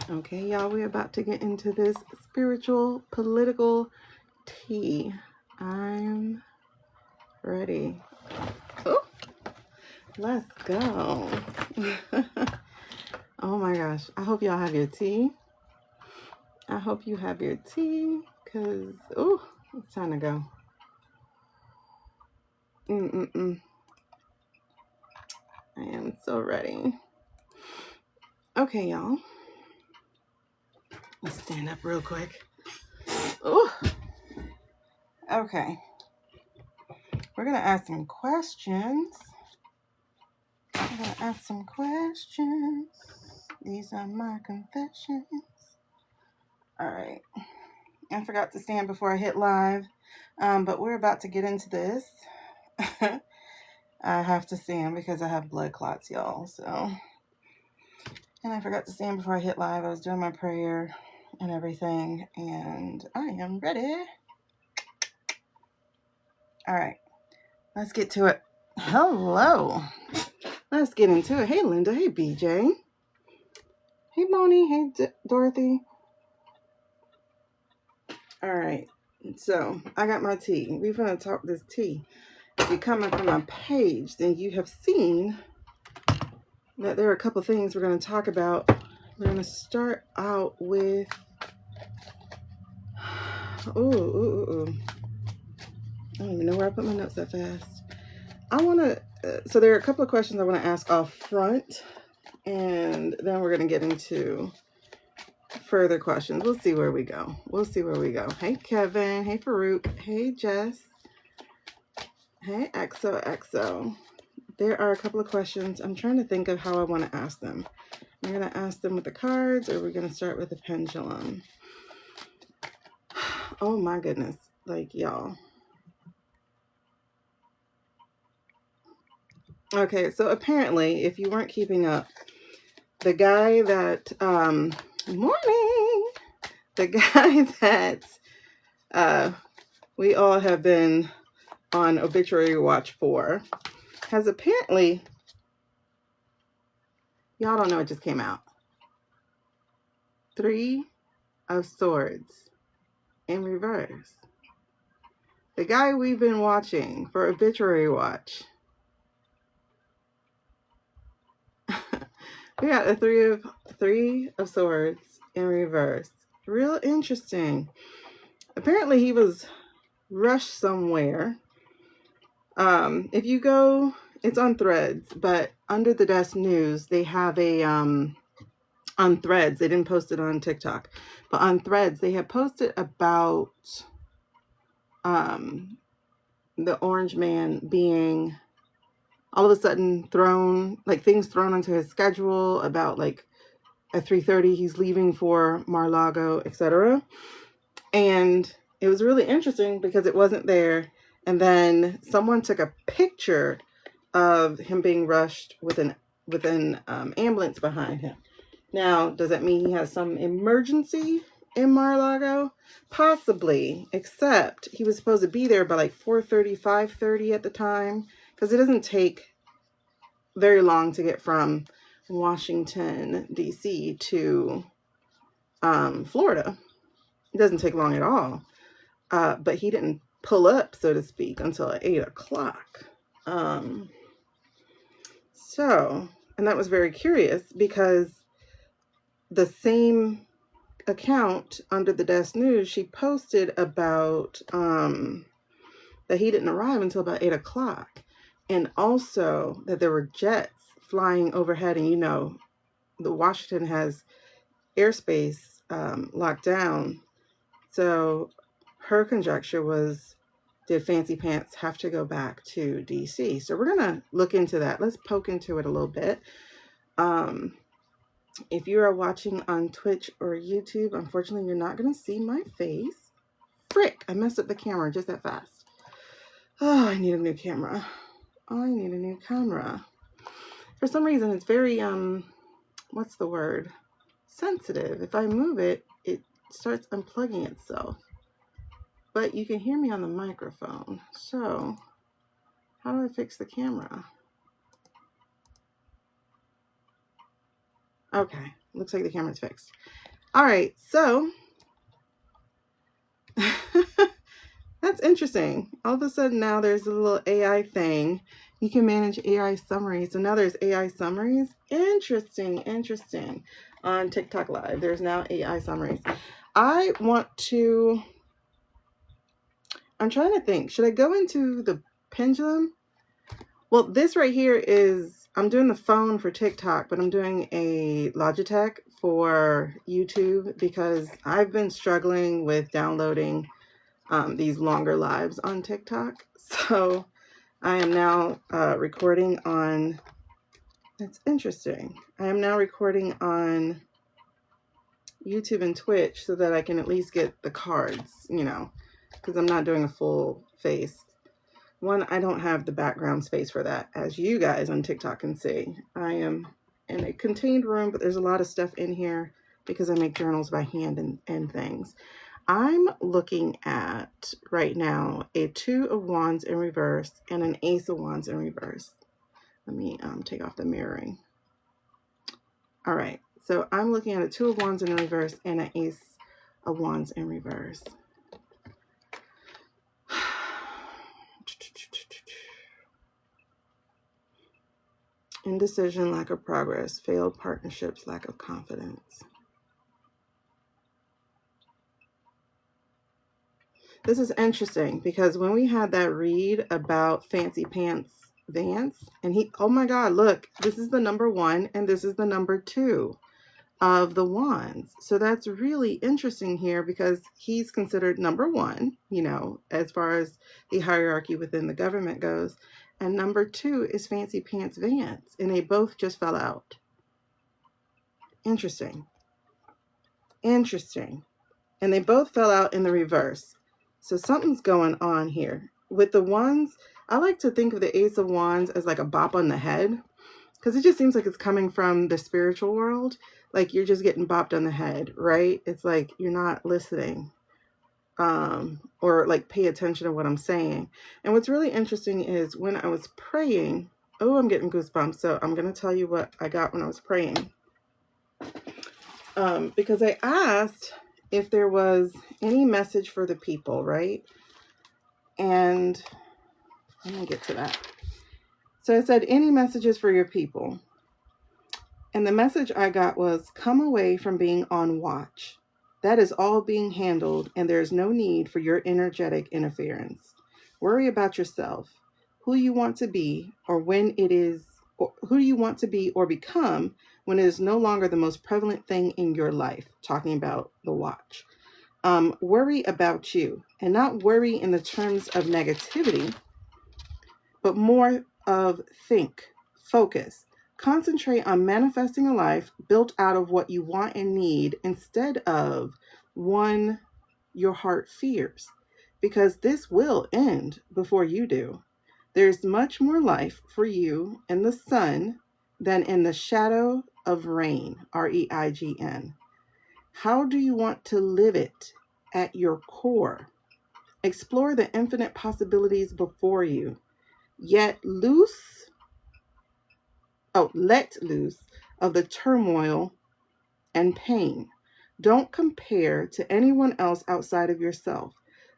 Okay, y'all, we're about to get into this spiritual political tea. I'm ready. Oh, let's go. Oh my gosh. I hope y'all have your tea. I hope you have your tea because, oh, it's time to go. I am so ready. Okay, y'all. Let's stand up real quick. Oh, okay. We're going to ask some questions. These are my confessions. All right. I forgot to stand before I hit live, but we're about to get into this. I have to stand because I have blood clots, y'all. So, and I forgot to stand before I hit live. I was doing my prayer and everything, and I am ready. All right. Let's get to it. Hello. Let's get into it. Hey, Linda. Hey, BJ. Hey, Moni. Hey, Dorothy. All right. So, I got my tea. We're going to talk this tea. If you're coming from my page, then you have seen that there are a couple things we're going to talk about. We're going to start out with... I don't even know where I put my notes that fast. I want to... so there are a couple of questions I want to ask off front, and then we're going to get into further questions. We'll see where we go. Hey, Kevin. Hey, Farouk. Hey, Jess. Hey, XOXO. There are a couple of questions. I'm trying to think of how I want to ask them. I'm going to ask them with the cards, or we're going to start with the pendulum. Oh my goodness. Like, y'all. Okay, so apparently, if you weren't keeping up, the guy that, morning! The guy that we all have been on obituary watch for has apparently, y'all don't know what just came out. 3 of Swords in reverse. The guy we've been watching for obituary watch. We got the three of Swords in reverse. Real interesting. Apparently he was rushed somewhere. If you go, it's on Threads, but under the desk news, they have a on Threads. They didn't post it on TikTok, but on Threads they have posted about the orange man being all of a sudden thrown, like things thrown into his schedule about like at 3:30 he's leaving for Mar-a-Lago, etc. And it was really interesting because it wasn't there. And then someone took a picture of him being rushed with an ambulance behind him. Now, does that mean he has some emergency in Mar-a-Lago? Possibly, except he was supposed to be there by like 4:30, 5:30 at the time, because it doesn't take very long to get from Washington, D.C. to Florida. It doesn't take long at all. But he didn't pull up, so to speak, until 8 o'clock. So, and that was very curious because the same account under the desk news, she posted about that he didn't arrive until about 8 o'clock. And also that there were jets flying overhead. And you know, the Washington has airspace locked down. So her conjecture was, did Fancy Pants have to go back to DC? So we're going to look into that. Let's poke into it a little bit. If you are watching on Twitch or YouTube, unfortunately, you're not going to see my face. Frick, I messed up the camera just that fast. Oh, I need a new camera. For some reason, it's very, what's the word? Sensitive. If I move it, it starts unplugging itself. But you can hear me on the microphone. So, how do I fix the camera? Okay, Looks like the camera's fixed. All right, so that's interesting. All of a sudden now there's a little AI thing. You can manage AI summaries. So now there's AI summaries. Interesting, interesting. On TikTok Live, there's now AI summaries. I'm trying to think. Should I go into the pendulum? Well, this right here is, I'm doing the phone for TikTok, but I'm doing a Logitech for YouTube because I've been struggling with downloading these longer lives on TikTok. So I am now recording on, that's interesting. I am now recording on YouTube and Twitch so that I can at least get the cards, you know, because I'm not doing a full face. One, I don't have the background space for that, as you guys on TikTok can see. I am in a contained room, but there's a lot of stuff in here because I make journals by hand and things. I'm looking at right now a 2 of Wands in reverse and an Ace of Wands in reverse. Let me take off the mirroring. All right, so I'm looking at a 2 of Wands in reverse and an Ace of Wands in reverse. Indecision, lack of progress, failed partnerships, lack of confidence. This is interesting because when we had that read about Fancy Pants Vance, and he, oh my God, look, this is the number 1 and this is the number 2 of the Wands. So that's really interesting here because he's considered number 1, you know, as far as the hierarchy within the government goes. And number 2 is Fancy Pants Vance, and they both just fell out. Interesting. Interesting. And they both fell out in the reverse. So something's going on here. With the Wands, I like to think of the Ace of Wands as like a bop on the head, because it just seems like it's coming from the spiritual world. Like you're just getting bopped on the head, right? It's like you're not listening or like pay attention to what I'm saying. And what's really interesting is when I was praying, oh, I'm getting goosebumps. So I'm going to tell you what I got when I was praying. Because I asked if there was any message for the people, right? And let me get to that. So I said, any messages for your people? And the message I got was, come away from being on watch. That is all being handled, and there is no need for your energetic interference. Worry about yourself, who you want to be, or when it is, or who you want to be or become when it is no longer the most prevalent thing in your life. Talking about the watch. Worry about you, and not worry in the terms of negativity, but more of think, focus. Concentrate on manifesting a life built out of what you want and need instead of one your heart fears, because this will end before you do. There's much more life for you in the sun than in the shadow of rain, REIGN. How do you want to live it at your core? Explore the infinite possibilities before you, yet let loose of the turmoil and pain. Don't compare to anyone else outside of yourself.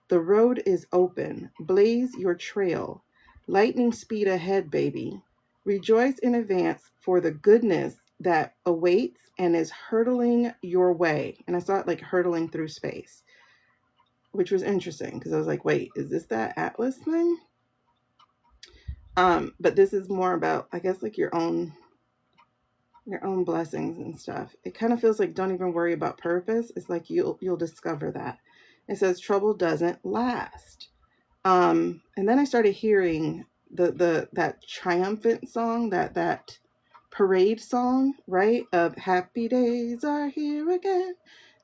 The road is open. Blaze your trail. Lightning speed ahead, baby. Rejoice in advance for the goodness that awaits and is hurtling your way. And I saw it like hurtling through space, which was interesting because I was like, wait, is this that Atlas thing? But this is more about, I guess, like your own blessings and stuff. It kind of feels like don't even worry about purpose. It's like you'll discover that. It says trouble doesn't last. And then I started hearing that triumphant song, that parade song, right? Of happy days are here again.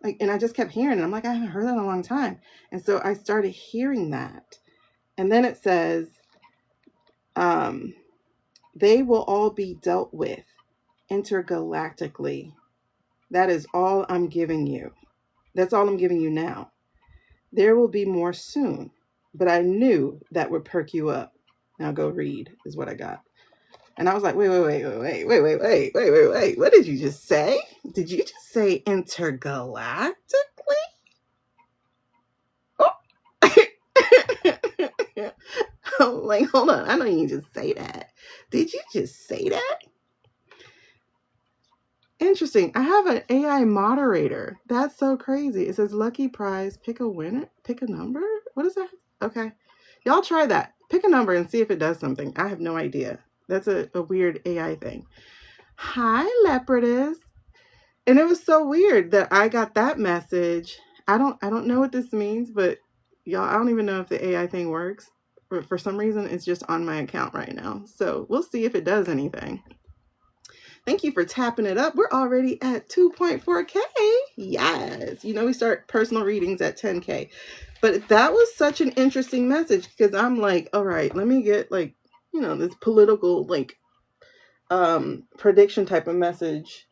Like, and I just kept hearing it. I'm like, I haven't heard that in a long time. And so I started hearing that. And then it says, they will all be dealt with intergalactically. That is all I'm giving you. That's all I'm giving you now. There will be more soon, but I knew that would perk you up. Now go read is what I got. And I was like, wait. What did you just say? Did you just say intergalactically? Oh. I'm like, hold on. I know you just say that. Did you just say that? Interesting. I have an AI moderator. That's so crazy. It says lucky prize, pick a winner, pick a number. What is that? Okay. Y'all try that. Pick a number and see if it does something. I have no idea. That's a weird AI thing. Hi, Leopardess. And it was so weird that I got that message. I don't know what this means, but y'all, I don't even know if the AI thing works. But for some reason, it's just on my account right now. So we'll see if it does anything. Thank you for tapping it up. We're already at 2.4K. Yes. You know, we start personal readings at 10K. But that was such an interesting message because I'm like, all right, let me get like, you know, this political like prediction type of message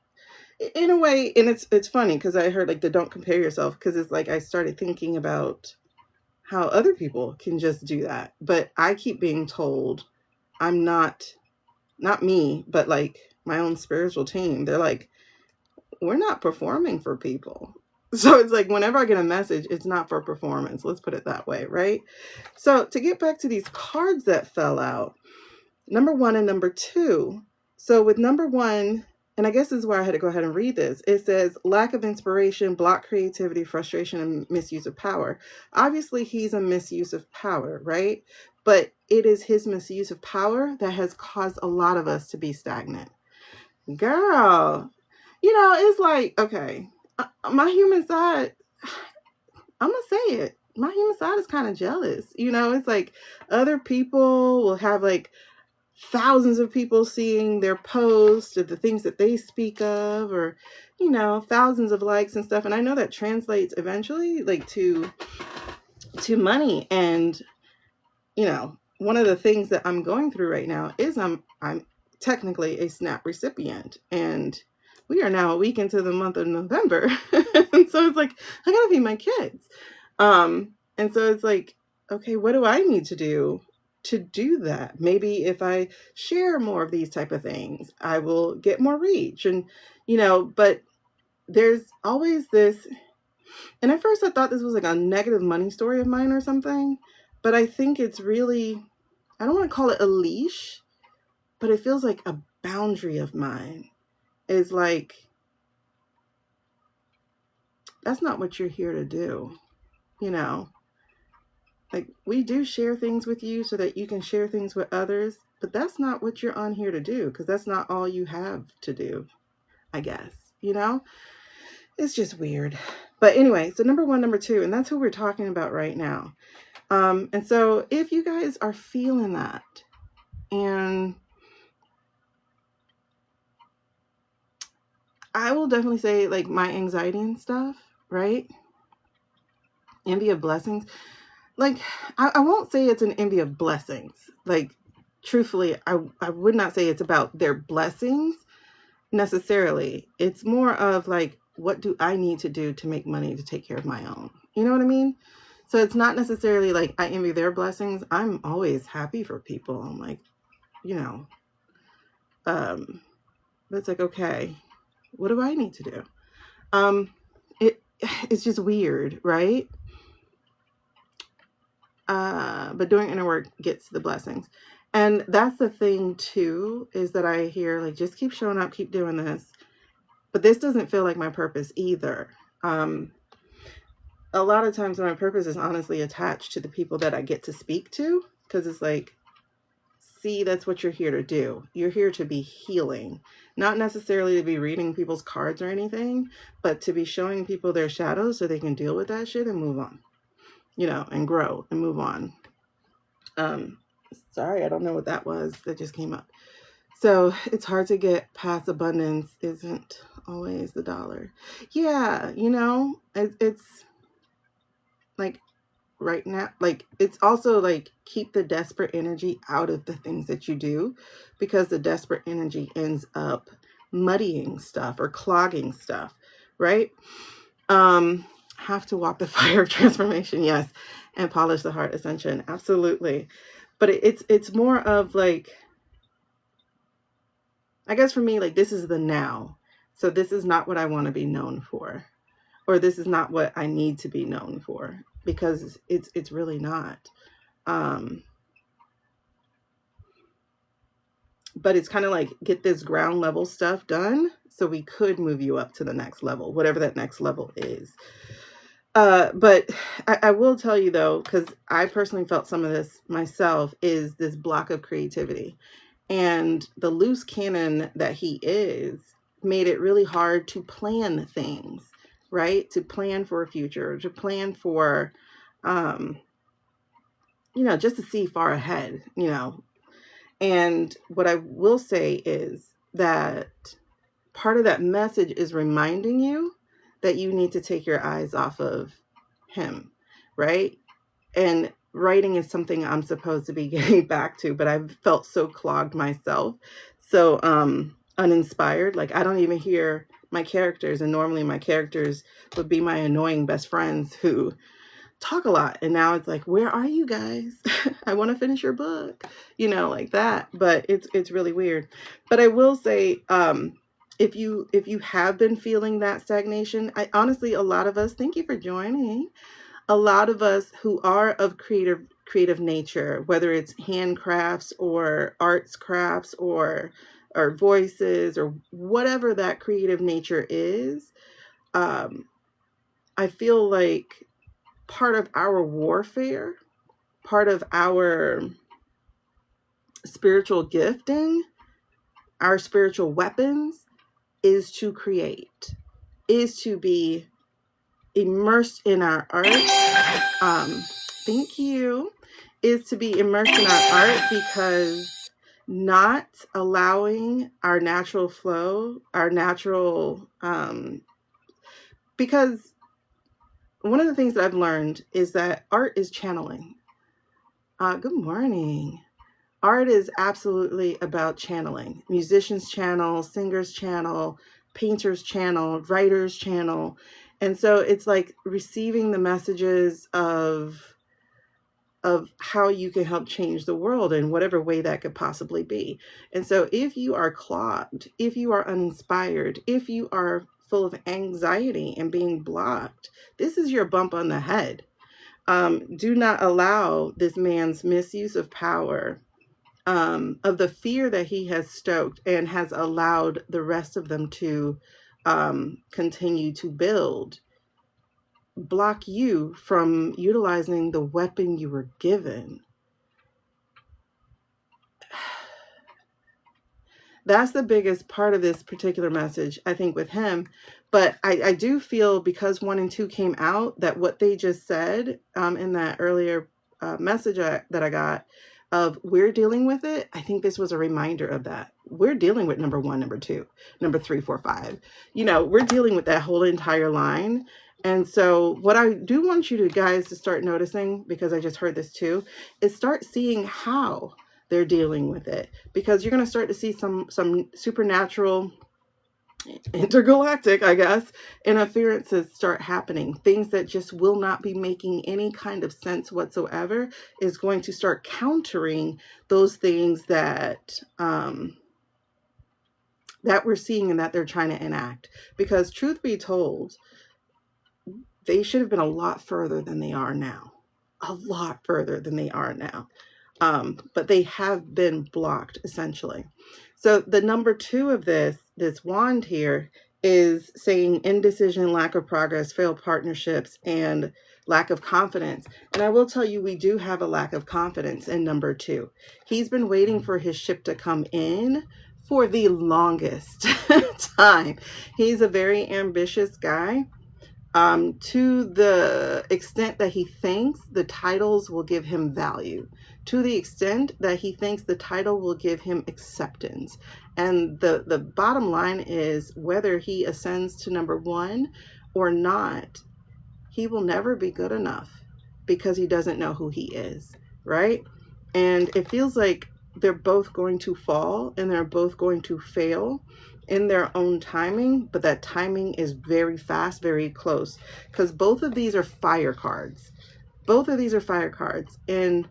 in a way. And it's funny because I heard like the don't compare yourself, because it's like I started thinking about how other people can just do that. But I keep being told I'm not me, but like my own spiritual team. They're like, we're not performing for people. So it's like whenever I get a message, it's not for performance. Let's put it that way, right? So to get back to these cards that fell out, number 1 and number 2. So with number 1, and I guess this is why I had to go ahead and read this. It says lack of inspiration, block creativity, frustration, and misuse of power. Obviously, he's a misuse of power, right? But it is his misuse of power that has caused a lot of us to be stagnant. Girl, you know, it's like, okay, my human side, I'm going to say it. My human side is kind of jealous. You know, it's like other people will have like thousands of people seeing their posts or the things that they speak of, or, you know, thousands of likes and stuff. And I know that translates eventually like to money. And, you know, one of the things that I'm going through right now is I'm technically a SNAP recipient, and we are now a week into the month of November. And so it's like, I gotta feed my kids. And so it's like, okay, what do I need to do that? Maybe if I share more of these type of things, I will get more reach. And, you know, but there's always this, and at first I thought this was like a negative money story of mine or something, but I think it's really, I don't want to call it a leash, but it feels like a boundary of mine. Is like, that's not what you're here to do. You know, like we do share things with you so that you can share things with others, but that's not what you're on here to do, because that's not all you have to do, I guess, you know? It's just weird. But anyway, so number 1, number 2, and that's who we're talking about right now. And so if you guys are feeling that, and I will definitely say like my anxiety and stuff, right? Envy of blessings. Like, I won't say it's an envy of blessings. Like, truthfully, I would not say it's about their blessings necessarily. It's more of like, what do I need to do to make money to take care of my own? You know what I mean? So it's not necessarily like I envy their blessings. I'm always happy for people. I'm like, you know, but it's like, okay, what do I need to do? It's just weird, right? But doing inner work gets to the blessings. And that's the thing too, is that I hear like, just keep showing up, keep doing this. But this doesn't feel like my purpose either. A lot of times my purpose is honestly attached to the people that I get to speak to, because it's like, see, that's what you're here to do. You're here to be healing, not necessarily to be reading people's cards or anything, but to be showing people their shadows so they can deal with that shit and move on, you know, and grow and move on. Sorry, I don't know what that was that just came up. So it's hard to get past abundance isn't always the dollar. Yeah, you know, it's like right now, like it's also like keep the desperate energy out of the things that you do, because the desperate energy ends up muddying stuff or clogging stuff, right? Have to walk the fire of transformation, yes, and polish the heart ascension, absolutely. But it's more of like, I guess for me, like, this is the now. So this is not what I want to be known for, or this is not what I need to be known for, because it's really not. But it's kind of like, get this ground level stuff done so we could move you up to the next level, whatever that next level is. But I will tell you though, because I personally felt some of this myself, is this block of creativity. And the loose cannon that he is made it really hard to plan things, right? To plan for a future, to plan for, just to see far ahead, And what I will say is that part of that message is reminding you that you need to take your eyes off of him, right? And writing is something I'm supposed to be getting back to, but I've felt so clogged myself, so uninspired. Like, I don't even hear my characters, and normally my characters would be my annoying best friends who talk a lot, and now it's like, where are you guys? I want to finish your book, like that. But it's really weird. But I will say, if you have been feeling that stagnation, I honestly, a lot of us, thank you for joining, a lot of us who are of creative nature, whether it's handcrafts or arts crafts or voices or whatever that creative nature is, I feel like part of our warfare, part of our spiritual gifting, our spiritual weapons is to create, is to be immersed in our art. Thank you. Is to be immersed in our art, because not allowing our natural flow, our natural, because one of the things that I've learned is that art is channeling. Good morning. Art is absolutely about channeling. Musicians channel, singers channel, painters channel, writers channel. And so it's like receiving the messages of how you can help change the world in whatever way that could possibly be. And so if you are clogged, if you are uninspired, if you are full of anxiety and being blocked, this is your bump on the head. Do not allow this man's misuse of power, of the fear that he has stoked and has allowed the rest of them to continue to build, block you from utilizing the weapon you were given. That's the biggest part of this particular message, I think, with him. But I do feel, because 1 and 2 came out, that what they just said in that earlier message that I got of we're dealing with it, I think this was a reminder of that. We're dealing with number 1, number 2, number 3, 4, 5. We're dealing with that whole entire line. And so what I do want you guys to start noticing, because I just heard this too, is start seeing how they're dealing with it, because you're going to start to see some supernatural, intergalactic, I guess, interferences start happening. Things that just will not be making any kind of sense whatsoever is going to start countering those things that that we're seeing and that they're trying to enact. Because truth be told, they should have been a lot further than they are now. A lot further than they are now. But they have been blocked, essentially. So the number 2 of this wand here is saying indecision, lack of progress, failed partnerships, and lack of confidence. And I will tell you, we do have a lack of confidence in number 2. He's been waiting for his ship to come in for the longest time. He's a very ambitious guy. To the extent that he thinks the titles will give him value, to the extent that he thinks the title will give him acceptance. And the bottom line is, whether he ascends to number 1 or not, he will never be good enough, because he doesn't know who he is, right? And it feels like they're both going to fall and they're both going to fail in their own timing, but that timing is very fast, very close, because both of these are fire cards. Both of these are fire cards, and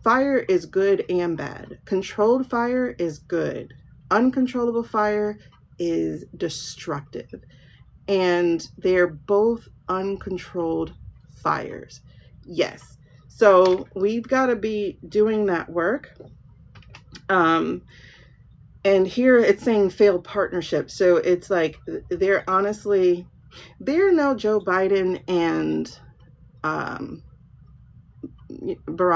fire is good and bad. Controlled fire is good. uncontrollable fire is destructive. And they're both uncontrolled fires. Yes. So we've got to be doing that work. And here it's saying failed partnership. So it's like they're no Joe Biden and Barack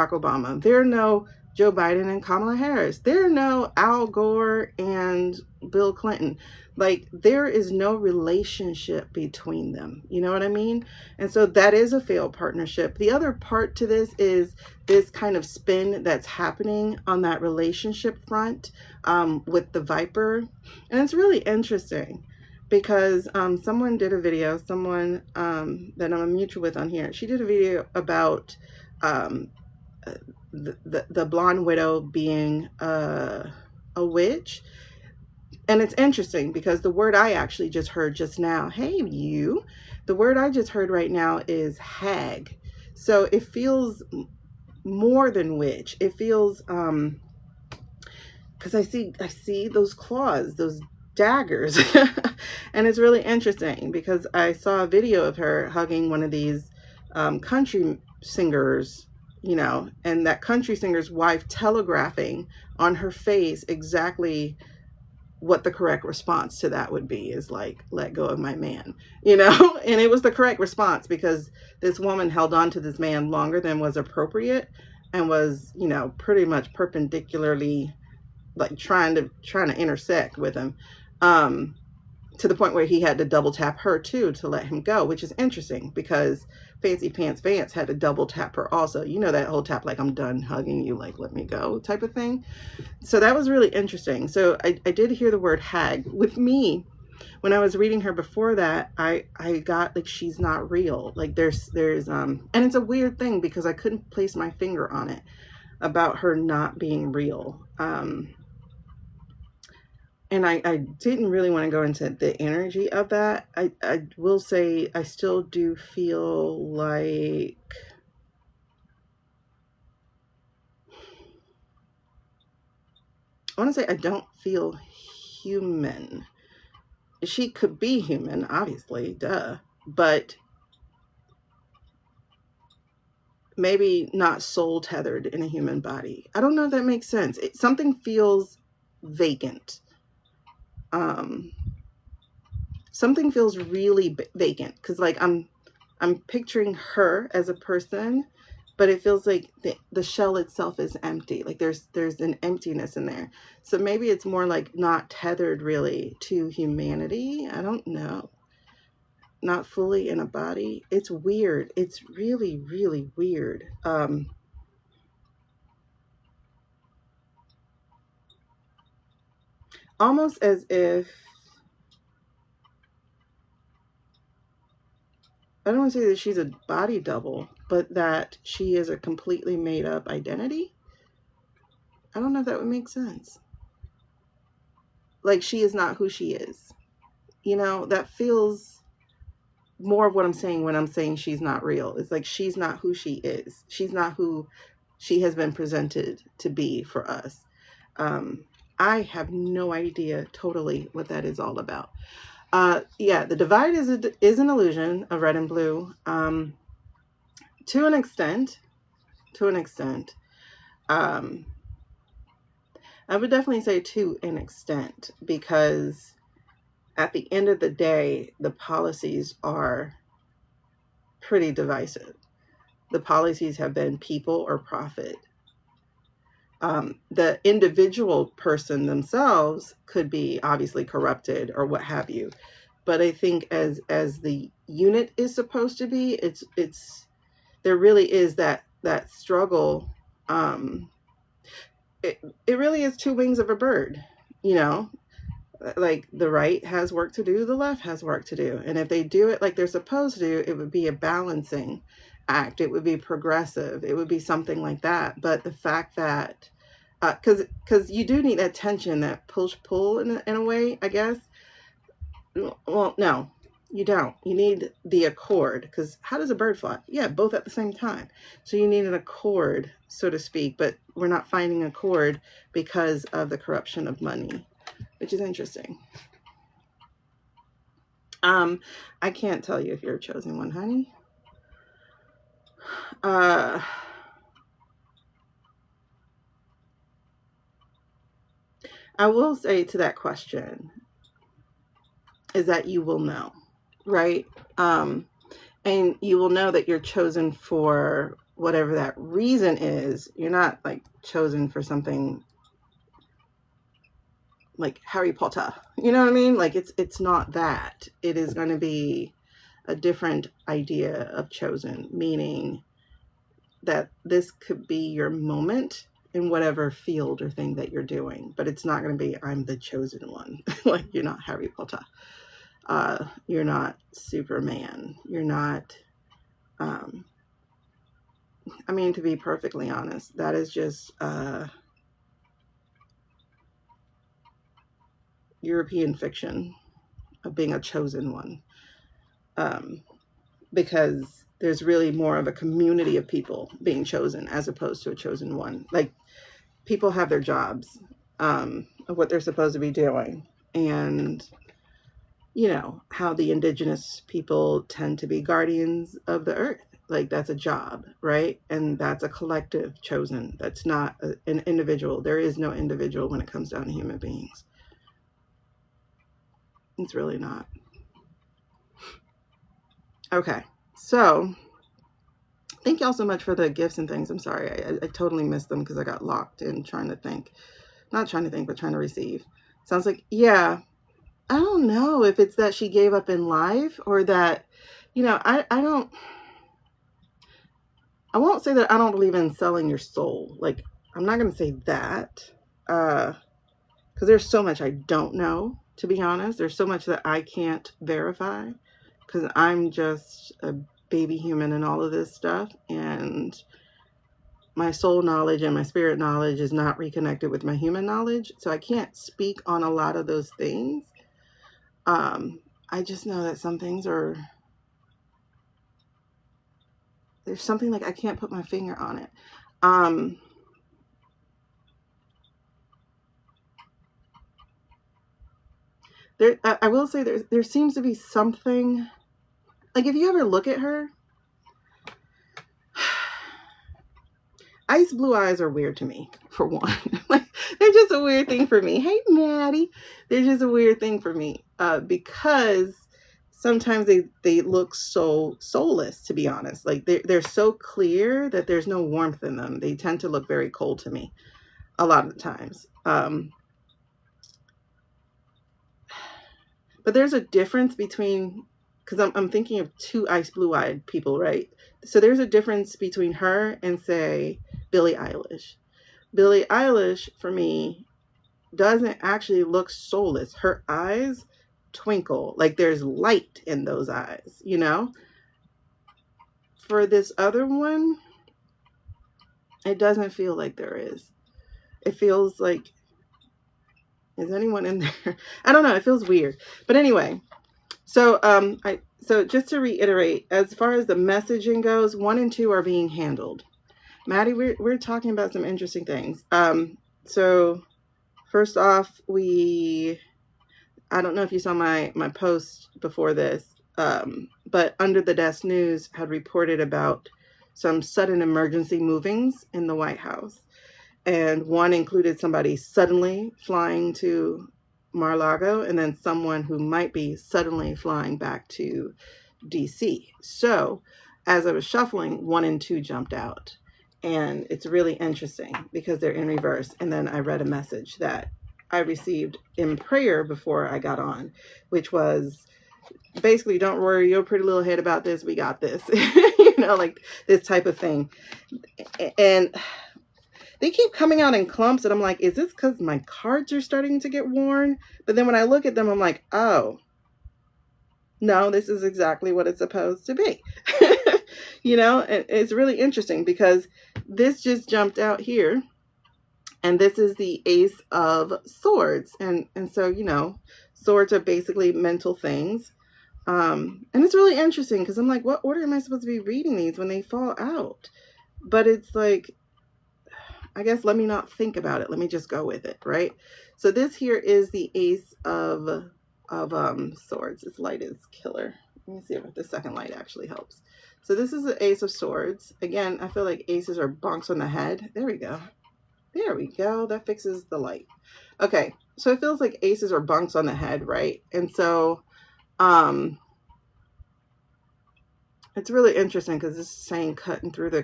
Obama. They're no Joe Biden and Kamala Harris. They're no Al Gore and Bill Clinton. Like, there is no relationship between them. You know what I mean? And so that is a failed partnership. The other part to this is this kind of spin that's happening on that relationship front with the Viper. And it's really interesting because someone did a video, someone that I'm a mutual with on here, she did a video about the blonde widow being a witch. And it's interesting because the word I actually just heard just now, hey you, the word I just heard right now is hag. So it feels more than witch. It feels because I see those claws, those daggers. And it's really interesting because I saw a video of her hugging one of these country singers, you know, and that country singer's wife telegraphing on her face exactly what the correct response to that would be, is like, let go of my man, you know. And it was the correct response because this woman held on to this man longer than was appropriate and was, you know, pretty much perpendicularly like trying to intersect with him, to the point where he had to double tap her too to let him go, which is interesting because Fancy Pants Vance had to double tap her also. You know, that whole tap, like, I'm done hugging you, like, let me go type of thing. So that was really interesting. So I did hear the word hag. With me, when I was reading her before that, I got like, she's not real. Like there's and it's a weird thing because I couldn't place my finger on it about her not being real. And I didn't really want to go into the energy of that. I will say I still do feel like I want to say I don't feel human. She could be human, obviously, duh. But maybe not soul tethered in a human body. I don't know if that makes sense. Something feels vacant. Something feels really vacant because like I'm picturing her as a person, but it feels like the shell itself is empty. Like there's an emptiness in there. So maybe it's more like not tethered really to humanity. I don't know. Not fully in a body. It's weird. It's really, really weird. Almost as if, I don't want to say that she's a body double, but that she is a completely made up identity. I don't know if that would make sense. Like she is not who she is. You know, that feels more of what I'm saying when I'm saying she's not real. It's like she's not who she is. She's not who she has been presented to be for us. I have no idea totally what that is all about. Yeah, the divide is an illusion of red and blue. To an extent. I would definitely say to an extent, because at the end of the day, the policies are pretty divisive. The policies have been people or profit. The individual person themselves could be obviously corrupted or what have you. But I think as the unit is supposed to be, it's there really is that struggle. It really is two wings of a bird, you know, like the right has work to do, the left has work to do. And if they do it like they're supposed to, it would be a balancing act. It would be progressive. It would be something like that. But the fact that, because you do need that tension, that push-pull in a way, I guess. Well, no, you don't. You need the accord, because how does a bird fly? Yeah, both at the same time. So you need an accord, so to speak, but we're not finding an accord because of the corruption of money. which is interesting. I can't tell you if you're a chosen one, honey. I will say to that question is that you will know, right? And you will know that you're chosen for whatever that reason is. You're not like chosen for something like Harry Potter. You know what I mean? Like it's not that. It is going to be a different idea of chosen, meaning that this could be your moment in whatever field or thing that you're doing, but it's not going to be I'm the chosen one. Like you're not Harry Potter. You're not Superman. You're not I mean, to be perfectly honest, that is just European fiction of being a chosen one, because there's really more of a community of people being chosen as opposed to a chosen one. Like people have their jobs of what they're supposed to be doing, and you know how the indigenous people tend to be guardians of the earth. Like that's a job, right? And that's a collective chosen. That's not an individual. There is no individual when it comes down to human beings. It's really not. Okay, so thank y'all so much for the gifts and things. I'm sorry, I totally missed them because I got locked in trying to think. Not trying to think, but trying to receive. Sounds like, yeah, I don't know if it's that she gave up in life or that, you know, I won't say that I don't believe in selling your soul. Like, I'm not going to say that because there's so much I don't know, to be honest. There's so much that I can't verify because I'm just a baby human in all of this stuff. And my soul knowledge and my spirit knowledge is not reconnected with my human knowledge. So I can't speak on a lot of those things. I just know that some things are, there's something like I can't put my finger on it. I will say there seems to be something, like if you ever look at her, ice blue eyes are weird to me, for one. Like they're just a weird thing for me. Hey, Maddie. They're just a weird thing for me because sometimes they look so soulless, to be honest. Like they're so clear that there's no warmth in them. They tend to look very cold to me a lot of the times. But there's a difference between, because I'm thinking of two ice blue-eyed people, right? So there's a difference between her and, say, Billie Eilish. Billie Eilish, for me, doesn't actually look soulless. Her eyes twinkle. Like there's light in those eyes, you know? For this other one, it doesn't feel like there is. It feels like, is anyone in there? I don't know. It feels weird. But anyway, so so just to reiterate, as far as the messaging goes, 1 and 2 are being handled. Maddie, we're talking about some interesting things. So first off, I don't know if you saw my post before this, but Under the Desk News had reported about some sudden emergency movings in the White House. And one included somebody suddenly flying to Mar-a-Lago and then someone who might be suddenly flying back to DC. So as I was shuffling, 1 and 2 jumped out. And it's really interesting because they're in reverse. And then I read a message that I received in prayer before I got on, which was basically, don't worry your pretty little head about this. We got this, you know, like this type of thing. And they keep coming out in clumps and I'm like, is this because my cards are starting to get worn? But then when I look at them, I'm like, oh, no, this is exactly what it's supposed to be. You know, and it's really interesting because this just jumped out here. And this is the Ace of Swords. And so, you know, swords are basically mental things. And it's really interesting because I'm like, what order am I supposed to be reading these when they fall out? But it's like, I guess let me not think about it. Let me just go with it, right? So this here is the Ace of Swords. This light is killer. Let me see if the second light actually helps. So this is the Ace of Swords. Again, I feel like aces are bonks on the head. There we go. There we go. That fixes the light. Okay. So it feels like aces are bunks on the head, right? And so it's really interesting because this is saying cutting through the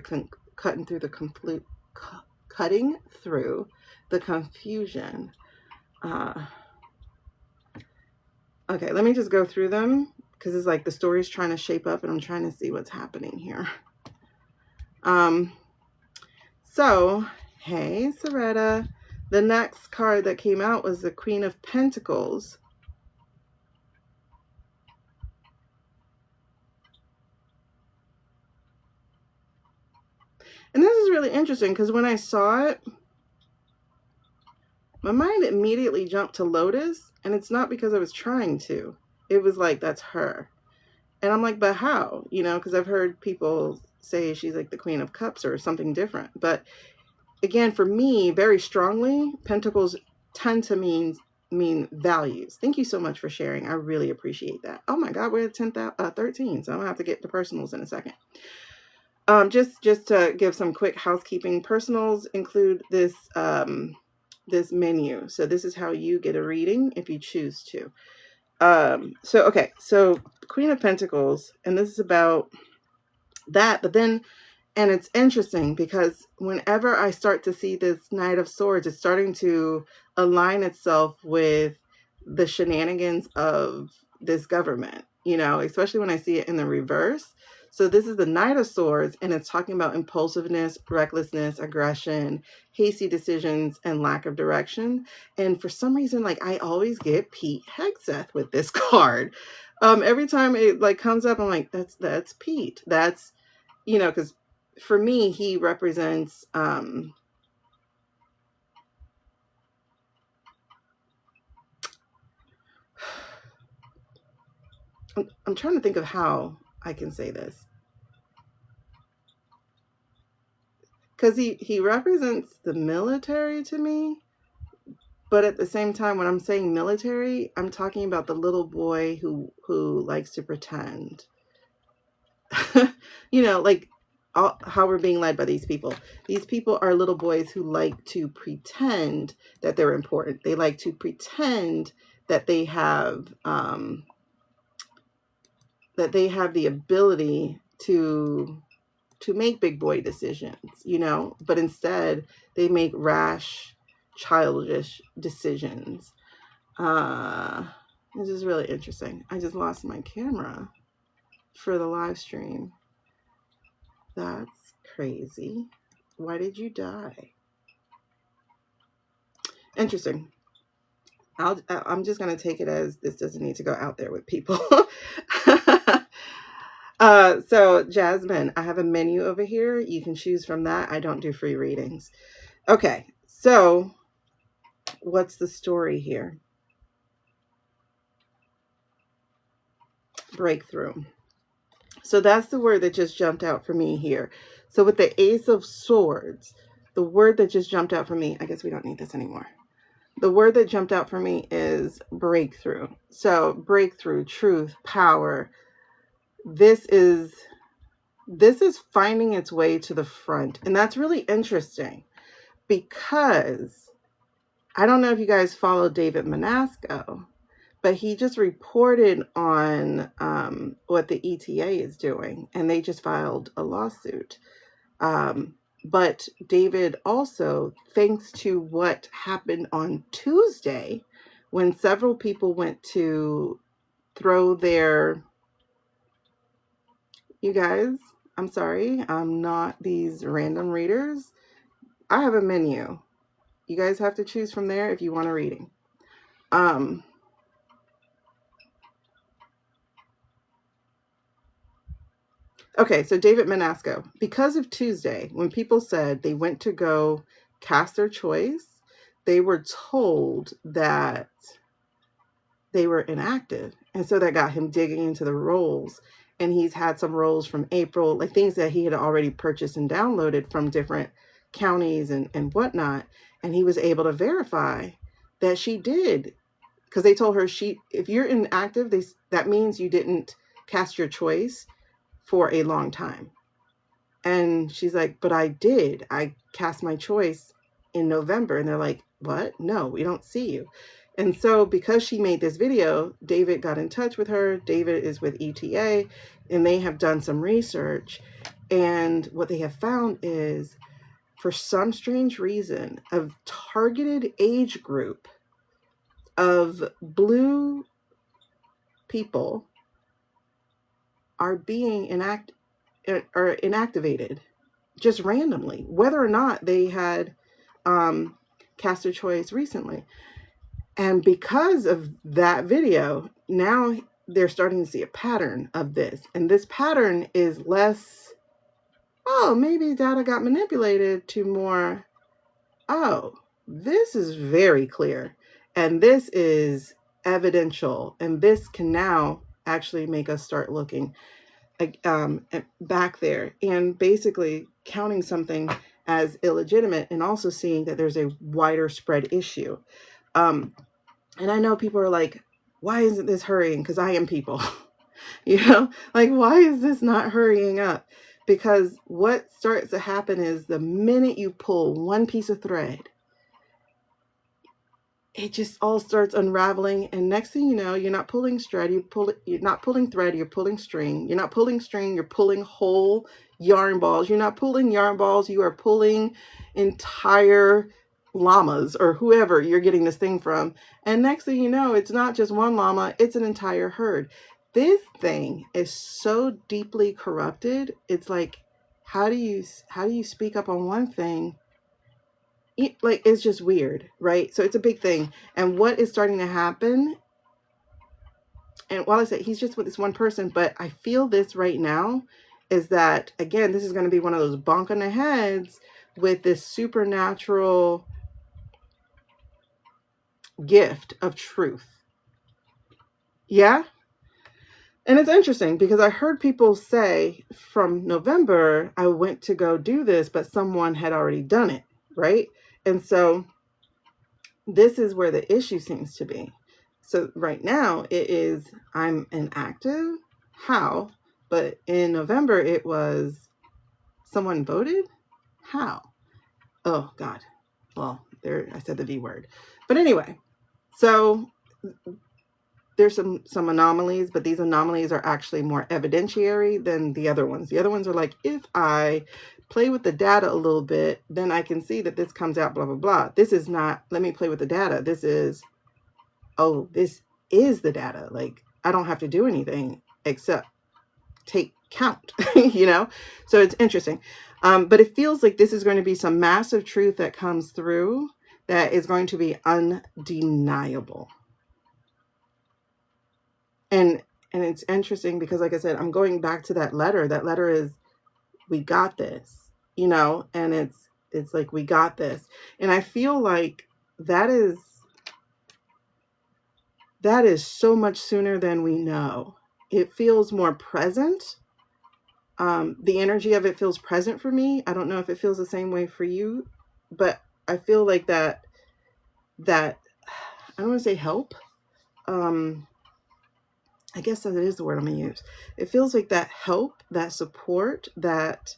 confusion. Okay, let me just go through them because it's like the story's trying to shape up and I'm trying to see what's happening here. So, hey, Soretta. The next card that came out was the Queen of Pentacles. And this is really interesting because when I saw it, my mind immediately jumped to Lotus, and it's not because I was trying to. It was like, that's her. And I'm like, but how? You know, because I've heard people say she's like the Queen of Cups or something different. But again, for me, very strongly, Pentacles tend to mean values. Thank you so much for sharing. I really appreciate that. Oh my God, we're at 13, so I'm gonna have to get to personals in a second. Just to give some quick housekeeping, personals include this this menu. So this is how you get a reading if you choose to. Okay, so Queen of Pentacles, and this is about that, but then, and it's interesting because whenever I start to see this Knight of Swords, it's starting to align itself with the shenanigans of this government, you know, especially when I see it in the reverse. So this is the Knight of Swords, and it's talking about impulsiveness, recklessness, aggression, hasty decisions, and lack of direction. And for some reason, like, I always get Pete Hegseth with this card. Every time it like comes up, I'm like, that's Pete. That's, you know, because for me, he represents I'm trying to think of how I can say this. Because he represents the military to me. But at the same time, when I'm saying military, I'm talking about the little boy who likes to pretend. You know, like how we're being led by these people. These people are little boys who like to pretend that they're important. They like to pretend that they have the ability to make big boy decisions, you know, but instead they make rash, childish decisions. This is really interesting. I just lost my camera for the live stream. That's crazy. Why did you die? Interesting. I'm just going to take it as this doesn't need to go out there with people. So Jasmine, I have a menu over here. You can choose from that. I don't do free readings. Okay. So what's the story here? Breakthrough. So that's the word that just jumped out for me here. So with the Ace of Swords, the word that just jumped out for me, I guess we don't need this anymore. The word that jumped out for me is breakthrough. So breakthrough, truth, power. This is finding its way to the front. And that's really interesting because I don't know if you guys follow David Manasco, but he just reported on what the ETA is doing, and they just filed a lawsuit. But David also, thanks to what happened on Tuesday, when several people went to throw their, you guys, I'm sorry, I'm not these random readers. I have a menu. You guys have to choose from there if you want a reading. Okay, so David Manasco, because of Tuesday, when people said they went to go cast their choice, they were told that they were inactive. And so that got him digging into the rolls. And he's had some rolls from April, like things that he had already purchased and downloaded from different counties and whatnot. And he was able to verify that she did, because they told her if you're inactive, that means you didn't cast your choice for a long time. And she's like, but I did. I cast my choice in November. And they're like, what? No, we don't see you. And so because she made this video, David got in touch with her. David is with ETA, and they have done some research. And what they have found is, for some strange reason, a targeted age group of blue people are being inactivated just randomly, whether or not they had cast their choice recently. And because of that video, now they're starting to see a pattern of this. And this pattern is less, oh, maybe data got manipulated, to more, oh, this is very clear. And this is evidential. And this can now actually make us start looking back there and basically counting something as illegitimate, and also seeing that there's a wider spread issue. And I know people are like, why isn't this hurrying? Because I am people, like, why is this not hurrying up? Because what starts to happen is, the minute you pull one piece of thread, it just all starts unraveling. And next thing you know, you're not pulling thread, you're not pulling thread, you're pulling string. You're not pulling string, you're pulling whole yarn balls. You're not pulling yarn balls, you are pulling entire llamas, or whoever you're getting this thing from. And next thing you know, it's not just one llama, it's an entire herd. This thing is so deeply corrupted. It's like, how do you speak up on one thing? It's just weird, right? So it's a big thing. And what is starting to happen, and while I say he's just with this one person, but I feel this right now, is that, again, this is going to be one of those bonk on the heads with this supernatural gift of truth. Yeah. And it's interesting because I heard people say, from November, I went to go do this, but someone had already done it, right? And so this is where the issue seems to be. So right now it is, I'm inactive. How? But in November it was, someone voted. How? Oh God. Well, there, I said the V word. But anyway, so there's some anomalies, but these anomalies are actually more evidentiary than the other ones. The other ones are like, if I play with the data a little bit, then I can see that this comes out, blah, blah, blah. This is not, let me play with the data. This is, oh, this is the data. Like, I don't have to do anything except take count, So it's interesting. But it feels like this is going to be some massive truth that comes through that is going to be undeniable. And it's interesting because, like I said, I'm going back to that letter. That letter is, we got this, and it's like, we got this. And I feel like that is so much sooner than we know. It feels more present. The energy of it feels present for me. I don't know if it feels the same way for you, but I feel like that I don't want to say help. I guess that is the word I'm going to use. It feels like that help, that support, that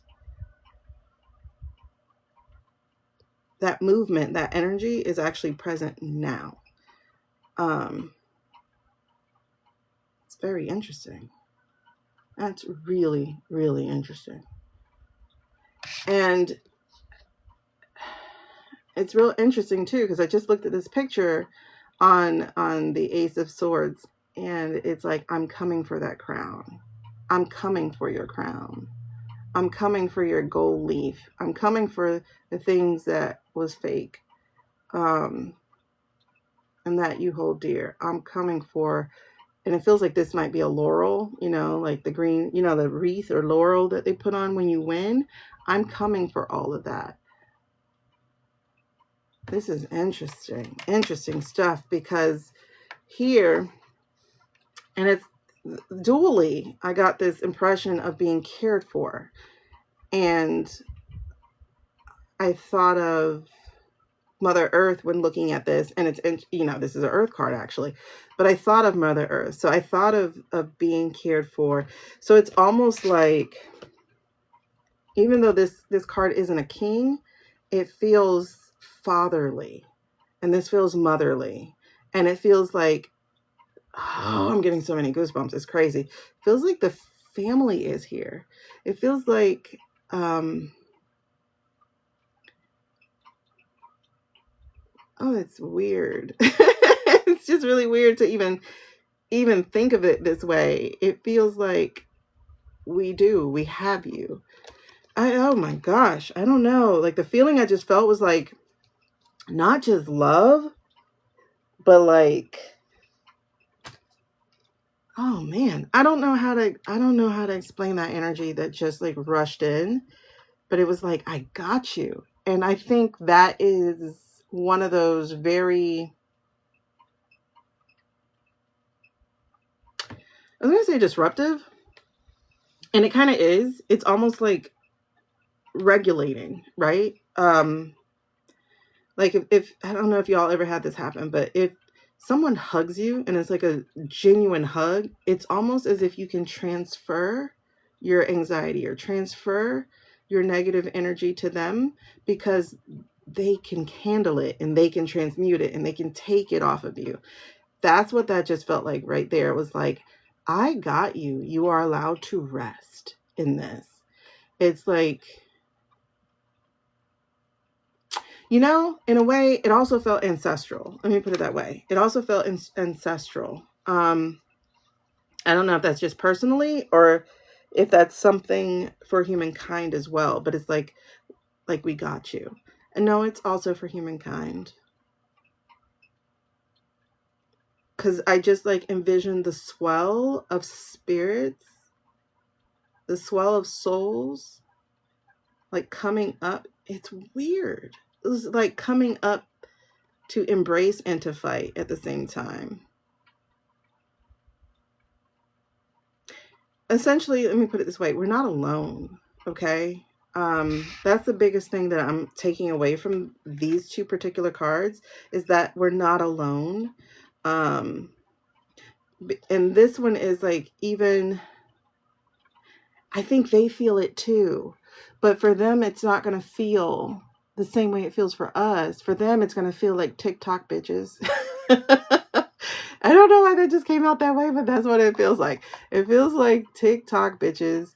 movement, that energy is actually present now. It's very interesting. That's really, really interesting. And it's real interesting too, because I just looked at this picture on the Ace of Swords, and it's like, I'm coming for that crown. I'm coming for your crown. I'm coming for your gold leaf. I'm coming for the things that was fake, and that you hold dear. I'm coming for, and it feels like this might be a laurel, like the green, the wreath or laurel that they put on when you win. I'm coming for all of that. This is interesting stuff, because here, and it's dually, I got this impression of being cared for. And I thought of Mother Earth when looking at this, and it's, you know, this is an Earth card actually, but I thought of Mother Earth. So I thought of being cared for. So it's almost like, even though this card isn't a king, it feels fatherly, and this feels motherly, and it feels like, oh, I'm getting so many goosebumps. It's crazy. It feels like the family is here. It feels like, oh, it's weird. It's just really weird to even think of it this way. It feels like we have you. Oh my gosh, I don't know. Like, the feeling I just felt was like, not just love, but like, oh man, I don't know how to explain that energy that just like rushed in, but it was like, I got you. And I think that is one of those very, I was going to say disruptive, and it kind of is. It's almost like regulating, right? Like if I don't know if y'all ever had this happen, but if someone hugs you and it's like a genuine hug, it's almost as if you can transfer your anxiety or transfer your negative energy to them, because they can handle it and they can transmute it and they can take it off of you. That's what that just felt like right there. It was like, I got you. You are allowed to rest in this. It's like, you know, in a way, it also felt ancestral. Let me put it that way. It also felt ancestral. I don't know if that's just personally or if that's something for humankind as well, but it's like we got you. And no, it's also for humankind. Because I just like envisioned the swell of spirits, the swell of souls, like coming up. It's weird. It was like coming up to embrace and to fight at the same time. Essentially, let me put it this way. We're not alone, okay? That's the biggest thing that I'm taking away from these two particular cards, is that we're not alone. And this one is like, even, I think they feel it too, but for them, it's not going to feel the same way it feels for us. For them, it's going to feel like TikTok bitches. I don't know why that just came out that way, but that's what it feels like. It feels like TikTok bitches.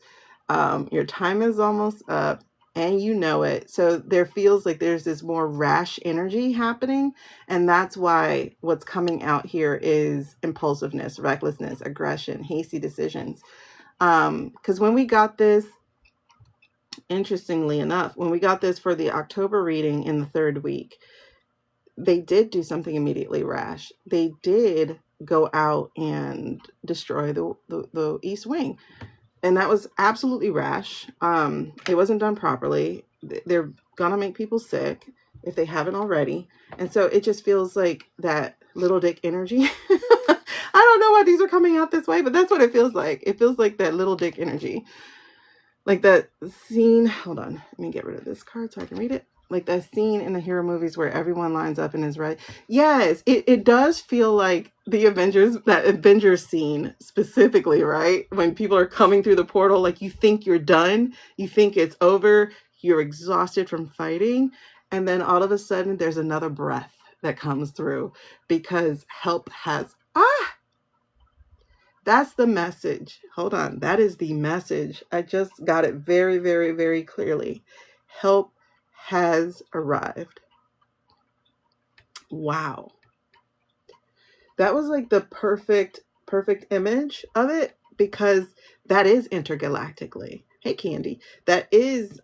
Your time is almost up and you know it. So there feels like there's this more rash energy happening. And that's why what's coming out here is impulsiveness, recklessness, aggression, hasty decisions. Because when we got this, interestingly enough, when we got this for the October reading in the 3rd week, they did do something immediately rash. They did go out and destroy the East Wing. And that was absolutely rash. It wasn't done properly. They're gonna make people sick if they haven't already. And so it just feels like that little dick energy. I don't know why these are coming out this way, but that's what it feels like. It feels like that little dick energy. Like that scene. Hold on. Let me get rid of this card so I can read it. Like that scene in the hero movies where everyone lines up and is right. Yes, it does feel like the Avengers, that Avengers scene specifically, right? When people are coming through the portal, like you think you're done, you think it's over, you're exhausted from fighting, and then all of a sudden there's another breath that comes through because help has, that's the message. Hold on. That is the message. I just got it very, very, very clearly. Help has arrived. Wow. That was like the perfect image of it, because that is intergalactically. Hey, Candy. That is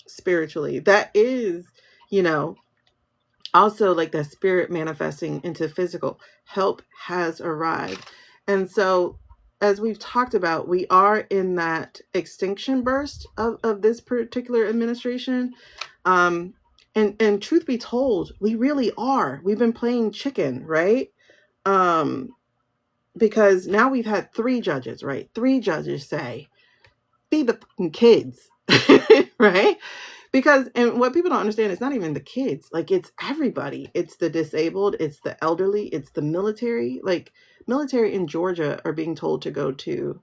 spiritually. That is, you know, also like that spirit manifesting into physical. Help has arrived. And so, as we've talked about, we are in that extinction burst of this particular administration. And truth be told, we really are. We've been playing chicken, right? Because now we've had 3 judges, right? 3 judges say, feed the fucking kids, right? Because, and what people don't understand, it's not even the kids. Like, it's everybody. It's the disabled. It's the elderly. It's the military. Like, military in Georgia are being told to go to,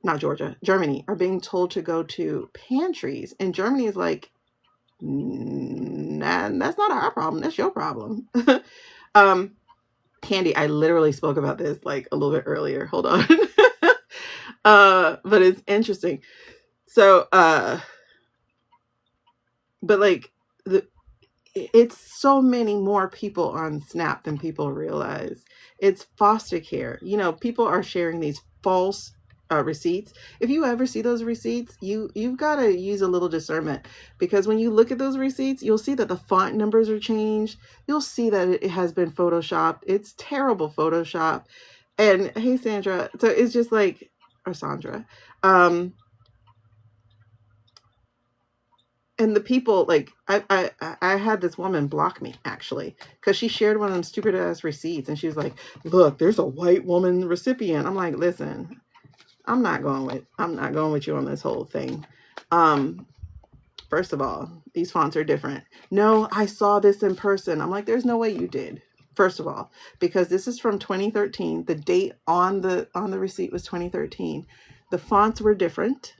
not Georgia, Germany, are being told to go to pantries. And Germany is like, nah, that's not our problem. That's your problem. Candy, I literally spoke about this like a little bit earlier. Hold on. But it's interesting. So, but like it's so many more people on Snap than people realize. It's foster care. You know, people are sharing these false receipts. If you ever see those receipts, you've got to use a little discernment, because when you look at those receipts, you'll see that the font numbers are changed. You'll see that it has been photoshopped. It's terrible Photoshop. And hey, Sandra. So it's just like, or Sandra. And the people, like, I had this woman block me, actually, because she shared one of them stupid ass receipts, and she was like, look, there's a white woman recipient. I'm like, listen, I'm not going with you on this whole thing. First of all, these fonts are different. No, I saw this in person. I'm like, there's no way you did. First of all, because this is from 2013. The date on the receipt was 2013. The fonts were different.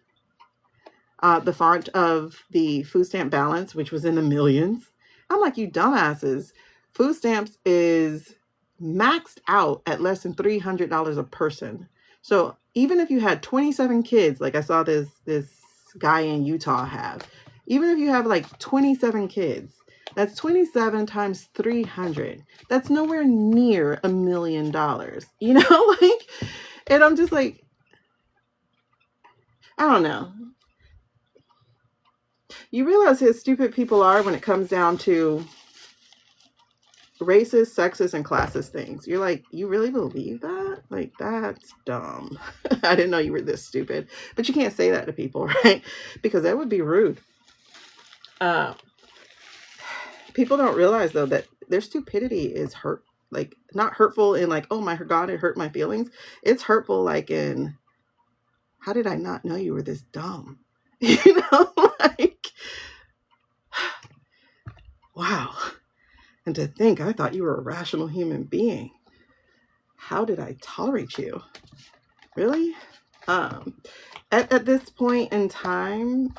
The font of the food stamp balance, which was in the millions. I'm like, you dumbasses. Food stamps is maxed out at less than $300 a person. So even if you had 27 kids, like I saw this guy in Utah have, even if you have like 27 kids, that's 27 times 300. That's nowhere near $1 million, you know, like, and I'm just like, I don't know. You realize how stupid people are when it comes down to racist, sexist, and classist things. You're like, you really believe that? Like, that's dumb. I didn't know you were this stupid. But you can't say that to people, right? Because that would be rude. People don't realize, though, that their stupidity is hurt. Like, not hurtful in like, oh my God, it hurt my feelings. It's hurtful like in, how did I not know you were this dumb? You know, like, wow. And to think, I thought you were a rational human being. How did I tolerate you? Really? At this point in time,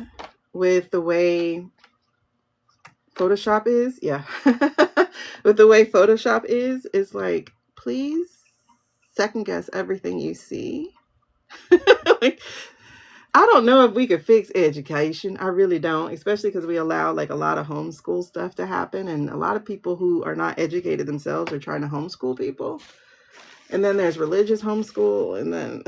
with the way Photoshop is, yeah. With the way Photoshop is, it's like, please second guess everything you see. Like, I don't know if we could fix education. I really don't, especially because we allow like a lot of homeschool stuff to happen. And a lot of people who are not educated themselves are trying to homeschool people. And then there's religious homeschool. And then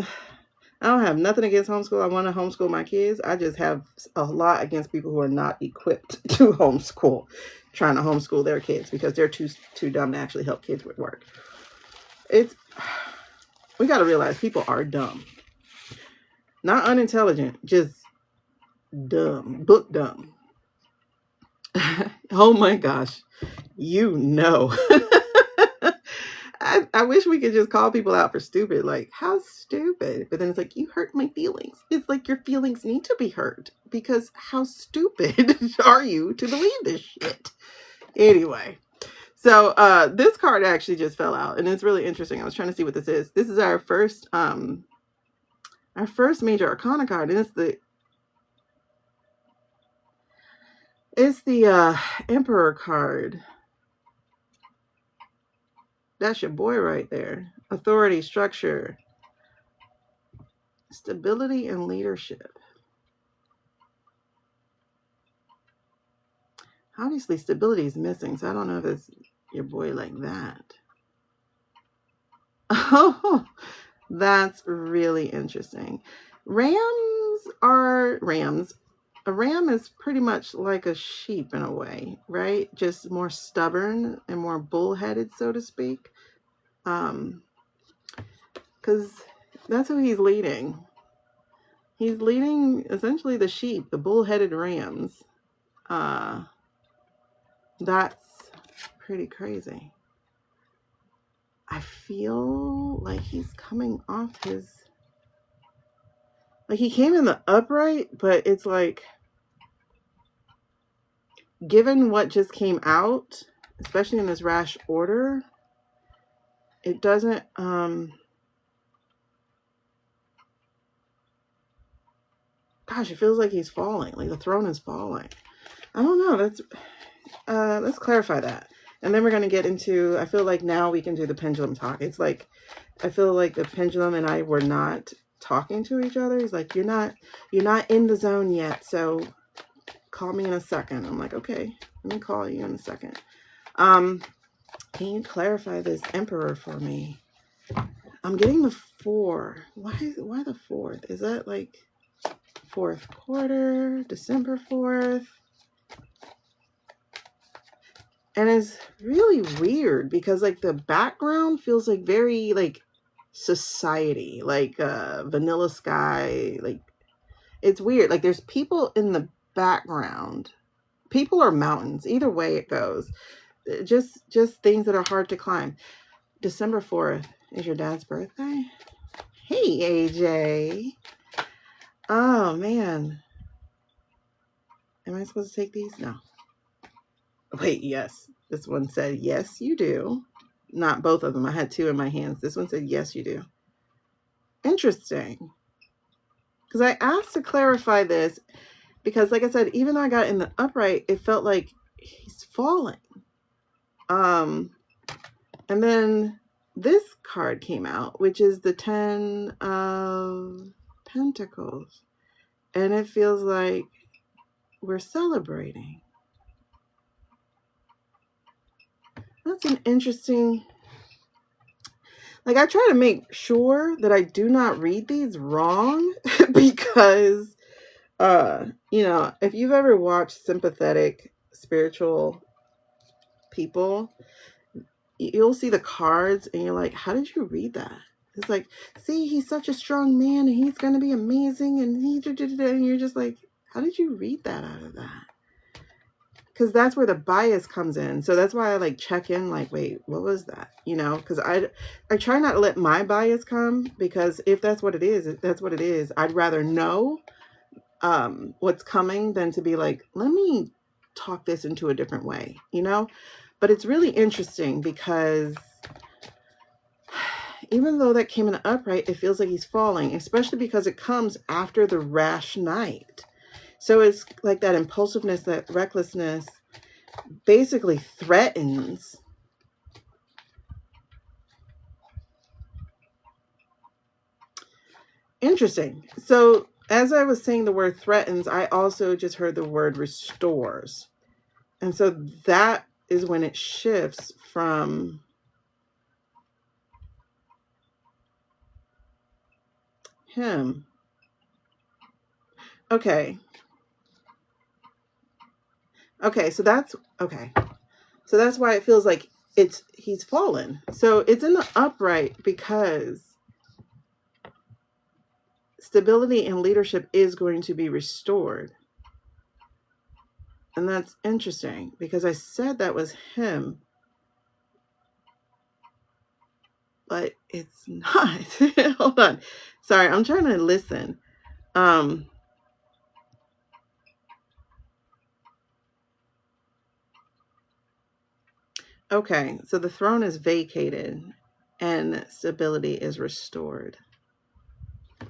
I don't have nothing against homeschool. I want to homeschool my kids. I just have a lot against people who are not equipped to homeschool, trying to homeschool their kids because they're too dumb to actually help kids with work. We got to realize people are dumb. Not unintelligent, just dumb, book dumb. Oh my gosh, you know. I wish we could just call people out for stupid, like, how stupid? But then it's like, you hurt my feelings. It's like your feelings need to be hurt, because how stupid are you to believe this shit? Anyway, so this card actually just fell out, and it's really interesting. I was trying to see what this is. This is our first major arcana card, and it's the Emperor card. That's your boy right there. Authority, structure, stability, and leadership. Obviously, stability is missing, so I don't know if it's your boy like that. Oh, that's really interesting. Rams are rams. A ram is pretty much like a sheep in a way, right? Just more stubborn and more bullheaded, so to speak. Because that's who he's leading. He's leading essentially the sheep, the bullheaded rams. That's pretty crazy. I feel like he's coming off his... Like, he came in the upright, but it's like... given what just came out, especially in this rash order, it doesn't, gosh, it feels like he's falling, like the throne is falling. I don't know. Let's clarify that. And then we're going to get into, I feel like now we can do the pendulum talk. It's like, I feel like the pendulum and I were not talking to each other. He's like, you're not in the zone yet. So call me in a second. I'm like, okay, let me call you in a second. Can you clarify this emperor for me? I'm getting the 4. Why the 4th? Is that like 4th quarter, December 4th? And it's really weird because like the background feels like very like society, like Vanilla Sky. Like it's weird. Like there's people in the background, people or mountains, either way it goes. Just things that are hard to climb. December 4th is your dad's birthday. Hey AJ. Oh man, am I supposed to take these? No. Wait, yes. This one said, yes, you do. Not both of them. I had 2 in my hands. This one said, yes, you do. Interesting. Because I asked to clarify this because, like I said, even though I got in the upright, it felt like he's falling. And then this card came out, which is the 10 of Pentacles. And it feels like we're celebrating. That's an interesting, like I try to make sure that I do not read these wrong because, you know, if you've ever watched sympathetic spiritual people, you'll see the cards and you're like, how did you read that? It's like, see, he's such a strong man and he's going to be amazing. And you're just like, how did you read that out of that? Because that's where the bias comes in. So that's why I like check in like, wait, what was that? You know, because I try not to let my bias come, because if that's what it is, that's what it is. I'd rather know what's coming than to be like, let me talk this into a different way, you know? But it's really interesting because even though that came in the upright, it feels like he's falling, especially because it comes after the rash night. So it's like that impulsiveness, that recklessness basically threatens. Interesting. So as I was saying the word threatens, I also just heard the word restores. And so that is when it shifts from him. Okay. Okay, so that's okay. So that's why it feels like he's fallen. So it's in the upright because stability and leadership is going to be restored. And that's interesting because I said that was him, but it's not. Hold on. Sorry, I'm trying to listen. Okay, so the throne is vacated and stability is restored.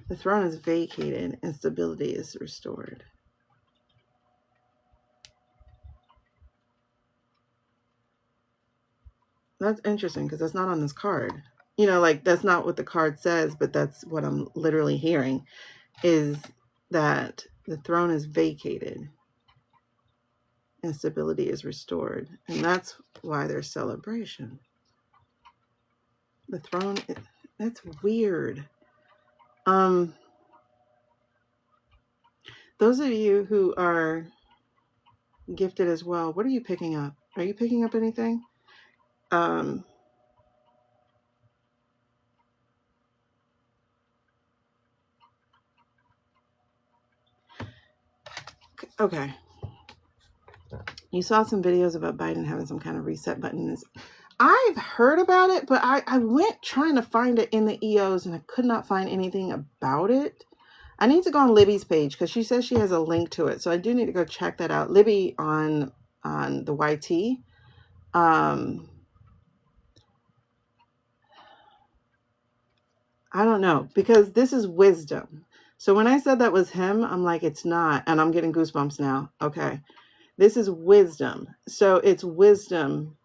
The throne is vacated and stability is restored. That's interesting because that's not on this card. You know, like that's not what the card says, but that's what I'm literally hearing, is that the throne is vacated and stability is restored. And that's why there's celebration. The throne, that's weird. Those of you who are gifted as well, what are you picking up? Are you picking up anything? Okay. You saw some videos about Biden having some kind of reset button. I've heard about it, but I went trying to find it in the EOs and I could not find anything about it. I need to go on Libby's page because she says she has a link to it. So I do need to go check that out. Libby on on the YT. I don't know, because this is wisdom. So when I said that was him, I'm like, it's not. And I'm getting goosebumps now. Okay. This is wisdom. So it's wisdom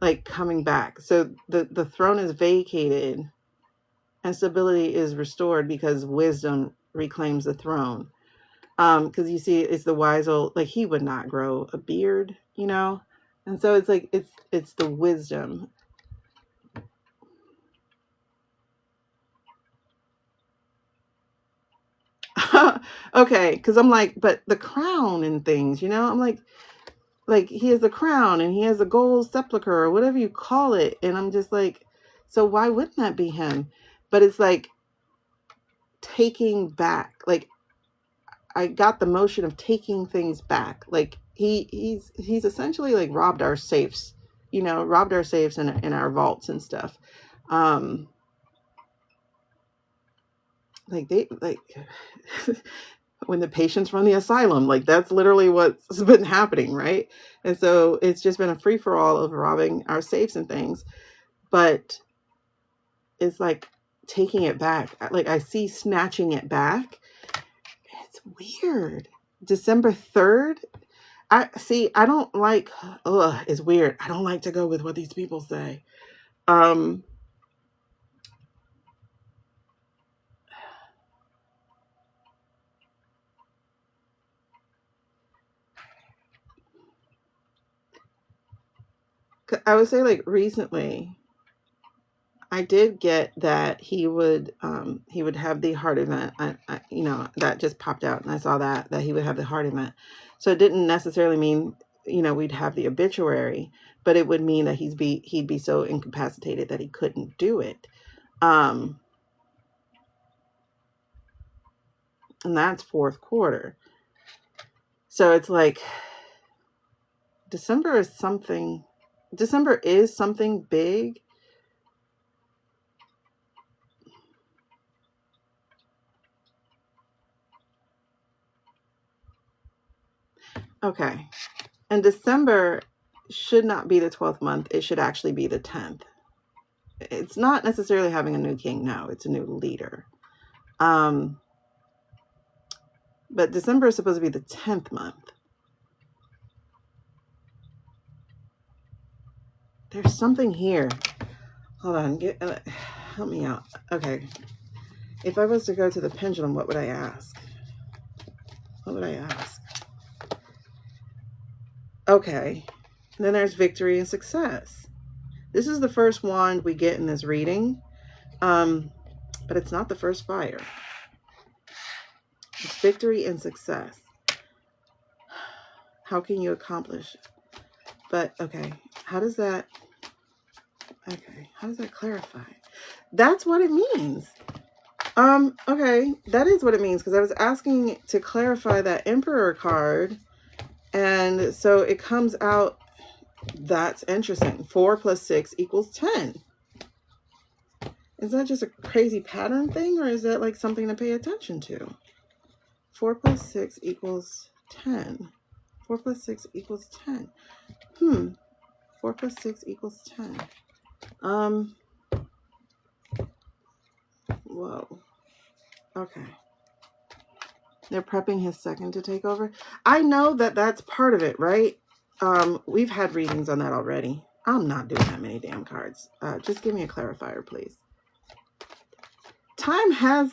like coming back. So the throne is vacated and stability is restored because wisdom reclaims the throne. Because you see, it's the wise old, like he would not grow a beard, you know? And so it's like, it's the wisdom. Okay, because I'm like, but the crown and things, you know? I'm like he has the crown and he has a gold sepulcher or whatever you call it. And I'm just like, so why wouldn't that be him? But it's like taking back, like I got the motion of taking things back. Like he's essentially like robbed our safes, you know, robbed our safes in our vaults and stuff. Like they like when the patients run the asylum, like that's literally what's been happening, right? And so it's just been a free for all of robbing our safes and things. But it's like taking it back. Like I see snatching it back. It's weird. December 3rd. I don't like, it's weird. I don't like to go with what these people say. I would say like recently, I did get that he would have the heart event. You know, that just popped out and I saw that he would have the heart event. So it didn't necessarily mean, you know, we'd have the obituary, but it would mean that he'd be so incapacitated that he couldn't do it. And that's fourth quarter. So it's like December is something big. Okay. And December should not be the 12th month. It should actually be the 10th. It's not necessarily having a new king. No, it's a new leader. But December is supposed to be the 10th month. There's something here. Hold on. Help me out. Okay. If I was to go to the pendulum, what would I ask? What would I ask? Okay. And then there's victory and success. This is the first wand we get in this reading. But it's not the first fire. It's victory and success. How can you accomplish? But okay, how does that clarify? That's what it means. Okay, that is what it means, because I was asking to clarify that Emperor card, and so it comes out. That's interesting. 4 + 6 = 10. Is that just a crazy pattern thing, or is that like something to pay attention to? 4 + 6 = 10. 4 + 6 = 10. 4 + 6 = 10. Whoa. Okay. They're prepping his second to take over. I know that that's part of it, right? We've had readings on that already. I'm not doing that many damn cards. Just give me a clarifier, please. Time has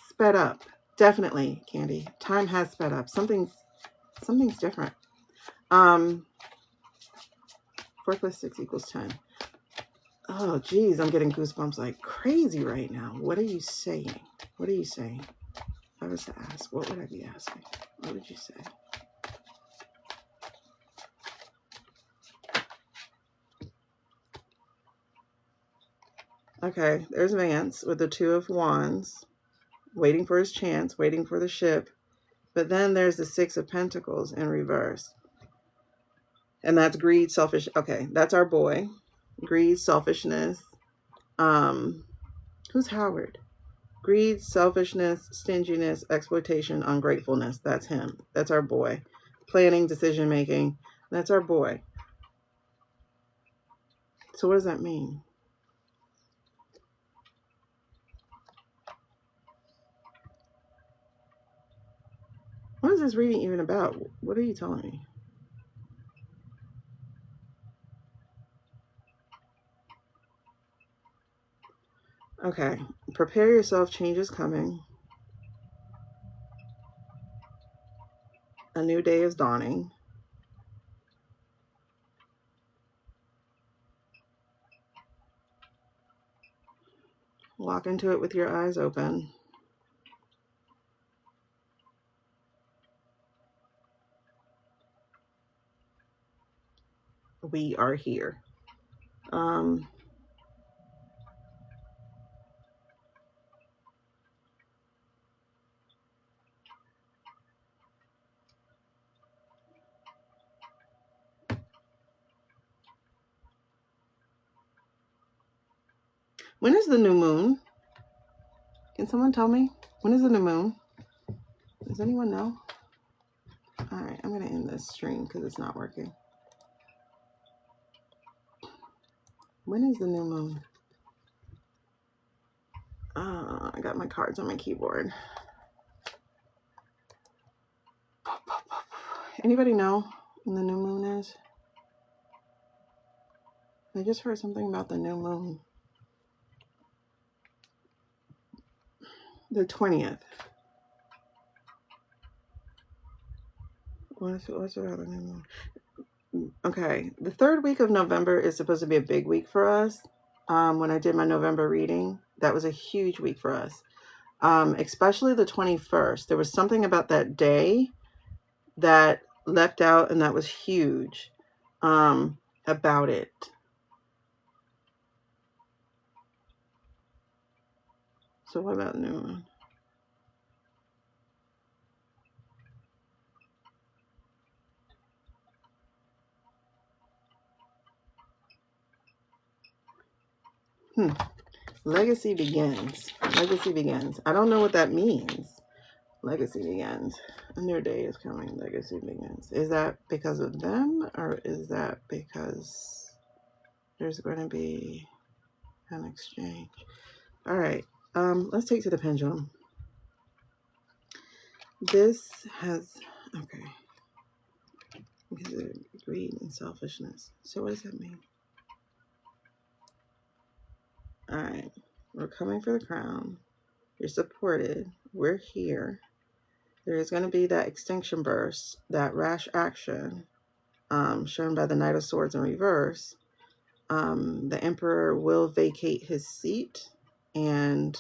sped up. Definitely, Candy. Time has sped up. Something's different. 4 + 6 = 10. Oh, geez, I'm getting goosebumps like crazy right now. What are you saying? What are you saying? If I was to ask, what would I be asking? What would you say? Okay, there's Vance with the 2 of Wands, waiting for his chance, waiting for the ship. But then there's the 6 of Pentacles in reverse. And that's greed, selfish. Okay, that's our boy. Greed, selfishness. Who's Howard? Greed, selfishness, stinginess, exploitation, ungratefulness. That's him. That's our boy. Planning, decision making. That's our boy. So what does that mean? What is this reading even about? What are you telling me? Okay. Prepare yourself. Change is coming. A new day is dawning. Walk into it with your eyes open. We are here. When is the new moon? Can someone tell me? When is the new moon? Does anyone know? All right, I'm going to end this stream because it's not working. When is the new moon? I got my cards on my keyboard. Anybody know when the new moon is? I just heard something about the new moon. The 20th. What's about the new moon? Okay, the third week of November is supposed to be a big week for us. When I did my November reading, that was a huge week for us. Especially the 21st. There was something about that day that leapt out and that was huge about it. So what about the new moon? Legacy begins. Legacy begins. I don't know what that means. Legacy begins. A new day is coming. Legacy begins. Is that because of them, or is that because there's going to be an exchange? All right. Let's take to the pendulum. This has, okay, because of greed and selfishness. So what does that mean? All right. We're coming for the crown. You're supported. We're here. There is going to be that extinction burst, that rash action shown by the Knight of Swords in reverse. The Emperor will vacate his seat and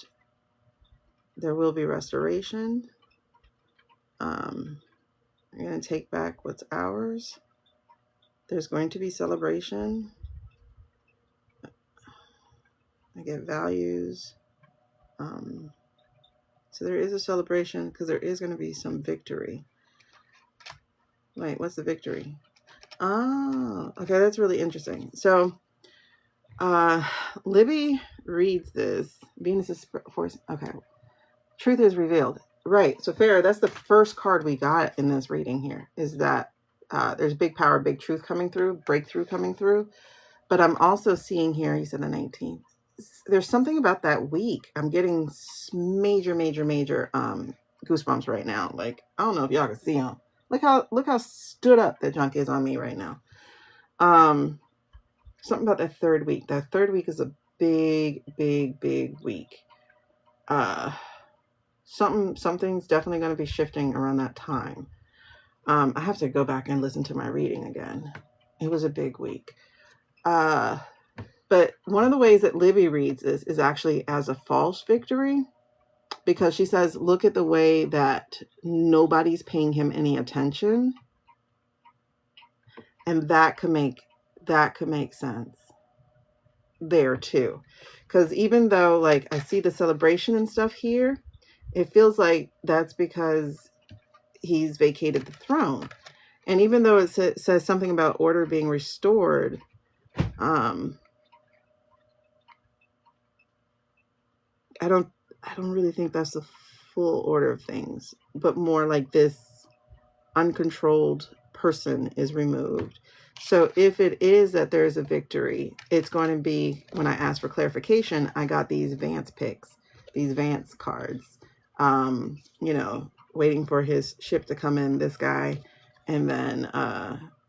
there will be restoration. We're going to take back what's ours. There's going to be celebration. I get values. So there is a celebration because there is going to be some victory. Wait, what's the victory? Oh, okay, that's really interesting. So, Libby reads this. Venus is force. Okay, truth is revealed. Right. So, Farrah, that's the first card we got in this reading here. Is that there's big power, big truth coming through, breakthrough coming through. But I'm also seeing here. You said the 19th. There's something about that week. I'm getting major goosebumps right now. Like, I don't know if y'all can see them. Look how stood up that junk is on me right now. Something about that third week. That third week is a big week. Something's definitely going to be shifting around that time. I have to go back and listen to my reading again. It was a big week. But one of the ways that Libby reads this is actually as a false victory, because she says, look at the way that nobody's paying him any attention. And that could make sense there too. Because even though like I see the celebration and stuff here, it feels like that's because he's vacated the throne. And even though it says something about order being restored, I don't really think that's the full order of things, but more like this uncontrolled person is removed. So if it is that there's a victory, it's going to be, when I asked for clarification, I got these Vance picks, these Vance cards, you know, waiting for his ship to come in, this guy, and then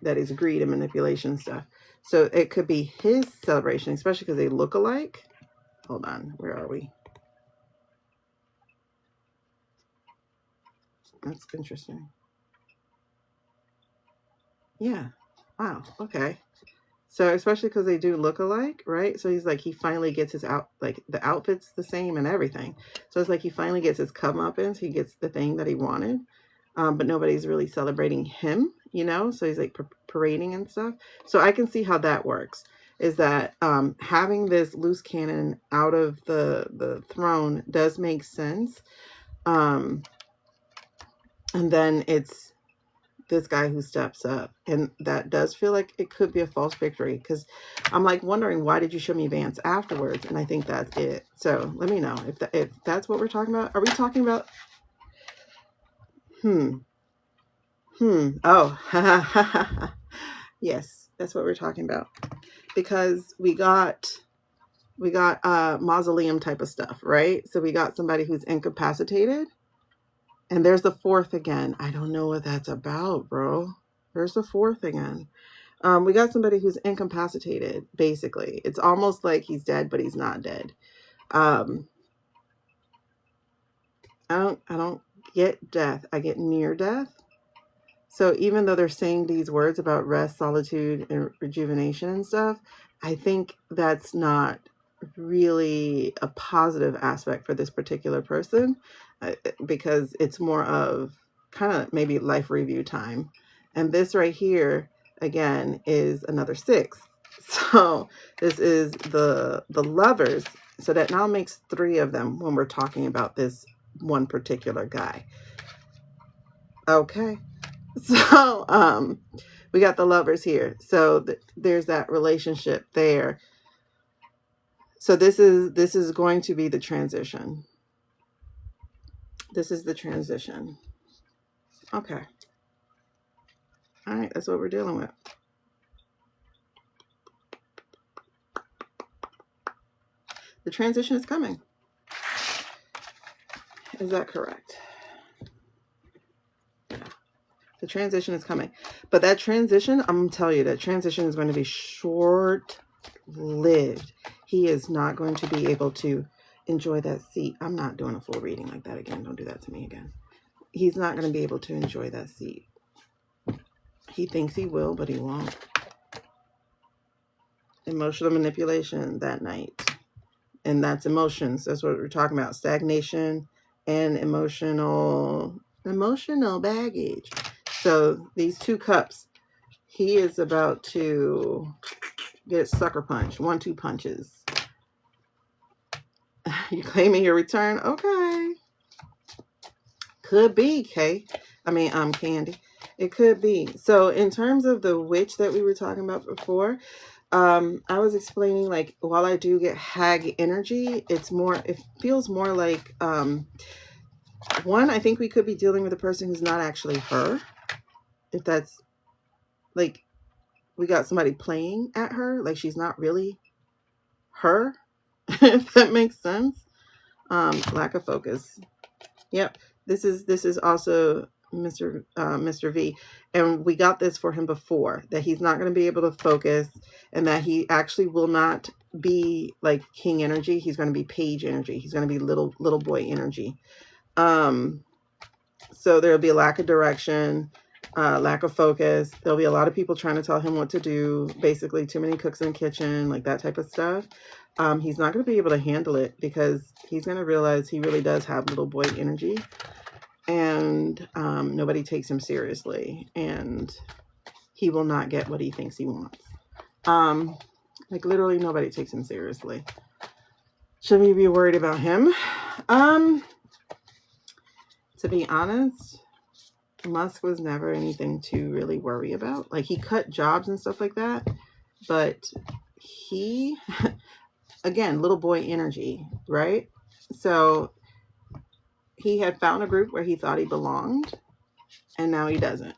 that is greed and manipulation stuff. So it could be his celebration, especially because they look alike. Hold on, where are we? That's interesting. Yeah. Wow. Okay. So especially because they do look alike, right? So he's like, he finally gets his like the outfit's the same and everything. So it's like he finally gets his comeuppance. He gets the thing that he wanted, but nobody's really celebrating him, you know? So he's like parading and stuff. So I can see how that works, is that having this loose cannon out of the throne does make sense. And then it's this guy who steps up, and that does feel like it could be a false victory, because I'm like wondering, why did you show me Vance afterwards? And I think that's it. So let me know if that's what we're talking about. Are we talking about oh yes, that's what we're talking about, because we got mausoleum type of stuff, right? So we got somebody who's incapacitated. And there's the fourth again. I don't know what that's about, bro. There's the fourth again. We got somebody who's incapacitated, basically. It's almost like he's dead, but he's not dead. I don't get death. I get near death. So even though they're saying these words about rest, solitude, and rejuvenation and stuff, I think that's not really a positive aspect for this particular person, because it's more of kind of maybe life review time. And this right here, again, is another 6. So this is the lovers. So that now makes 3 of them when we're talking about this one particular guy. Okay. So we got the lovers here. So there's that relationship there. So this is going to be the transition. This is the transition. Okay. All right, that's what we're dealing with. The transition is coming. Is that correct? Yeah. The transition is coming. But that transition, I'm going to tell you, that transition is going to be short-lived. He is not going to be able to enjoy that seat. I'm not doing a full reading like that again. Don't do that to me again. He's not going to be able to enjoy that seat. He thinks he will, but he won't. Emotional manipulation that night. And that's emotions. That's what we're talking about. Stagnation and emotional baggage. So these 2 cups, he is about to get sucker punched. 1-2 punches. You claiming your return? Okay. Could be, Candy. It could be. So in terms of the witch that we were talking about before, I was explaining, like, while I do get hag energy, it feels more like, one, I think we could be dealing with a person who's not actually her. If that's, like, we got somebody playing at her, like she's not really her, if that makes sense. Lack of focus. Yep. This is also Mr. V, and we got this for him before, that he's not going to be able to focus, and that he actually will not be like king energy. He's going to be page energy. He's going to be little boy energy. So there'll be a lack of direction, lack of focus. There'll be a lot of people trying to tell him what to do. Basically, too many cooks in the kitchen, like that type of stuff. He's not going to be able to handle it, because he's going to realize he really does have little boy energy. And nobody takes him seriously, and he will not get what he thinks he wants. Like literally nobody takes him seriously. Should we be worried about him? To be honest, Musk was never anything to really worry about. Like, he cut jobs and stuff like that, but he, again, little boy energy, right? So he had found a group where he thought he belonged, and now he doesn't.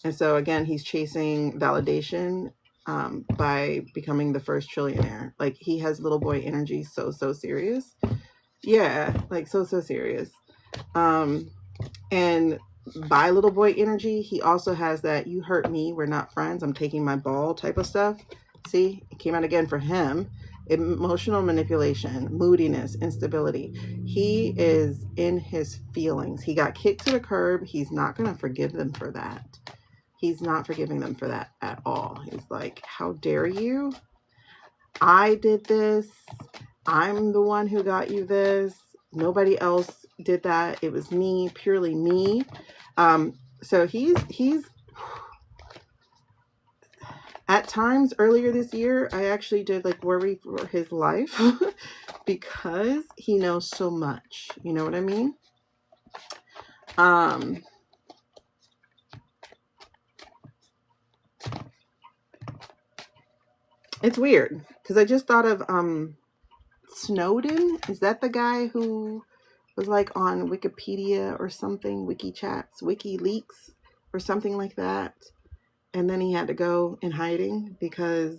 And so again, he's chasing validation by becoming the first trillionaire. Like he has little boy energy, so serious. Yeah, like so serious. And by little boy energy, he also has that "you hurt me, we're not friends, I'm taking my ball" type of stuff. See, it came out again for him. Emotional manipulation, moodiness, instability. He is in his feelings. He got kicked to the curb. He's not going to forgive them for that. He's not forgiving them for that at all. He's like, how dare you? I did this. I'm the one who got you this. Nobody else did that. It was me, purely me. So he's at times earlier this year, I actually did like worry for his life because he knows so much. You know what I mean? It's weird because I just thought of Snowden. Is that the guy who was like on Wikipedia or something, WikiChats, WikiLeaks or something like that? And then he had to go in hiding because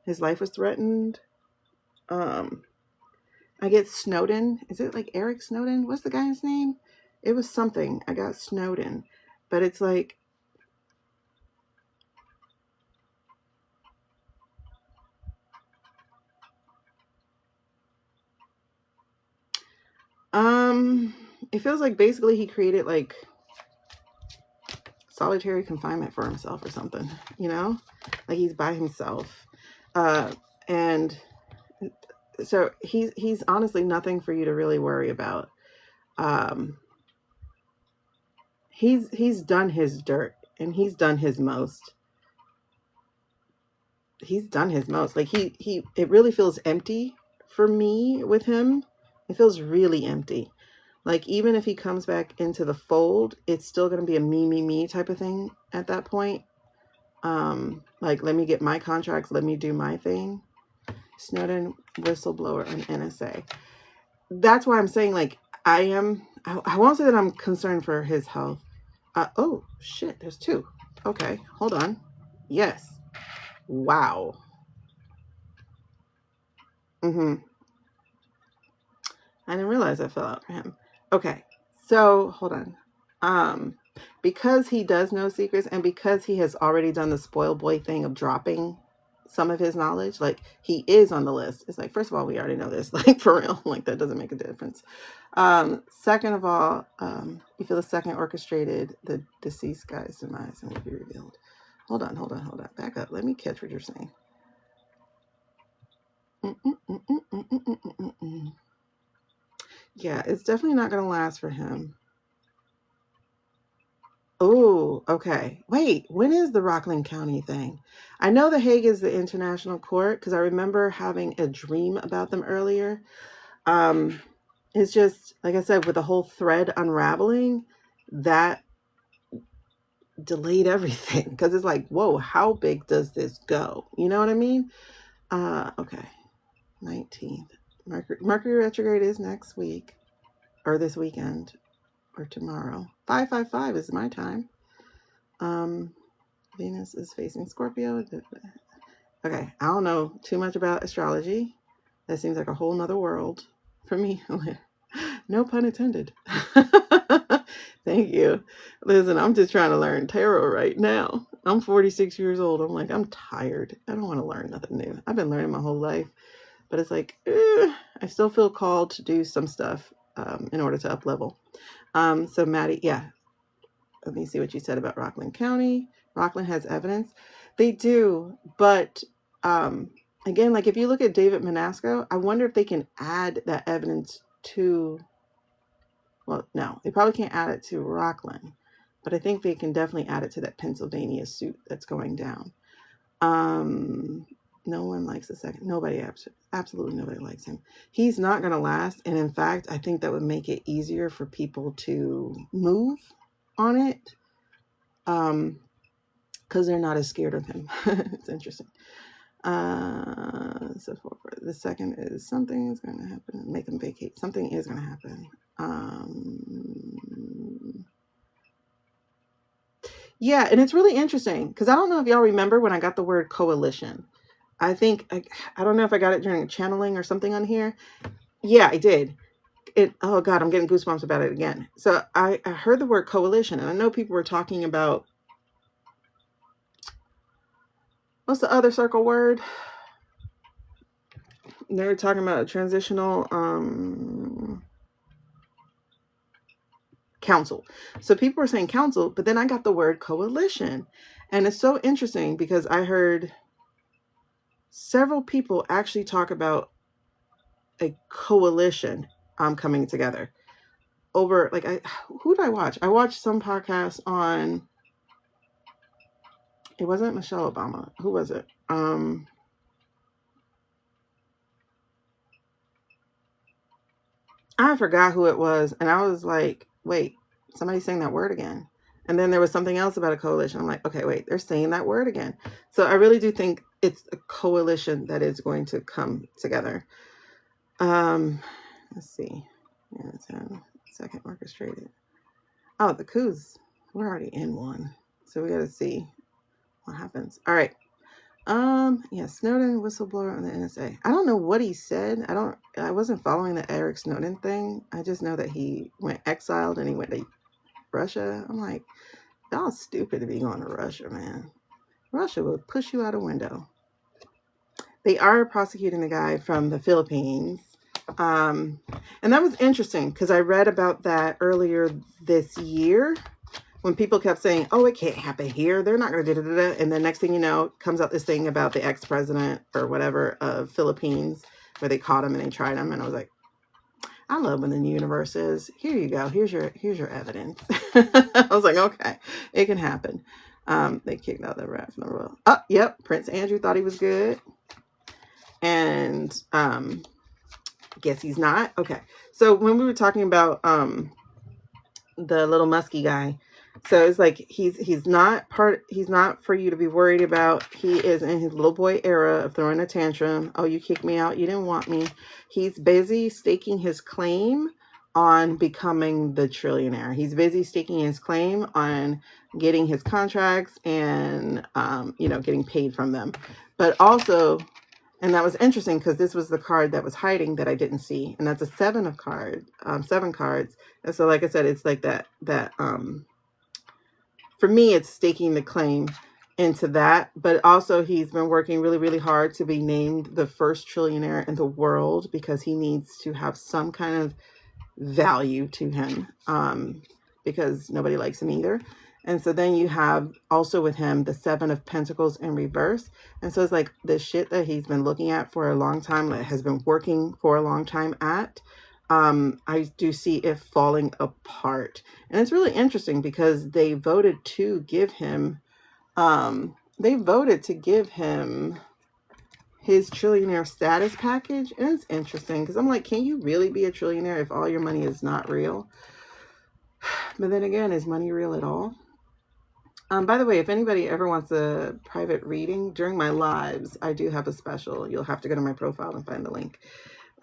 his life was threatened. I get Snowden. Is it like Eric Snowden? What's the guy's name? It was something. I got Snowden. But it's like, it feels like basically he created like solitary confinement for himself or something, you know? Like he's by himself. And so he's honestly nothing for you to really worry about. He's done his dirt and he's done his most. He's done his most. Like it really feels empty for me with him. It feels really empty. Like even if he comes back into the fold, it's still going to be a me type of thing at that point. Like, let me get my contracts. Let me do my thing. Snowden, whistleblower, and NSA. That's why I'm saying, like, I won't say that I'm concerned for his health. Oh, shit, there's two. Okay, hold on. Yes. Wow. I didn't realize I fell out for him. Okay, so hold on. Because he does know secrets and because he has already done the spoil boy thing of dropping some of his knowledge, like he is on the list. It's like, first of all, we already know this, like for real, like that doesn't make a difference. Second of all, you feel the second orchestrated the deceased guy's demise and will be revealed. Hold on. Back up. Let me catch what you're saying. Yeah, it's definitely not going to last for him. Oh, okay. Wait, when is the Rockland County thing? I know The Hague is the international court because I remember having a dream about them earlier. It's just, like I said, with the whole thread unraveling, that delayed everything because it's like, whoa, how big does this go? You know what I mean? Okay. 19th. Mercury retrograde is next week or this weekend or tomorrow. 555 is my time. Venus is facing Scorpio. Okay, I don't know too much about astrology. That seems like a whole nother world for me. No pun intended. Thank you. Listen, I'm just trying to learn tarot right now. I'm 46 years old. I'm like, I'm tired. I don't want to learn nothing new. I've been learning my whole life. But it's like, I still feel called to do some stuff in order to up level. So Maddie, yeah. Let me see what you said about Rockland County. Rockland has evidence. They do, but again, like if you look at David Manasco, I wonder if they can add that evidence to, well, no, they probably can't add it to Rockland, but I think they can definitely add it to that Pennsylvania suit that's going down. No one likes the second. Nobody, absolutely nobody likes him. He's not going to last. And in fact, I think that would make it easier for people to move on it. Because they're not as scared of him. It's interesting. So for the second is something is going to happen. Make them vacate. Something is going to happen. Yeah, and it's really interesting because I don't know if y'all remember when I got the word coalition. I think I don't know if I got it during channeling or something on here. Yeah, I did. Oh God, I'm getting goosebumps about it again. So I heard the word coalition, and I know people were talking about, what's the other circle word? They were talking about a transitional council. So people were saying council, but then I got the word coalition. And it's so interesting because I heard several people actually talk about a coalition coming together over, like, who did I watch? I watched some podcasts on, it wasn't Michelle Obama. Who was it? I forgot who it was. And I was like, wait, somebody's saying that word again. And then there was something else about a coalition. I'm like, okay, wait, they're saying that word again. So I really do think it's a coalition that is going to come together. Let's see. Yeah, 10 second orchestrated. Oh, the coups. We're already in one. So we got to see what happens. All right. Yeah, Snowden, whistleblower on the NSA. I don't know what he said. I wasn't following the Eric Snowden thing. I just know that he went exiled and he went to Russia. I'm like, y'all stupid to be going to Russia, man. Russia will push you out a window. They are prosecuting the guy from the Philippines. And that was interesting because I read about that earlier this year when people kept saying, oh, it can't happen here. They're not going to do it. And then next thing you know, comes out this thing about the ex-president or whatever of Philippines where they caught him and they tried him. And I was like, I love when the universe is, here you go. Here's your evidence. I was like, okay, it can happen. They kicked out the rat from the royal. Oh, yep. Prince Andrew thought he was good. And guess he's not. Okay. So when we were talking about the little musky guy, so it's like he's not for you to be worried about. He is in his little boy era of throwing a tantrum. Oh, you kicked me out, you didn't want me. He's busy staking his claim on becoming the trillionaire. He's busy staking his claim on getting his contracts and getting paid from them. But also, and that was interesting because this was the card that was hiding that I didn't see. And that's a 7 cards. And so, like I said, it's like that, for me, it's staking the claim into that. But also he's been working really, really hard to be named the first trillionaire in the world because he needs to have some kind of value to him because nobody likes him either. And so then you have also with him the 7 of Pentacles in reverse. And so it's like the shit that he's been looking at for a long time, that has been working for a long time at, I do see it falling apart. And it's really interesting because they voted to give him, his trillionaire status package. And it's interesting because I'm like, can you really be a trillionaire if all your money is not real? But then again, is money real at all? By the way, if anybody ever wants a private reading during my lives, I do have a special. You'll have to go to my profile and find the link.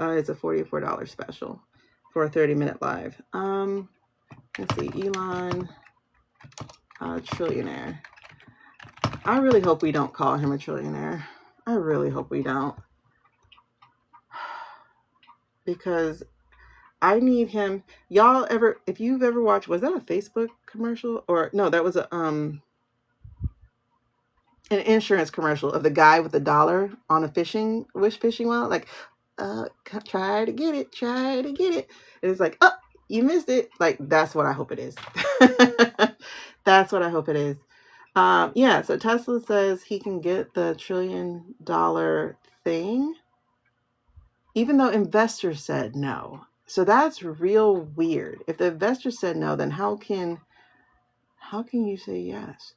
It's a $44 special for a 30-minute live. Let's see, Elon, trillionaire. I really hope we don't call him a trillionaire. I really hope we don't. Because I need him. Y'all ever, if you've ever watched, was that a Facebook commercial? Or no, that was an insurance commercial of the guy with the dollar on a fishing well. Like, try to get it. And it's like, oh, you missed it. Like, that's what I hope it is. That's what I hope it is. Yeah, so Tesla says he can get the $1 trillion thing, even though investors said no. So that's real weird. If the investors said no, then how can you say yes?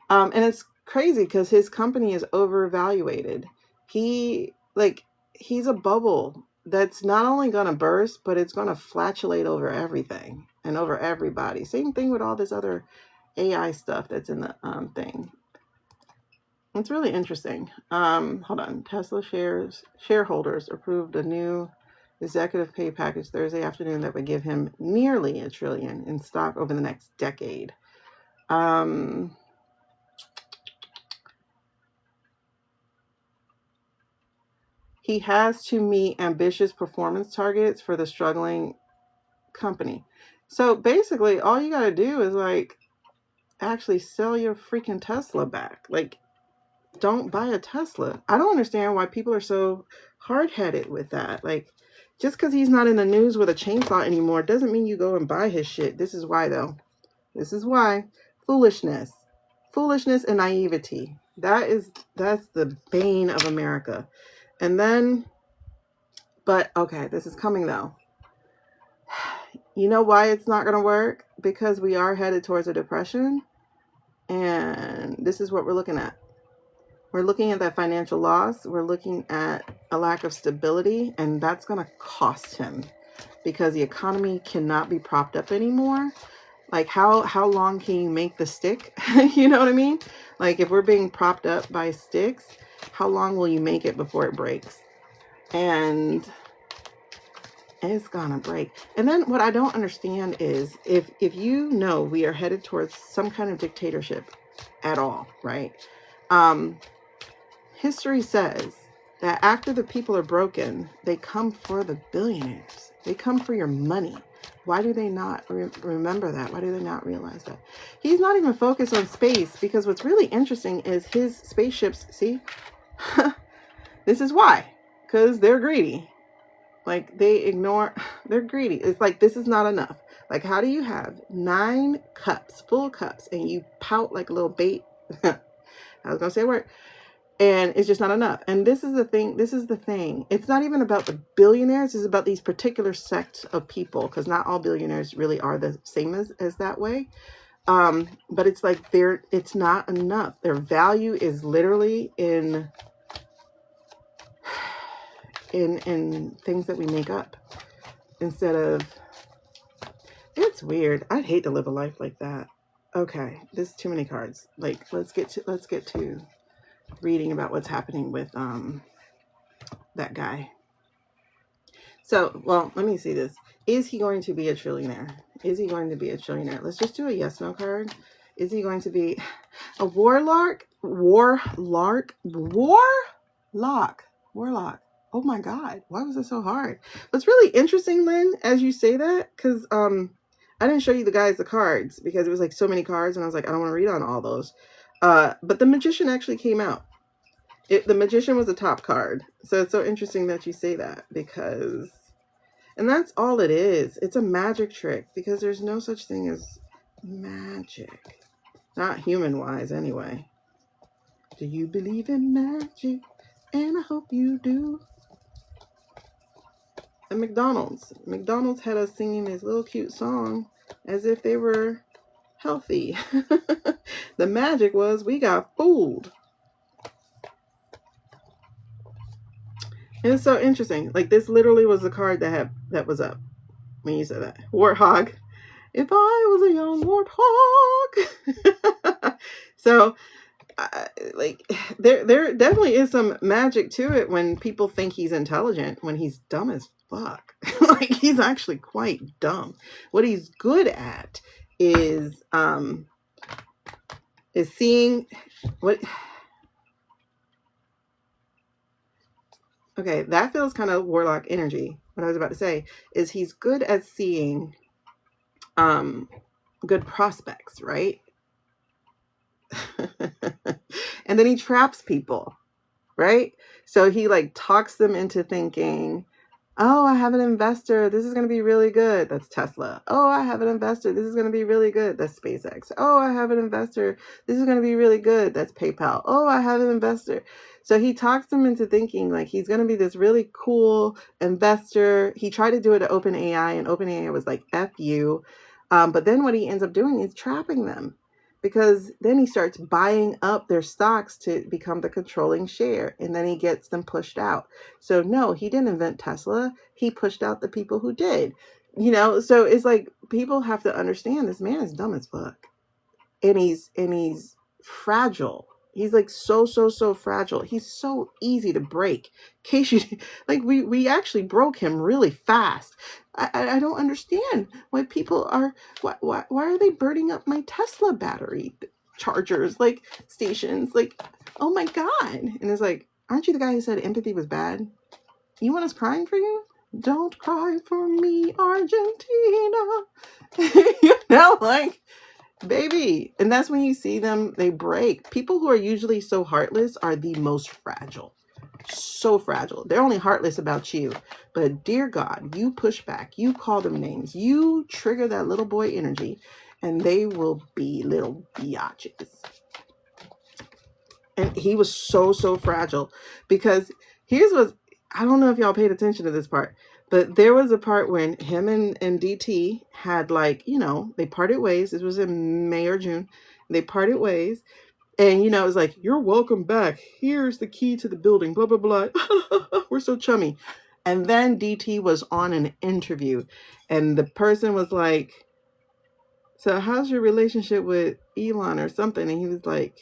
And it's crazy because his company is overvaluated. He's a bubble that's not only going to burst, but it's going to flatulate over everything and over everybody. Same thing with all this other AI stuff that's in the thing. It's really interesting. Hold on. Tesla shareholders approved a new executive pay package Thursday afternoon that would give him nearly $1 trillion in stock over the next decade. he has to meet ambitious performance targets for the struggling company. So basically, all you got to do is like actually sell your freaking Tesla back. Like, don't buy a Tesla. I don't understand why people are so hard-headed with that. Like, just because he's not in the news with a chainsaw anymore doesn't mean you go and buy his shit. This is why, though. This is why. Foolishness. Foolishness and naivety. That's the bane of America. And then, but okay, this is coming though. You know why it's not going to work? Because we are headed towards a depression. And this is what we're looking at. We're looking at that financial loss. We're looking at a lack of stability, and that's going to cost him because the economy cannot be propped up anymore. Like, how long can you make the stick? You know what I mean? Like, if we're being propped up by sticks, how long will you make it before it breaks? And it's gonna break. And then what I don't understand is if you know we are headed towards some kind of dictatorship at all, right? History says that after the people are broken, they come for the billionaires. They come for your money. Why do they not remember that? Why do they not realize that? He's not even focused on space because what's really interesting is his spaceships. See, this is why, because they're greedy. Like they're greedy. It's like, this is not enough. Like, how do you have 9 cups, full cups, and you pout like a little bait? I was going to say a word. And it's just not enough. And this is the thing. This is the thing. It's not even about the billionaires. It's about these particular sect of people, because not all billionaires really are the same as that way. But it's like it's not enough. Their value is literally in things that we make up instead of. It's weird. I'd hate to live a life like that. Okay, there's too many cards. Like, let's get to reading about what's happening with that guy. So, well, let me see this. Is he going to be a trillionaire? Is he going to be a trillionaire? Let's just do a yes no card. Is he going to be a warlock? Warlock. Oh my God, why was it so hard? What's really interesting, Lynn, as you say that, because I didn't show you the cards because it was like so many cards and I was like, I don't want to read on all those. But the Magician actually came out. The Magician was the top card. So it's so interesting that you say that because, and that's all it is. It's a magic trick because there's no such thing as magic. Not human-wise anyway. Do you believe in magic? And I hope you do. And McDonald's had us singing this little cute song as if they were healthy. The magic was we got fooled. And it's so interesting. Like, this literally was the card that was up when you said that. Warthog. If I was a young warthog. So, like, there definitely is some magic to it when people think he's intelligent when he's dumb as fuck. Like, he's actually quite dumb. What he's good at is seeing what. Okay, that feels kind of warlock energy. What I was about to say is he's good at seeing good prospects, right? And then he traps people, right? So he like talks them into thinking, oh, I have an investor. This is going to be really good. That's Tesla. Oh, I have an investor. This is going to be really good. That's SpaceX. Oh, I have an investor. This is going to be really good. That's PayPal. Oh, I have an investor. So he talks them into thinking like he's going to be this really cool investor. He tried to do it to OpenAI, and OpenAI was like, F you. But then what he ends up doing is trapping them. Because then he starts buying up their stocks to become the controlling share. And then he gets them pushed out. So no, he didn't invent Tesla. He pushed out the people who did. You know, so it's like people have to understand this man is dumb as fuck. And he's fragile. He's like so fragile. He's so easy to break. In case you like, we actually broke him really fast. I don't understand why people are why are they burning up my Tesla battery chargers, like stations, like, oh my God. And it's like, aren't you the guy who said empathy was bad? You want us crying for you? Don't cry for me, Argentina. You know, like, baby. And that's when you see them, they break. People who are usually so heartless are the most fragile. So fragile. They're only heartless about you. But dear God, you push back. You call them names. You trigger that little boy energy. And they will be little biatches. And he was so fragile. Because here's what, I don't know if y'all paid attention to this part. But there was a part when him and DT had, like, you know, they parted ways. This was in May or June. They parted ways. And, you know, it was like, you're welcome back. Here's the key to the building, blah, blah, blah. We're so chummy. And then DT was on an interview. And the person was like, so how's your relationship with Elon or something? And he was like,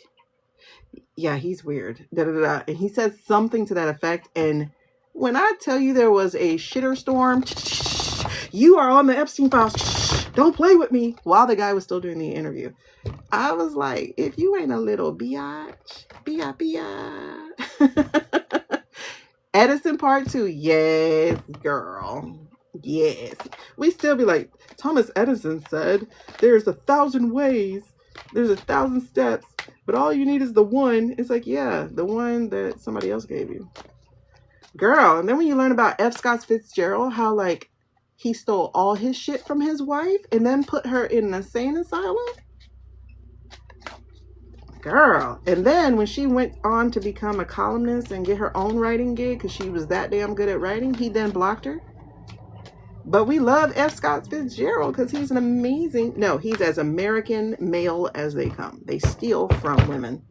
yeah, he's weird. Da, da, da, da. And he said something to that effect. And when I tell you there was a shitter storm, you are on the Epstein files. Don't play with me. While the guy was still doing the interview. I was like, if you ain't a little biatch, Edison part 2. Yes, girl. Yes. We still be like, Thomas Edison said, there's 1,000 ways. There's 1,000 steps. But all you need is the one. It's like, yeah, the one that somebody else gave you. Girl. And then when you learn about F. Scott Fitzgerald, how, like, he stole all his shit from his wife and then put her in an insane asylum. Girl. And then when she went on to become a columnist and get her own writing gig because she was that damn good at writing, he then blocked her. But we love F. Scott Fitzgerald because he's an amazing, no, he's as American male as they come. They steal from women.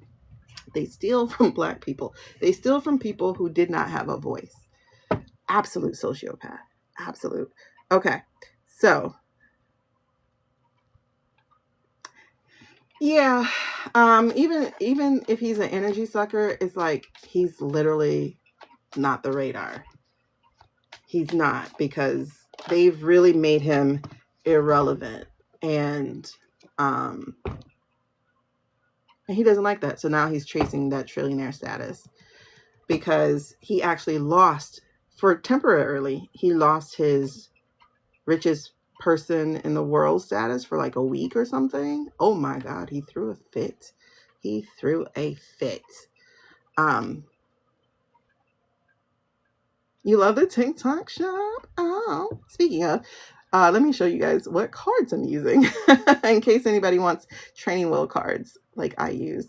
They steal from Black people. They steal from people who did not have a voice. Absolute sociopath. Absolute. Okay. So, yeah, even if he's an energy sucker, it's like he's literally not the radar. He's not, because they've really made him irrelevant, and he doesn't like that. So now he's chasing that trillionaire status because he actually lost, for temporarily, he lost his richest person in the world status for like a week or something. Oh my God, he threw a fit. He threw a fit. You love the TikTok shop? Oh, speaking of, let me show you guys what cards I'm using in case anybody wants training wheel cards like I use.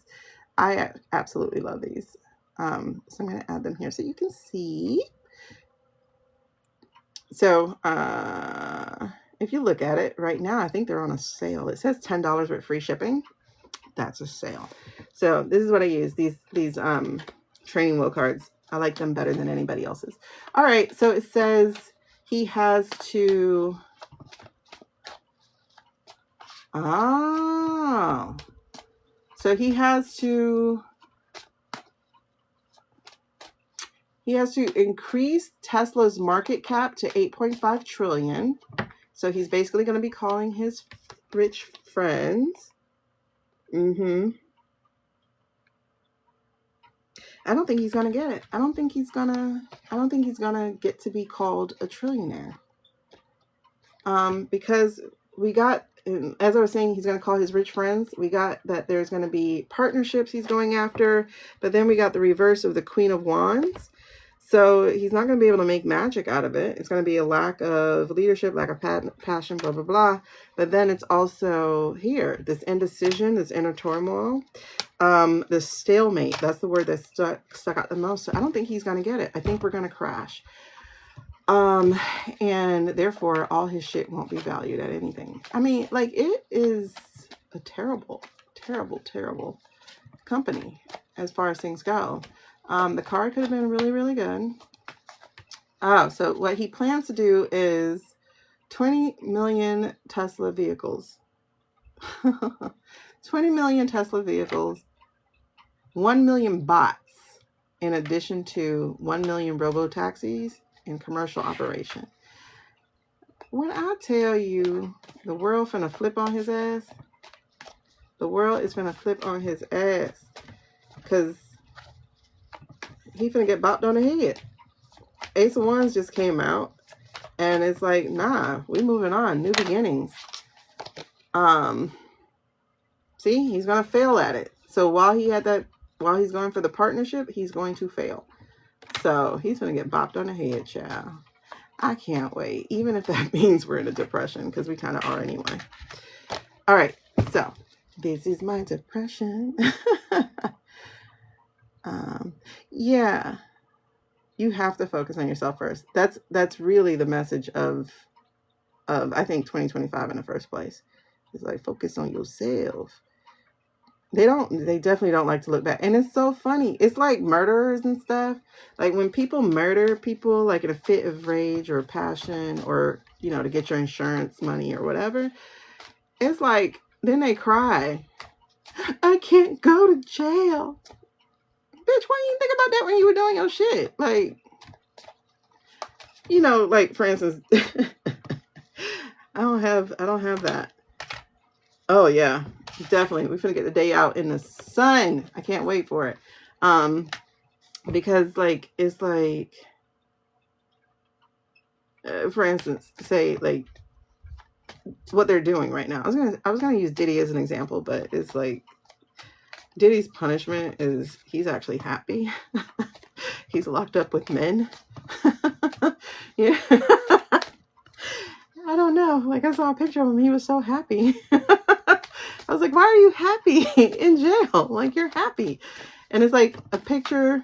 I absolutely love these. So I'm going to add them here so you can see. So, if you look at it right now, I think they're on a sale. It says $10 with free shipping. That's a sale. So this is what I use. These training wheel cards. I like them better than anybody else's. All right. So it says he has to. Oh. So he has to increase Tesla's market cap to 8.5 trillion. So he's basically going to be calling his rich friends. I don't think he's going to get it. I don't think he's going to get to be called a trillionaire. Because we got, as I was saying, he's going to call his rich friends. We got that there's going to be partnerships he's going after, but then we got the reverse of the Queen of Wands. So he's not going to be able to make magic out of it. It's going to be a lack of leadership, lack of passion, blah, blah, blah. But then it's also here, this indecision, this inner turmoil, this stalemate. That's the word that stuck out the most. So I don't think he's going to get it. I think we're going to crash. And therefore all his shit won't be valued at anything. I mean, like, it is a terrible, terrible, terrible company as far as things go. The card could have been really, really good. Oh, so what he plans to do is 20 million Tesla vehicles. 20 million Tesla vehicles, 1 million bots, in addition to 1 million robo-taxis in commercial operation. When I tell you the world finna flip on his ass, the world is finna flip on his ass, because he finna get bopped on the head. Ace of Wands just came out, and it's like, nah, we moving on, new beginnings. See, he's gonna fail at it. So while he's going for the partnership, he's going to fail. So he's gonna get bopped on the head, child. I can't wait, even if that means we're in a depression, because we kind of are anyway. All right, so this is my depression. Yeah, you have to focus on yourself first. That's really the message of I think 2025 in the first place. It's like, focus on yourself. They definitely don't like to look back. And it's so funny. It's like murderers and stuff. Like when people murder people, like in a fit of rage or passion, or, you know, to get your insurance money or whatever, it's like, then they cry, I can't go to jail. Bitch, why you think about that when you were doing your shit? Like, you know, like for instance, I don't have that. Oh yeah, definitely. We're gonna get the day out in the sun. I can't wait for it. Because like, it's like, for instance, say like what they're doing right now. I was gonna use Diddy as an example, but it's like Diddy's punishment is he's actually happy. He's locked up with men. Yeah. I don't know. Like I saw a picture of him. He was so happy. I was like, why are you happy in jail? Like you're happy. And it's like a picture.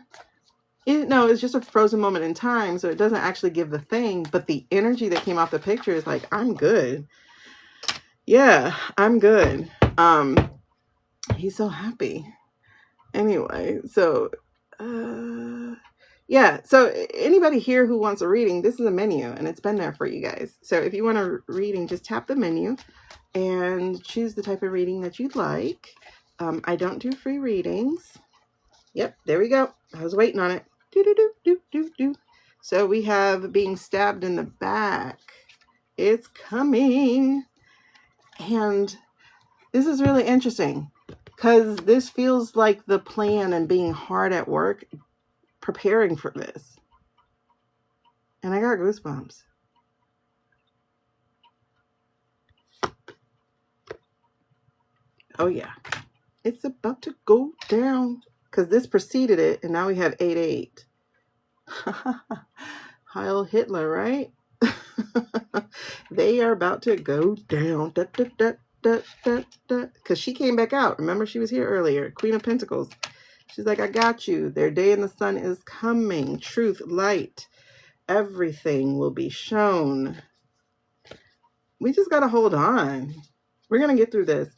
No, it's just a frozen moment in time. So it doesn't actually give the thing, but the energy that came off the picture is like, I'm good. Yeah, I'm good. He's so happy. Anyway, so yeah, so anybody here who wants a reading, this is a menu and it's been there for you guys. So if you want a reading, just tap the menu and choose the type of reading that you'd like. I don't do free readings. Yep, there we go. I was waiting on it. Do. So we have being stabbed in the back. It's coming. And this is really interesting because this feels like the plan and being hard at work preparing for this. And I got goosebumps. Oh yeah, it's about to go down because this preceded it, and now we have 8-8. Heil Hitler, right? They are about to go down. Because she came back out. Remember, she was here earlier. Queen of Pentacles. She's like, I got you. Their day in the sun is coming. Truth, light, everything will be shown. We just got to hold on. We're going to get through this.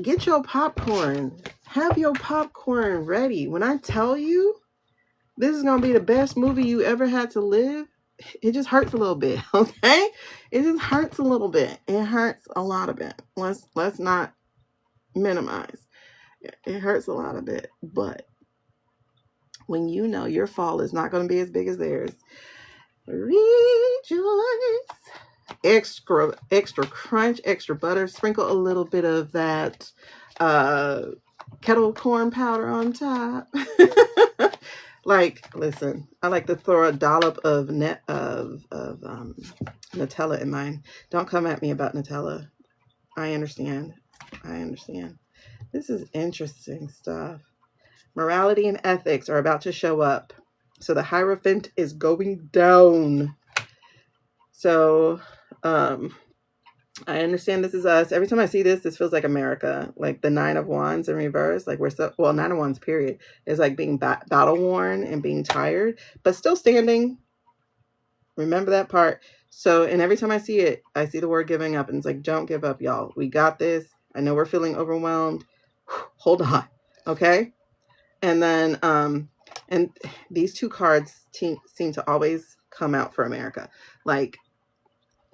Get your popcorn. Have your popcorn ready. When I tell you this is going to be the best movie you ever had to live, it just hurts a little bit, okay? It just hurts a little bit. It hurts a lot of bit. Let's not minimize. It hurts a lot of bit. But when you know your fall is not going to be as big as theirs, rejoice. Extra crunch, extra butter. Sprinkle a little bit of that kettle corn powder on top. Like, listen, I like to throw a dollop of Nutella in mine. Don't come at me about Nutella. I understand. This is interesting stuff. Morality and ethics are about to show up. So the Hierophant is going down. So, I understand this is us. Every time I see this, this feels like America. Like the 9 of Wands in reverse. Like 9 of Wands, period. Is like being battle worn and being tired, but still standing. Remember that part. So, and every time I see it, I see the word giving up. And it's like, don't give up, y'all. We got this. I know we're feeling overwhelmed. Hold on. Okay. And then, and these two cards seem to always come out for America. Like,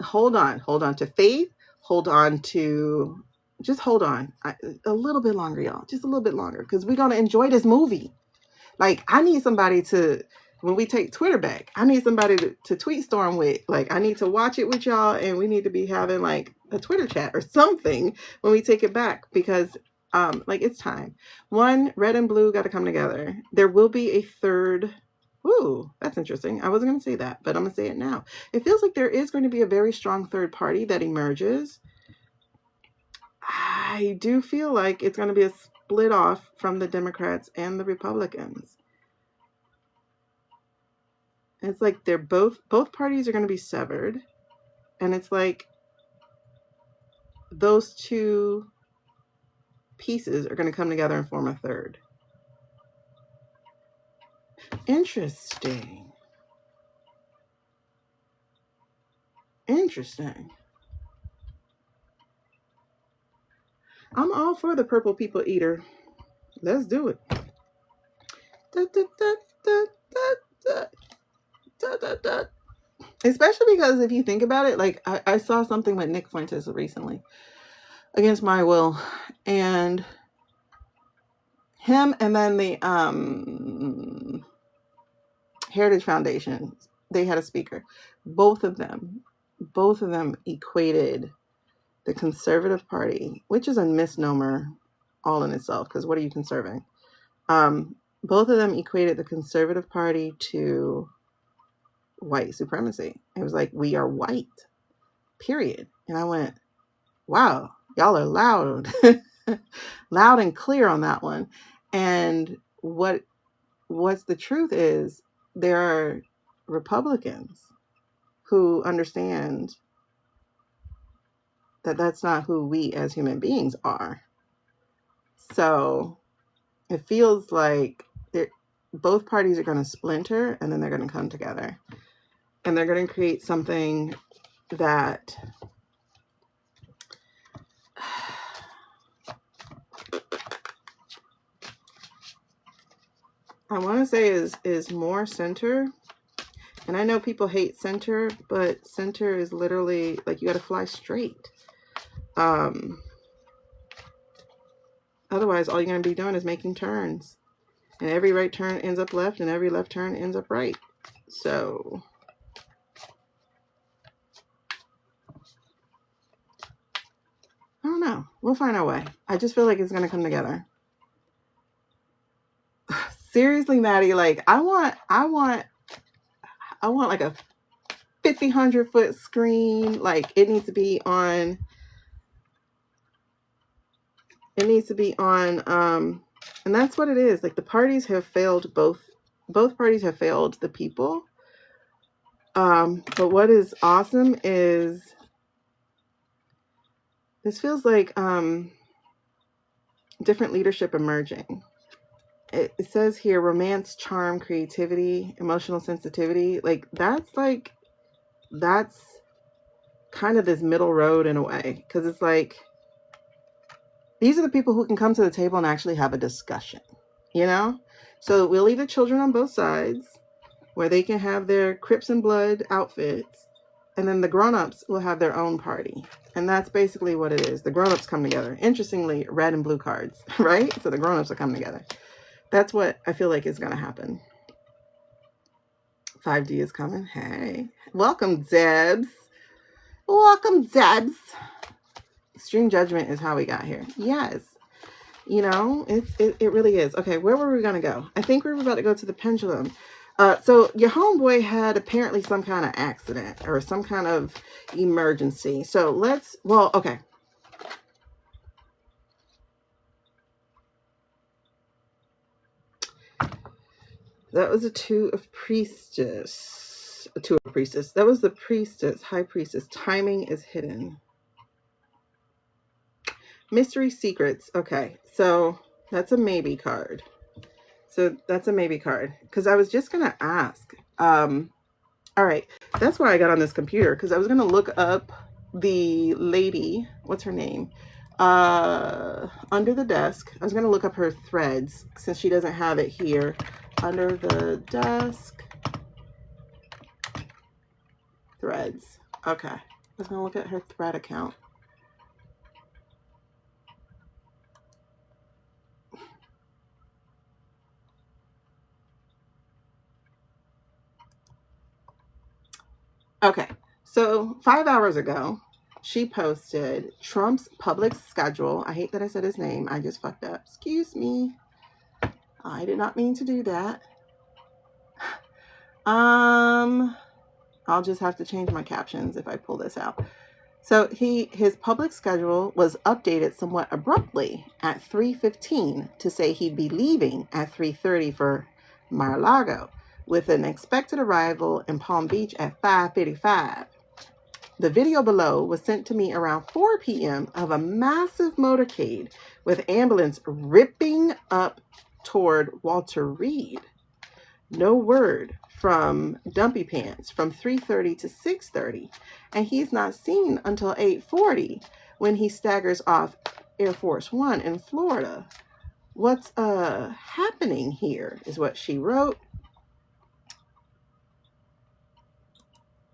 hold on to faith, just hold on a little bit longer, y'all, just a little bit longer, because we're going to enjoy this movie. Like, I need somebody to, when we take Twitter back, I need somebody to tweet storm with. Like, I need to watch it with y'all, and we need to be having like a Twitter chat or something when we take it back, because like, it's time. One, red and blue got to come together. There will be a third Ooh, that's interesting. I wasn't going to say that, but I'm going to say it now. It feels like there is going to be a very strong third party that emerges. I do feel like it's going to be a split off from the Democrats and the Republicans. It's like they're both parties are going to be severed. And it's like those two pieces are going to come together and form a third. Interesting. Interesting. I'm all for the purple people eater. Let's do it. Da, da, da, da, da, da, da, da. Especially because if you think about it, like I saw something with Nick Fuentes recently, against my will, and him and then the Heritage Foundation, they had a speaker. Both of them equated the Conservative Party, which is a misnomer all in itself, because what are you conserving? Both of them equated the Conservative Party to white supremacy. It was like, we are white, period. And I went, wow, y'all are loud, loud and clear on that one. And what's the truth is, there are Republicans who understand that that's not who we as human beings are. So it feels like both parties are going to splinter, and then they're going to come together, and they're going to create something that I want to say is more center. And I know people hate center, but center is literally like you got to fly straight. Otherwise, all you're going to be doing is making turns. And every right turn ends up left, and every left turn ends up right. So I don't know. We'll find our way. I just feel like it's going to come together. Seriously, Maddie, like I want like a 100 foot screen. Like it needs to be on, and that's what it is. Like the parties have failed, both parties have failed the people. But what is awesome is this feels like different leadership emerging. It says here, romance, charm, creativity, emotional sensitivity. Like that's kind of this middle road in a way. Because it's like, these are the people who can come to the table and actually have a discussion, you know? So we'll leave the children on both sides, where they can have their Crips and Blood outfits. And then the grown-ups will have their own party. And that's basically what it is. The grown-ups come together. Interestingly, red and blue cards, right? So the grown-ups are coming together. That's what I feel like is going to happen. 5D is coming. Hey. Welcome, Debs. Welcome, Debs. Extreme judgment is how we got here. Yes. You know, it really is. Okay, where were we going to go? I think we were about to go to the pendulum. So your homeboy had apparently some kind of accident or some kind of emergency. So okay. That was a two of priestess. That was the priestess, high priestess. Timing is hidden. Mystery secrets. Okay, so that's a maybe card. Because I was just going to ask. All right, that's why I got on this computer, because I was going to look up the lady. What's her name? Under the desk. I was going to look up her threads, since she doesn't have it here. Under the desk. Threads. Okay. I was going to look at her thread account. Okay. So 5 hours ago, she posted Trump's public schedule. I hate that I said his name. I just fucked up. Excuse me. I did not mean to do that. I'll just have to change my captions if I pull this out. So his public schedule was updated somewhat abruptly at 3:15 to say he'd be leaving at 3:30 for Mar-a-Lago, with an expected arrival in Palm Beach at 5:55. The video below was sent to me around 4 p.m. of a massive motorcade with ambulance ripping up toward Walter Reed. No word from Dumpy Pants from 3:30 to 6:30, and he's not seen until 8:40 when he staggers off Air Force One in Florida. What's happening here is what she wrote.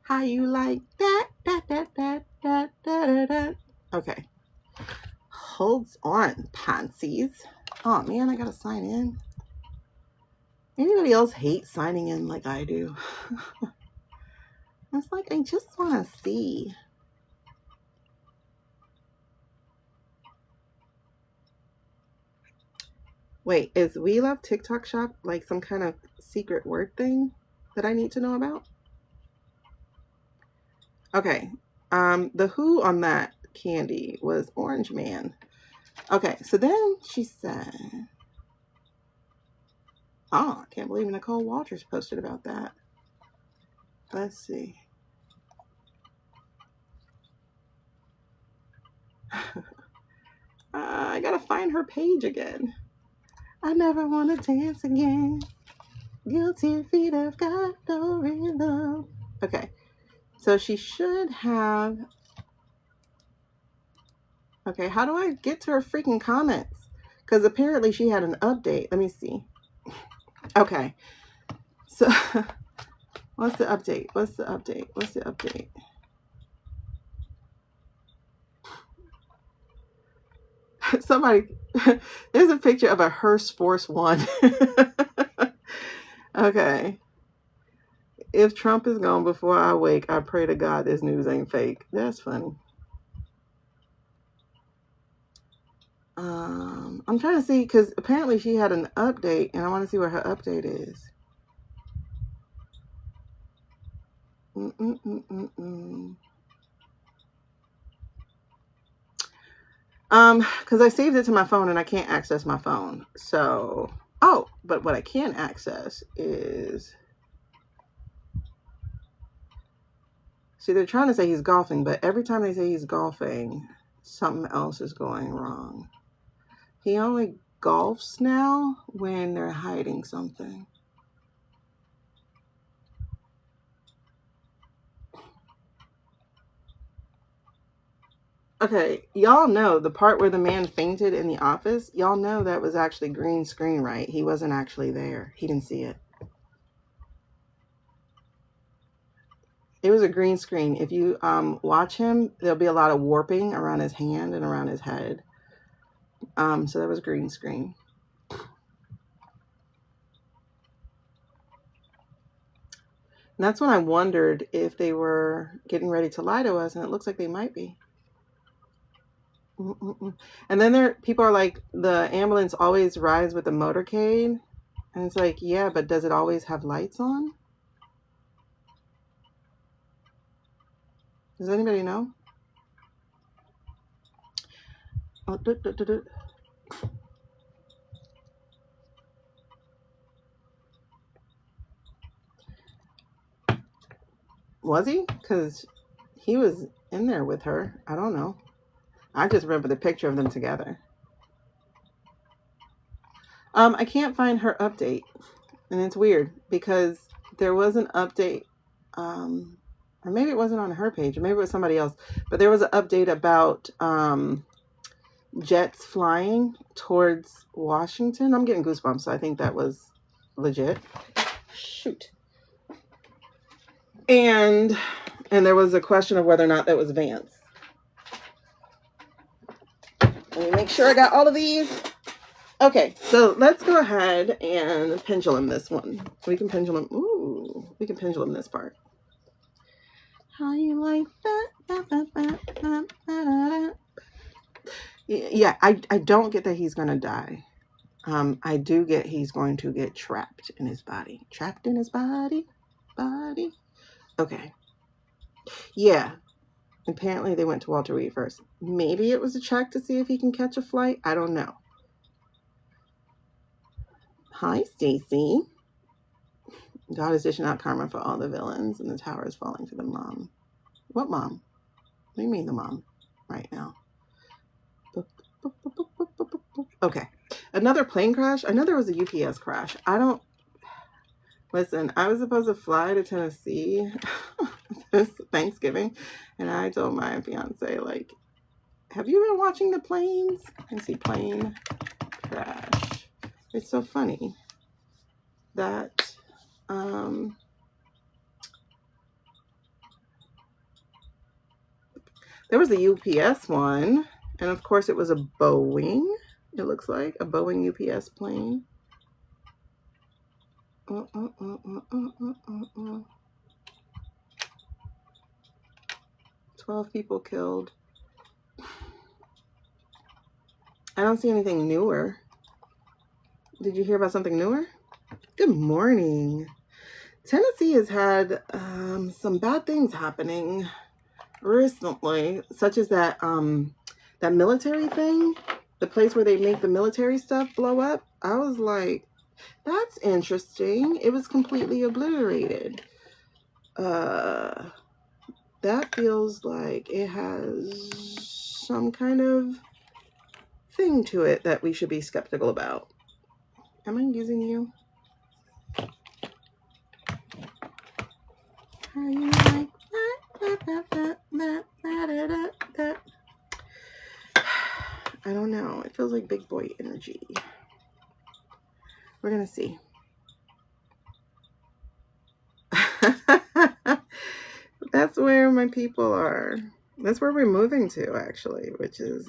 How you like that? Okay. Holds on, pansies. Oh man, I gotta sign in. Anybody else hate signing in like I do? It's like I just want to see. Wait, is We Love TikTok Shop like some kind of secret word thing that I need to know about? Okay. The who on that candy was Orange Man. Okay, so then she said, oh, I can't believe Nicole Walters posted about that. Let's see. I gotta find her page again. I never want to dance again. Guilty feet have got no rhythm. Okay, so she should have. Okay, how do I get to her freaking comments? Because apparently she had an update. Let me see. Okay, so what's the update? What's the update? What's the update? Somebody, there's a picture of a Hearst Force One. Okay. If Trump is gone before I wake, I pray to God this news ain't fake. That's funny. I'm trying to see, because apparently she had an update, and I want to see where her update is. Because I saved it to my phone, and I can't access my phone. So, oh, but what I can access is... See, they're trying to say he's golfing, but every time they say he's golfing, something else is going wrong. He only golfs now when they're hiding something. Okay, y'all know the part where the man fainted in the office, y'all know that was actually green screen, right? He wasn't actually there. He didn't see it. It was a green screen. If you watch him, there'll be a lot of warping around his hand and around his head. So that was green screen. And that's when I wondered if they were getting ready to lie to us, and it looks like they might be. And then people are like, the ambulance always rides with the motorcade. And it's like, yeah, but does it always have lights on? Does anybody know? Oh, was he? Because he was in there with her. I don't know. I just remember the picture of them together. I can't find her update. And it's weird because there was an update. Or maybe it wasn't on her page. Or maybe it was somebody else. But there was an update about jets flying towards Washington. I'm getting goosebumps. So I think that was legit. Shoot. And there was a question of whether or not that was Vance. Let me make sure I got all of these. Okay, so let's go ahead and pendulum this one. We can pendulum. Ooh, we can pendulum this part. How you like that? Yeah, I don't get that he's going to die. I do get he's going to get trapped in his body. Trapped in his body? body. Okay. Yeah. Apparently they went to Walter Reed first. Maybe it was a check to see if he can catch a flight. I don't know. Hi, Stacy. God is dishing out karma for all the villains, and the tower is falling for the mom. What mom? What do you mean the mom right now? Okay. Another plane crash? I know there was a UPS crash. Listen, I was supposed to fly to Tennessee this Thanksgiving, and I told my fiance, like, have you been watching the planes? I see plane crash. It's so funny that there was a UPS one, and of course it was a Boeing. It looks like a Boeing UPS plane. 12 people killed. I don't see anything newer. Did you hear about something newer? Good morning. Tennessee has had some bad things happening recently, such as that military thing, the place where they make the military stuff blow up. I was like, that's interesting. It was completely obliterated. That feels like it has some kind of thing to it that we should be skeptical about. Am I using you? Are you like that? I don't know. It feels like big boy energy. We're gonna see. That's where my people are. That's where we're moving to, actually, which is,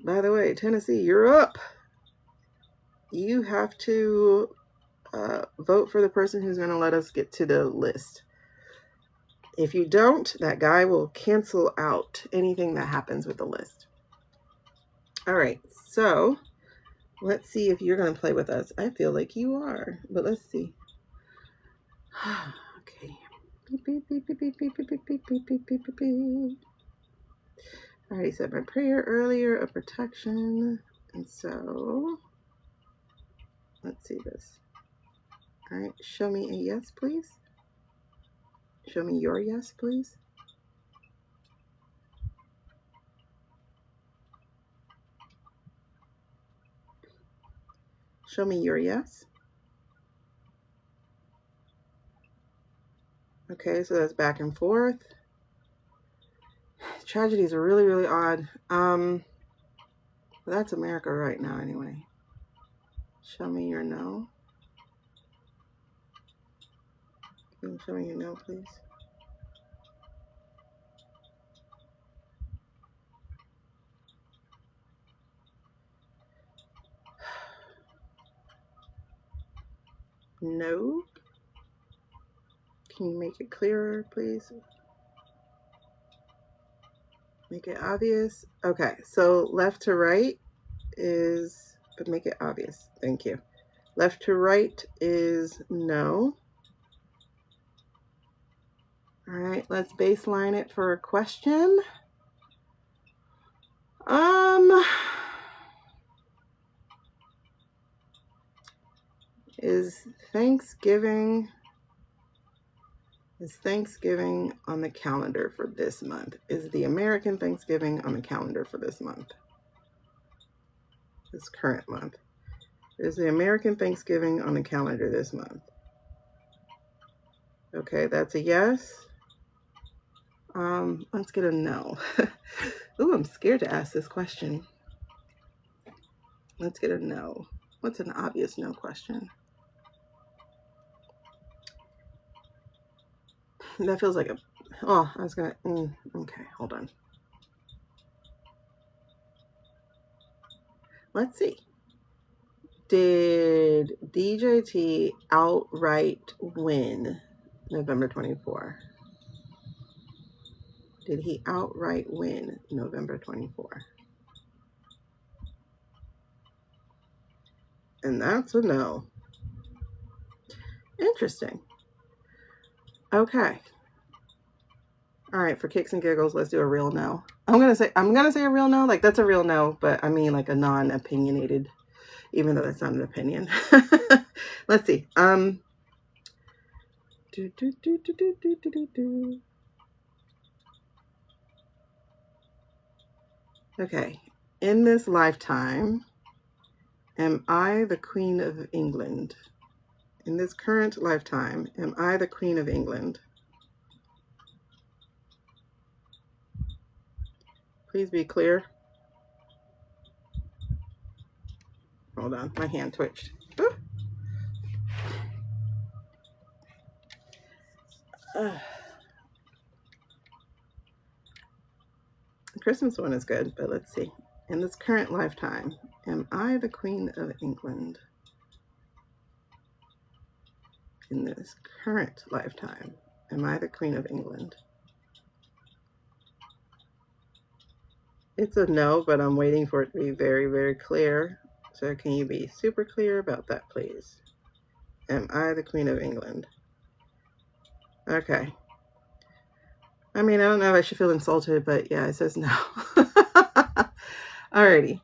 by the way, Tennessee, you're up. You have to vote for the person who's going to let us get to the list. If you don't, that guy will cancel out anything that happens with the list. All right, so let's see if you're going to play with us. I feel like you are, but let's see. Okay. Beep, beep, beep, beep, beep, beep, beep, beep, beep, beep, beep, beep, beep. I already said my prayer earlier of protection, and so let's see this. All right, show me a yes, please. Show me your yes, please. Show me your yes. Okay, so that's back and forth. Tragedies are really, really odd. That's America right now anyway. Show me your no. Can you show me your no, please? No. Can you make it clearer, please? Make it obvious. Okay, so left to right is, but make it obvious. Thank you. Left to right is no. All right, let's baseline it for a question. Is Thanksgiving on the calendar for this month? Is the American Thanksgiving on the calendar for this month? This current month. Is the American Thanksgiving on the calendar this month? Okay, that's a yes. Let's get a no. Ooh, I'm scared to ask this question. Let's get a no. What's an obvious no question? That feels like a, oh, I was gonna, okay, hold on. Let's see. Did DJT outright win November 24? Did he outright win November 24? And that's a no. Interesting. Okay. All right, for kicks and giggles, let's do a real no. I'm gonna say a real no. Like, that's a real no, but I mean like a non-opinionated, even though that's not an opinion. Let's see. Okay. In this lifetime, am I the Queen of England? In this current lifetime, am I the Queen of England? Please be clear. Hold on, my hand twitched. The Christmas one is good, but let's see. In this current lifetime, am I the Queen of England? In this current lifetime, am I the Queen of England? It's a no, but I'm waiting for it to be very, very clear. So can you be super clear about that, please? Am I the Queen of England? Okay. I mean, I don't know if I should feel insulted, but yeah, it says no. Alrighty.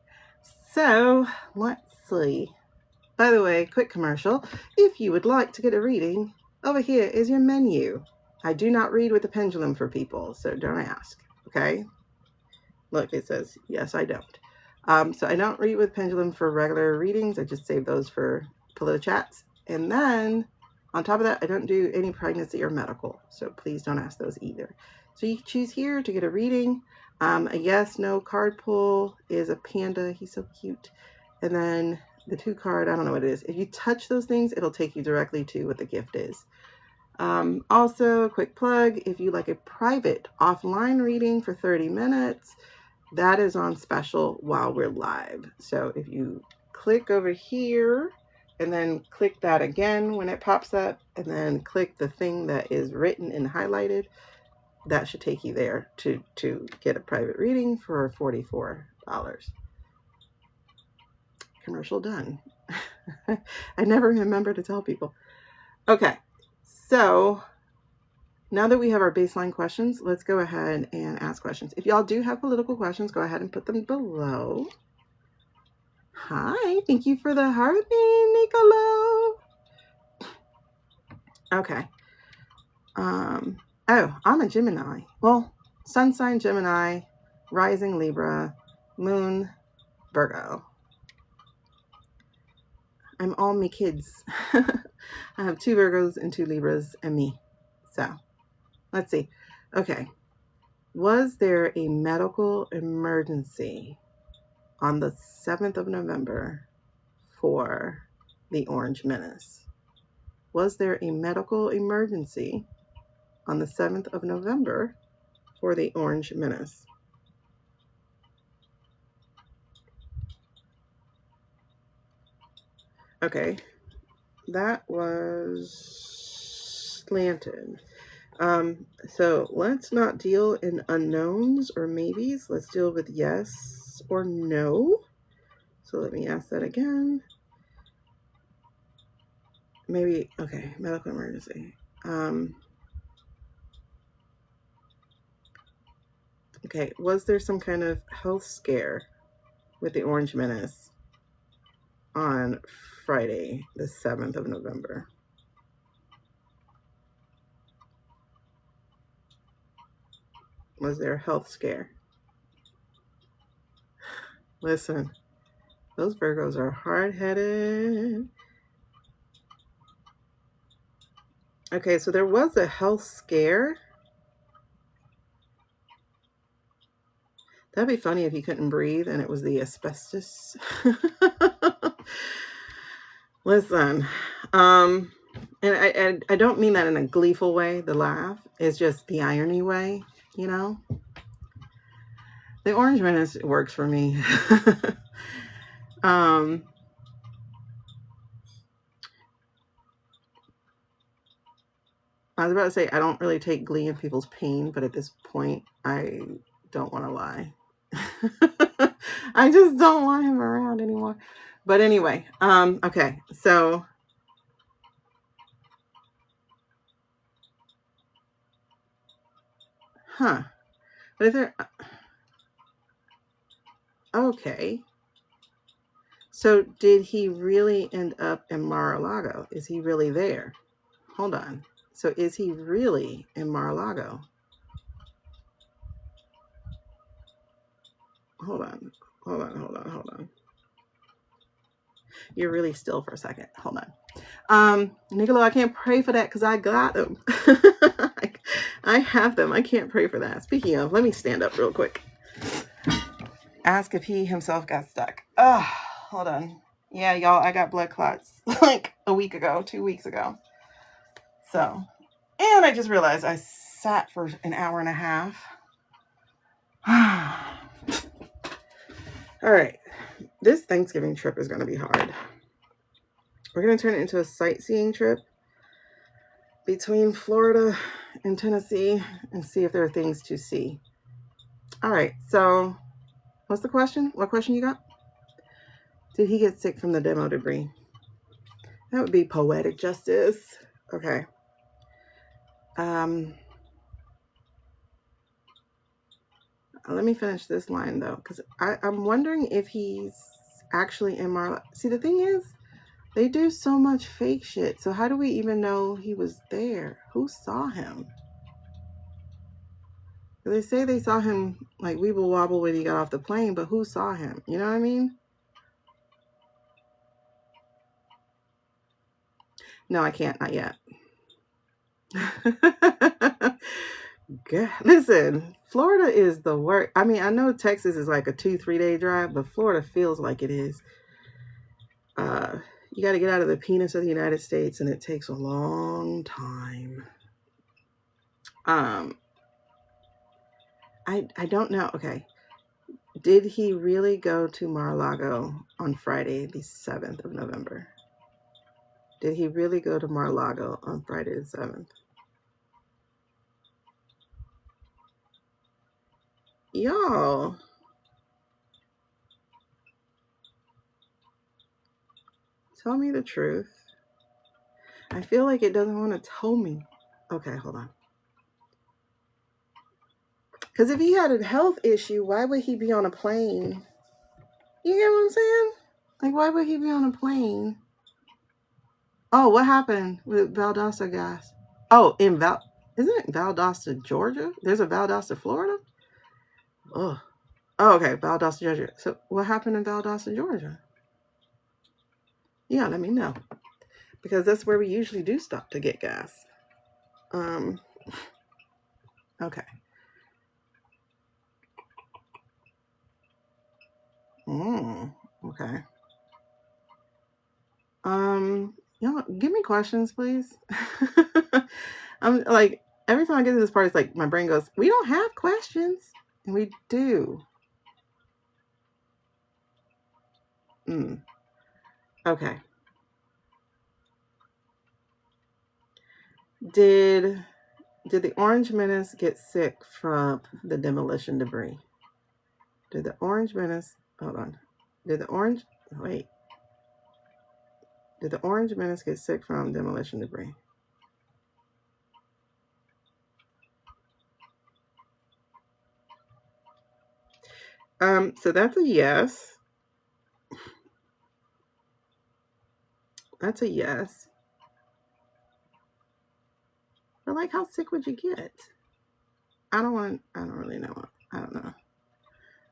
So let's see. By the way, quick commercial. If you would like to get a reading, over here is your menu. I do not read with the pendulum for people, so don't ask. Okay? Look, it says, yes, I don't. So I don't read with pendulum for regular readings. I just save those for pillow chats. And then on top of that, I don't do any pregnancy or medical. So please don't ask those either. So you can choose here to get a reading. A yes, no card pull is a panda. He's so cute. And then the 2 card, I don't know what it is. If you touch those things, it'll take you directly to what the gift is. Also, a quick plug, if you like a private offline reading for 30 minutes, that is on special while we're live. So if you click over here and then click that again when it pops up, and then click the thing that is written and highlighted, that should take you there to get a private reading for $44. Commercial done. I never remember to tell people. Okay, so now that we have our baseline questions, let's go ahead and ask questions. If y'all do have political questions, go ahead and put them below. Hi, thank you for the heart, Nicolo. Okay. Oh, I'm a Gemini. Well, sun sign Gemini, rising Libra, moon Virgo. I'm all me kids. I have 2 Virgos and 2 Libras and me. So let's see. Okay. Was there a medical emergency on the 7th of November for the Orange Menace? Was there a medical emergency on the 7th of November for the Orange Menace? Okay, that was slanted. So let's not deal in unknowns or maybes. Let's deal with yes or no. So let me ask that again. Maybe, okay, medical emergency. Okay, was there some kind of health scare with the Orange Menace on Friday, the 7th of November? Was there a health scare? Listen, those Virgos are hard-headed. Okay, so there was a health scare. That'd be funny if you couldn't breathe and it was the asbestos. Listen, and I don't mean that in a gleeful way, the laugh. It's just the irony way, you know? The Orange Menace works for me. I was about to say, I don't really take glee in people's pain, but at this point, I don't want to lie. I just don't want him around anymore. But anyway, okay, so Huh. But if they're... Okay. So did he really end up in Mar-a-Lago? Is he really there? Hold on. So is he really in Mar-a-Lago? Hold on. Hold on. Hold on. Hold on. You're really still for a second. Hold on. Niccolo, I can't pray for that because I got them. I have them. I can't pray for that. Speaking of, let me stand up real quick. Ask if he himself got stuck. Hold on. Yeah, y'all, I got blood clots like a week ago, 2 weeks ago. So, and I just realized I sat for an hour and a half. All right. This Thanksgiving trip is going to be hard. We're going to turn it into a sightseeing trip between Florida and Tennessee and see if there are things to see. All right. So what's the question? What question you got? Did he get sick from the demo debris? That would be poetic justice. Okay. Let me finish this line though, because I'm wondering if he's actually in Mar. See, the thing is, they do so much fake shit. So how do we even know he was there? Who saw him? They say they saw him like weeble wobble when he got off the plane, but who saw him? You know what I mean? No, I can't. Not yet. Listen, Florida is the worst. I mean, I know Texas is like a 2-3 day drive, but Florida feels like it is. You got to get out of the penis of the United States, and it takes a long time. I don't know. Okay. Did he really go to Mar-a-Lago on Friday, the 7th of November? Did he really go to Mar-a-Lago on Friday the 7th? Y'all. Tell me the truth. I feel like it doesn't want to tell me. Okay, hold on. Because if he had a health issue, why would he be on a plane? You get what I'm saying? Like, why would he be on a plane? Oh, what happened with Valdosta gas? Oh, isn't it Valdosta, Georgia? There's a Valdosta, Florida? Oh, okay, Valdosta, Georgia. So what happened in Valdosta, Georgia? Yeah, let me know. Because that's where we usually do stop to get gas. Okay. Okay. Y'all give me questions, please. I'm like, every time I get to this part, it's like my brain goes, we don't have questions. And we do. Okay. Did the Orange Menace get sick from the demolition debris? Did the Orange Menace, hold on. Did the Orange Menace get sick from demolition debris? So that's a yes. That's a yes. But like, how sick would you get? I don't really know. I don't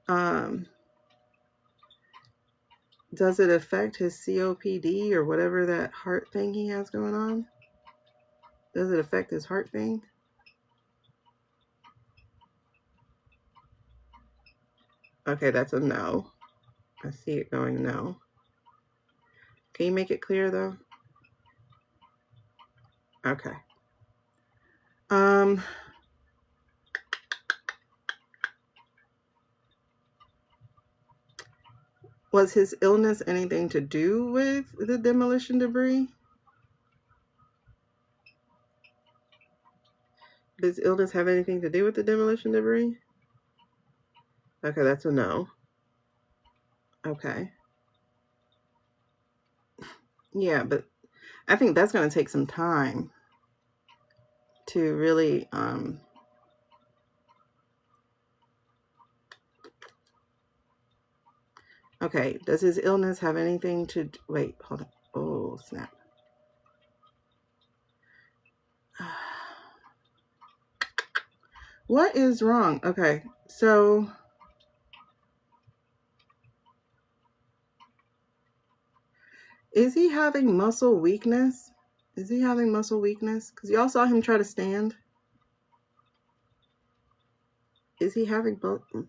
know. Does it affect his COPD or whatever that heart thing he has going on? Does it affect his heart thing? Okay, that's a no. I see it going no. Can you make it clear though? Okay. Was his illness anything to do with the demolition debris? Does illness have anything to do with the demolition debris? Okay, that's a no. Okay. Yeah, but I think that's going to take some time to really Okay, does his illness have anything to... Wait, hold on. Oh, snap. What is wrong? Okay, so... Is he having muscle weakness? Is he having muscle weakness? Because y'all saw him try to stand. Is he having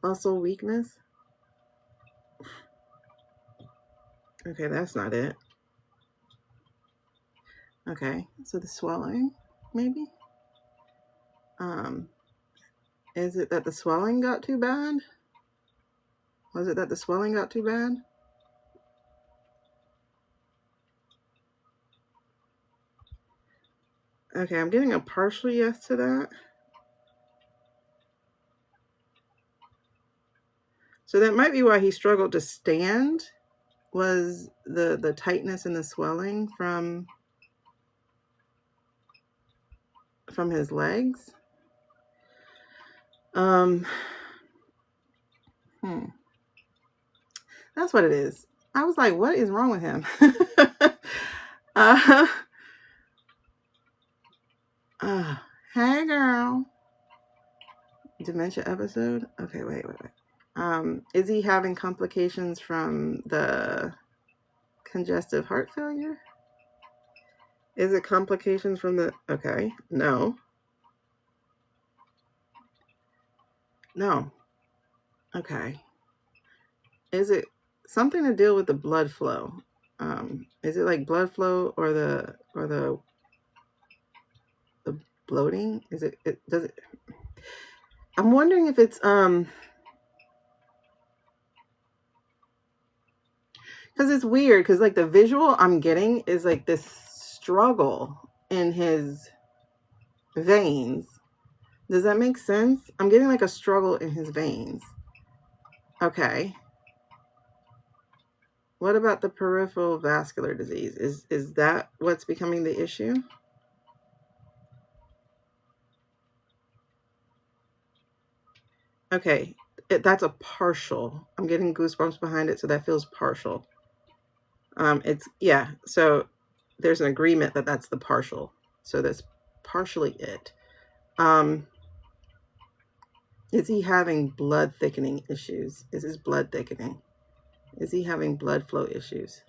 muscle weakness? Okay, that's not it. Okay, so the swelling, maybe? Is it that the swelling got too bad? Was it that the swelling got too bad? Okay, I'm getting a partial yes to that. So that might be why he struggled to stand, was the tightness and the swelling from his legs. That's what it is. I was like, what is wrong with him? Hey girl. Dementia episode? Okay, wait. Is he having complications from the congestive heart failure? Is it complications from the... Okay, no. No. Okay. Is it something to deal with the blood flow? Is it like blood flow or the bloating? Is it does it... I'm wondering if it's because it's weird, because like the visual I'm getting is like this struggle in his veins. Does that make sense? I'm getting like a struggle in his veins. Okay. What about the peripheral vascular disease? Is that what's becoming the issue? Okay, that's a partial. I'm getting goosebumps behind it, so that feels partial. It's, yeah, so there's an agreement that that's the partial. So that's partially it. Is he having blood thickening issues? Is his blood thickening? Is he having blood flow issues?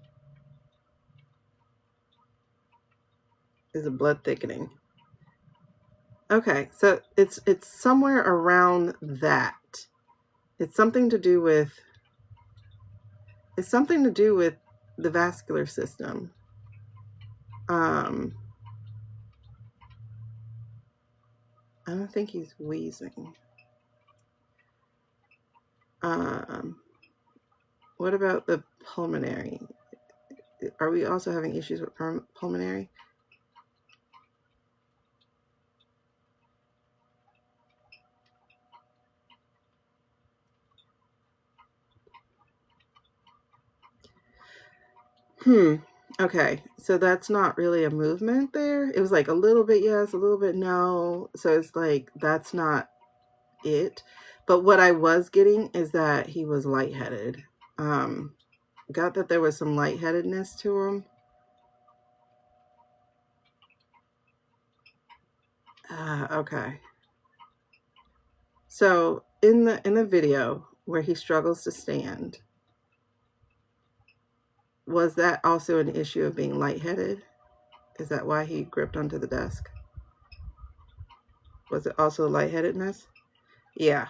Is it blood thickening? Okay, so it's somewhere around that. It's something to do with the vascular system. I don't think he's wheezing. What about the pulmonary? Are we also having issues with pulmonary? Okay, so that's not really a movement there. It was like a little bit yes, a little bit no. So it's like that's not it. But what I was getting is that he was lightheaded. Got that there was some lightheadedness to him. Okay. So in the video where he struggles to stand, was that also an issue of being lightheaded? Is that why he gripped onto the desk? Was it also lightheadedness? Yeah.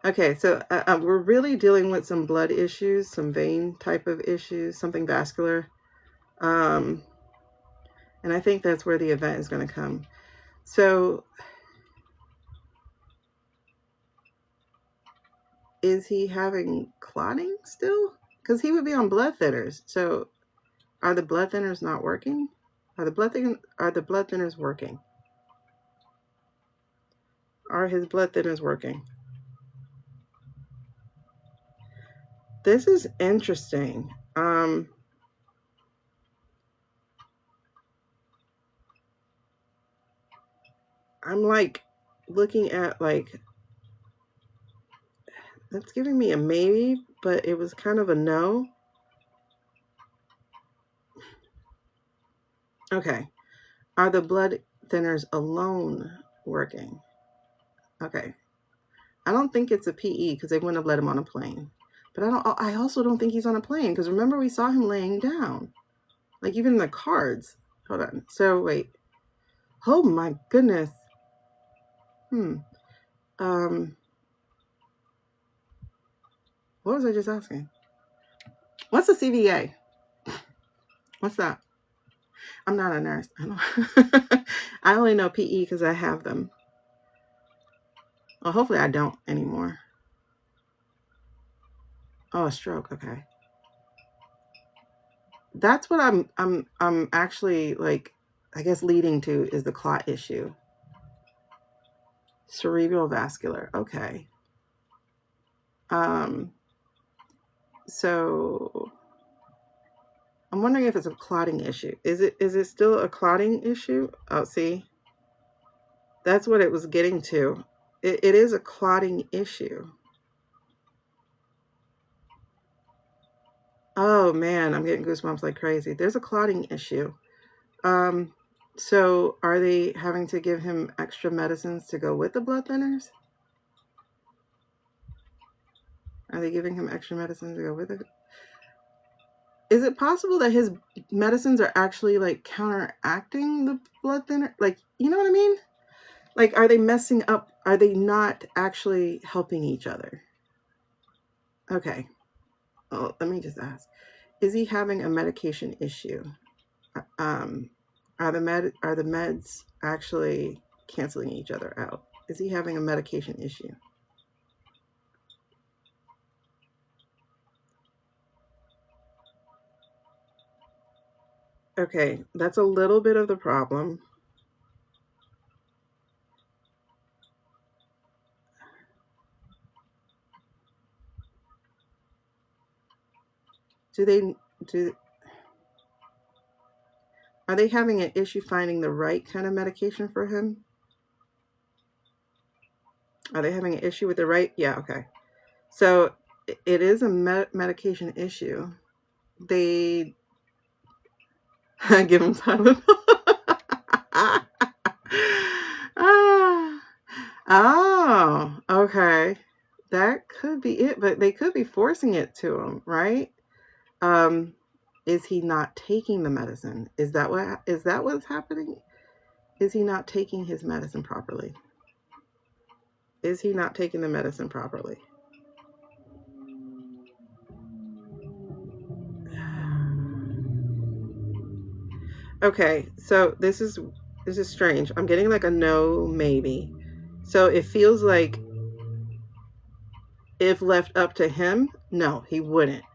Okay, so we're really dealing with some blood issues, some vein type of issues, something vascular. And I think that's where the event is going to come. So is he having clotting still? Because he would be on blood thinners. So are the blood thinners not working? Are the blood thinners working? Are his blood thinners working? This is interesting. I'm like looking at like That's giving me a maybe, but it was kind of a no. Okay. Are the blood thinners alone working? Okay. I don't think it's a PE because they wouldn't have let him on a plane. But I also don't think he's on a plane because remember we saw him laying down. Like even in the cards. Hold on. So wait. Oh my goodness. What was I just asking? What's a CVA? What's that? I'm not a nurse. I only know PE because I have them. Well, hopefully I don't anymore. Oh, a stroke. Okay. That's what I'm actually like, I guess leading to is the clot issue. Cerebral vascular. Okay. So I'm wondering if it's a clotting issue. Is it still a clotting issue? Oh, see. That's what it was getting to. It is a clotting issue. Oh man, I'm getting goosebumps like crazy. There's a clotting issue. So are they having to give him extra medicines to go with the blood thinners? Are they giving him extra medicines to go with it? Is it possible that his medicines are actually like counteracting the blood thinner? Like, you know what I mean? Like, are they messing up? Are they not actually helping each other? Okay. Oh, let me just ask. Is he having a medication issue? Are the meds actually canceling each other out? Is he having a medication issue? Okay, that's a little bit of the problem. Are they having an issue finding the right kind of medication for him? Are they having an issue with the right? Yeah, okay. So it is a medication issue. They give him Tylenol. Oh, okay. That could be it, but they could be forcing it to him, right? Um, is he not taking the medicine? Is that what's happening? Is he not taking his medicine properly? Is he not taking the medicine properly? Okay, so this is strange. I'm getting like a no, maybe. So it feels like if left up to him, no, he wouldn't.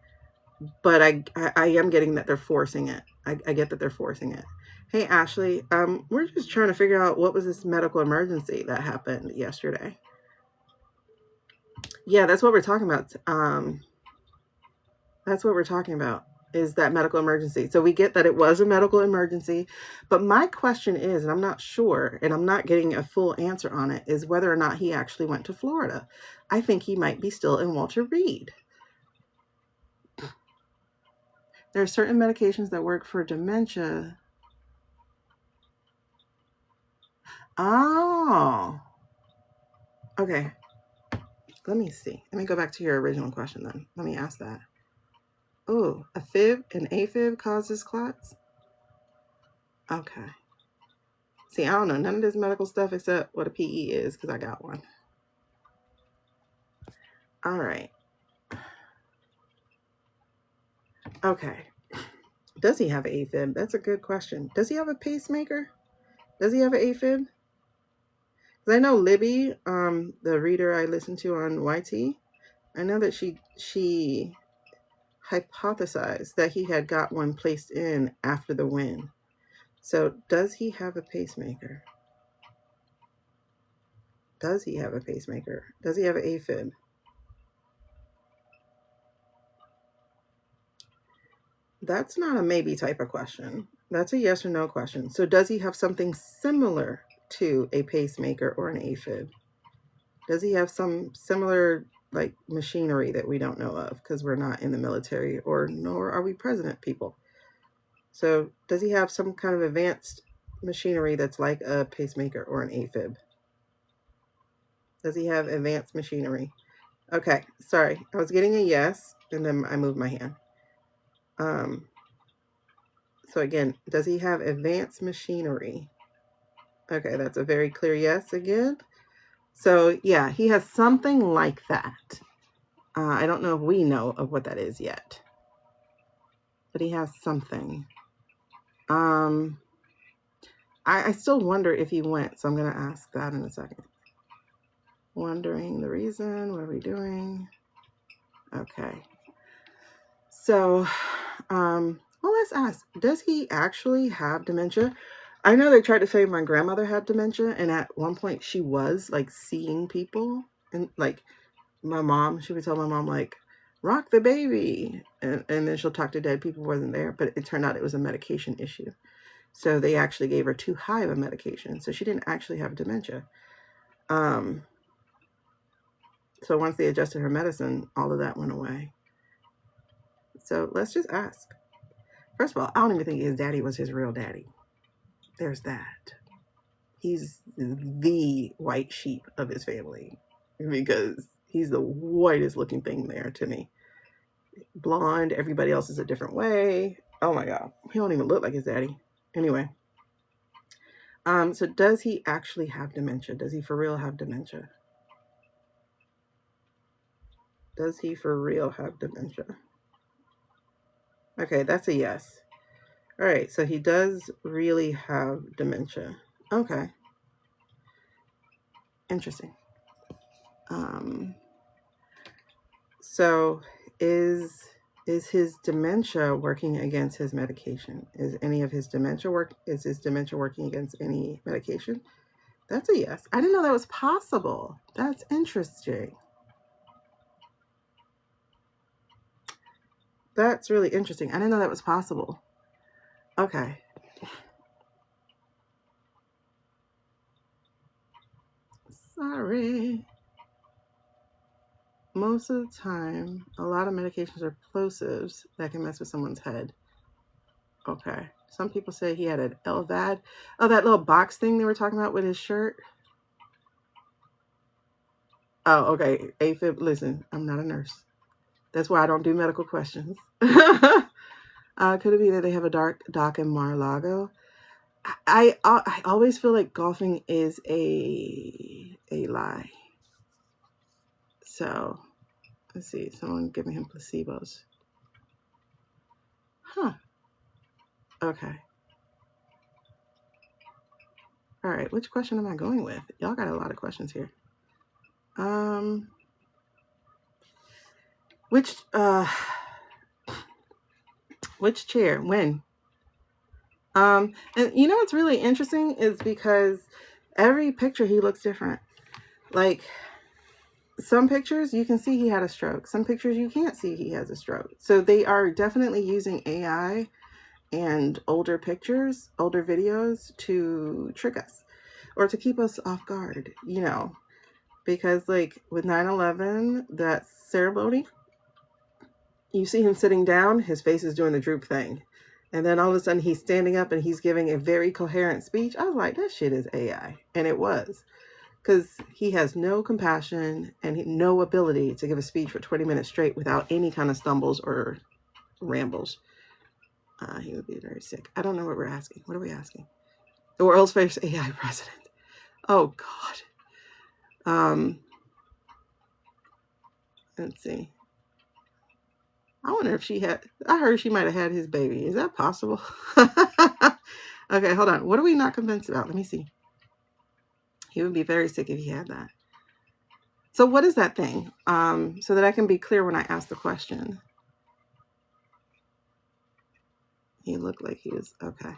But I am getting that they're forcing it. I get that they're forcing it. Hey Ashley, we're just trying to figure out what was this medical emergency that happened yesterday. Yeah, that's what we're talking about. That's what we're talking about, is that medical emergency. So we get that it was a medical emergency, but my question is, and I'm not sure, and I'm not getting a full answer on it, is whether or not he actually went to Florida. I think he might be still in Walter Reed. There are certain medications that work for dementia. Oh, okay. Let me see. Let me go back to your original question then. Let me ask that. Oh, an AFib causes clots? Okay. See, I don't know none of this medical stuff except what a PE is because I got one. All right. Okay. Does he have AFib? That's a good question. Does he have a pacemaker? Does he have an AFib? Because I know Libby, the reader I listened to on YT, I know that she hypothesized that he had got one placed in after the win. So does he have a pacemaker? Does he have a pacemaker? Does he have an AFib? That's not a maybe type of question. That's a yes or no question. So does he have something similar to a pacemaker or an AFib? Does he have some similar like machinery that we don't know of because we're not in the military, or nor are we president people. So does he have some kind of advanced machinery that's like a pacemaker or an AFib? Does he have advanced machinery? Okay, sorry. I was getting a yes, and then I moved my hand. So again, does he have advanced machinery? Okay, that's a very clear yes again. So yeah, he has something like that. I don't know if we know of what that is yet, but he has something. I still wonder if he went, so I'm going to ask that in a second. Wondering the reason. What are we doing? Okay. So, well, let's ask, does he actually have dementia? I know they tried to say my grandmother had dementia, and at one point she was like seeing people, and like my mom, she would tell my mom like, rock the baby, and then she'll talk to dead people, wasn't there, but it turned out it was a medication issue. So they actually gave her too high of a medication, so she didn't actually have dementia. So once they adjusted her medicine, all of that went away. So let's just ask. First of all, I don't even think his daddy was his real daddy. There's that. He's the white sheep of his family because he's the whitest looking thing there to me. Blonde, everybody else is a different way. Oh my God. He don't even look like his daddy. Anyway. So does he actually have dementia? Does he for real have dementia? Does he for real have dementia? Okay, that's a yes. All right, so he does really have dementia. Okay. Interesting. So is his dementia working against his medication? Is any of his dementia working against any medication? That's a yes. I didn't know that was possible. That's interesting. That's really interesting. I didn't know that was possible. Okay. Sorry. Most of the time, a lot of medications are plosives that can mess with someone's head. Okay. Some people say he had an LVAD. Oh, that little box thing they were talking about with his shirt. Oh, okay. AFib. Listen, I'm not a nurse. That's why I don't do medical questions. Could it be that they have a dark dock in Mar-a-Lago? I always feel like golfing is a lie. So let's see. Someone giving him placebos. Huh. Okay. All right. Which question am I going with? Y'all got a lot of questions here. Which chair? When? And you know what's really interesting is because every picture he looks different. Like some pictures you can see he had a stroke. Some pictures you can't see he has a stroke. So they are definitely using AI and older pictures, older videos to trick us or to keep us off guard, you know, because like with 9/11, that ceremony, you see him sitting down, his face is doing the droop thing. And then all of a sudden he's standing up and he's giving a very coherent speech. I was like, that shit is AI. And it was. Because he has no compassion and no ability to give a speech for 20 minutes straight without any kind of stumbles or rambles. He would be very sick. I don't know what we're asking. What are we asking? The world's first AI president. Oh, God. Let's see. I wonder if I heard she might have had his baby. Is that possible? Okay, hold on. What are we not convinced about? Let me see. He would be very sick if he had that. So what is that thing? So that I can be clear when I ask the question. He looked like he was, okay.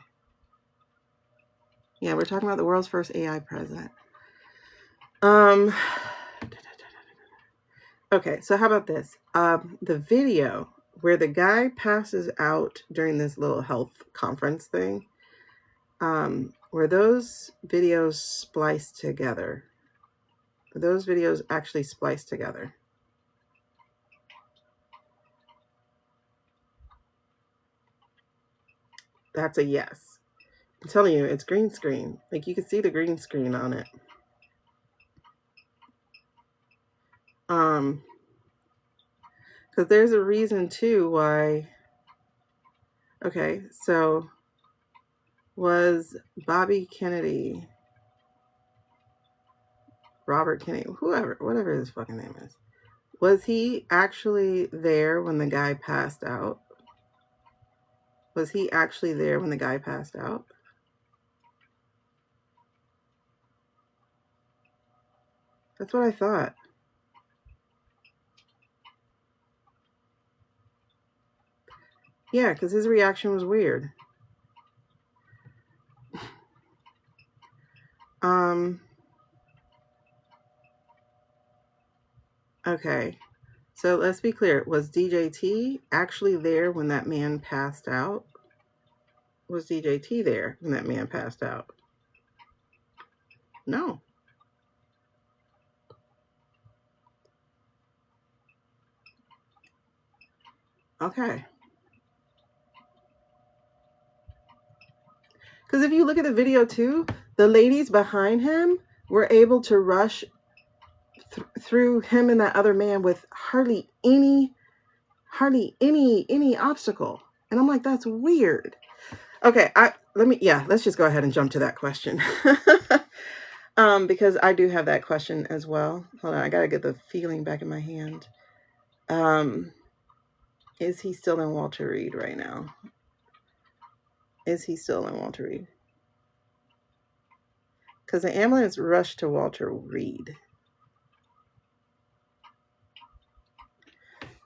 Yeah, we're talking about the world's first AI president. Okay, so how about this? The video where the guy passes out during this little health conference thing, where those videos splice together. Those videos actually splice together. that's a yes. I'm telling you, it's green screen. Like, you can see the green screen on it. Because there's a reason too why. Okay, so was Bobby Kennedy, Robert Kennedy, whoever, whatever his fucking name is, was he actually there when the guy passed out? Was he actually there when the guy passed out? That's what I thought. Yeah, because his reaction was weird. Okay, so let's be clear. Was DJT actually there when that man passed out? Was DJT there when that man passed out? No. Okay. Because if you look at the video too, the ladies behind him were able to rush through him and that other man with hardly any obstacle. And I'm like, that's weird. Okay, let's just go ahead and jump to that question. Because I do have that question as well. Hold on, I gotta get the feeling back in my hand. Is he still in Walter Reed right now? Is he still in Walter Reed? Because the ambulance rushed to Walter Reed.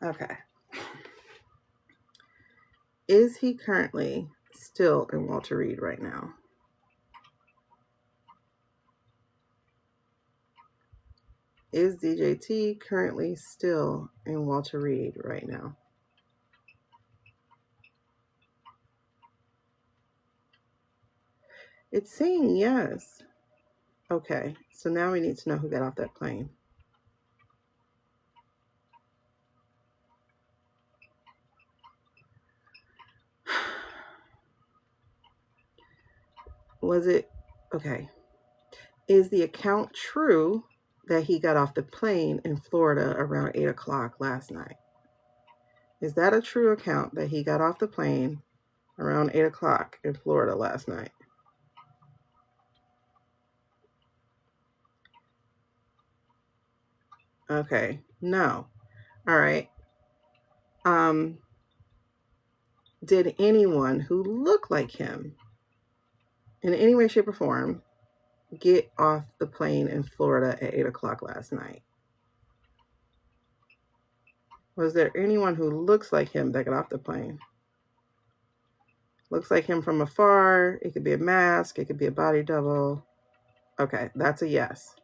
Okay. Is he currently still in Walter Reed right now? Is DJT currently still in Walter Reed right now? It's saying yes. Okay, so now we need to know who got off that plane. Was it, okay, is the account true that he got off the plane in Florida around 8 o'clock last night? Is that a true account that he got off the plane around 8 o'clock in Florida last night? Okay, no. All right. Did anyone who looked like him in any way, shape, or form get off the plane in Florida at 8 o'clock last night? Was there anyone who looks like him that got off the plane? Looks like him from afar. It could be a mask. It could be a body double. Okay, that's a yes.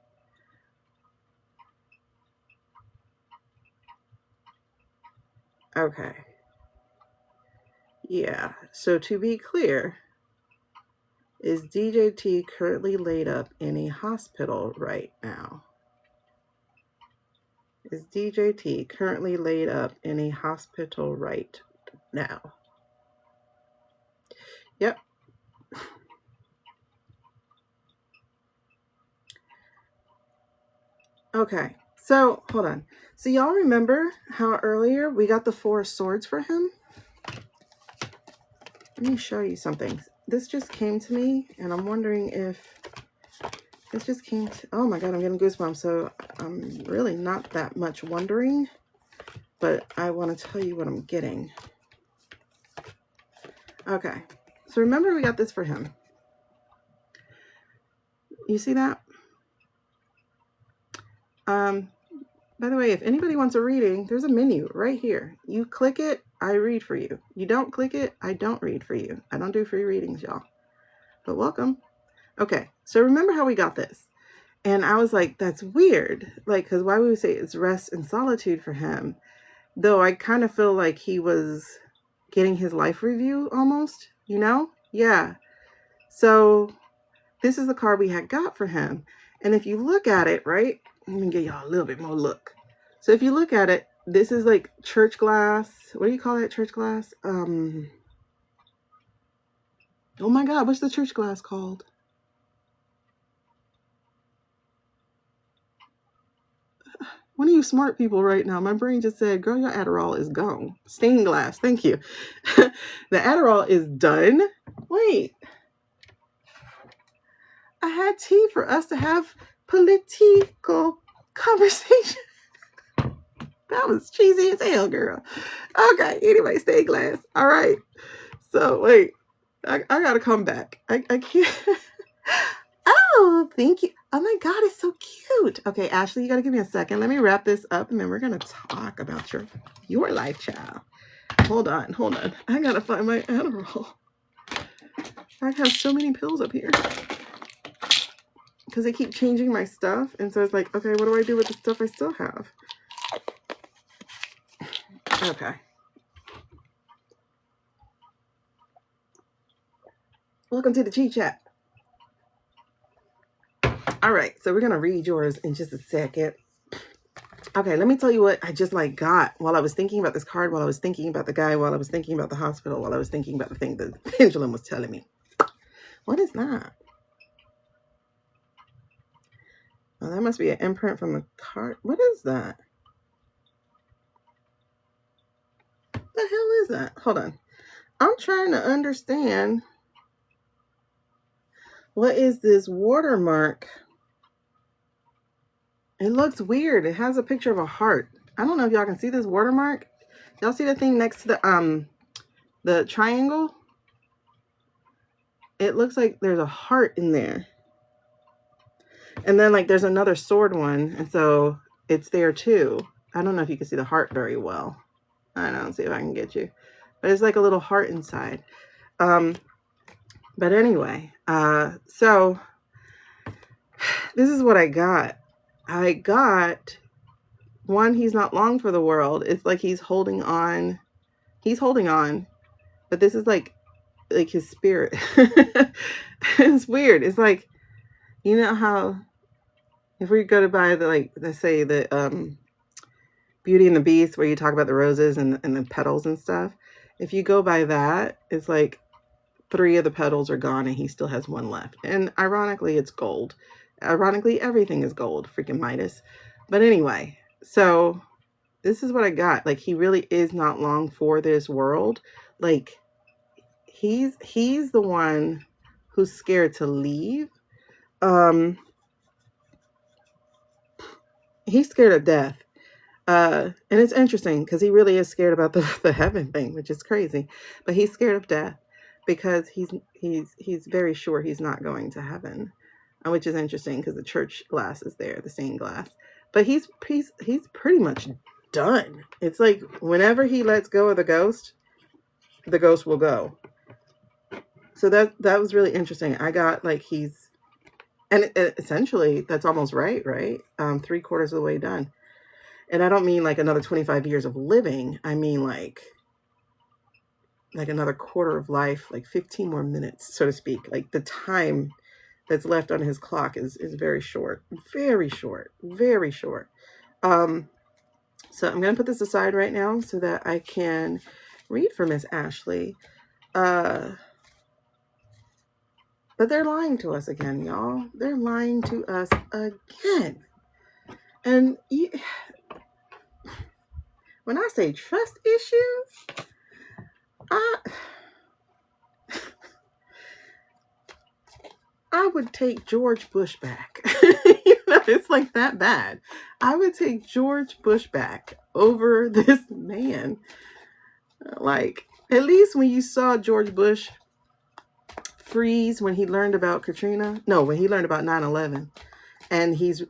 Okay. Yeah, so to be clear, is DJT currently laid up in a hospital right now? Is DJT currently laid up in a hospital right now? Yep. Okay, so hold on. So y'all remember how earlier we got the 4 swords for him? Let me show you something. This just came to me, and I'm wondering if this just came to, oh my God, I'm getting goosebumps. So I'm really not that much wondering, but I want to tell you what I'm getting. Okay, so remember we got this for him. You see that? By the way, if anybody wants a reading, there's a menu right here. You click it, I read for you. You don't click it, I don't read for you. I don't do free readings, y'all. But welcome. Okay, so remember how we got this? And I was like, that's weird. Like, because why would we say it's rest and solitude for him? Though I kind of feel like he was getting his life review almost, you know? Yeah. So this is the card we had got for him. And if you look at it, right? Let me give y'all a little bit more look. So if you look at it, this is like church glass. What do you call that, church glass? Oh my God, what's the church glass called? One of you smart people right now, my brain just said, girl, your Adderall is gone. Stained glass, thank you. The Adderall is done. Wait, I had tea for us to have political conversation. That was cheesy as hell, girl. Okay, anyway, stained glass. All right. So, wait, I gotta come back. I can't. Oh, thank you. Oh my God, it's so cute. Okay, Ashley, you gotta give me a second. Let me wrap this up and then we're gonna talk about your life, child. Hold on. I gotta find my Adderall. I have so many pills up here because they keep changing my stuff, and so it's like, okay, what do I do with the stuff I still have? Okay. Welcome to the Chi Chat. All right, so we're gonna read yours in just a second. Okay, let me tell you what I just like got while I was thinking about this card, while I was thinking about the guy, while I was thinking about the hospital, while I was thinking about the thing the pendulum was telling me. What is that? Oh, that must be an imprint from the card. What is that? What the hell is that? Hold on. I'm trying to understand. What is this watermark? It looks weird. It has a picture of a heart. I don't know if y'all can see this watermark. Y'all see the thing next to the triangle? It looks like there's a heart in there. And then like there's another sword one, and so it's there too. I don't know if you can see the heart very well. I don't know, see if I can get you. But it's like a little heart inside. But anyway, so this is what I got. I got one, he's not long for the world. It's like he's holding on. He's holding on. But this is like his spirit. It's weird. It's like, you know how if we go to buy the, like, let's say the Beauty and the Beast, where you talk about the roses and the petals and stuff. If you go by that, it's like 3 of the petals are gone and he still has 1 left. And ironically, it's gold. Ironically, everything is gold. Freaking Midas. But anyway, so this is what I got. Like, he really is not long for this world. Like, he's the one who's scared to leave. He's scared of death. And it's interesting because he really is scared about the heaven thing, which is crazy. But he's scared of death because he's very sure he's not going to heaven, which is interesting because the church glass is there, the stained glass. But he's pretty much done. It's like whenever he lets go of the ghost will go. So that was really interesting. I got like and essentially that's almost right? 3/4 of the way done. And I don't mean like another 25 years of living. I mean like another quarter of life, like 15 more minutes, so to speak. Like the time that's left on his clock is very short, very short, very short. So I'm going to put this aside right now so that I can read for Miss Ashley. But they're lying to us again, y'all. They're lying to us again. And when I say trust issues, I would take George Bush back. You know, it's like that bad. I would take George Bush back over this man. Like, at least when you saw George Bush freeze when he learned about Katrina. No, when he learned about 9/11. And he's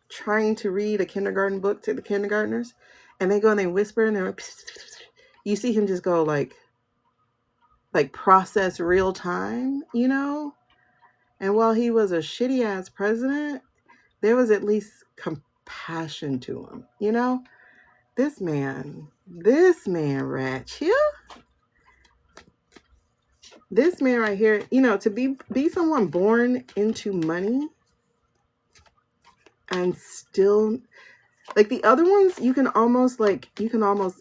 trying to read a kindergarten book to the kindergartners. And they go and they whisper and they're like, you see him just go like process real time, you know? And while he was a shitty ass president, there was at least compassion to him, you know? This man right here, this man right here, you know, to be someone born into money and still, like the other ones, you can almost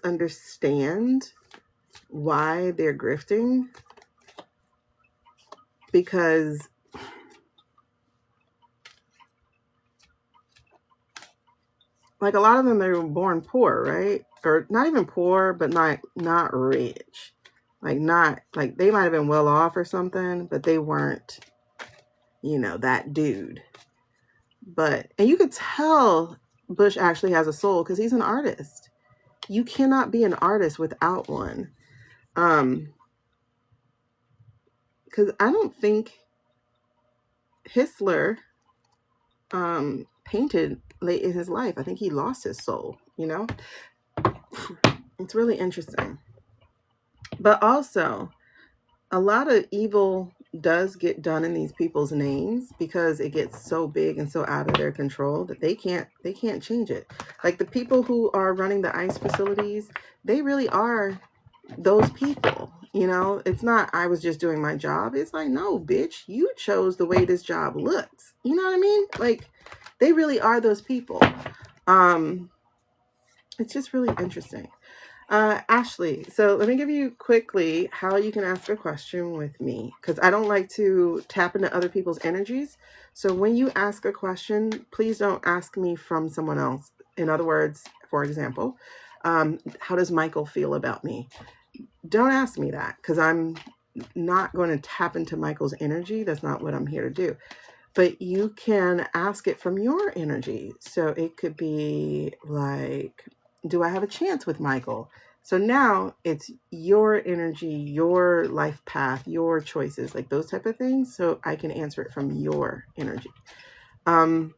understand why they're grifting. because like a lot of them, they were born poor, right? Or not even poor, but not rich. Like not like they might have been well off or something, but they weren't, you know, that dude. But and you could tell Bush actually has a soul because he's an artist. You cannot be an artist without one. Because I don't think Hitler painted late in his life. I think he lost his soul, you know? It's really interesting. But also, a lot of evil does get done in these people's names because it gets so big and so out of their control that they can't change it. Like the people who are running the ICE facilities, they really are those people. You know, it's not I was just doing my job. It's like, no, bitch, you chose the way this job looks. You know what I mean? Like they really are those people. It's just really interesting. Ashley, so let me give you quickly how you can ask a question with me, because I don't like to tap into other people's energies. So when you ask a question, please don't ask me from someone else. In other words, for example, how does Michael feel about me? Don't ask me that, because I'm not going to tap into Michael's energy. That's not what I'm here to do. But you can ask it from your energy. So it could be like, do I have a chance with Michael? So now it's your energy, your life path, your choices, like those type of things. So I can answer it from your energy. And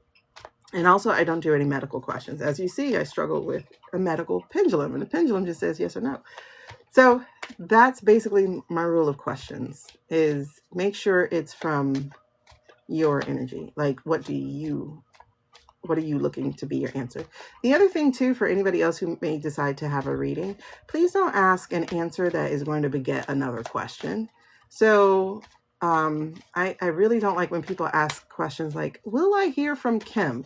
also I don't do any medical questions. As you see, I struggle with a medical pendulum, and the pendulum just says yes or no. So that's basically my rule of questions, is make sure it's from your energy. Like, what are you looking to be your answer? The other thing too, for anybody else who may decide to have a reading, please don't ask an answer that is going to beget another question. So I really don't like when people ask questions like, will I hear from Kim?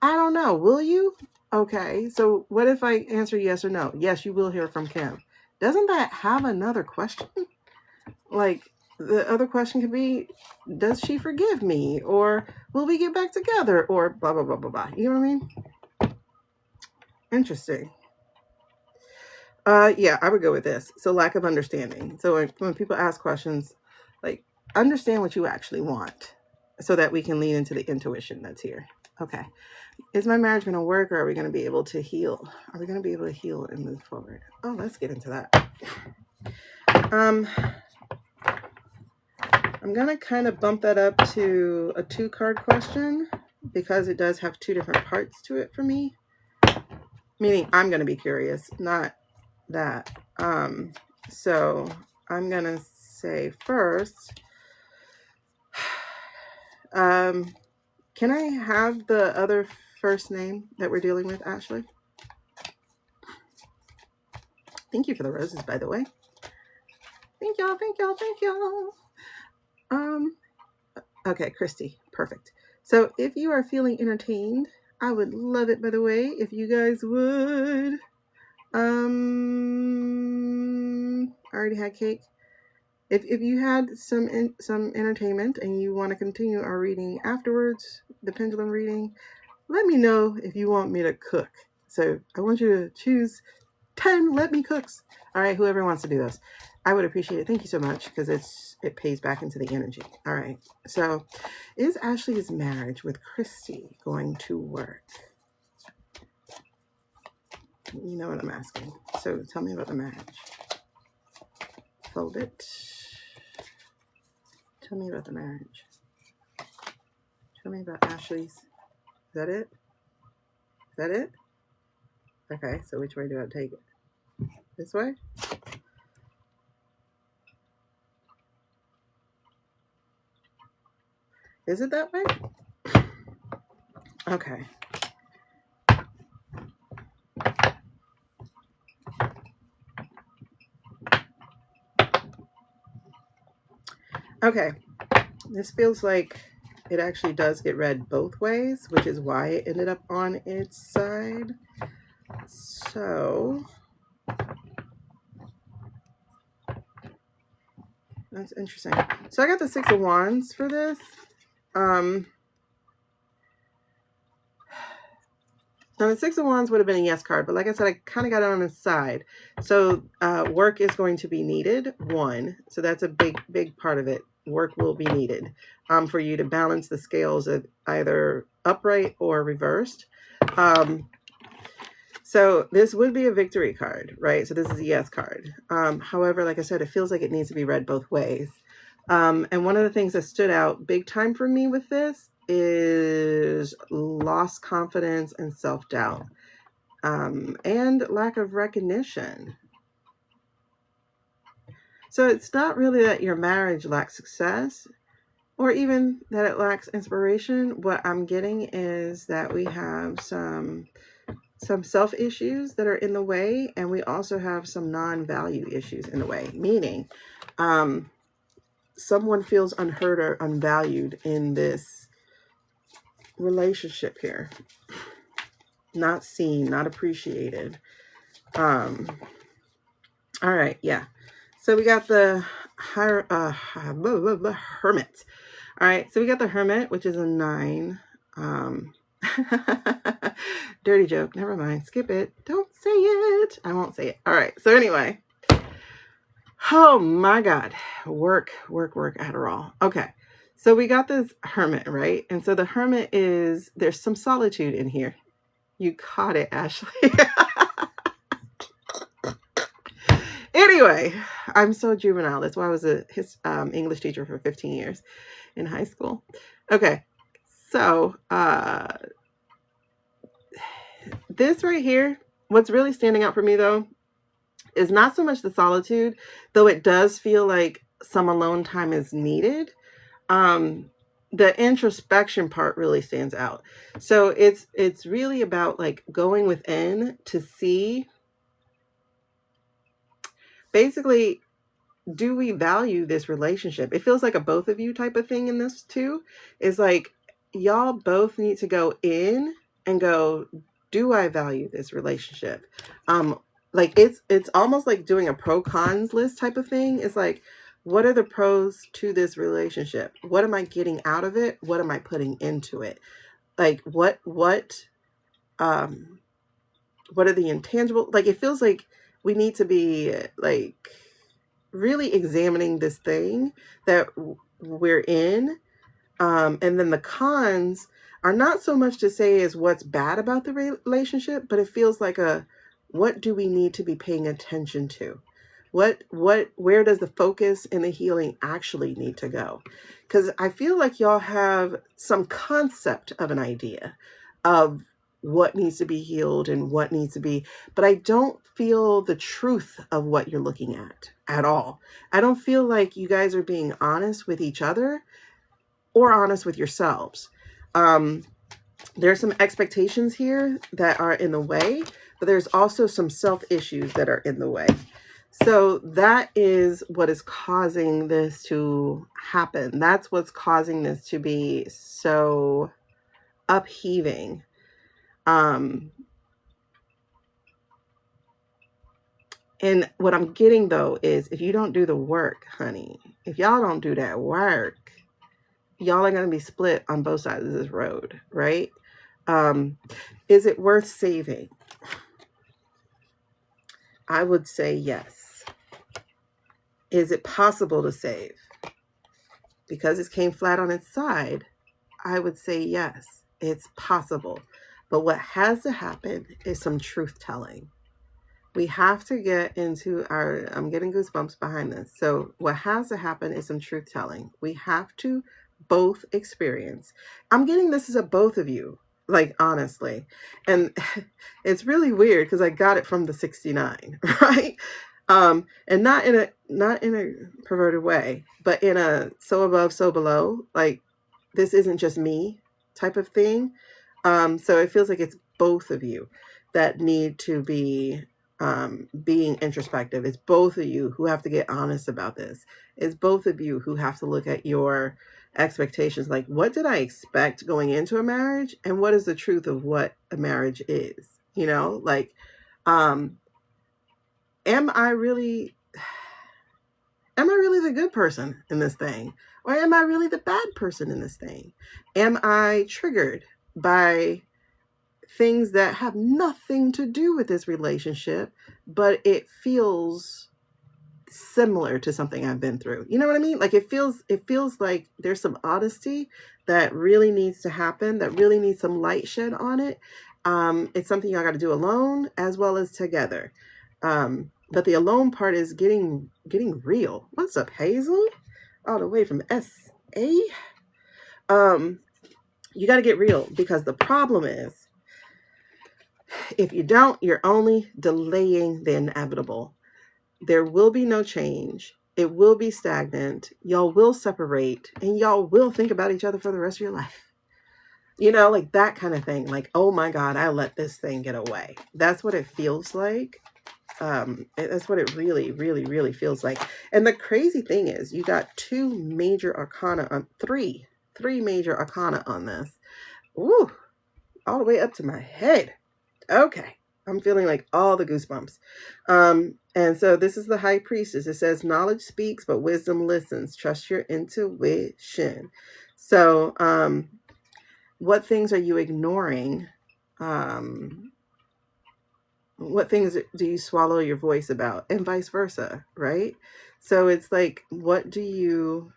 I don't know. Will you? Okay. So what if I answer yes or no? Yes, you will hear from Kim. Doesn't that have another question? Like, the other question could be, does she forgive me? Or will we get back together? Or blah, blah, blah, blah, blah. You know what I mean? Interesting. Yeah, I would go with this. So lack of understanding. So when people ask questions, like, understand what you actually want so that we can lean into the intuition that's here. Okay. Is my marriage going to work, or are we going to be able to heal? Are we going to be able to heal and move forward? Oh, let's get into that. I'm going to kind of bump that up to a 2-card question because it does have 2 different parts to it for me. Meaning I'm going to be curious, not that. So I'm going to say first, can I have the other first name that we're dealing with, Ashley? Thank you for the roses, by the way. Thank y'all, thank y'all, thank y'all. Okay, Christy, perfect. So if you are feeling entertained, I would love it, by the way, if you guys would. I already had cake. If you had some entertainment and you want to continue our reading afterwards, the pendulum reading, let me know if you want me to cook. So I want you to choose 10 let me cooks. All right, whoever wants to do this, I would appreciate it. Thank you so much, because it pays back into the energy. All right, so is Ashley's marriage with Christy going to work? You know what I'm asking. So tell me about the marriage. Fold it. Tell me about the marriage. Tell me about Ashley's. Is that it? Is that it? Okay, so which way do I take it? This way? Is it that way? Okay. Okay. This feels like it actually does get read both ways, which is why it ended up on its side. So That's interesting. So I got the 6 of Wands for this. Now the 6 of Wands would have been a yes card, but like I said, I kind of got it on the side. So work is going to be needed, one. So that's a big part of it. Work will be needed for you to balance the scales of either upright or reversed. So this would be a victory card, right? So this is a yes card. However, like I said, it feels like it needs to be read both ways. And one of the things that stood out big time for me with this is lost confidence and self-doubt, and lack of recognition. So it's not really that your marriage lacks success or even that it lacks inspiration. What I'm getting is that we have some self issues that are in the way, and we also have some non-value issues in the way, meaning someone feels unheard or unvalued in this relationship here. Not seen, not appreciated. All right, yeah. So we got the Hermit. All right, so we got the Hermit, which is a 9. Dirty joke. Never mind. Skip it. Don't say it. I won't say it. All right. So anyway. Oh my God. Work, Adderall. Okay. So we got this Hermit, right? And so the Hermit is, there's some solitude in here. You caught it, Ashley. Anyway, I'm so juvenile. That's why I was a English teacher for 15 years in high school. Okay. So, this right here, what's really standing out for me though, is not so much the solitude, though it does feel like some alone time is needed. The introspection part really stands out. So it's really about like going within to see, basically, do we value this relationship? It feels like a both of you type of thing in this too. Is like y'all both need to go in and go, do I value this relationship? Like it's almost like doing a pro cons list type of thing. It's like, what are the pros to this relationship? What am I getting out of it? What am I putting into it? Like what are the intangible? Like it feels like we need to be like really examining this thing that we're in. And then the cons are not so much to say is what's bad about the relationship, but it feels like what do we need to be paying attention to? Where does the focus and the healing actually need to go? Because I feel like y'all have some concept of an idea of what needs to be healed and what needs to be, but I don't feel the truth of what you're looking at all. I don't feel like you guys are being honest with each other or honest with yourselves. There's some expectations here that are in the way, but there's also some self issues that are in the way. So that is what is causing this to happen. That's what's causing this to be so upheaving. And what I'm getting though is if you don't do the work, honey, if y'all don't do that work, y'all are going to be split on both sides of this road, right? Is it worth saving? I would say yes. Is it possible to save? Because it came flat on its side, I would say yes, it's possible. But what has to happen is some truth telling. We have to get into I'm getting goosebumps behind this. So what has to happen is some truth telling. We have to both experience. I'm getting this as a both of you, like honestly. And it's really weird because I got it from the 69, right? And not in a perverted way, but in a so above, so below, like this isn't just me type of thing. So it feels like it's both of you that need to be being introspective. It's both of you who have to get honest about this. It's both of you who have to look at your expectations. Like, what did I expect going into a marriage? And what is the truth of what a marriage is? You know, like, am I really, Am I really the good person in this thing? Or am I really the bad person in this thing? Am I triggered by things that have nothing to do with this relationship, but it feels similar to something I've been through? You know what I mean? Like it feels like there's some honesty that really needs to happen, that really needs some light shed on it. It's something y'all got to do alone as well as together. But the alone part is getting real. What's up, Hazel? All the way from SA. You got to get real, because the problem is, if you don't, you're only delaying the inevitable. There will be no change. It will be stagnant. Y'all will separate, and y'all will think about each other for the rest of your life. You know, like that kind of thing. Like, oh my God, I let this thing get away. That's what it feels like. That's what it really, really, really feels like. And the crazy thing is, you got three major arcana on this. Ooh, all the way up to my head. Okay. I'm feeling like all the goosebumps. And so this is the High Priestess. It says, knowledge speaks, but wisdom listens. Trust your intuition. So, what things are you ignoring? What things do you swallow your voice about, and vice versa, right? So it's like, what do you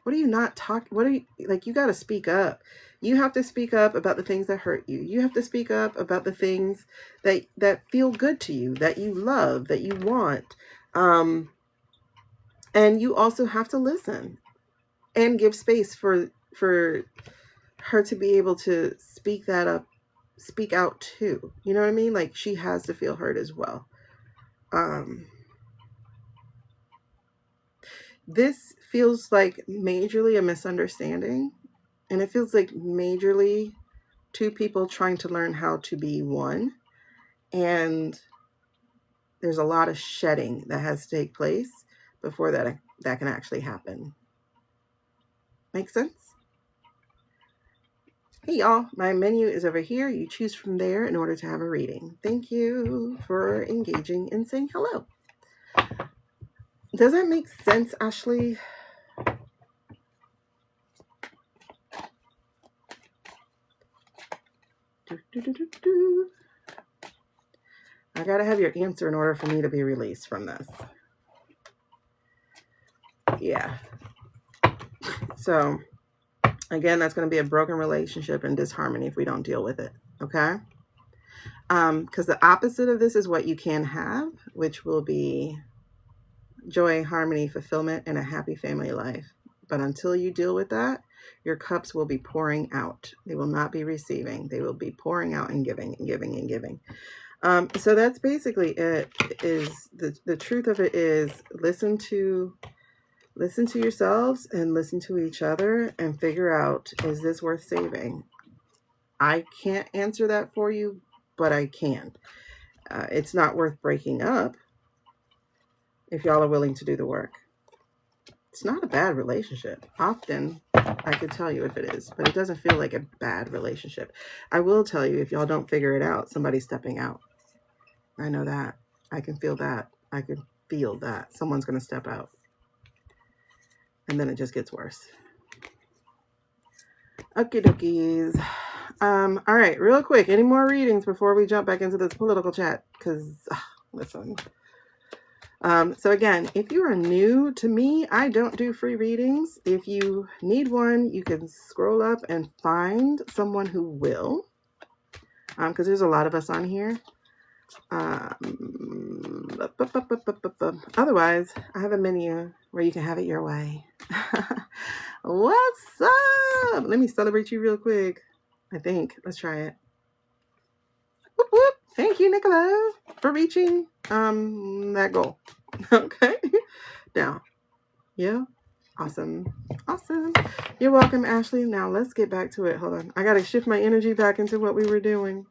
not talk? What are you, like, you got to speak up. You have to speak up about the things that hurt you. You have to speak up about the things that feel good to you, that you love, that you want. And you also have to listen and give space for her to be able to speak out too. You know what I mean? Like, she has to feel heard as well. This feels like majorly a misunderstanding, and it feels like majorly two people trying to learn how to be one. And there's a lot of shedding that has to take place before that can actually happen. Make sense? Hey y'all, my menu is over here. You choose from there in order to have a reading. Thank you for engaging and saying hello. Does that make sense, Ashley? I gotta have your answer in order for me to be released from this. Yeah. So, again, that's going to be a broken relationship and disharmony if we don't deal with it. Okay? Because the opposite of this is what you can have, which will be joy, harmony, fulfillment, and a happy family life. But until you deal with that, your cups will be pouring out. They will not be receiving. They will be pouring out and giving and giving and giving. So that's basically it. Is the truth of it is, listen to yourselves and listen to each other and figure out, is this worth saving? I can't answer that for you, but I can. It's not worth breaking up if y'all are willing to do the work. It's not a bad relationship. Often I could tell you if it is, but it doesn't feel like a bad relationship. I will tell you, if y'all don't figure it out, somebody's stepping out. I know that. I can feel that. I can feel that. Someone's going to step out. And then it just gets worse. Okie dokies. All right, real quick. Any more readings before we jump back into this political chat? Because, listen. So again, if you are new to me, I don't do free readings. If you need one, you can scroll up and find someone who will. Because there's a lot of us on here. Otherwise, I have a menu where you can have it your way. What's up? Let me celebrate you real quick. I think. Let's try it. Whoop, whoop. Thank you, Nicola, for reaching that goal. Okay. Now, yeah. Awesome. Awesome. You're welcome, Ashley. Now let's get back to it. Hold on. I got to shift my energy back into what we were doing.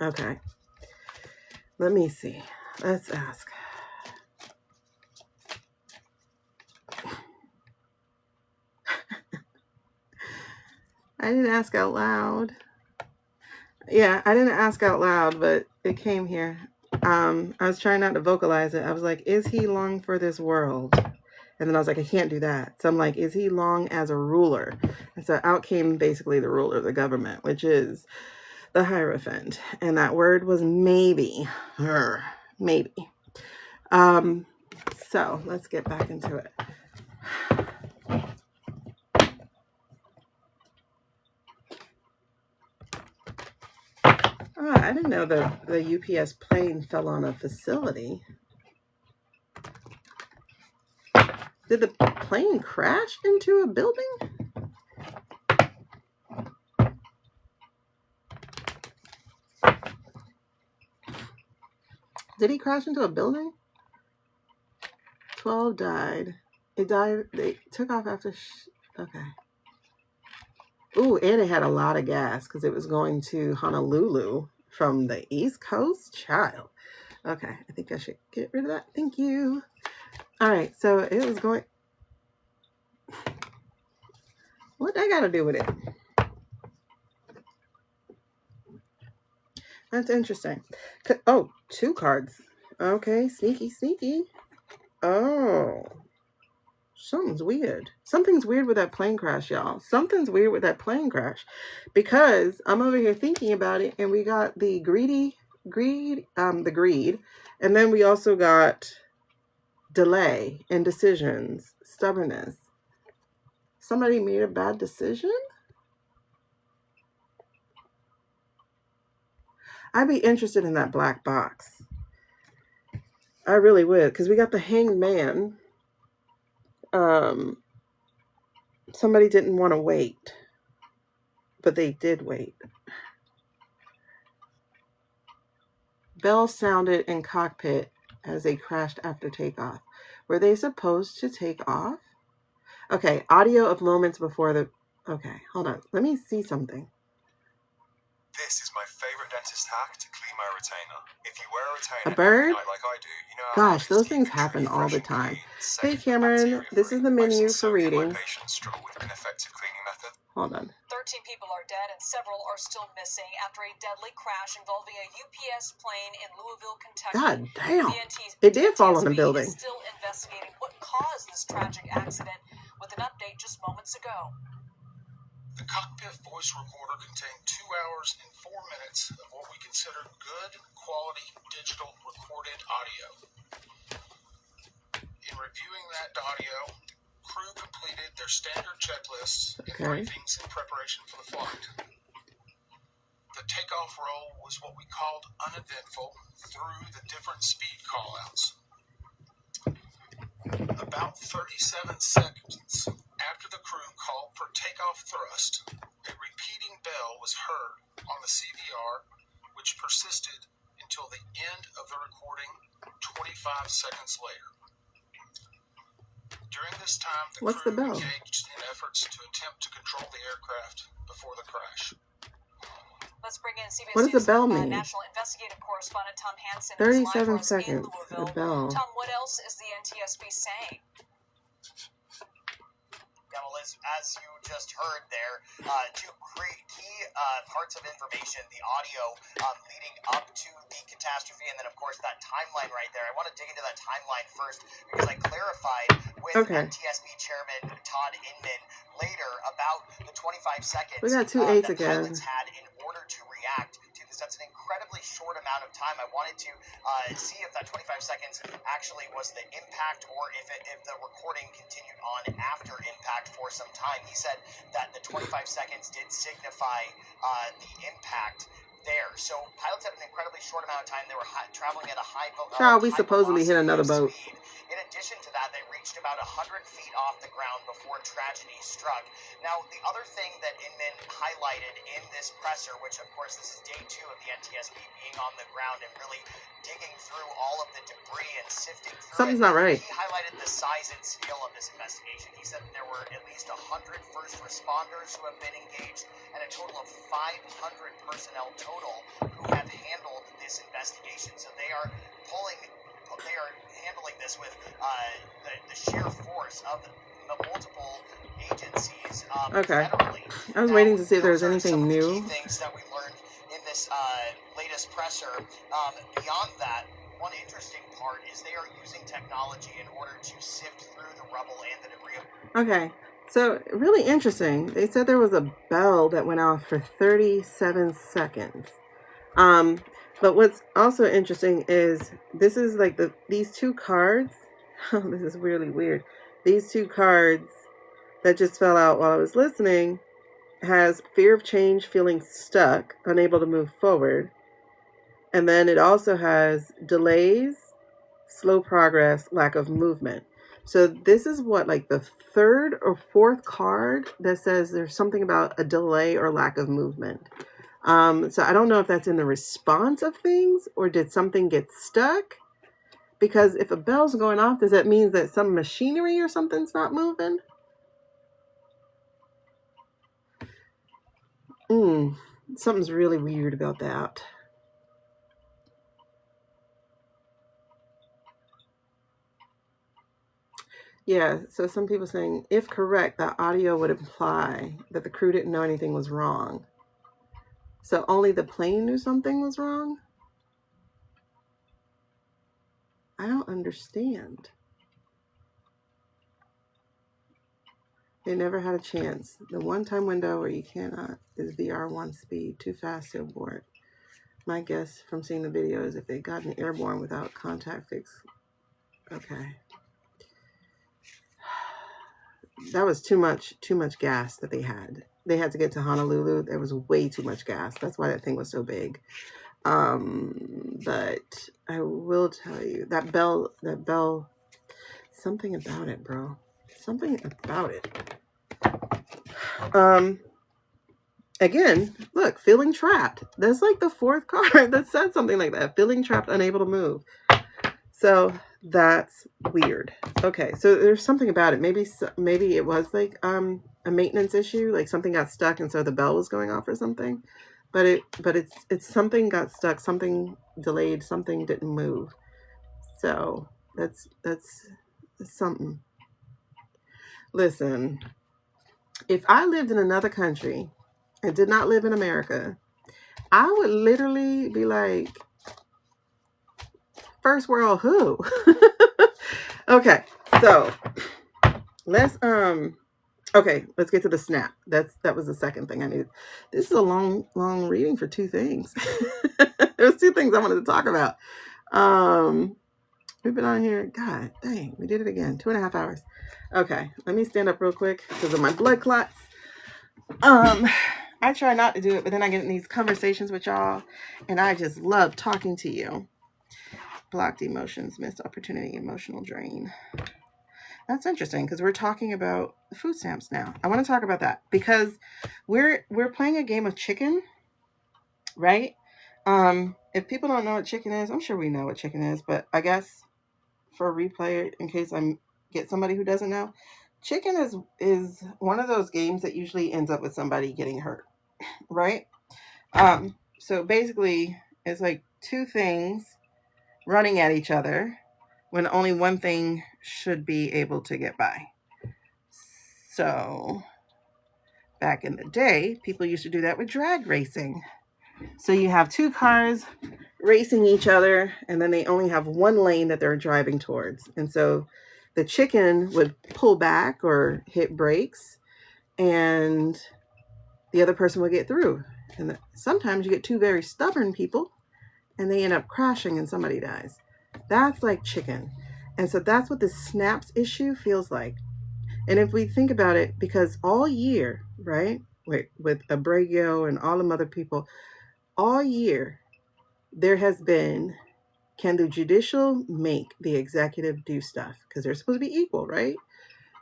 Okay. Let me see. Let's ask. I didn't ask out loud. Yeah, I didn't ask out loud, but it came here. I was trying not to vocalize it. I was like, is he long for this world? And then I was like, I can't do that. So I'm like, is he long as a ruler? And so out came basically the ruler of the government, which is the Hierophant. And that word was maybe. Maybe. So let's get back into it. Oh, I didn't know the UPS plane fell on a facility. Did the plane crash into a building? Did he crash into a building? 12 died. It died. They took off after. Okay. Ooh, and it had a lot of gas because it was going to Honolulu from the East Coast. Child. Okay, I think I should get rid of that. Thank you. All right, so it was going. What I got to do with it? That's interesting. Oh, 2 cards. Okay, sneaky, sneaky. Oh, something's weird. Something's weird with that plane crash, y'all. Something's weird with that plane crash. Because I'm over here thinking about it, and we got the greed, and then we also got delay, indecisions, stubbornness. Somebody made a bad decision? I'd be interested in that black box. I really would, because we got the Hanged Man. Somebody didn't want to wait, but they did wait. Bell sounded in cockpit as they crashed after takeoff. Were they supposed to take off? Okay, audio of moments before the... Okay, hold on. Let me see something. This is my favorite dentist hack to clean my retainer. If you wear a retainer A bird? like I do, you know gosh, those things happen all the time. Hey Cameron, this is the menu for reading. Struggle with ineffective cleaning method. Hold on. 13 people are dead and several are still missing after a deadly crash involving a UPS plane in Louisville, Kentucky. God damn. It did fall on the building. Is still investigating what caused this tragic accident with an update just moments ago. The cockpit voice recorder contained 2 hours and 4 minutes of what we consider good quality digital recorded audio. In reviewing that audio, the crew completed their standard checklists and briefings in preparation for the flight. The takeoff roll was what we called uneventful through the different speed callouts. About 37 seconds after the crew called for takeoff thrust, a repeating bell was heard on the CVR, which persisted until the end of the recording 25 seconds later. During this time, the crew engaged in efforts to attempt to control the aircraft before the crash. Let's bring in CBS What does the bell mean? National investigative correspondent Tom Hansen. 37 seconds. The bell. Tom, what else is the NTSB saying? Yeah, well, as you just heard there, 2 key parts of information, the audio leading up to the catastrophe, and then, of course, that timeline right there. I want to dig into that timeline first because I clarified with NTSB Chairman Todd Inman later about the 25 seconds we got 2 8s that again. pilots had in order to react to this. That's an incredibly short amount of time. I wanted to see if that 25 seconds actually was the impact or if the recording continued on after impact for some time. He said that the 25 seconds did signify the impact there. So pilots had an incredibly short amount of time. They were traveling at a high Child, we supposedly hit another boat. Speed. In addition to that, they reached about 100 feet off the ground before tragedy struck. Now, the other thing that Inman highlighted in this presser, which of course this is day 2 of the NTSB being on the ground and really digging through all of the debris and sifting through Something's not right. He highlighted the size and scale of this investigation. He said that there were at least 100 first responders who have been engaged and a total of 500 personnel total who have handled this investigation. So they are handling this with the sheer force of the multiple agencies. Okay. Federally. I was waiting to see if there was anything new. Key things that we learned in this latest presser. Beyond that, one interesting part is they are using technology in order to sift through the rubble and the debris. Okay, so really interesting. They said there was a bell that went off for 37 seconds. But what's also interesting is this is like these two cards. Oh, this is really weird. These two cards that just fell out while I was listening has fear of change, feeling stuck, unable to move forward. And then it also has delays, slow progress, lack of movement. So this is what, like the third or fourth card that says there's something about a delay or lack of movement. So I don't know if that's in the response of things or did something get stuck? Because if a bell's going off, does that mean that some machinery or something's not moving? Something's really weird about that. Yeah, so some people saying, if correct, that audio would imply that the crew didn't know anything was wrong. So only the plane knew something was wrong? I don't understand. They never had a chance. The one-time window where you cannot is VR1 speed, too fast to abort. My guess from seeing the video is if they'd gotten airborne without contact fix. Okay. That was too much gas that they had. They had to get to Honolulu. There was way too much gas. That's why that thing was so big. But I will tell you, that bell, something about it, bro. Something about it. Again, look, feeling trapped. That's like the fourth card that said something like that. Feeling trapped, unable to move. So that's weird. Okay, so there's something about it. Maybe it was like a maintenance issue, like something got stuck and so the bell was going off or something. But it's something got stuck, something delayed, something didn't move. So that's something. Listen, if I lived in another country and did not live in America, I would literally be like, first world who? Okay, so let's get to the snap. That was the second thing I needed. This is a long reading for two things. There's two things I wanted to talk about. We've been on here, god dang, we did it again, 2.5 hours. Okay, let me stand up real quick because of my blood clots. I try not to do it, but then I get in these conversations with y'all and I just love talking to you. Blocked emotions, missed opportunity, emotional drain. That's interesting because we're talking about food stamps now. I want to talk about that because we're playing a game of chicken, right? If people don't know what chicken is, I'm sure we know what chicken is, but I guess for a replay, in case I get somebody who doesn't know, chicken is one of those games that usually ends up with somebody getting hurt, right? So basically, it's like two things running at each other when only one thing should be able to get by. So back in the day, people used to do that with drag racing. So you have two cars racing each other, and then they only have one lane that they're driving towards. And so the chicken would pull back or hit brakes, and the other person would get through. And sometimes you get two very stubborn people, and they end up crashing and somebody dies. That's like chicken. And so that's what the snaps issue feels like. And if we think about it, because all year, right, with Abrego and all them other people, all year, there has been, can the judicial make the executive do stuff? Because they're supposed to be equal, right?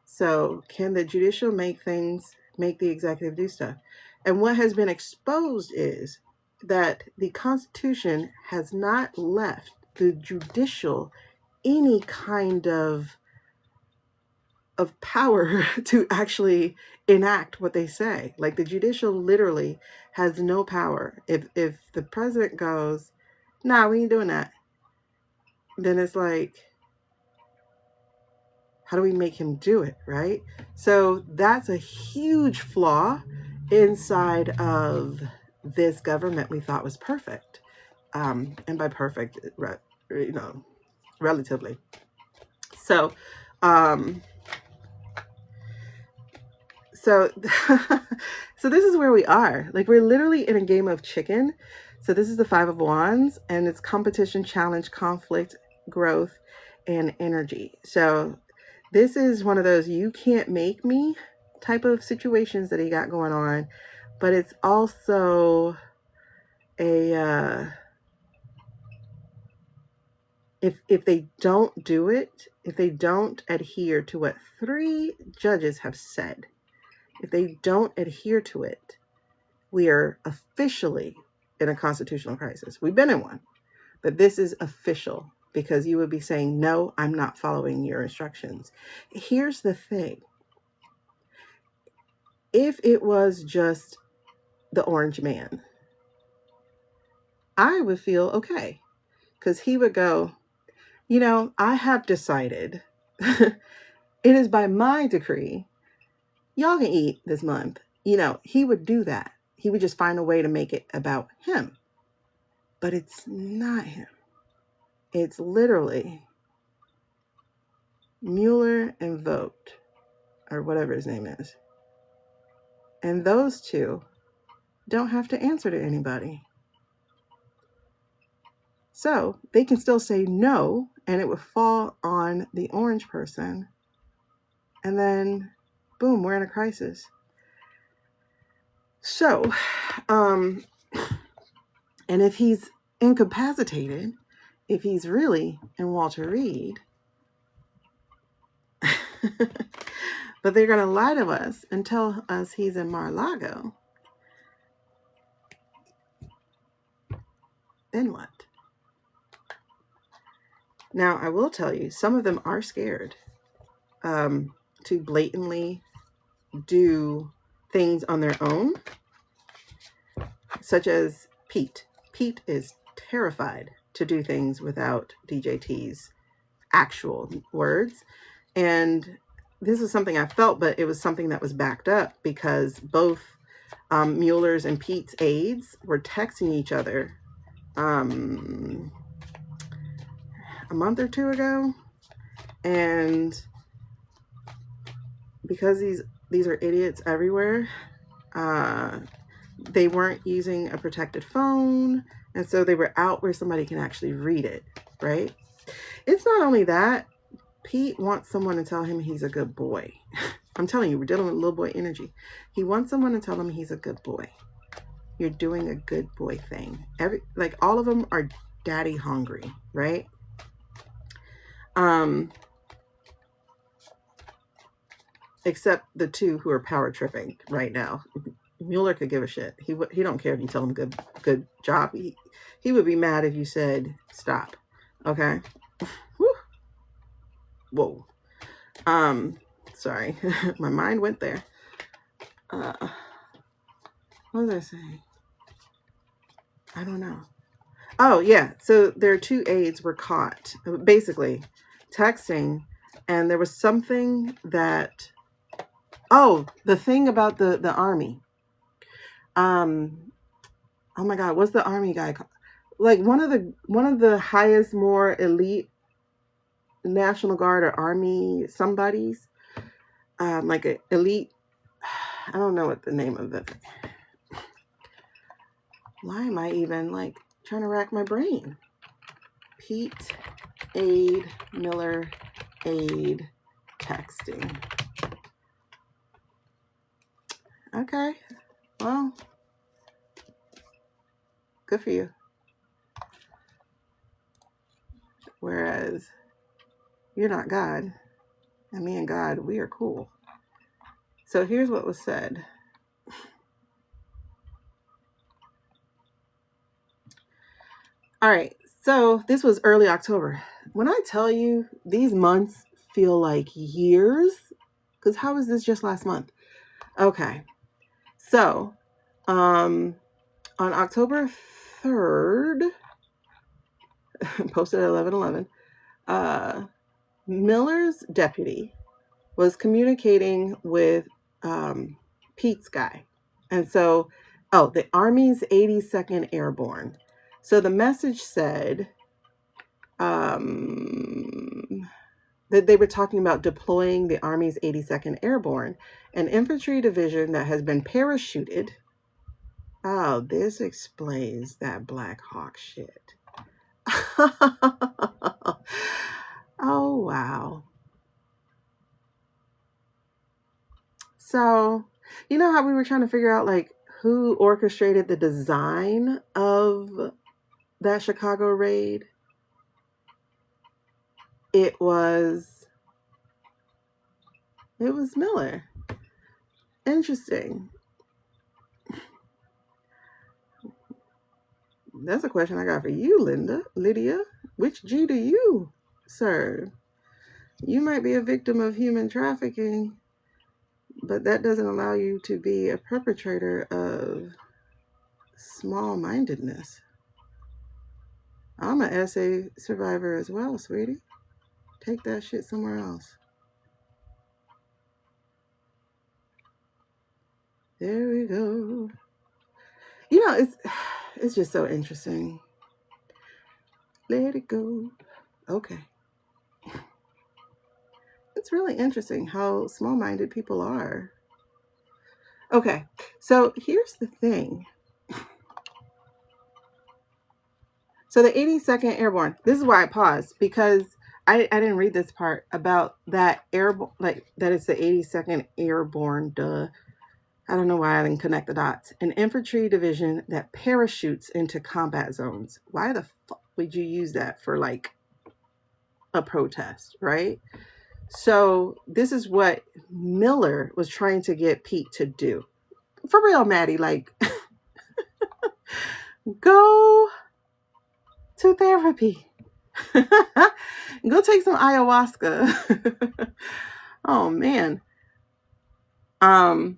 So can the judicial make the executive do stuff? And what has been exposed is that the Constitution has not left the judicial any kind of power to actually enact what they say. Like the judicial literally has no power. If the president goes, nah, we ain't doing that, then it's like, how do we make him do it, right? So that's a huge flaw inside of this government we thought was perfect. And by perfect, you know, relatively. So, so, so this is where we are. Like, we're literally in a game of chicken. So this is the Five of Wands, and it's competition, challenge, conflict, growth, and energy. So this is one of those you can't make me type of situations that he got going on, but it's also a if they don't do it, if they don't adhere to what 3 judges have said, if they don't adhere to it, we are officially in a constitutional crisis. We've been in one, but this is official because you would be saying, no, I'm not following your instructions. Here's the thing. If it was just the orange man, I would feel okay because he would go, you know, I have decided it is by my decree, y'all can eat this month. You know, he would do that. He would just find a way to make it about him. But it's not him. It's literally Mueller and Vogt, or whatever his name is. And those two don't have to answer to anybody. So they can still say no, and it would fall on the orange person. And then, boom, we're in a crisis. So, and if he's incapacitated, if he's really in Walter Reed, but they're going to lie to us and tell us he's in Mar-a-Lago, then what? Now, I will tell you, some of them are scared to blatantly do things on their own, such as Pete. Pete is terrified to do things without DJT's actual words. And this is something I felt, but it was something that was backed up because both Mueller's and Pete's aides were texting each other a month or 2 ago. And because these are idiots everywhere, they weren't using a protected phone. And so they were out where somebody can actually read it, right? It's not only that. Pete wants someone to tell him he's a good boy. I'm telling you, we're dealing with little boy energy. He wants someone to tell him he's a good boy. You're doing a good boy thing. Like all of them are daddy hungry, right? Except the 2 who are power tripping right now. Mueller could give a shit. He don't care if you tell him good job. He would be mad if you said stop. Okay. Whew. Whoa. Sorry. My mind went there. What was I saying? I don't know. Oh, yeah. So their 2 aides were caught, basically, texting. And there was something that... Oh, the thing about the army. Oh my God. What's the army guy called? Like one of the highest, more elite National Guard or Army somebodies, like an elite, I don't know what the name of it. Why am I even like trying to rack my brain? Pete, aide, Miller, aide, texting. Okay, well, good for you. Whereas you're not God, and me and God, we are cool. So here's what was said. All right, so this was early October. When I tell you these months feel like years, because how was this just last month? Okay, so on October 3rd, posted at 11/11, Miller's deputy was communicating with Pete's guy. And so Oh, the Army's 82nd Airborne. So the message said that they were talking about deploying the Army's 82nd Airborne, an infantry division that has been parachuted. Oh, this explains that Black Hawk shit. Oh, wow. So, you know how we were trying to figure out like who orchestrated the design of that Chicago raid? It was Miller. Interesting. That's a question I got for you, Lydia. Which G do you serve? You might be a victim of human trafficking, but that doesn't allow you to be a perpetrator of small-mindedness. I'm an essay survivor as well, sweetie. Take that shit somewhere else. There we go. You know, it's just so interesting. Let it go. Okay. It's really interesting how small-minded people are. Okay, so here's the thing. So the 82nd Airborne, this is why I paused, because I didn't read this part about that airborne, like that it's the 82nd Airborne, duh. I don't know why I didn't connect the dots. An infantry division that parachutes into combat zones. Why the fuck would you use that for like a protest, right? So this is what Miller was trying to get Pete to do. For real, Maddie, like, go to therapy. Go take some ayahuasca. Oh, man. I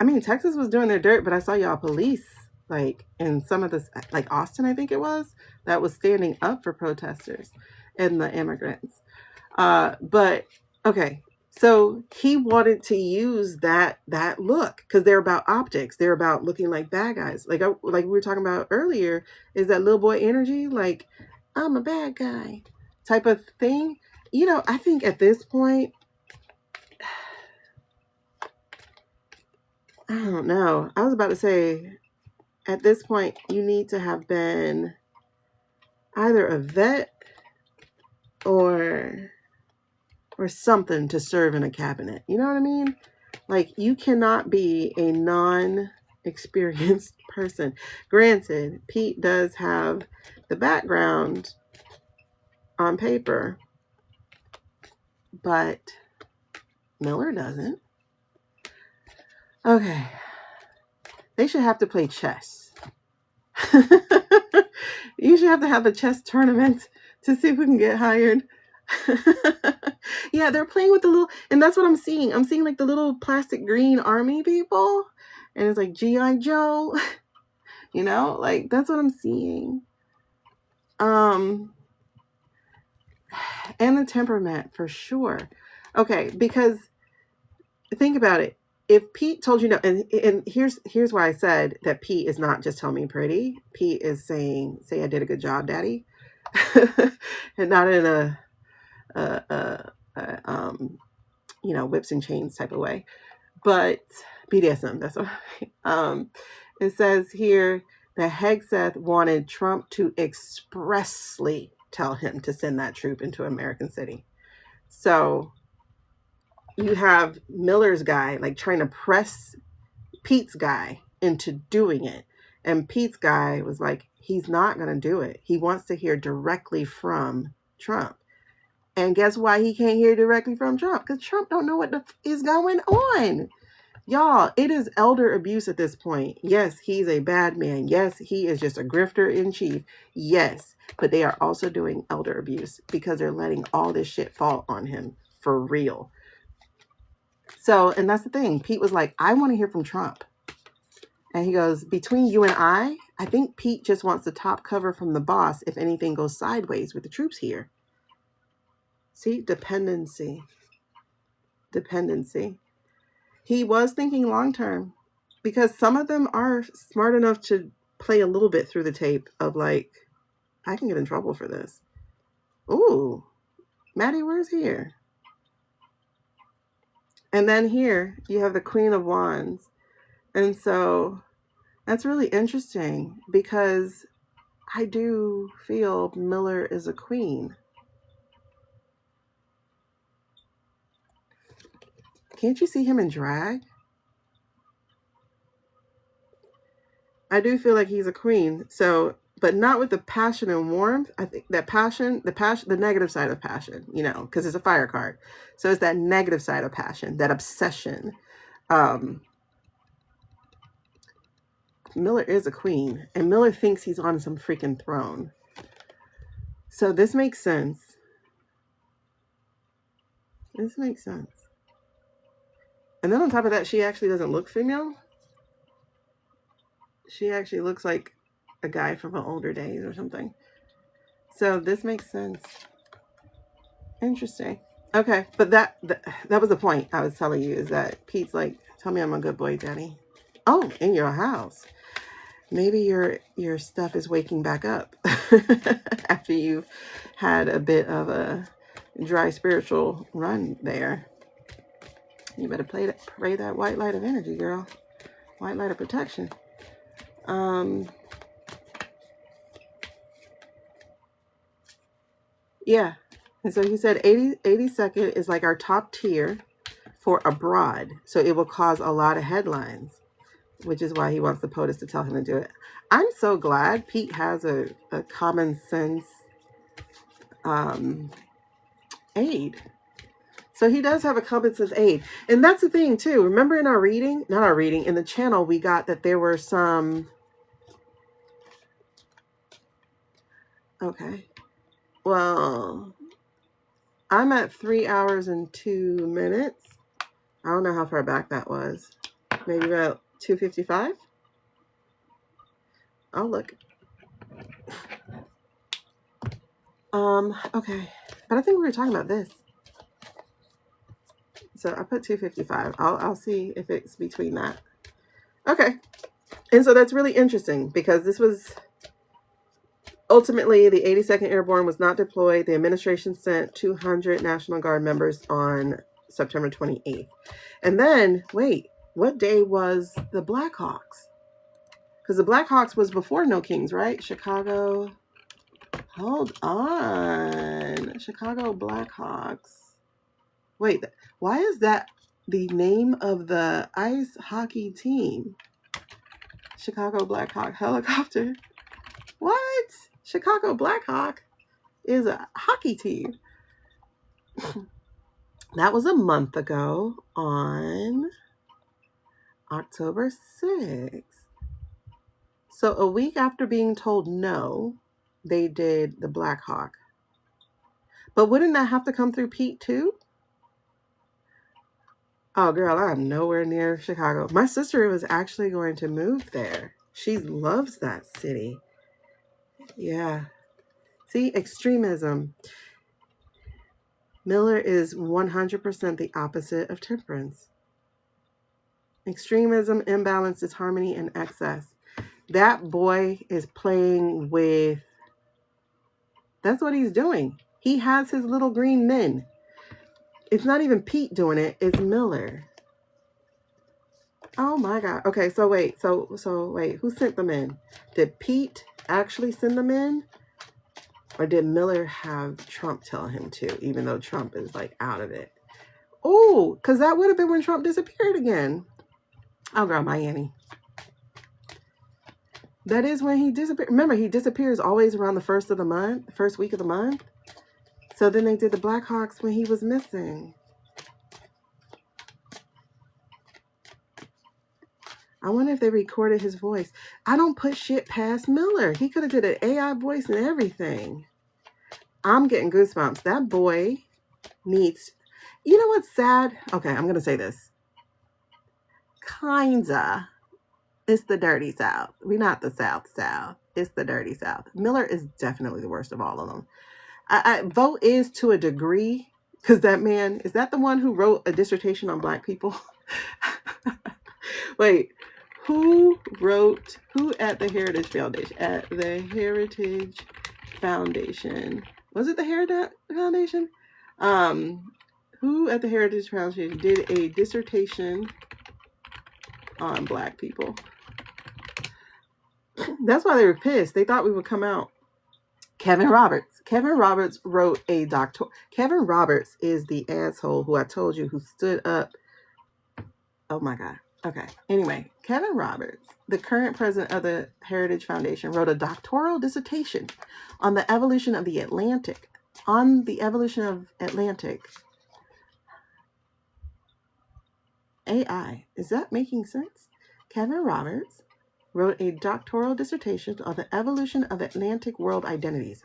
mean, Texas was doing their dirt, but I saw y'all police, like, in some of this, like Austin, I think it was, that was standing up for protesters and the immigrants. But, okay. So he wanted to use that look because they're about optics. They're about looking like bad guys. Like we were talking about earlier, is that little boy energy, like, I'm a bad guy type of thing. You know, I think at this point, I don't know. I was about to say, at this point, you need to have been either a vet or something to serve in a cabinet. You know what I mean? Like, you cannot be a non-experienced person. Granted, Pete does have the background on paper, but Miller doesn't. Okay. They should have to play chess. You should have to have a chess tournament to see who can get hired. Yeah, they're playing with the little, and that's what I'm seeing. I'm seeing like the little plastic green army people, and it's like G.I. Joe. You know, like that's what I'm seeing. And the temperament for sure. Okay, because think about it. If Pete told you no, and here's why I said that Pete is not just tell me pretty. Pete is saying, say I did a good job, Daddy, and not in a you know, whips and chains type of way, but BDSM. That's what. It says here that Hegseth wanted Trump to expressly tell him to send that troop into American City. So you have Miller's guy like trying to press Pete's guy into doing it. And Pete's guy was like, he's not going to do it. He wants to hear directly from Trump. And guess why he can't hear directly from Trump? Because Trump don't know what is going on. Y'all, it is elder abuse at this point. Yes, he's a bad man. Yes, he is just a grifter in chief. Yes, but they are also doing elder abuse because they're letting all this shit fall on him for real. So, and that's the thing. Pete was like, I want to hear from Trump. And he goes, between you and I think Pete just wants the top cover from the boss if anything goes sideways with the troops here. See, dependency. He was thinking long term. because some of them are smart enough to play a little bit through the tape of like, I can get in trouble for this. Ooh, Maddie, where's here? And then here you have the Queen of Wands. And so that's really interesting because I do feel Miller is a queen. Can't you see him in drag? I do feel like he's a queen. So, but not with the passion and warmth. I think that passion, the negative side of passion, you know, because it's a fire card. So it's that negative side of passion, that obsession. Miller is a queen, and Miller thinks he's on some freaking throne. So this makes sense. This makes sense. And then on top of that, she actually doesn't look female. She actually looks like a guy from an older days or something. So this makes sense. Interesting. Okay, but that was the point I was telling you, is that Pete's like, tell me I'm a good boy, Daddy. Oh, in your house. Maybe your stuff is waking back up after you've had a bit of a dry spiritual run there. You better pray that white light of energy, girl. White light of protection. Yeah. And so he said 82nd is like our top tier for abroad. So it will cause a lot of headlines, which is why he wants the POTUS to tell him to do it. I'm so glad Pete has a common sense aid. So he does have a common sense aid. And that's the thing too. Remember in our reading, not our reading, in the channel, we got that there were some... Okay. Well, I'm at 3 hours and 2 minutes. I don't know how far back that was. Maybe about 2:55. I'll look. Okay. But I think we were talking about this. So I put 2:55. I'll see if it's between that. Okay. And so that's really interesting because this was ultimately the 82nd Airborne was not deployed. The administration sent 200 National Guard members on September 28th. And then, wait, what day was the Blackhawks? Because the Blackhawks was before No Kings, right? Chicago. Hold on. Chicago Blackhawks. Wait, why is that the name of the ice hockey team? Chicago Blackhawk helicopter. What? Chicago Blackhawk is a hockey team. That was a month ago on October 6th. So a week after being told no, they did the Blackhawk. But wouldn't that have to come through Pete too? Oh, girl, I'm nowhere near Chicago. My sister was actually going to move there. She loves that city. Yeah. See, extremism. Miller is 100% the opposite of temperance. Extremism, imbalance, disharmony, and excess. That boy is playing with... That's what he's doing. He has his little green men. It's not even Pete doing it. It's Miller. Oh my God. Okay, so wait. So wait. Who sent them in? Did Pete actually send them in? Or did Miller have Trump tell him to, even though Trump is like out of it? Oh, because that would have been when Trump disappeared again. Oh, girl, Miami. That is when he disappeared. Remember, he disappears always around the first of the month, first week of the month. So then they did the Blackhawks when he was missing. I wonder if they recorded his voice. I don't put shit past Miller. He could have did an AI voice and everything. I'm getting goosebumps. That boy needs... You know what's sad? Okay, I'm going to say this. Kinda. It's the dirty South. We're not the South. It's the dirty South. Miller is definitely the worst of all of them. Vote is to a degree, because that man, is that the one who wrote a dissertation on Black people? Wait, Who at the Heritage Foundation? At the Heritage Foundation. Was it the Heritage Foundation? Who at the Heritage Foundation did a dissertation on Black people? That's why they were pissed. They thought we would come out. Kevin Roberts. Kevin Roberts wrote a doctor. Kevin Roberts is the asshole who I told you who stood up. Oh my God. Okay. Anyway, Kevin Roberts, the current president of the Heritage Foundation, wrote a doctoral dissertation on the evolution of the Atlantic. AI. Is that making sense? Kevin Roberts wrote a doctoral dissertation on the evolution of Atlantic world identities.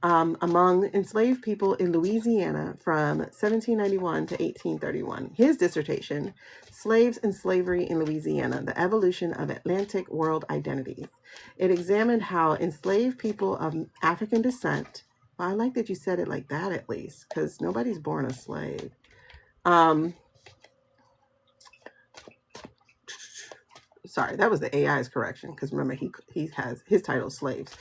Among enslaved people in Louisiana from 1791 to 1831. His dissertation, Slaves and Slavery in Louisiana, the Evolution of Atlantic World Identities. It examined how enslaved people of African descent, well, I like that you said it like that at least, because nobody's born a slave. Sorry, that was the AI's correction, because remember, he has his title, Slaves.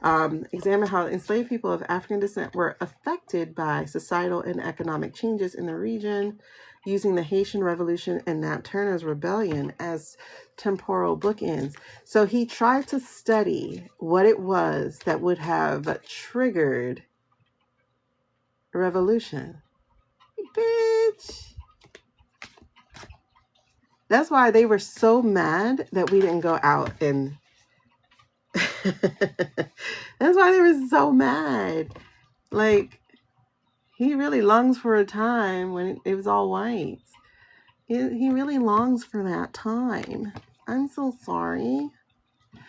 Examine how enslaved people of African descent were affected by societal and economic changes in the region, using the Haitian Revolution and Nat Turner's Rebellion as temporal bookends. So he tried to study what it was that would have triggered a revolution. Bitch. That's why they were so mad that we didn't go out and that's why they were so mad. Like, he really longs for a time when it was all white. He really longs for that time. I'm so sorry. I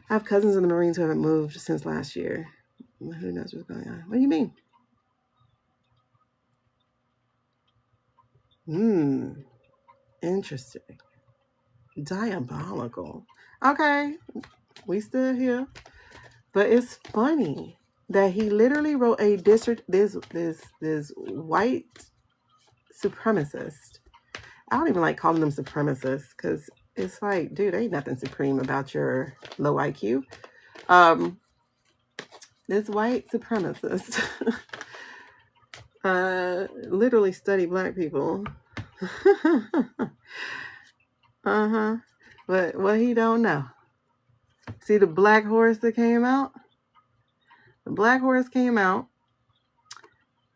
have cousins in the Marines who haven't moved since last year. Who knows what's going on? What do you mean? Interesting. Diabolical. Okay, we still here. But it's funny that he literally wrote a this white supremacist. I don't even like calling them supremacists because it's like, dude, ain't nothing supreme about your low IQ. This white supremacist literally study Black people. But what he don't know. See the black horse that came out? The black horse came out,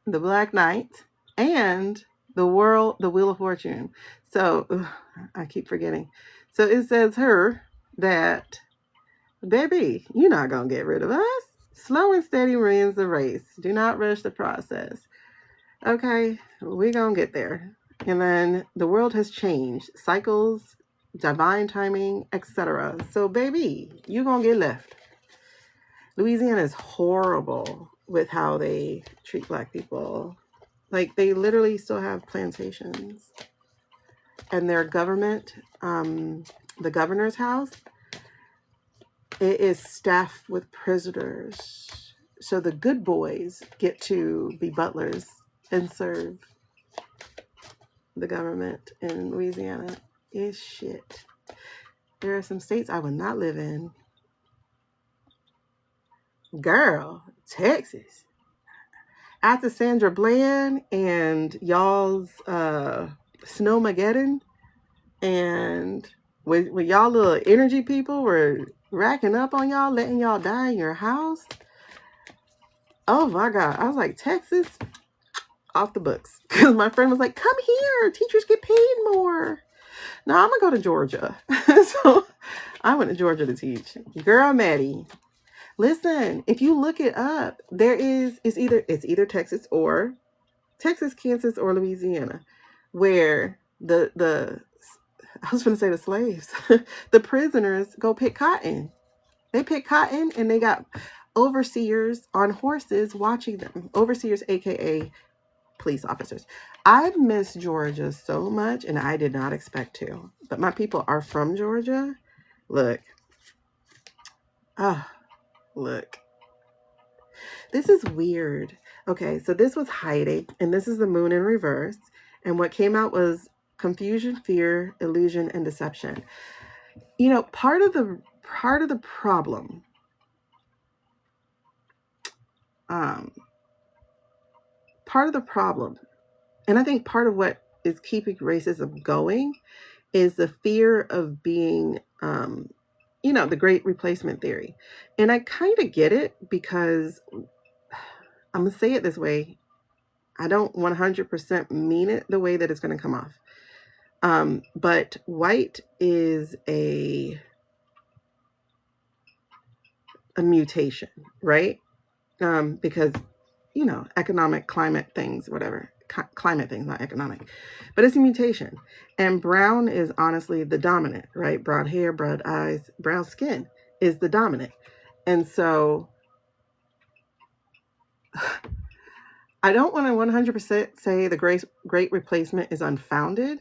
the Black Knight, and the Wheel of Fortune. So, I keep forgetting. So it says her that, baby, you're not going to get rid of us. Slow and steady wins the race. Do not rush the process. Okay, we're going to get there. And then the world has changed. Cycles, divine timing, etc. So, baby, you're going to get left. Louisiana is horrible with how they treat Black people. Like, they literally still have plantations. And their government, the governor's house, it is staffed with prisoners. So the good boys get to be butlers and serve the government in Louisiana. It's shit. There are some states I would not live in. Girl, Texas. After Sandra Bland and y'all's Snowmageddon, and when y'all little energy people were racking up on y'all, letting y'all die in your house. Oh my God. I was like, Texas, off the books. Because my friend was like, come here. Teachers get paid more. No, I'm going to go to Georgia. So I went to Georgia to teach. Girl, Maddie. Listen, if you look it up, it's either Texas, Kansas, or Louisiana, where I was going to say the slaves, the prisoners go pick cotton. They pick cotton and they got overseers on horses watching them. Overseers, AKA police officers. I miss Georgia so much, and I did not expect to. But my people are from Georgia. Look. Look. This is weird. Okay, so this was hiding, and this is the moon in reverse. And what came out was confusion, fear, illusion, and deception. You know, part of the problem, and I think part of what is keeping racism going is the fear of being, you know, the great replacement theory. And I kind of get it, because I'm going to say it this way. I don't 100% mean it the way that it's going to come off. But white is a mutation, right? Because, you know, economic, climate things, whatever. Climate things, not economic. But it's a mutation. And brown is honestly the dominant, right? Brown hair, brown eyes, brown skin is the dominant. And so I don't want to 100% say the great replacement is unfounded,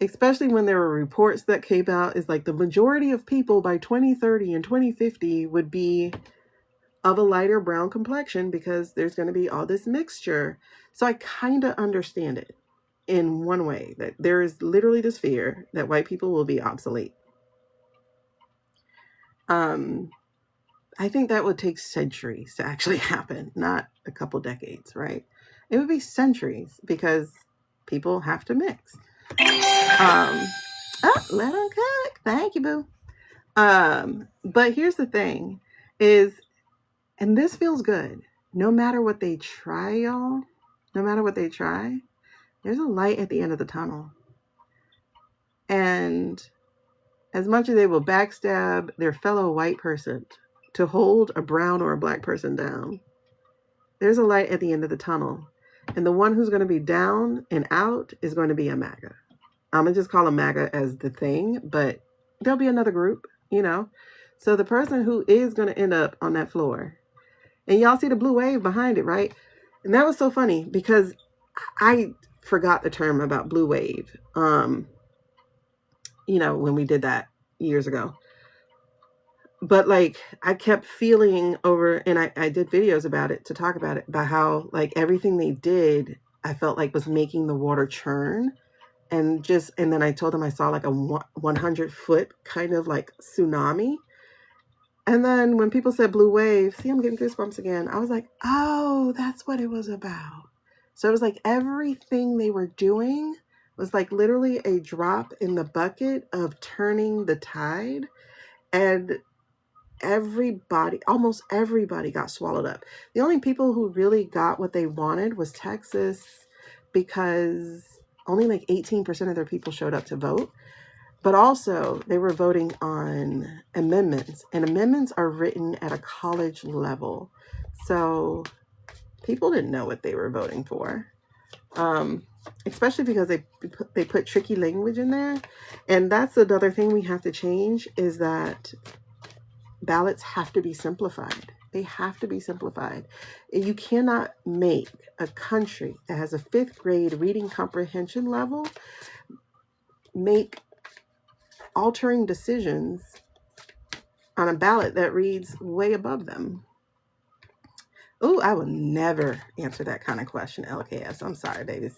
especially when there were reports that came out is like the majority of people by 2030 and 2050 would be of a lighter brown complexion because there's going to be all this mixture. So I kind of understand it in one way, that there is literally this fear that white people will be obsolete. I think that would take centuries to actually happen, not a couple decades, right? It would be centuries because people have to mix. Let them cook. Thank you, boo. But here's the thing is, and this feels good, no matter what they try, y'all, no matter what they try, there's a light at the end of the tunnel. And as much as they will backstab their fellow white person to hold a brown or a black person down, there's a light at the end of the tunnel. And the one who's going to be down and out is going to be a MAGA. I'm going to just call a MAGA as the thing, but there'll be another group, you know. So the person who is going to end up on that floor, and y'all see the blue wave behind it, right? And that was so funny because I forgot the term about blue wave, you know, when we did that years ago. But like, I kept feeling over, and I did videos about it to talk about it, about how like everything they did, I felt like was making the water churn. And then I told them I saw like a 100-foot kind of like tsunami. And then when people said blue wave, see, I'm getting goosebumps again. I was like, oh, that's what it was about. So it was like everything they were doing was like literally a drop in the bucket of turning the tide. And almost everybody got swallowed up. The only people who really got what they wanted was Texas, because only like 18% of their people showed up to vote. But also they were voting on amendments, and amendments are written at a college level. So people didn't know what they were voting for, especially because they put tricky language in there. And that's another thing we have to change, is that ballots have to be simplified. They have to be simplified. You cannot make a country that has a 5th grade reading comprehension level make altering decisions on a ballot that reads way above them. Oh, I will never answer that kind of question, LKS. I'm sorry, babies.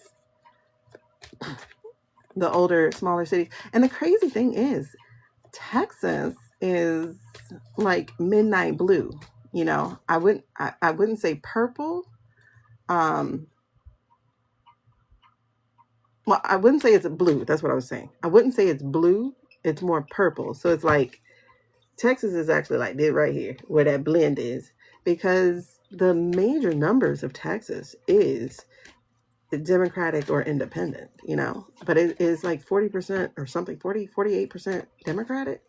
The older, smaller cities. And the crazy thing is, Texas is like midnight blue. You know, I wouldn't say purple. Well, I wouldn't say it's blue. That's what I was saying. I wouldn't say it's blue. It's more purple. So it's like Texas is actually like this right here, where that blend is, because the major numbers of Texas is Democratic or independent, you know, but it is like 40% or something, 48% Democratic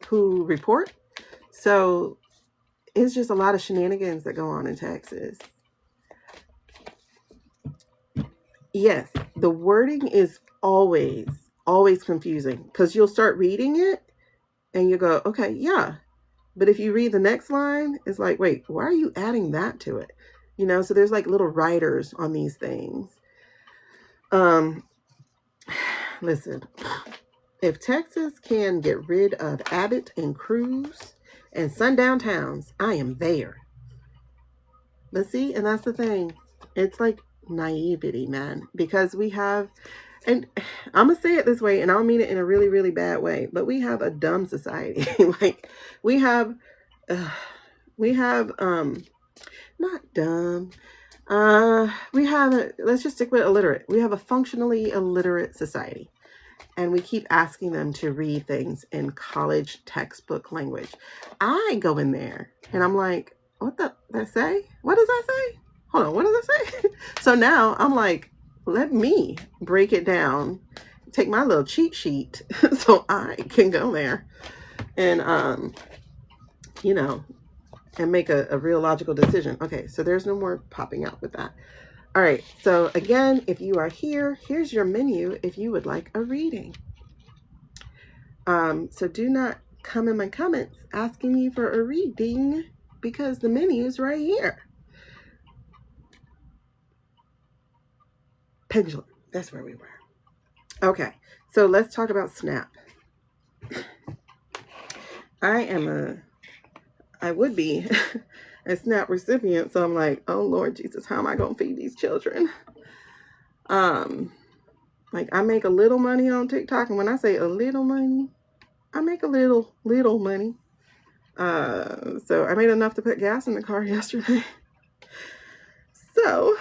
who report. So it's just a lot of shenanigans that go on in Texas. Yes, the wording is always confusing, because you'll start reading it and you go, okay, yeah. But if you read the next line, it's like, wait, why are you adding that to it? You know, so there's like little writers on these things. Listen, if Texas can get rid of Abbott and Cruz and sundown towns, I am there. But see, and that's the thing. It's like naivety, man, because we have, And I'm gonna say it this way, and I don't mean it in a really, really bad way, but we have a dumb society. Like we have not dumb. We have let's just stick with illiterate. We have a functionally illiterate society, and we keep asking them to read things in college textbook language. I go in there and I'm like, what the that say? What does that say? Hold on, what does that say? So now I'm like, let me break it down, take my little cheat sheet so I can go there and you know, and make a real logical decision. Okay, so there's no more popping out with that. All right, so again, if you are here, here's your menu if you would like a reading. So do not come in my comments asking me for a reading because the menu is right here. Pendulum, that's where we were. Okay, so let's talk about SNAP. I would be a SNAP recipient, so I'm like, oh Lord Jesus, how am I gonna feed these children? Like I make a little money on TikTok, and when I say a little money, I make a little money. So I made enough to put gas in the car yesterday. So,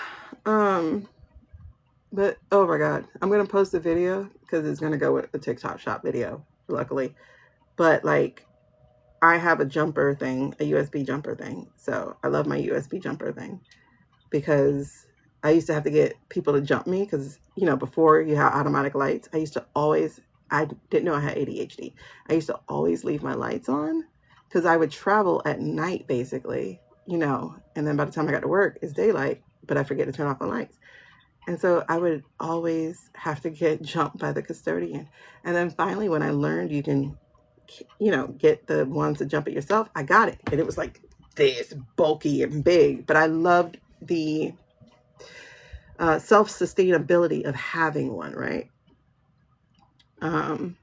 but oh my God, I'm gonna post a video because it's gonna go with the TikTok shop video, luckily. But like, I have a jumper thing, a USB jumper thing. So I love my USB jumper thing because I used to have to get people to jump me because, you know, before you have automatic lights, I didn't know I had ADHD. I used to always leave my lights on because I would travel at night basically, you know, and then by the time I got to work, it's daylight, but I forget to turn off my lights. And so I would always have to get jumped by the custodian. And then finally, when I learned you can, you know, get the ones to jump it yourself, I got it. And it was like this bulky and big, but I loved the self-sustainability of having one, right? Yeah,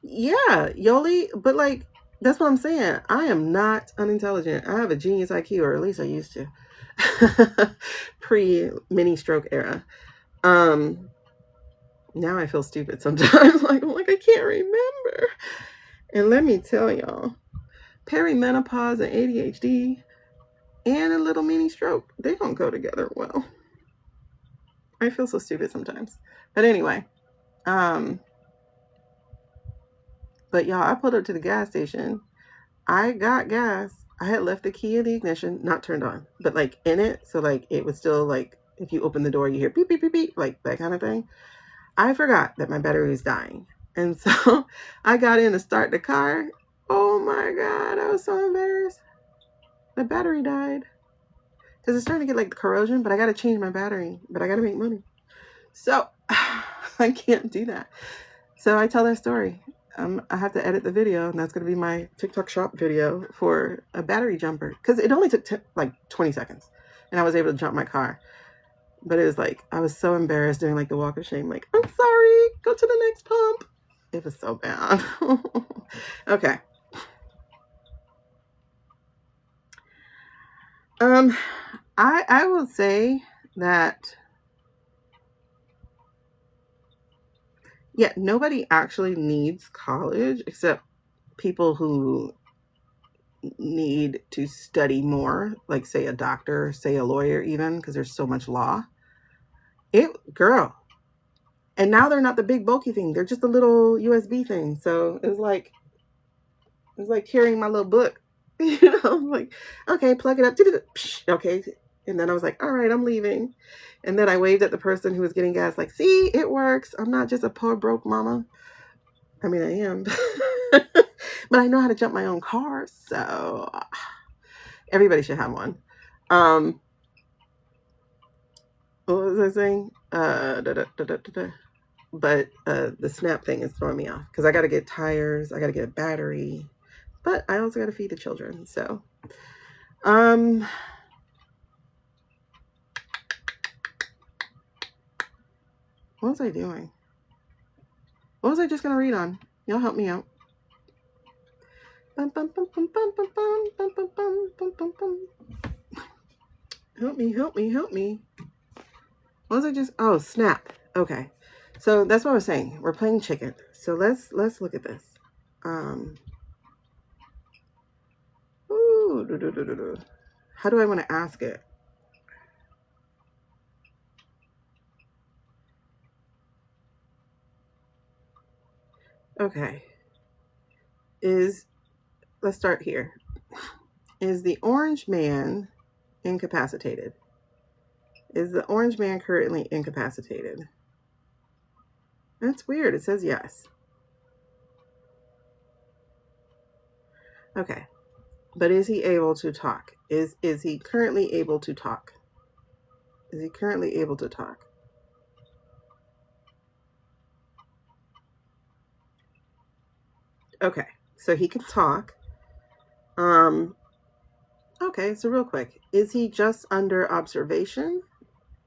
Yoli, but like, that's what I'm saying. I am not unintelligent. I have a genius IQ, or at least I used to. Pre-mini stroke era. Now I feel stupid sometimes. like I can't remember. And let me tell y'all, perimenopause and ADHD and a little mini stroke, they don't go together well. I feel so stupid sometimes. But anyway, but y'all, I pulled up to the gas station. I got gas. I had left the key in the ignition, not turned on, but like in it. So like it was still like, if you open the door, you hear beep, beep, beep, beep, like that kind of thing. I forgot that my battery was dying. And so I got in to start the car. Oh my God, I was so embarrassed. The battery died. Because it's starting to get like corrosion, but I got to change my battery, but I got to make money. So I can't do that. So I tell that story. I have to edit the video, and that's going to be my TikTok shop video for a battery jumper. Because it only took like 20 seconds, and I was able to jump my car. But it was like, I was so embarrassed doing like the walk of shame. Like, I'm sorry, go to the next pump. It was so bad. Okay. I will say that, yeah, nobody actually needs college except people who need to study more, like say a doctor, say a lawyer even, because there's so much law. Girl. And now they're not the big bulky thing. They're just a little USB thing. So it's like carrying my little book, you know, like, okay, plug it up. Okay. And then I was like, all right, I'm leaving. And then I waved at the person who was getting gas, like, see, it works. I'm not just a poor broke mama. I mean, I am, but I know how to jump my own car. So everybody should have one. What was I saying? But the SNAP thing is throwing me off because I got to get tires, I got to get a battery, but I also got to feed the children. So, what was I doing? What was I just gonna read on? Y'all help me out. Help me. What was I just? Oh, SNAP. Okay. So that's what I was saying. We're playing chicken. So let's look at this. How do I want to ask it? Okay. Let's start here. Is the orange man incapacitated? Is the orange man currently incapacitated? That's weird. It says yes. Okay. But is he able to talk? Is he currently able to talk? Is he currently able to talk? Okay. So he can talk. Okay, so real quick. Is he just under observation?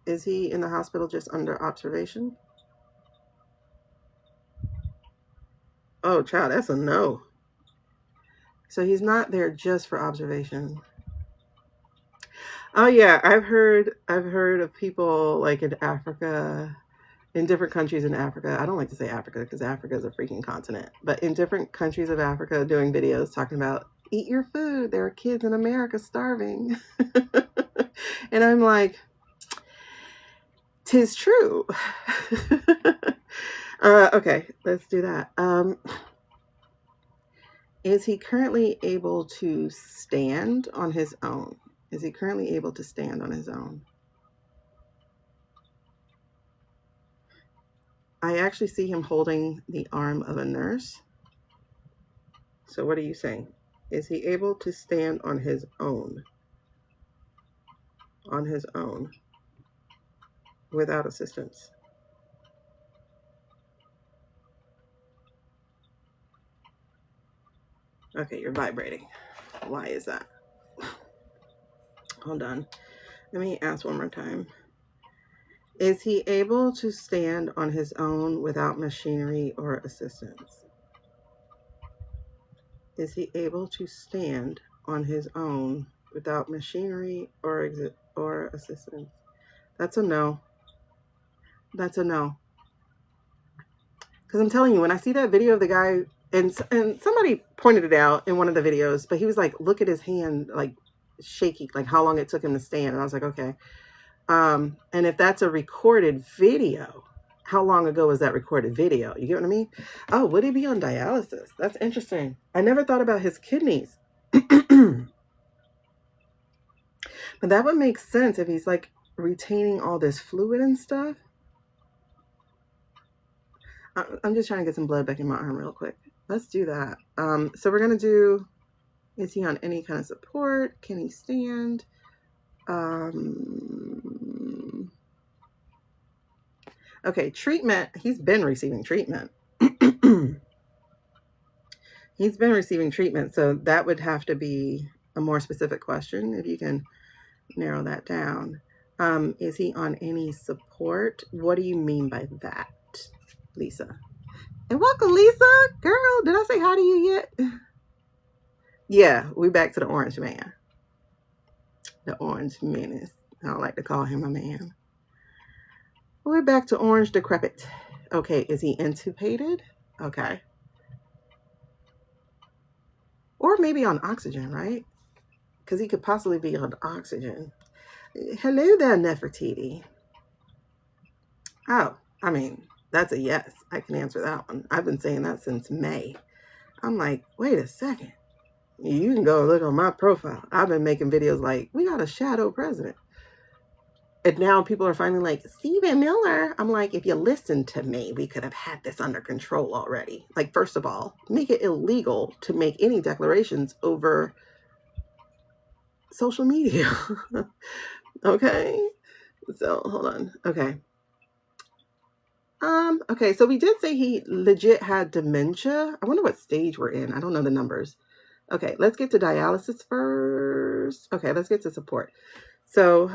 Is he in the hospital just under observation? Oh, child, that's a no. So he's not there just for observation. Oh yeah, I've heard of people like in Africa, in different countries in Africa. I don't like to say Africa because Africa is a freaking continent, but in different countries of Africa doing videos talking about eat your food. There are kids in America starving. And I'm like, 'tis true. Okay, let's do that. Is he currently able to stand on his own? Is he currently able to stand on his own? I actually see him holding the arm of a nurse. So what are you saying? Is he able to stand on his own? On his own, without assistance? Okay, you're vibrating. Why is that? Hold on. Let me ask one more time. Is he able to stand on his own without machinery or assistance? Is he able to stand on his own without machinery or assistance? That's a no. That's a no. Because I'm telling you, when I see that video of the guy, and somebody pointed it out in one of the videos, but he was like, look at his hand, like shaky, like how long it took him to stand. And I was like, okay. And if that's a recorded video, how long ago was that recorded video? You get what I mean? Oh, would he be on dialysis? That's interesting. I never thought about his kidneys. But that would make sense if he's like retaining all this fluid and stuff. I'm just trying to get some blood back in my arm real quick. Let's do that. So we're going to do, is he on any kind of support? Can he stand? Okay, treatment. He's been receiving treatment. He's been receiving treatment. So that would have to be a more specific question if you can narrow that down. Is he on any support? What do you mean by that, Lisa? And welcome, Lisa. Girl, did I say hi to you yet? Yeah, we back to the orange man. The orange menace. I don't like to call him a man. We're back to orange decrepit. Okay, is he intubated? Okay. Or maybe on oxygen, right? Because he could possibly be on oxygen. Hello there, Nefertiti. Oh, I mean, that's a yes. I can answer that one. I've been saying that since May. I'm like, wait a second. You can go look on my profile. I've been making videos like, we got a shadow president. And now people are finally like, Stephen Miller. I'm like, if you listened to me, we could have had this under control already. Like, first of all, make it illegal to make any declarations over social media. Okay. So hold on. Okay. Okay, so we did say he legit had dementia. I wonder what stage we're in. I don't know the numbers. Okay, let's get to dialysis first. Okay, let's get to support. So,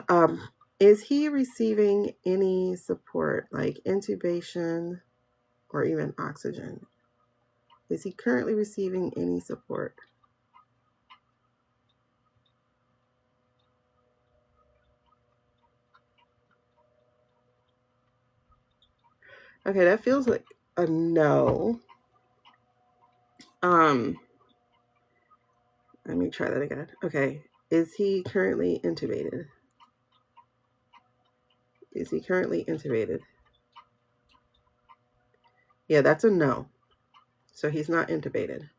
is he receiving any support, like intubation or even oxygen? Is he currently receiving any support? Okay, that feels like a no. Let me try that again. Okay, is he currently intubated? Is he currently intubated? Yeah, that's a no. So he's not intubated.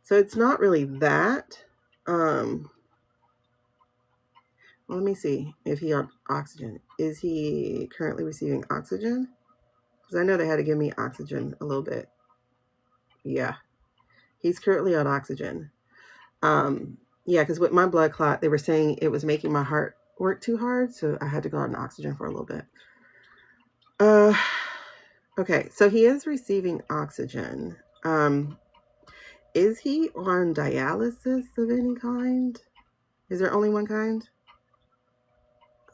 So it's not really that. Well, let me see if he on oxygen. Is he currently receiving oxygen? Because I know they had to give me oxygen a little bit. Yeah, he's currently on oxygen. Yeah, because with my blood clot, they were saying it was making my heart work too hard, so I had to go on oxygen for a little bit. Okay, so he is receiving oxygen. Is he on dialysis of any kind? Is there only one kind?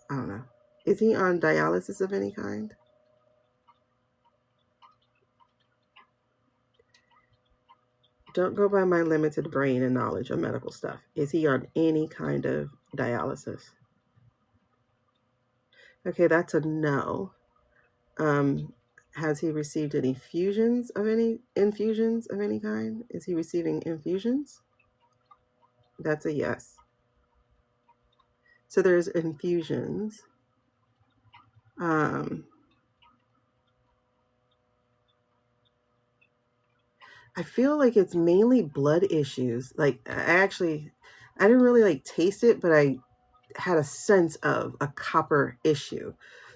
I don't know. Is he on dialysis of any kind? Don't go by my limited brain and knowledge of medical stuff. Is he on any kind of dialysis? Okay, that's a no. Has he received any infusions of any kind? Is he receiving infusions? That's a yes. So there's infusions. I feel like it's mainly blood issues. Like I didn't really like taste it, but I had a sense of a copper issue.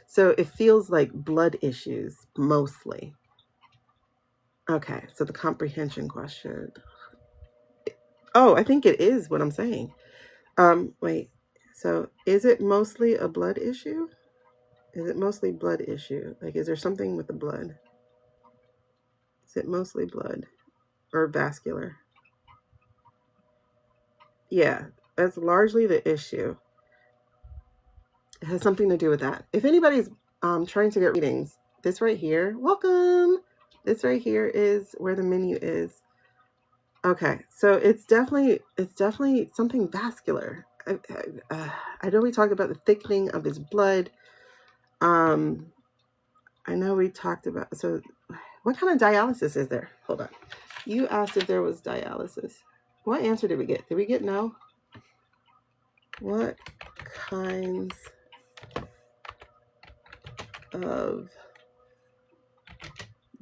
So it feels like blood issues mostly. Okay, so the comprehension question. Oh, I think it is what I'm saying. Wait. So is it mostly a blood issue? Is it mostly blood issue? Like, is there something with the blood? Is it mostly blood or vascular? Yeah, that's largely the issue. It has something to do with that. If anybody's trying to get readings, this right here, welcome. This right here is where the menu is. Okay, so it's definitely something vascular. I know we talked about the thickening of his blood. I know we talked about, so what kind of dialysis is there? Hold on. You asked if there was dialysis. What answer did we get? Did we get no? What kinds of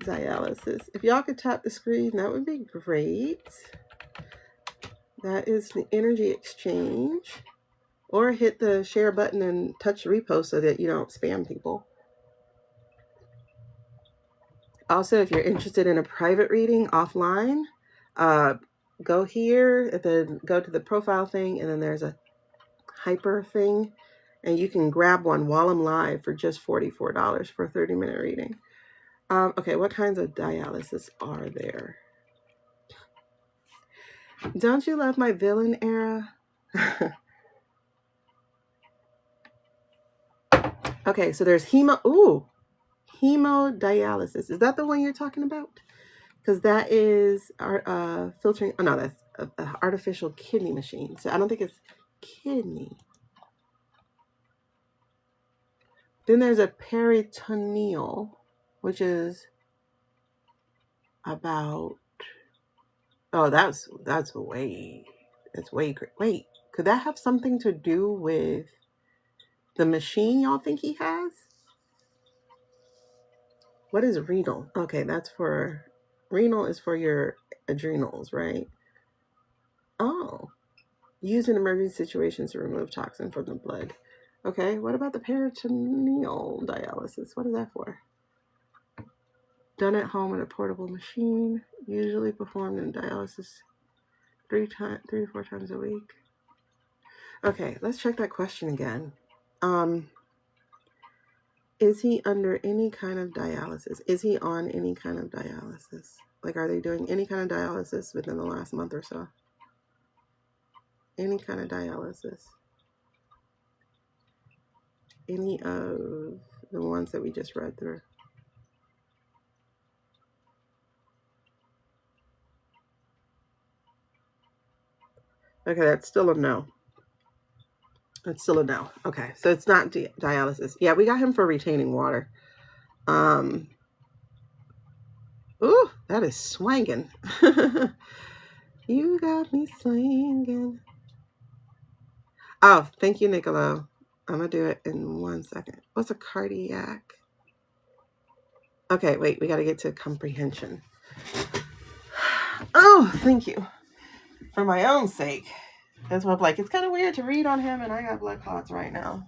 dialysis? If y'all could tap the screen, that would be great. That is the energy exchange. Or hit the share button and touch repost so that you don't spam people. Also, if you're interested in a private reading offline, go here and then go to the profile thing, and then there's a hyper thing, and you can grab one while I'm live for just $44 for a 30-minute reading. Okay, what kinds of dialysis are there? Don't you love my villain era? Okay, so there's hemodialysis. Is that the one you're talking about? Because that is our filtering. Oh no, that's an artificial kidney machine. So I don't think it's kidney. Then there's a peritoneal, which is about. Oh, that's way great. Wait, could that have something to do with the machine y'all think he has? What is renal? Okay, renal is for your adrenals, right? Oh, used in emergency situations to remove toxin from the blood. Okay, what about the peritoneal dialysis? What is that for? Done at home in a portable machine, usually performed in dialysis 3 to 4 times a week. Okay, let's check that question again. Is he under any kind of dialysis? Is he on any kind of dialysis? Like, are they doing any kind of dialysis within the last month or so? Any kind of dialysis? Any of the ones that we just read through? Okay, that's still a no. It's still a no. Okay, so it's not dialysis. Yeah, we got him for retaining water. Ooh, that is swanging. You got me swinging. Oh, thank you, Niccolo. I'm going to do it in 1 second. What's a cardiac? Okay, wait, we got to get to comprehension. Oh, thank you. For my own sake. That's what I'm like. It's kind of weird to read on him, and I got blood clots right now.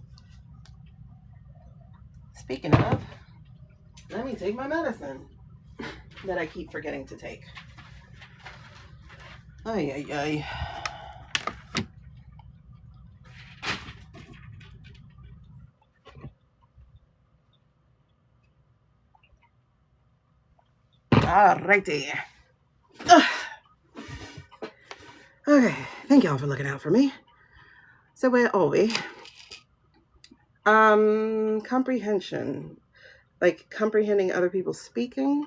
Speaking of, let me take my medicine that I keep forgetting to take. Ay, ay, ay. Alrighty. Okay, thank y'all for looking out for me. So where are we? Comprehension. Like comprehending other people speaking.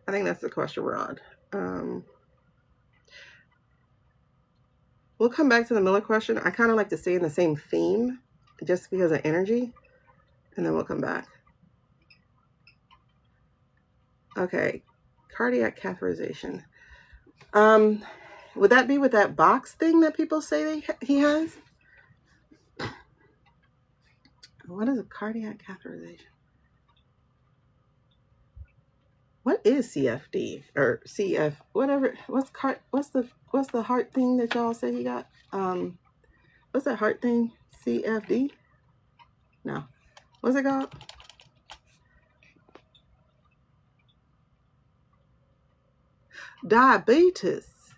I think that's the question we're on. We'll come back to the Miller question. I kind of like to stay in the same theme just because of energy, and then we'll come back. Okay, cardiac catheterization. Would that be with that box thing that people say he has? What is a cardiac catheterization? What is CFD or CF? Whatever. What's the heart thing that y'all say he got? What's that heart thing? CFD? No. What's it called? Diabetes.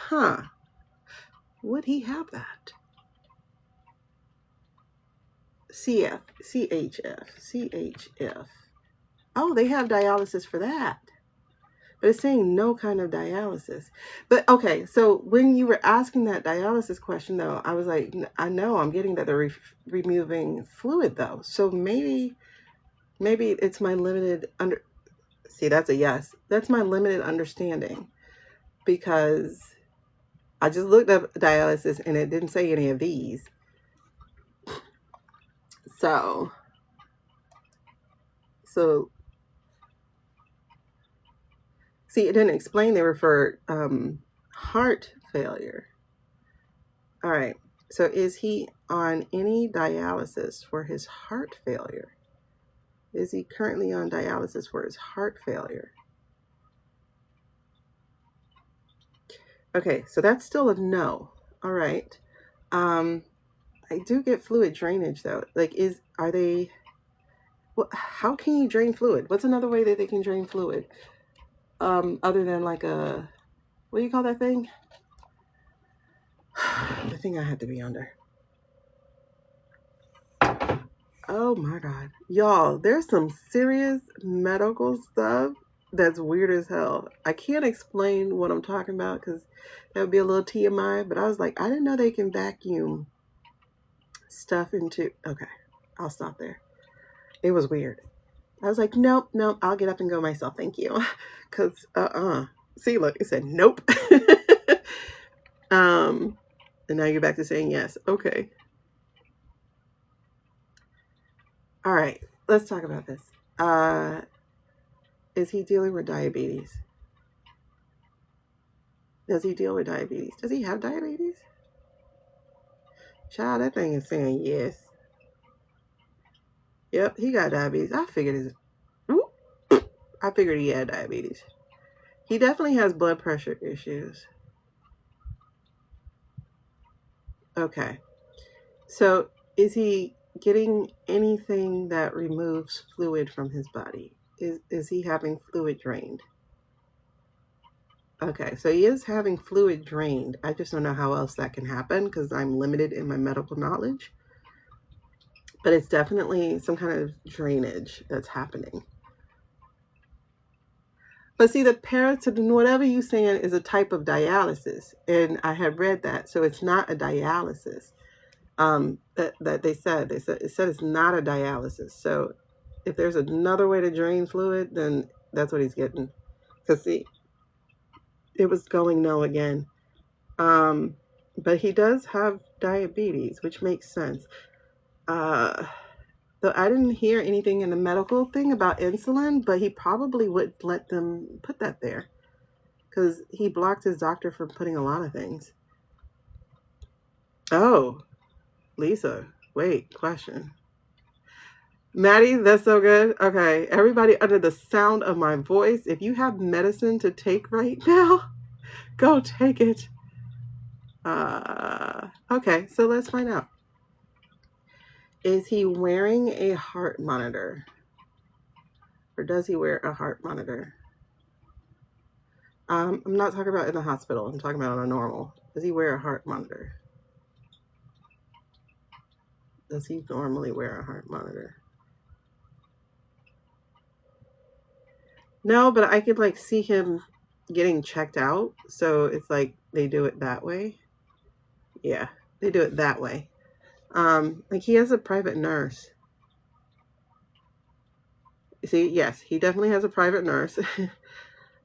Huh. Would he have that? CHF. Oh, they have dialysis for that. But it's saying no kind of dialysis. But okay, so when you were asking that dialysis question, though, I was like, I know I'm getting that they're removing fluid, though. So maybe it's my limited See, that's a yes. That's my limited understanding, because I just looked up dialysis and it didn't say any of these. So see, it didn't explain they were for heart failure. All right. So is he on any dialysis for his heart failure? Is he currently on dialysis for his heart failure? Okay, so that's still a no. All right. I do get fluid drainage though. Like, how can you drain fluid? What's another way that they can drain fluid? Other than like what do you call that thing? The thing I had to be under. Oh my God. Y'all, there's some serious medical stuff that's weird as hell. I can't explain what I'm talking about because that would be a little TMI, but I was like, I didn't know they can vacuum stuff into... Okay, I'll stop there. It was weird. I was like, nope, I'll get up and go myself. Thank you. Because, See, look, it said nope. And now you're back to saying yes. Okay. All right, let's talk about this. Is he dealing with diabetes? Does he deal with diabetes? Does he have diabetes? Child, that thing is saying yes. Yep, he got diabetes. I figured he had diabetes. He definitely has blood pressure issues. Okay. So is he getting anything that removes fluid from his body? Is he having fluid drained? Okay, so he is having fluid drained. I just don't know how else that can happen because I'm limited in my medical knowledge. But it's definitely some kind of drainage that's happening. But see, the paracetamol, whatever you're saying, is a type of dialysis. And I had read that. So it's not a dialysis. That they said it's not a dialysis. So if there's another way to drain fluid, then that's what he's getting. Because see, it was going no again. but he does have diabetes, which makes sense. Though I didn't hear anything in the medical thing about insulin, but he probably would let them put that there because he blocked his doctor from putting a lot of things. Oh, Lisa, wait, question. Maddie, that's so good. Okay, everybody under the sound of my voice, if you have medicine to take right now, go take it. Okay, so let's find out. Is he wearing a heart monitor? Or does he wear a heart monitor? I'm not talking about in the hospital. I'm talking about on a normal. Does he wear a heart monitor? Does he normally wear a heart monitor? No, but I could like see him getting checked out. So it's like they do it that way. Yeah, they do it that way. Like he has a private nurse. See, yes, he definitely has a private nurse. I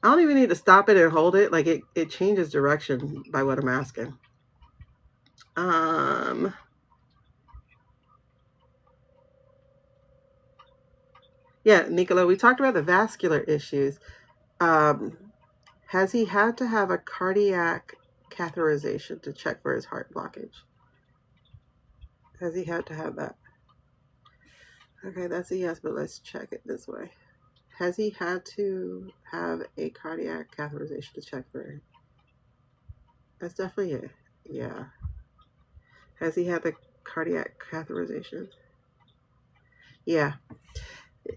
don't even need to stop it and hold it. Like it changes direction by what I'm asking. Yeah, Nicola, we talked about the vascular issues. Has he had to have a cardiac catheterization to check for his heart blockage? Has he had to have that? Okay, that's a yes, but let's check it this way. Has he had to have a cardiac catheterization to check for it? That's definitely it. Yeah. Has he had the cardiac catheterization? Yeah.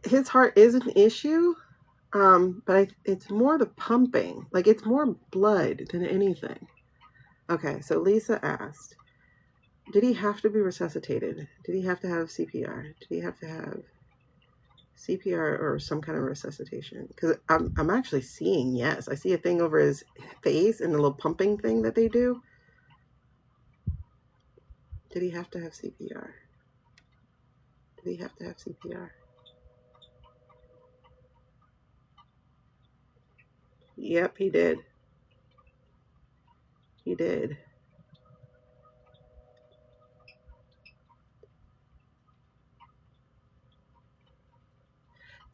His heart is an issue, but it's more the pumping. Like it's more blood than anything. Okay, so Lisa asked, did he have to be resuscitated? Did he have to have CPR? Did he have to have CPR or some kind of resuscitation? Because I'm actually seeing yes. I see a thing over his face and the little pumping thing that they do. Did he have to have CPR? Did he have to have CPR? Yep, he did. He did.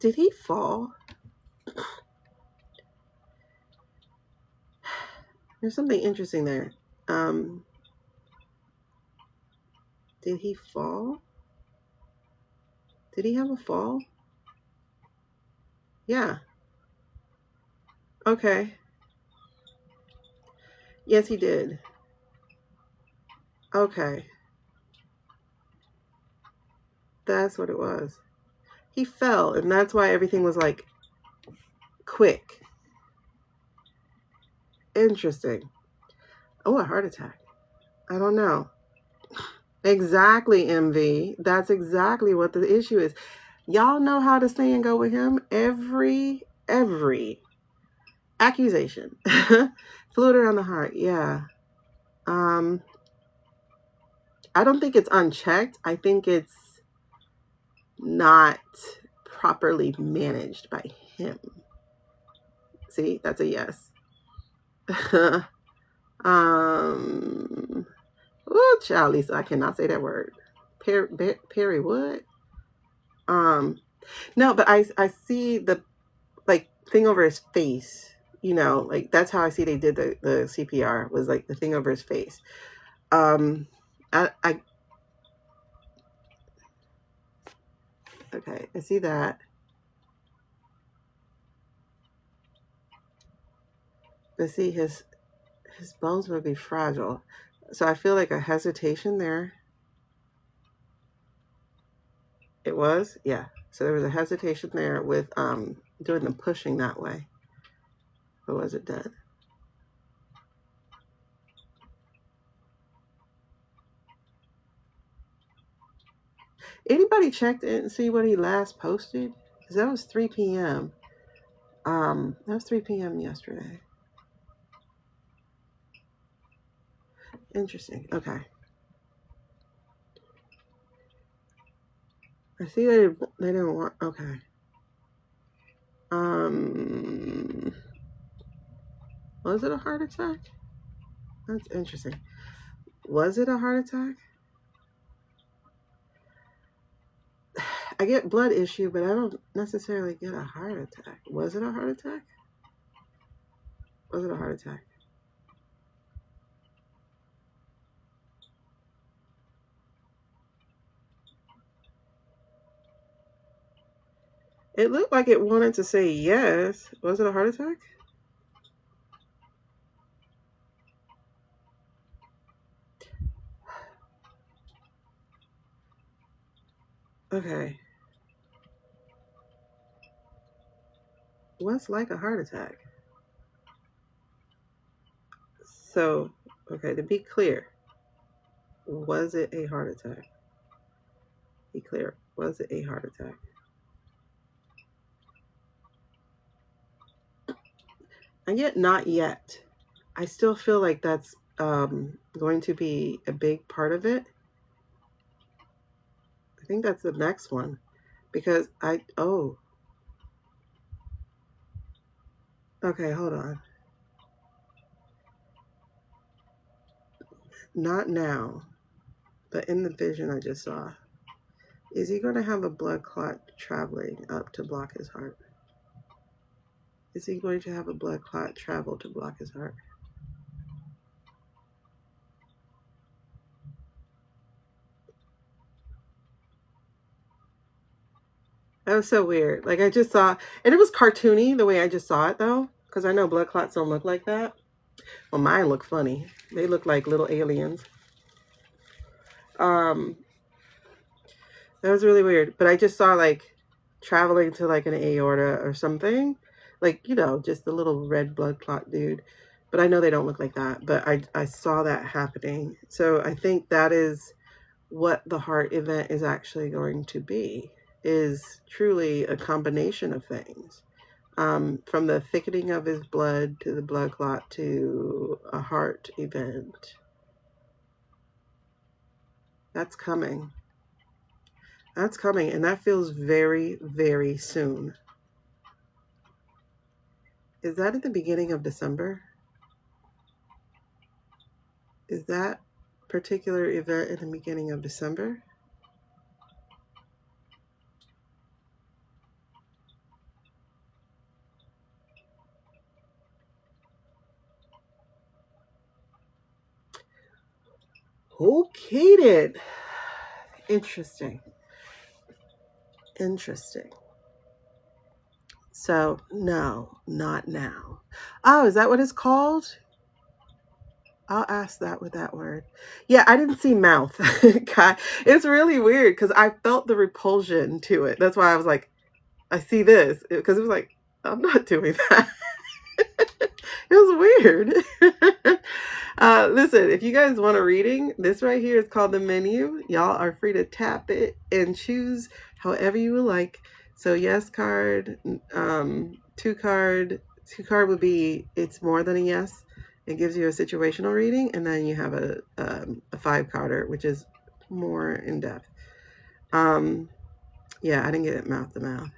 Did he fall? There's something interesting there. Did he fall? Did he have a fall? Yeah. Okay. Yes, he did. Okay. That's what it was. He fell, and that's why everything was like quick. Interesting. Oh, a heart attack. I don't know. Exactly, MV. That's exactly what the issue is. Y'all know how to say and go with him. Every accusation. Fluid around the heart. Yeah. I don't think it's unchecked. I think it's not properly managed by him. See, that's a yes. Oh, child, Lisa, I cannot say that word. Perry what? No, but I see the like thing over his face. You know, like that's how I see they did the CPR was like the thing over his face. I okay, I see that. But see his bones would be fragile. So I feel like a hesitation there. It was? Yeah. So there was a hesitation there with doing the pushing that way. Or was it dead? Anybody checked in and see what he last posted? Because that was 3 p.m. That was 3 p.m. yesterday. Interesting. Okay. I see they didn't want. Okay. Was it a heart attack? That's interesting. Was it a heart attack? I get blood issue, but I don't necessarily get a heart attack. Was it a heart attack? Was it a heart attack? It looked like it wanted to say yes. Was it a heart attack? Okay. What's like a heart attack? So, okay, to be clear, was it a heart attack? Be clear, was it a heart attack? And yet, not yet. I still feel like that's going to be a big part of it. I think that's the next one. Because okay, hold on. Not now, but in the vision I just saw. Is he going to have a blood clot traveling up to block his heart? Is he going to have a blood clot travel to block his heart? That was so weird. Like I just saw, and it was cartoony the way I just saw it though, because I know blood clots don't look like that. Well, mine look funny. They look like little aliens. That was really weird. But I just saw like traveling to like an aorta or something, like just the little red blood clot dude. But I know they don't look like that. But I saw that happening. So I think that is what the heart event is actually going to be. Is truly a combination of things. From the thickening of his blood to the blood clot to a heart event. That's coming. That's coming, and that feels very, very soon. Is that at the beginning of December? Is that particular event at the beginning of December? Okay then. Interesting. So, no, not now. Oh, is that what it's called? I'll ask that with that word. Yeah, I didn't see mouth. God, it's really weird because I felt the repulsion to it. That's why I was like, I see this. Because it was like, I'm not doing that. It was weird. Listen, if you guys want a reading, this right here is called the menu. Y'all are free to tap it and choose however you would like. So yes card, two card would be it's more than a yes. It gives you a situational reading, and then you have a 5-carder, which is more in depth. Yeah, I didn't get it mouth to mouth.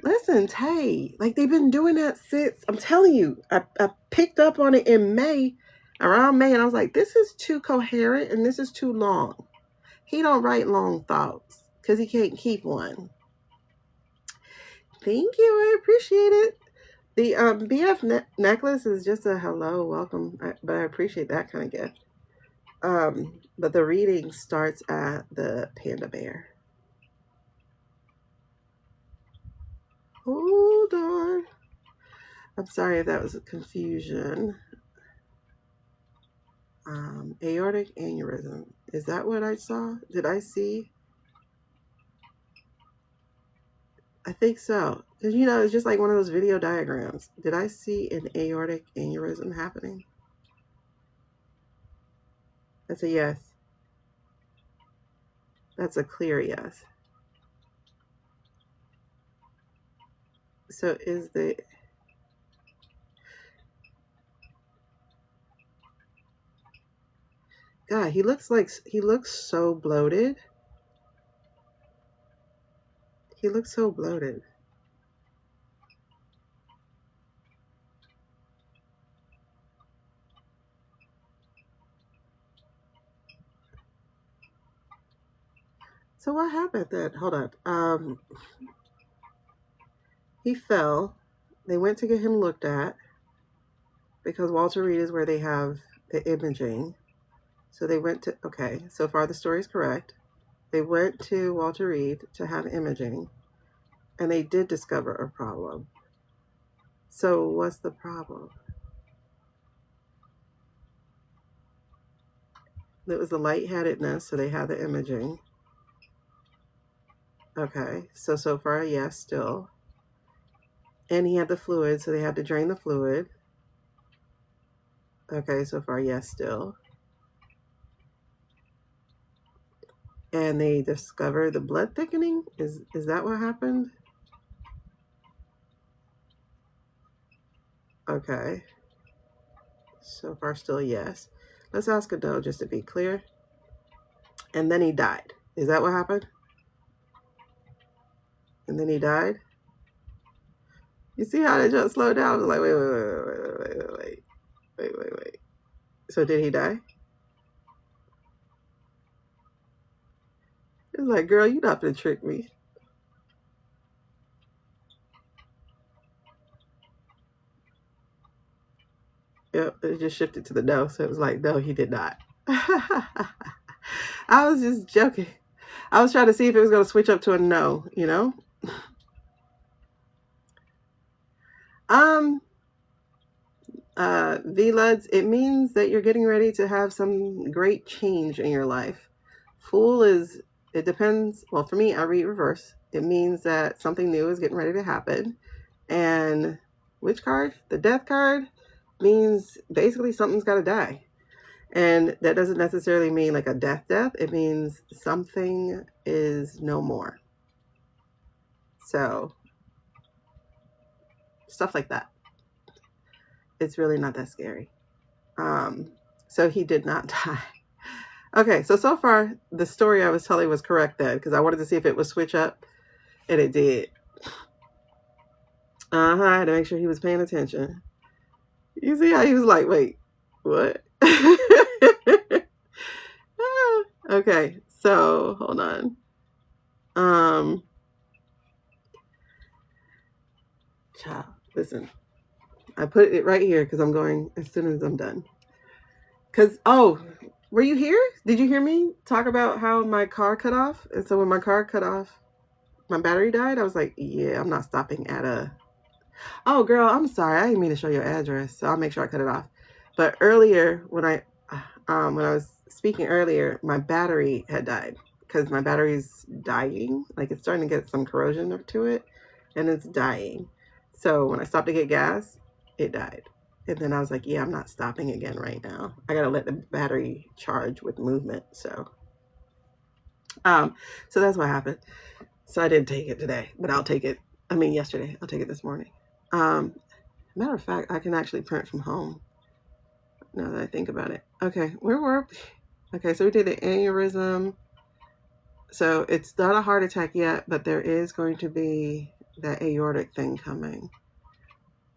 Listen, Tay, like they've been doing that since, I'm telling you, I picked up on it in May, around May, and I was like, this is too coherent and this is too long. He don't write long thoughts because he can't keep one. Thank you, I appreciate it. The BF necklace is just a hello, welcome, but I appreciate that kind of gift. But the reading starts at the panda bear. Hold on. I'm sorry if that was a confusion. Aortic aneurysm. Is that what I saw? Did I see? I think so. Because, it's just like one of those video diagrams. Did I see an aortic aneurysm happening? That's a yes. That's a clear yes. So is the... God, he looks so bloated. He looks so bloated. So what happened then? Hold on. He fell. They went to get him looked at because Walter Reed is where they have the imaging. So they went to, okay, so far the story is correct. They went to Walter Reed to have imaging, and they did discover a problem. So what's the problem? It was the lightheadedness, so they had the imaging. Okay, so far, yes, still. And he had the fluid, so they had to drain the fluid. Okay, so far, yes, still. And they discovered the blood thickening? Is that what happened? Okay. So far, still yes. Let's ask a no, just to be clear. And then he died. Is that what happened? And then he died? You see how they just slowed down? I was like, wait. So did he die? It's like, girl, you're not gonna trick me. Yep, it just shifted to the no. So it was like, no, he did not. I was just joking. I was trying to see if it was going to switch up to a no, you know? VLUDs, it means that you're getting ready to have some great change in your life. Fool is, it depends. Well, for me, I read reverse. It means that something new is getting ready to happen. And which card? The death card means basically something's got to die. And that doesn't necessarily mean like a death. It means something is no more. So stuff like that. It's really not that scary. So he did not die. Okay, so far the story I was telling was correct then, because I wanted to see if it would switch up, and it did. I had to make sure he was paying attention. You see how he was like, wait, what? Okay, so hold on. Child, listen. I put it right here because I'm going as soon as I'm done. Because, oh, were you here? Did you hear me talk about how my car cut off? And so when my car cut off, my battery died. I was like, yeah, I'm not stopping at a... Oh, girl, I'm sorry. I didn't mean to show your address, so I'll make sure I cut it off. But earlier, when I was speaking earlier, my battery had died because my battery's dying. Like, it's starting to get some corrosion to it, and it's dying. So when I stopped to get gas, it died. And then I was like, yeah, I'm not stopping again right now. I got to let the battery charge with movement. So that's what happened. So I didn't take it today, but I'll take it. I mean, yesterday. I'll take it this morning. Matter of fact, I can actually print from home now that I think about it. Okay, where were we? Okay, so we did the aneurysm. So it's not a heart attack yet, but there is going to be that aortic thing coming.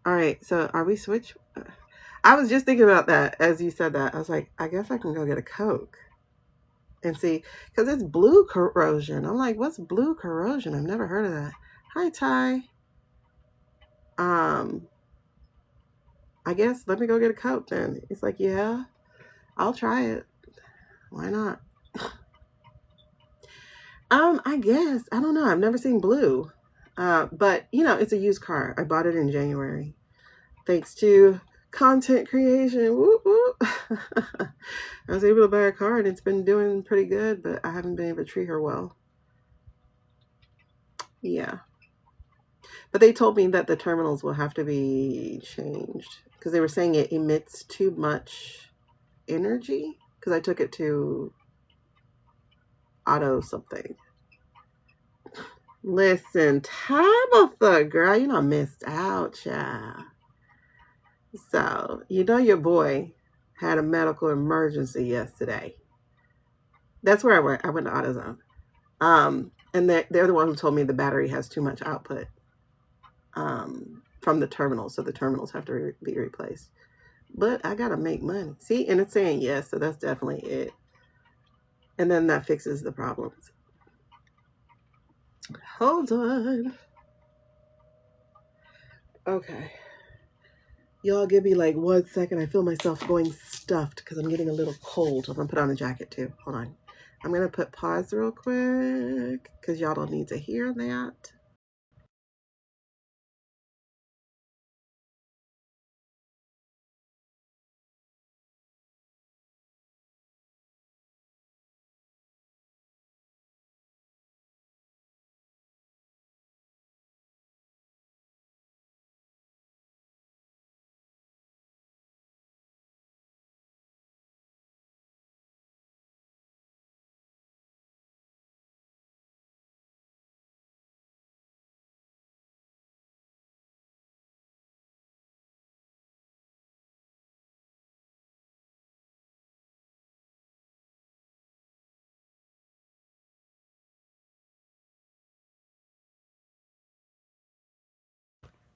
All right, so are we switch? I was just thinking about that as you said that. I was like, I guess I can go get a Coke and see, because it's blue corrosion. I'm like, what's blue corrosion? I've never heard of that. Hi, Ty. I guess let me go get a Coke then. It's like, yeah, I'll try it. Why not? I guess. I don't know. I've never seen blue. But, you know, it's a used car. I bought it in January. Thanks to content creation. Whoop, whoop. I was able to buy a car and it's been doing pretty good, but I haven't been able to treat her well. Yeah. But they told me that the terminals will have to be changed because they were saying it emits too much energy because I took it to auto something. Listen, Tabitha, girl, you know, missed out, child. So, you know, your boy had a medical emergency yesterday. That's where I went. I went to AutoZone. And they're the one who told me the battery has too much output from the terminals. So the terminals have to be replaced. But I got to make money. See, and it's saying yes. So that's definitely it. And then that fixes the problems. Hold on. Okay. Y'all give me like 1 second. I feel myself going stuffed because I'm getting a little cold. I'm going to put on a jacket too. Hold on. I'm going to put pause real quick because y'all don't need to hear that.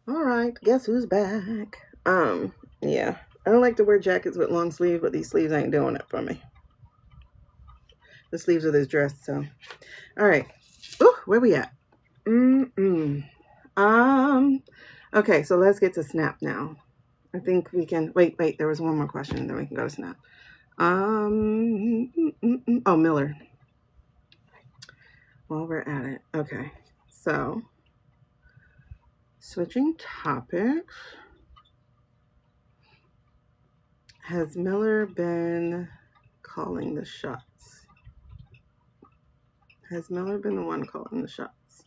All right, guess who's back? Yeah, I don't like to wear jackets with long sleeves, but these sleeves ain't doing it for me. The sleeves of this dress, so. All right. Ooh, where we at? Okay, so let's get to Snap now. I think we can, wait, there was one more question, then we can go to Snap. Oh, Miller. While we're at it. Okay, so switching topics. Has Miller been calling the shots? Has Miller been the one calling the shots?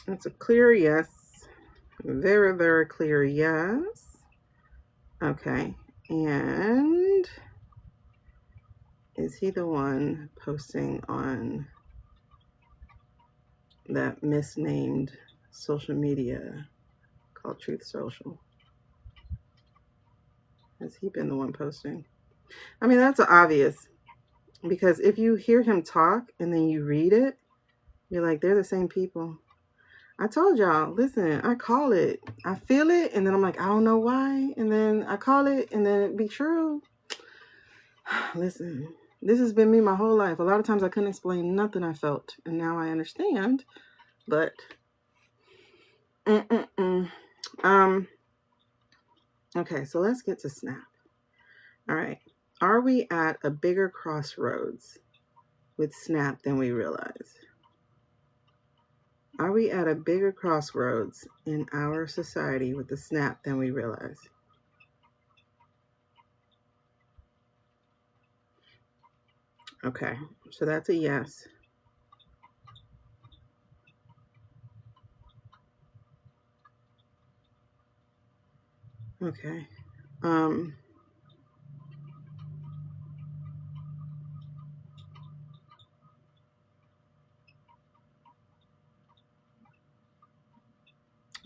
It's a clear yes. Very, very clear yes. Okay, and is he the one posting on that misnamed social media called Truth Social? Has he been the one posting? I mean, that's obvious, because if you hear him talk and then you read it, you're like, they're the same people. I told y'all, listen, I call it. I feel it, and then I'm like, I don't know why. And then I call it, and then it be true. Listen, this has been me my whole life. A lot of times I couldn't explain nothing I felt, and now I understand. But, okay, so let's get to Snap. All right. Are we at a bigger crossroads with Snap than we realize? Are we at a bigger crossroads in our society with the Snap than we realize? Okay, so that's a yes. Okay.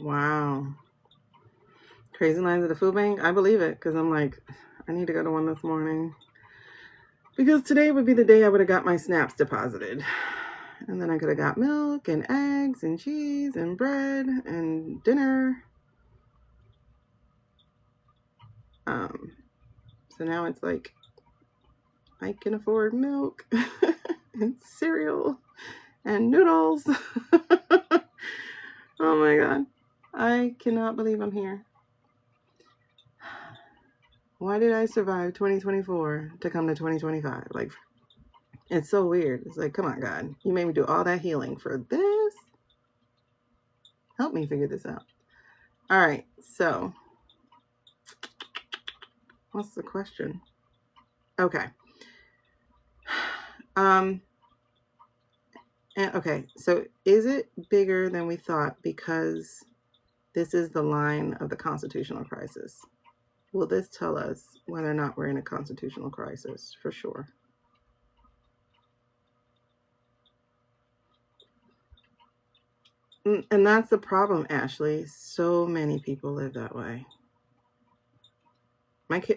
Wow. Crazy Lines at the Food Bank? I believe it, because I'm like, I need to go to one this morning. Because today would be the day I would have got my snaps deposited. And then I could have got milk and eggs and cheese and bread and dinner. So now it's like, I can afford milk and cereal and noodles. Oh my God. I cannot believe I'm here. Why did I survive 2024 to come to 2025? Like, it's so weird. It's like, come on, God. You made me do all that healing for this? Help me figure this out. All right. So, what's the question? Okay. Okay. So, is it bigger than we thought because this is the line of the constitutional crisis? Will this tell us whether or not we're in a constitutional crisis? For sure. And that's the problem, Ashley. So many people live that way.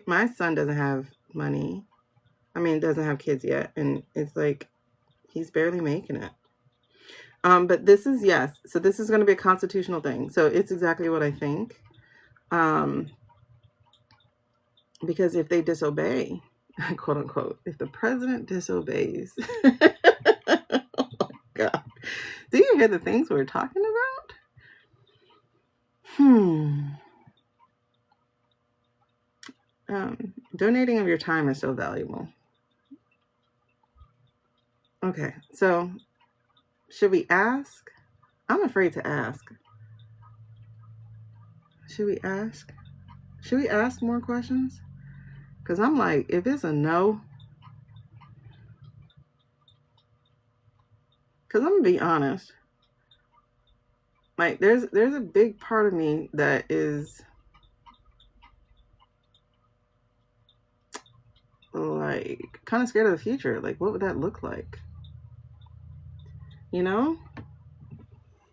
My son doesn't have money. I mean, doesn't have kids yet, and it's like he's barely making it. But this is, yes. So this is going to be a constitutional thing. So it's exactly what I think. Because if they disobey, quote unquote, if the president disobeys. Oh my God. Do you hear the things we're talking about? Donating of your time is so valuable. Okay, so should we ask? I'm afraid to ask. Should we ask? Should we ask more questions? Because I'm like, if it's a no, because I'm going to be honest, like there's a big part of me that is like kind of scared of the future. Like, what would that look like? You know?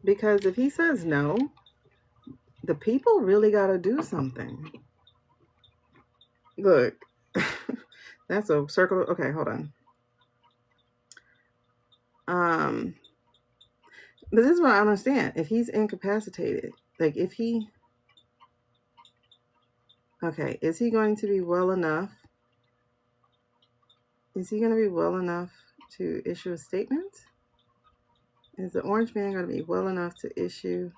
Because if he says no, the people really got to do something. Look, that's a circle. Okay, hold on. But this is what I understand. If he's incapacitated, like if he, okay, is he going to be well enough? Is he going to be well enough to issue a statement? Is the orange man going to be well enough to issue?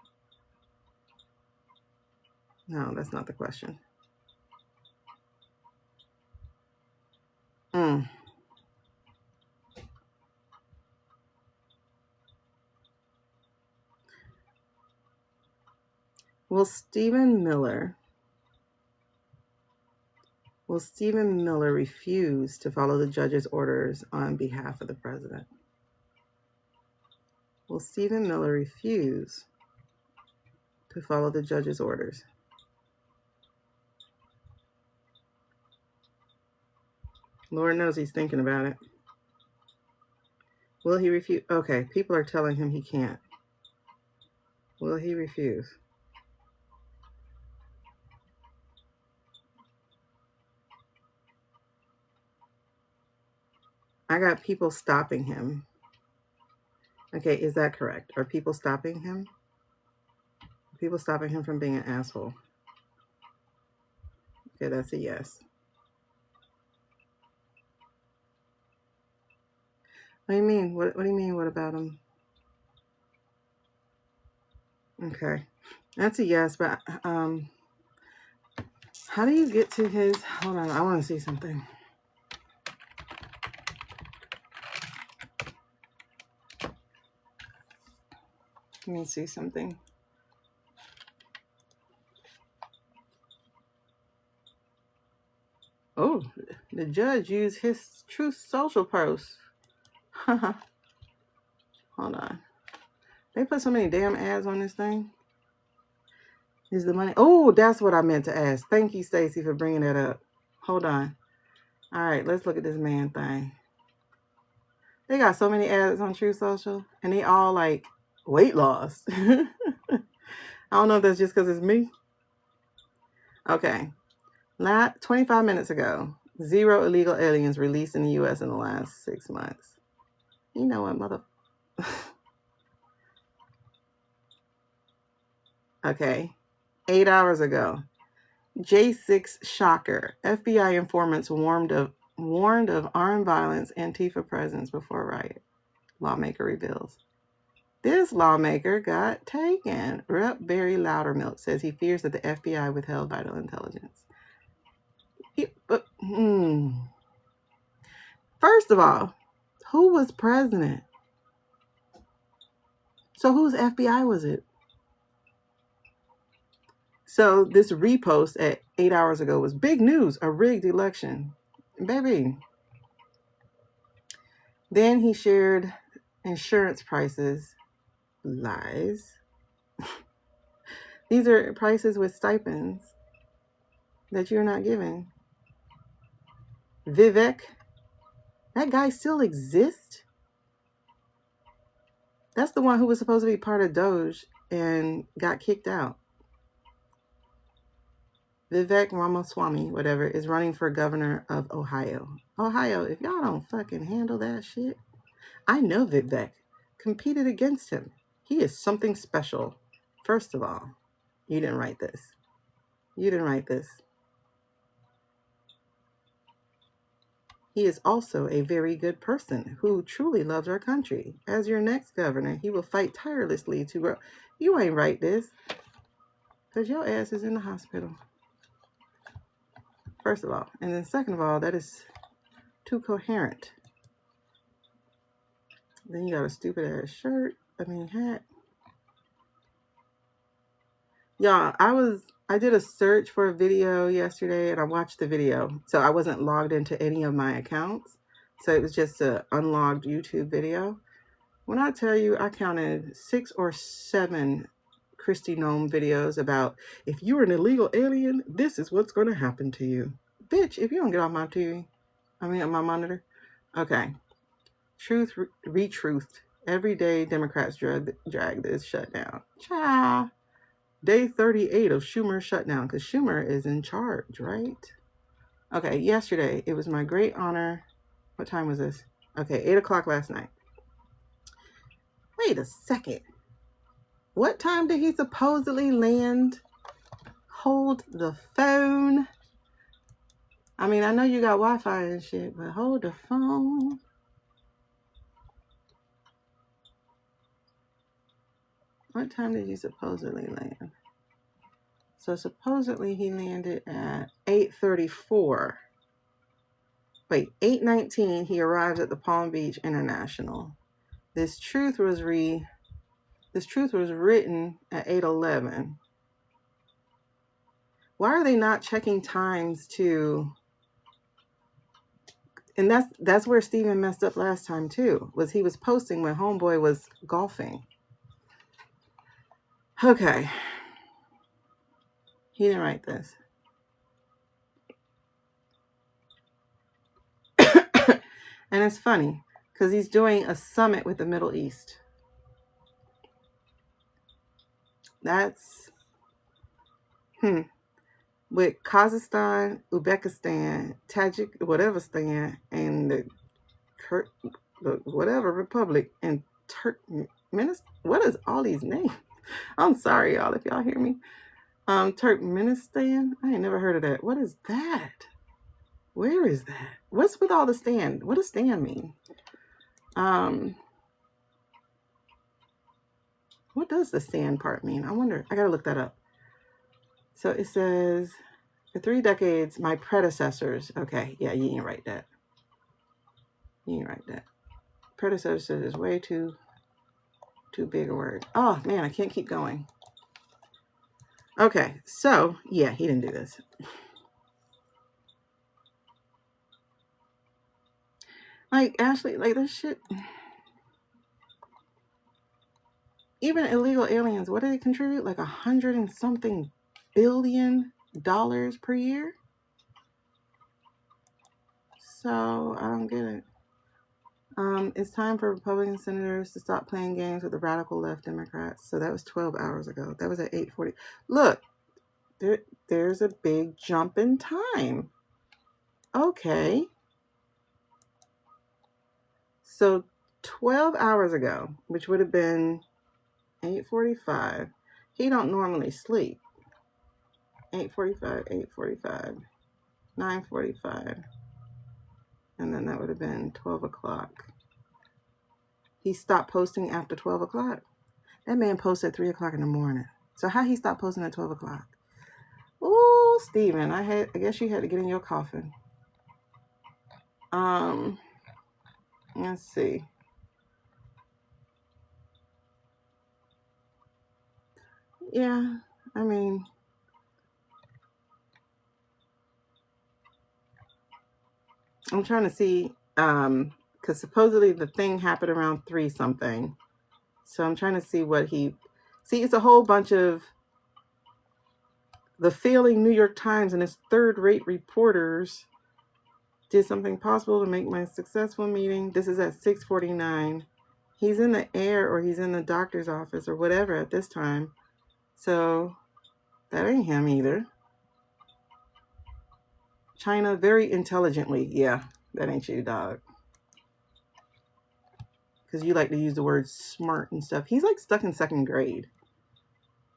No, that's not the question. Will Stephen Miller refuse to follow the judge's orders on behalf of the president? Will Stephen Miller refuse to follow the judge's orders? Lord knows he's thinking about it. Will he refuse? Okay, people are telling him he can't. Will he refuse? I got people stopping him. Okay, is that correct? Are people stopping him? People stopping him from being an asshole. Okay, that's a yes. What do you mean? What do you mean? What about him? Okay, that's a yes, but how do you get to his? Hold on, I want to see something. Let me see something. Oh, the judge used his Truth Social post. Hold on. They put so many damn ads on this thing. Is the money? Oh, that's what I meant to ask. Thank you, Stacy, for bringing that up. Hold on. All right, let's look at this man thing. They got so many ads on Truth Social, and they all like weight loss. I don't know if that's just because it's me. Okay. 25 minutes ago, 0 illegal aliens released in the U.S. in the last 6 months. You know what, mother... Okay. 8 hours ago, J6 shocker. FBI informants warned of armed violence, Antifa presence before riot. Lawmaker reveals. This lawmaker got taken. Rep. Barry Loudermilk says he fears that the FBI withheld vital intelligence. First of all, who was president? So whose FBI was it? So this repost at 8 hours ago was big news, a rigged election. Baby. Then he shared insurance prices. Lies. These are prices with stipends that you're not giving. Vivek, that guy still exists? That's the one who was supposed to be part of Doge and got kicked out. Vivek Ramaswamy, whatever, is running for governor of Ohio. Ohio, if y'all don't fucking handle that shit. I know Vivek. Competed against him. He is something special. First of all, you didn't write this. You didn't write this. He is also a very good person who truly loves our country. As your next governor, he will fight tirelessly to grow. You ain't write this, because your ass is in the hospital. First of all. And then second of all, that is too coherent. Then you got a stupid ass shirt. Hat. Y'all, I did a search for a video yesterday and I watched the video. So I wasn't logged into any of my accounts. So it was just an unlogged YouTube video. When I tell you, I counted 6 or 7 Christy Nome videos about if you're an illegal alien, this is what's going to happen to you. Bitch, if you don't get off my TV, on my monitor. Okay. Truth, retruthed. Every day Democrats drag this shutdown. Cha. Day 38 of Schumer's shutdown, because Schumer is in charge, right? Okay, yesterday, it was my great honor. What time was this? Okay, 8 o'clock last night. Wait a second. What time did he supposedly land? Hold the phone. I know you got Wi-Fi and shit, but hold the phone. What time did he supposedly land? So supposedly he landed at 8:34. Wait, 8:19 he arrived at the Palm Beach International. This truth was written at 8:11. Why are they not checking times to? And that's where Steven messed up last time too. Was he was posting when homeboy was golfing. Okay. He didn't write this. And it's funny because he's doing a summit with the Middle East. That's with Kazakhstan, Uzbekistan, Tajik, whatever stan, and the whatever republic, and Turkmenistan. What is all these names? I'm sorry, y'all, if y'all hear me. Turkmenistan. I ain't never heard of that. What is that? Where is that? What's with all the stand? What does stand mean? What does the stand part mean? I wonder. I gotta look that up. So it says, for 3 decades, my predecessors. Okay, yeah, you ain't write that. You ain't write that. Predecessors is way too big a word. Oh man, I can't keep going. Okay, so yeah, he didn't do this. Like Ashley, like this shit. Even illegal aliens, what do they contribute? Like $100 and something billion per year. So I don't get it. It's time for Republican senators to stop playing games with the radical left Democrats. So that was 12 hours ago. That was at 8:40. Look, there's a big jump in time. Okay. So 12 hours ago, which would have been 8:45. He don't normally sleep. 8:45, 8:45, 9:45. And then that would have been 12 o'clock. He stopped posting after 12 o'clock. That man posted at 3 o'clock in the morning. So how he stopped posting at 12 o'clock? Ooh, Steven, I guess you had to get in your coffin. Let's see. Yeah, I'm trying to see, because supposedly the thing happened around 3 something. So I'm trying to see what it's a whole bunch of the failing New York Times and its third-rate reporters did something possible to make my successful meeting. This is at 6:49. He's in the air or he's in the doctor's office or whatever at this time. So that ain't him either. China very intelligently. Yeah, that ain't you, dog. Because you like to use the word smart and stuff. He's like stuck in 2nd grade.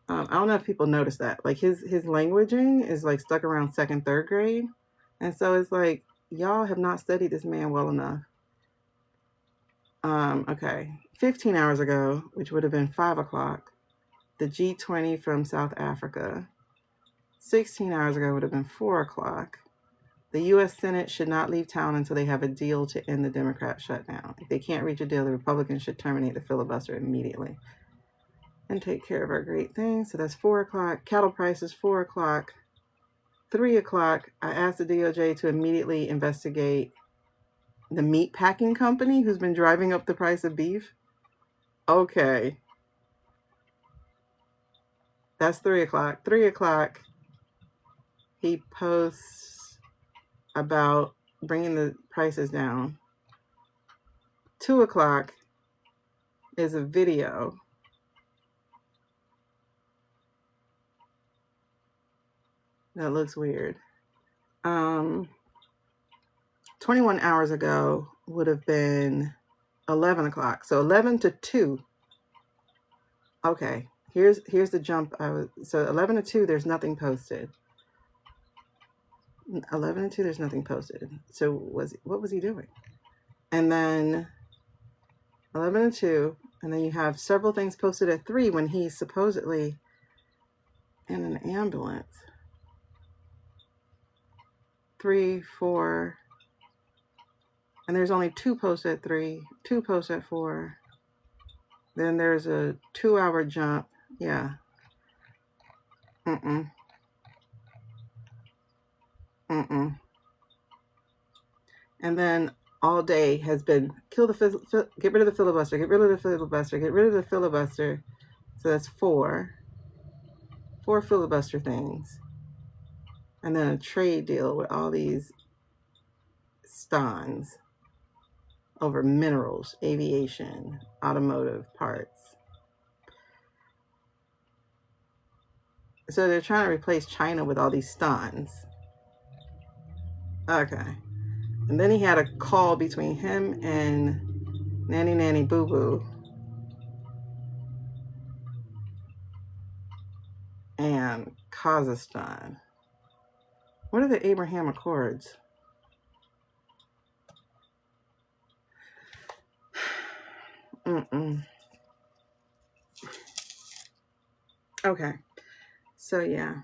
I don't know if people notice that. Like his languaging is like stuck around 2nd, 3rd grade. And so it's like, y'all have not studied this man well enough. Okay. 15 hours ago, which would have been 5 o'clock, the G20 from South Africa. 16 hours ago would have been 4 o'clock. The U.S. Senate should not leave town until they have a deal to end the Democrat shutdown. If they can't reach a deal, the Republicans should terminate the filibuster immediately and take care of our great things. So that's 4 o'clock. Cattle prices, 4 o'clock. 3 o'clock, I asked the DOJ to immediately investigate the meat packing company who's been driving up the price of beef. Okay. That's 3 o'clock. 3 o'clock, he posts about bringing the prices down. 2 o'clock is a video. That looks weird. 21 hours ago would have been 11 o'clock. So 11 to 2. Okay, here's the jump. So 11 to 2, there's nothing posted. 11 to 2, there's nothing posted. So what was he doing? And then 11 to 2, and then you have several things posted at 3 when he's supposedly in an ambulance. 3, 4, and there's only 2 posts at 3, 2 posts at 4. Then there's a 2-hour jump. Yeah. And then all day has been get rid of the filibuster, get rid of the filibuster, get rid of the filibuster. So that's 4 filibuster things. And then a trade deal with all these stans over minerals, aviation, automotive parts. So they're trying to replace China with all these stans. Okay. And then he had a call between him and Nanny Boo Boo. And Kazakhstan. What are the Abraham Accords? Okay. So yeah.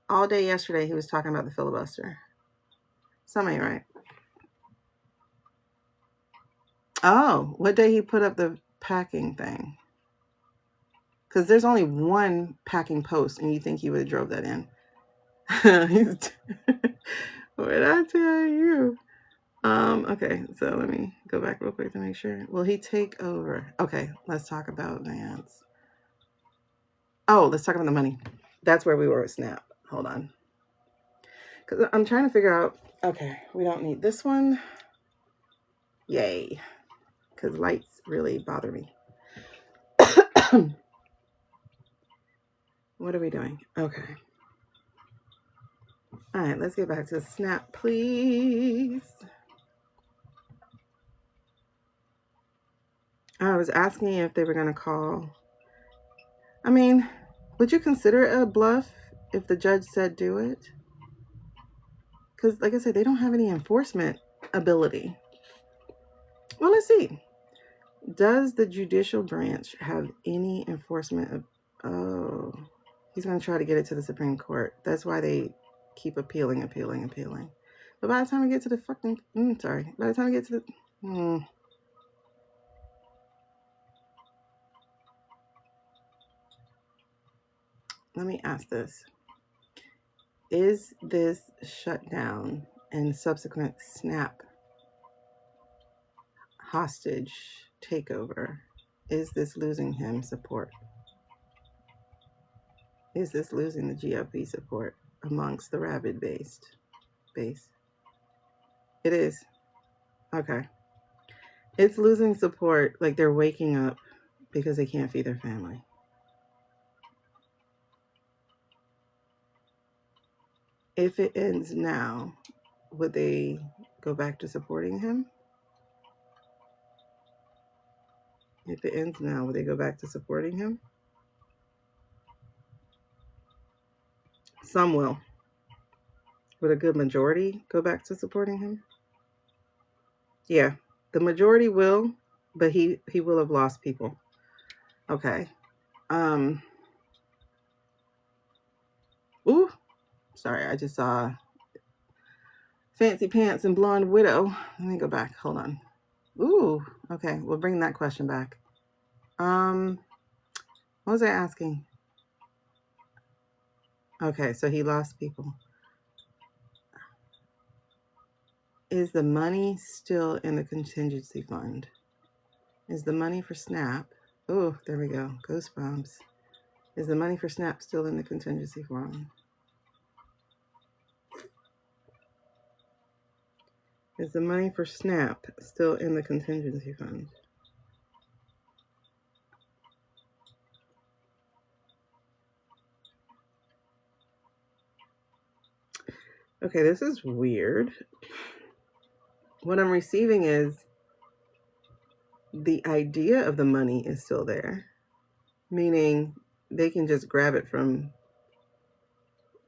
All day yesterday he was talking about the filibuster. Something ain't right. Oh, what day he put up the packing thing? Because there's only one packing post, and you think he would have drove that in. What did I tell you? Okay, so let me go back real quick to make sure. Will he take over? Okay, let's talk about Vance. Oh, let's talk about the money. That's where we were with Snap. Hold on. Because I'm trying to figure out, okay, we don't need this one. Yay. Because lights really bother me. What are we doing? Okay. All right, let's get back to Snap, please. I was asking if they were going to call. I mean, would you consider it a bluff if the judge said do it? Because, like I said, they don't have any enforcement ability. Well, let's see. Does the judicial branch have any enforcement? Oh, he's going to try to get it to the Supreme Court. That's why they keep appealing. But by the time we get to the fucking... By the time we get to the... Let me ask this. Is this shutdown and subsequent Snap hostage takeover, is this losing him support? Is this losing the GOP support amongst the rabid base? It is. Okay. It's losing support, like they're waking up because they can't feed their family. If it ends now, would they go back to supporting him? If it ends now, would they go back to supporting him? Some will. Would a good majority go back to supporting him? Yeah, the majority will, but he will have lost people. Okay. Ooh, sorry, I just saw Fancy Pants and Blonde Widow. Let me go back. Hold on. Ooh, okay, we'll bring that question back. What was I asking? Okay, so he lost people. Is the money still in the contingency fund? Is the money for SNAP? Oh, there we go. Goosebumps. Is the money for SNAP still in the contingency fund? Is the money for SNAP still in the contingency fund? Okay, this is weird. What I'm receiving is the idea of the money is still there, meaning they can just grab it from,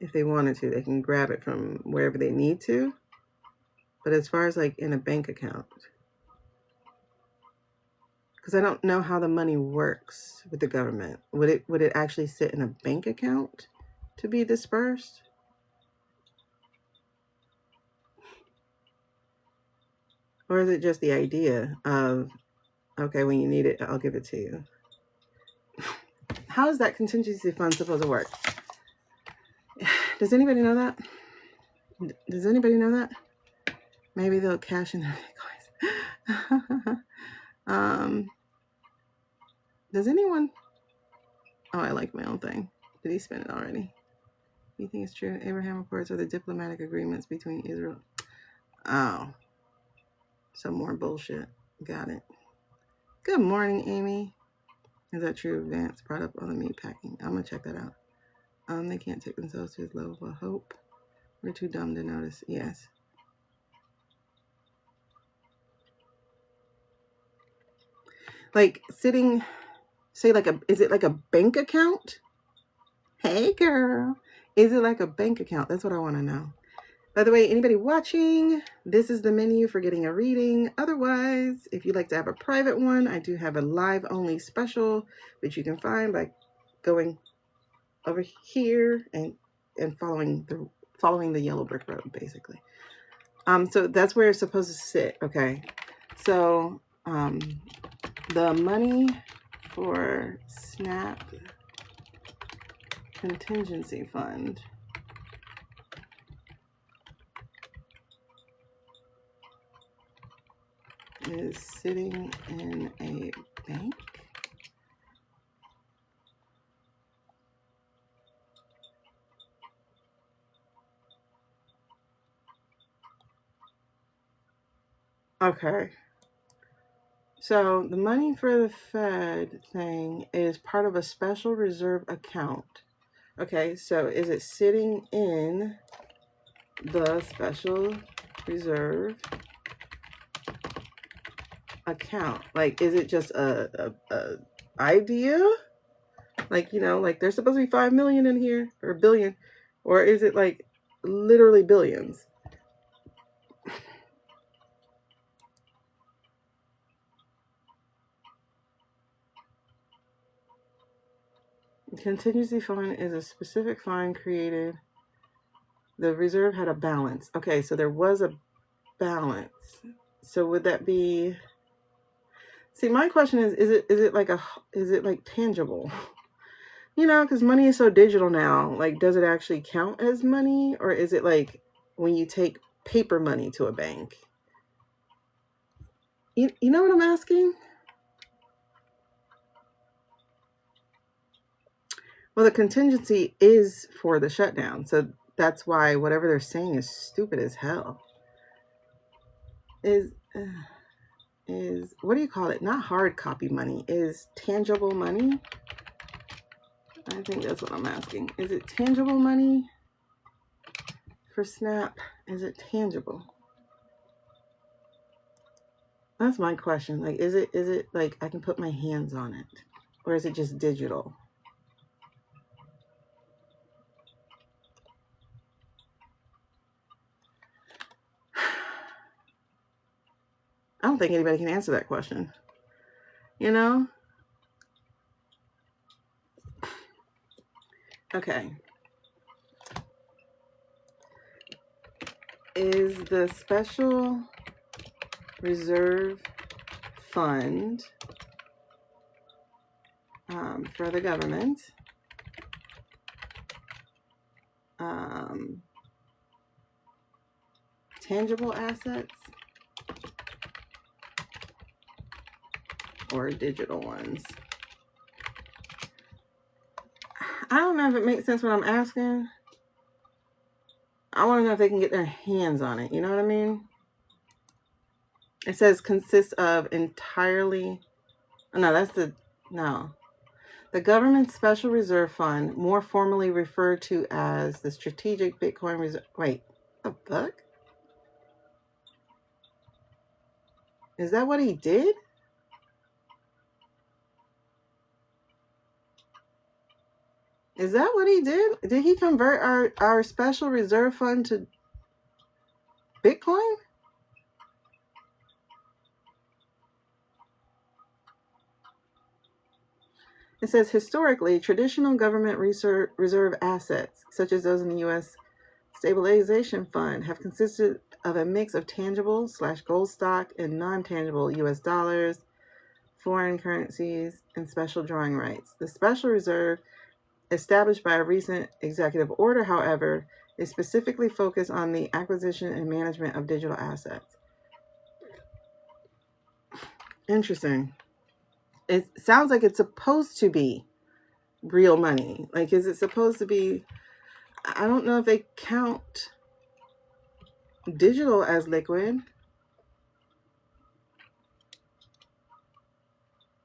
if they wanted to, they can grab it from wherever they need to. But as far as like in a bank account, because I don't know how the money works with the government. Would it actually sit in a bank account to be dispersed? Or is it just the idea of, okay, when you need it, I'll give it to you? How is that contingency fund supposed to work? Does anybody know that? Does anybody know that? Maybe they'll cash in their bitcoins. Does anyone? Oh, I like my own thing. Did he spend it already? You think it's true? Abraham Accords are the diplomatic agreements between Israel. Oh, some more bullshit. Got it. Good morning, Amy. Is that true? Advanced product on the meat packing. I'm gonna check that out. They can't take themselves to his level of hope. We're too dumb to notice. Yes. Like sitting, say like is it like a bank account? Hey girl, is it like a bank account? That's what I want to know. By the way, anybody watching, this is the menu for getting a reading. Otherwise, if you'd like to have a private one, I do have a live only special, which you can find by going over here and following the yellow brick road, basically. So that's where it's supposed to sit. Okay. So the money for SNAP contingency fund is sitting in a bank. Okay. So the money for the Fed thing is part of a special reserve account. Okay, so is it sitting in the special reserve account? Like, is it just a idea? Like, you know, like there's supposed to be 5 million in here or a billion, or is it like literally billions? Contingency fund is a specific fund created. The reserve had a balance. Okay, so there was a balance. So would that be? See, my question is it like tangible? You know, because money is so digital now. Like, does it actually count as money, or is it like when you take paper money to a bank? You know what I'm asking? Well, the contingency is for the shutdown, so that's why whatever they're saying is stupid as hell. Is what do you call it? Not hard copy money. Is tangible money? I think that's what I'm asking. Is it tangible money for SNAP? Is it tangible? That's my question. Like, is it like I can put my hands on it, or is it just digital? I don't think anybody can answer that question. You know? Okay. Is the special reserve fund for the government tangible assets or digital ones? I don't know if it makes sense what I'm asking. I want to know if they can get their hands on it. You know what I mean? It says consists of entirely. No, that's the. No. The government's special reserve fund, more formally referred to as the strategic Bitcoin reserve. Wait, the fuck? Is that what he did? Is that what he did? Did he convert our special reserve fund to Bitcoin? It says historically, traditional government reserve assets, such as those in the U.S. Stabilization Fund, have consisted of a mix of tangible / gold stock and non-tangible U.S. dollars, foreign currencies, and special drawing rights. The special reserve, established by a recent executive order, however, is specifically focused on the acquisition and management of digital assets. Interesting. It sounds like it's supposed to be real money. Like, is it supposed to be? I don't know if they count digital as liquid.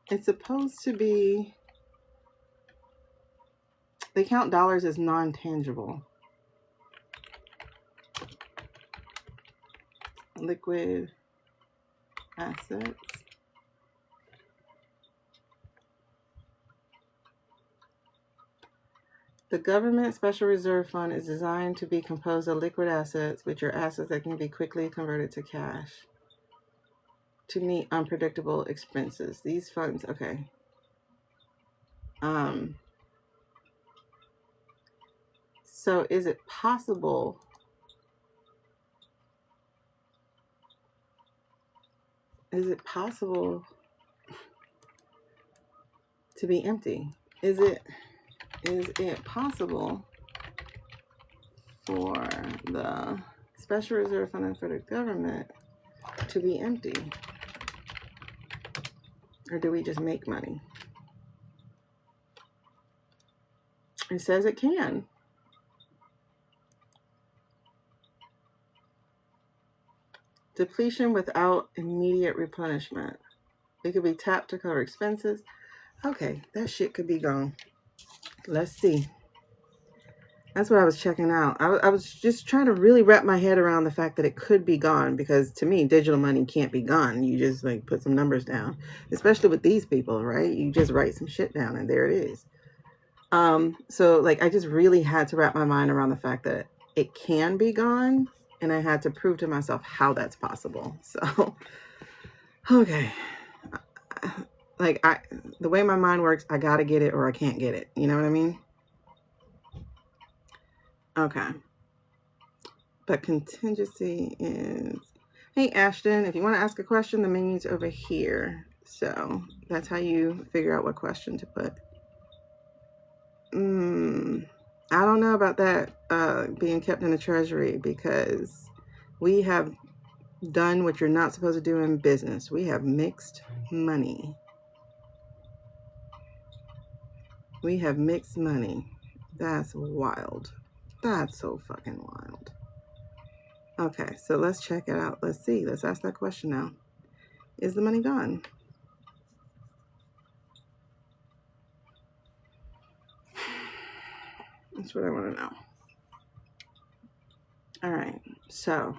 It's supposed to be. They count dollars as non-tangible. Liquid assets. The government special reserve fund is designed to be composed of liquid assets, which are assets that can be quickly converted to cash to meet unpredictable expenses. These funds, okay. So is it possible to be empty? Is it possible for the special reserve fund for the government to be empty? Or do we just make money? It says it can. Depletion without immediate replenishment. It could be tapped to cover expenses. Okay, that shit could be gone. Let's see. That's what I was checking out. I was just trying to really wrap my head around the fact that it could be gone, because to me, digital money can't be gone. You just like put some numbers down, especially with these people, right? You just write some shit down and there it is. So like I just really had to wrap my mind around the fact that it can be gone, and I had to prove to myself how that's possible. So, okay. Like the way my mind works, I gotta get it or I can't get it. You know what I mean? Okay. But contingency is, hey Ashton, if you want to ask a question, the menu's over here. So that's how you figure out what question to put. I don't know about that being kept in the treasury, because we have done what you're not supposed to do in business. We have mixed money. We have mixed money. That's wild. That's so fucking wild. Okay, so let's check it out. Let's see. Let's ask that question now. Is the money gone? That's what I want to know. All right, so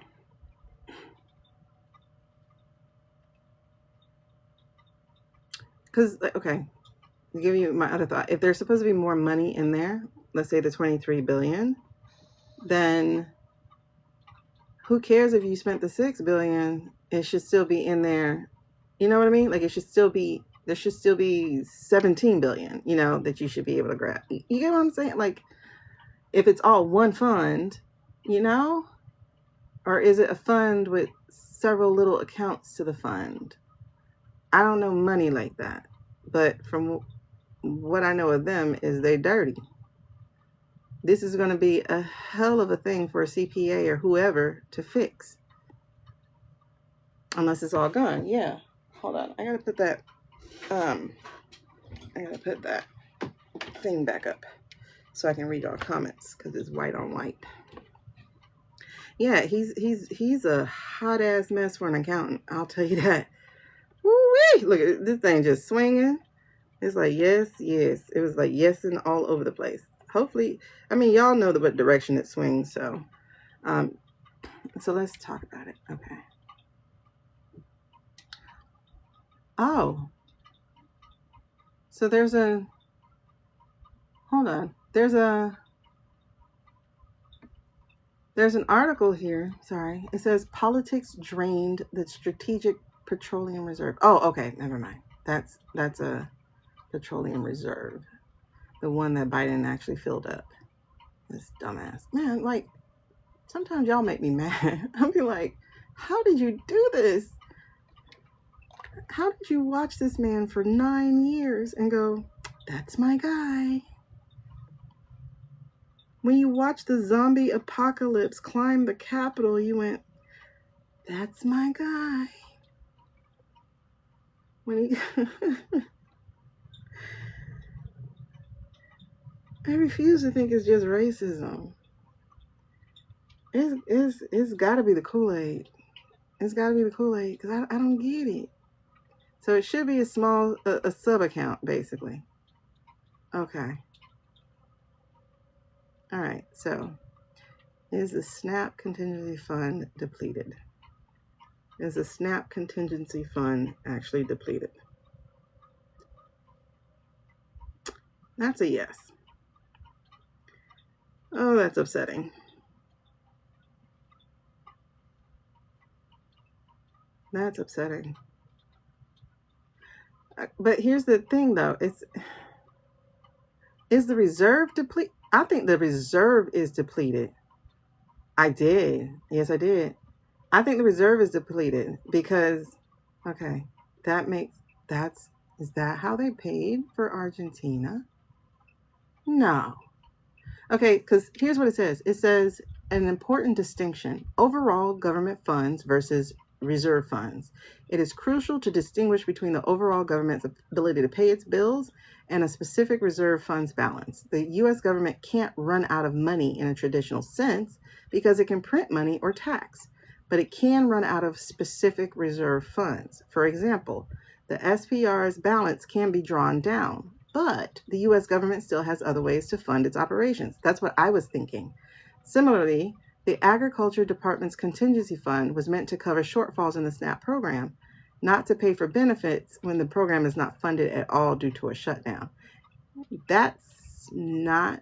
because, okay, I'll give you my other thought. If there's supposed to be more money in there, let's say the 23 billion, then who cares if you spent the 6 billion it should still be in there. You know what I mean? Like it should still be, there should still be 17 billion, you know, that you should be able to grab. You get what I'm saying? Like if it's all one fund, you know, or is it a fund with several little accounts to the fund? I don't know money like that, but from what I know of them is they dirty. This is going to be a hell of a thing for a CPA or whoever to fix. Unless it's all gone. Yeah. Hold on. I gotta put that thing back up so I can read our comments because it's white on white. Yeah, he's a hot ass mess for an accountant. I'll tell you that. Woo-wee! Look at this thing just swinging. It's like yes, yes. It was like yes and all over the place. Hopefully, I mean y'all know what direction it swings. So let's talk about it. Okay. Oh, so there's an article here. Sorry, it says politics drained the strategic petroleum reserve. Oh, okay, never mind. That's a petroleum reserve, the one that Biden actually filled up. This dumbass man. Like sometimes y'all make me mad. I'll be like, how did you do this? How did you watch this man for 9 years and go, that's my guy? When you watch the zombie apocalypse climb the Capitol, you went, that's my guy. When he I refuse to think it's just racism. It's got to be the Kool-Aid. It's got to be the Kool-Aid because I don't get it. So it should be a small, a sub account, basically. Okay. All right. So is the SNAP contingency fund depleted? Is the SNAP contingency fund actually depleted? That's a yes. Oh, that's upsetting. That's upsetting. But here's the thing, though. Is the reserve depleted? I think the reserve is depleted. I did. Yes, I did. I think the reserve is depleted because, okay, is that how they paid for Argentina? No. Okay, because here's what it says. It says an important distinction: overall government funds versus reserve funds. It is crucial to distinguish between the overall government's ability to pay its bills and a specific reserve funds balance. The U.S. government can't run out of money in a traditional sense because it can print money or tax, but it can run out of specific reserve funds. For example, the SPR's balance can be drawn down, but the U.S. government still has other ways to fund its operations. That's what I was thinking. Similarly, the Agriculture Department's contingency fund was meant to cover shortfalls in the SNAP program, not to pay for benefits when the program is not funded at all due to a shutdown. That's not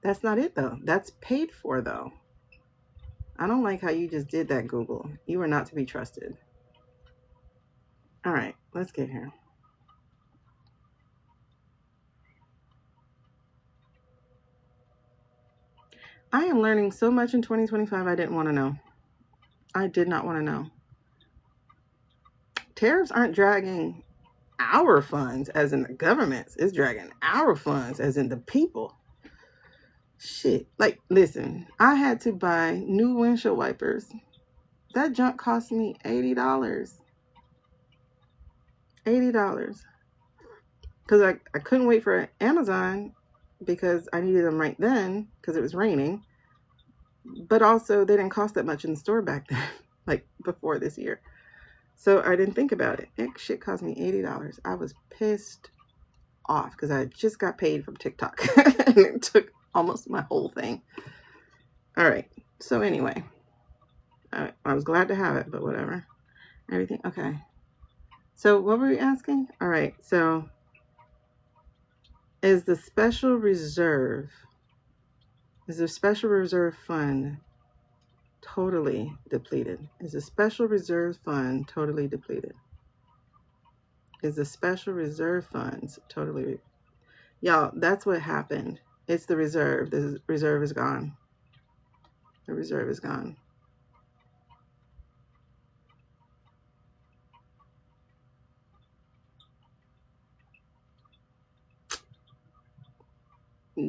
it, though. That's paid for, though. I don't like how you just did that, Google. You are not to be trusted. All right, let's get here. I am learning so much in 2025 I didn't want to know. I did not want to know. Tariffs aren't dragging our funds as in the government's. It's dragging our funds as in the people. Shit. Like, listen, I had to buy new windshield wipers. That junk cost me $80. $80. Because I couldn't wait for Amazon because I needed them right then because it was raining. But also, they didn't cost that much in the store back then, like before this year. So I didn't think about it. That shit cost me $80. I was pissed off because I just got paid from TikTok. And it took almost my whole thing. All right. So anyway, I was glad to have it, but whatever. Everything. Okay. So what were we asking? All right. So is the special reserve fund totally depleted? Is the special reserve fund totally depleted? Is the special reserve funds totally... Y'all, that's what happened. It's the reserve. The reserve is gone. The reserve is gone.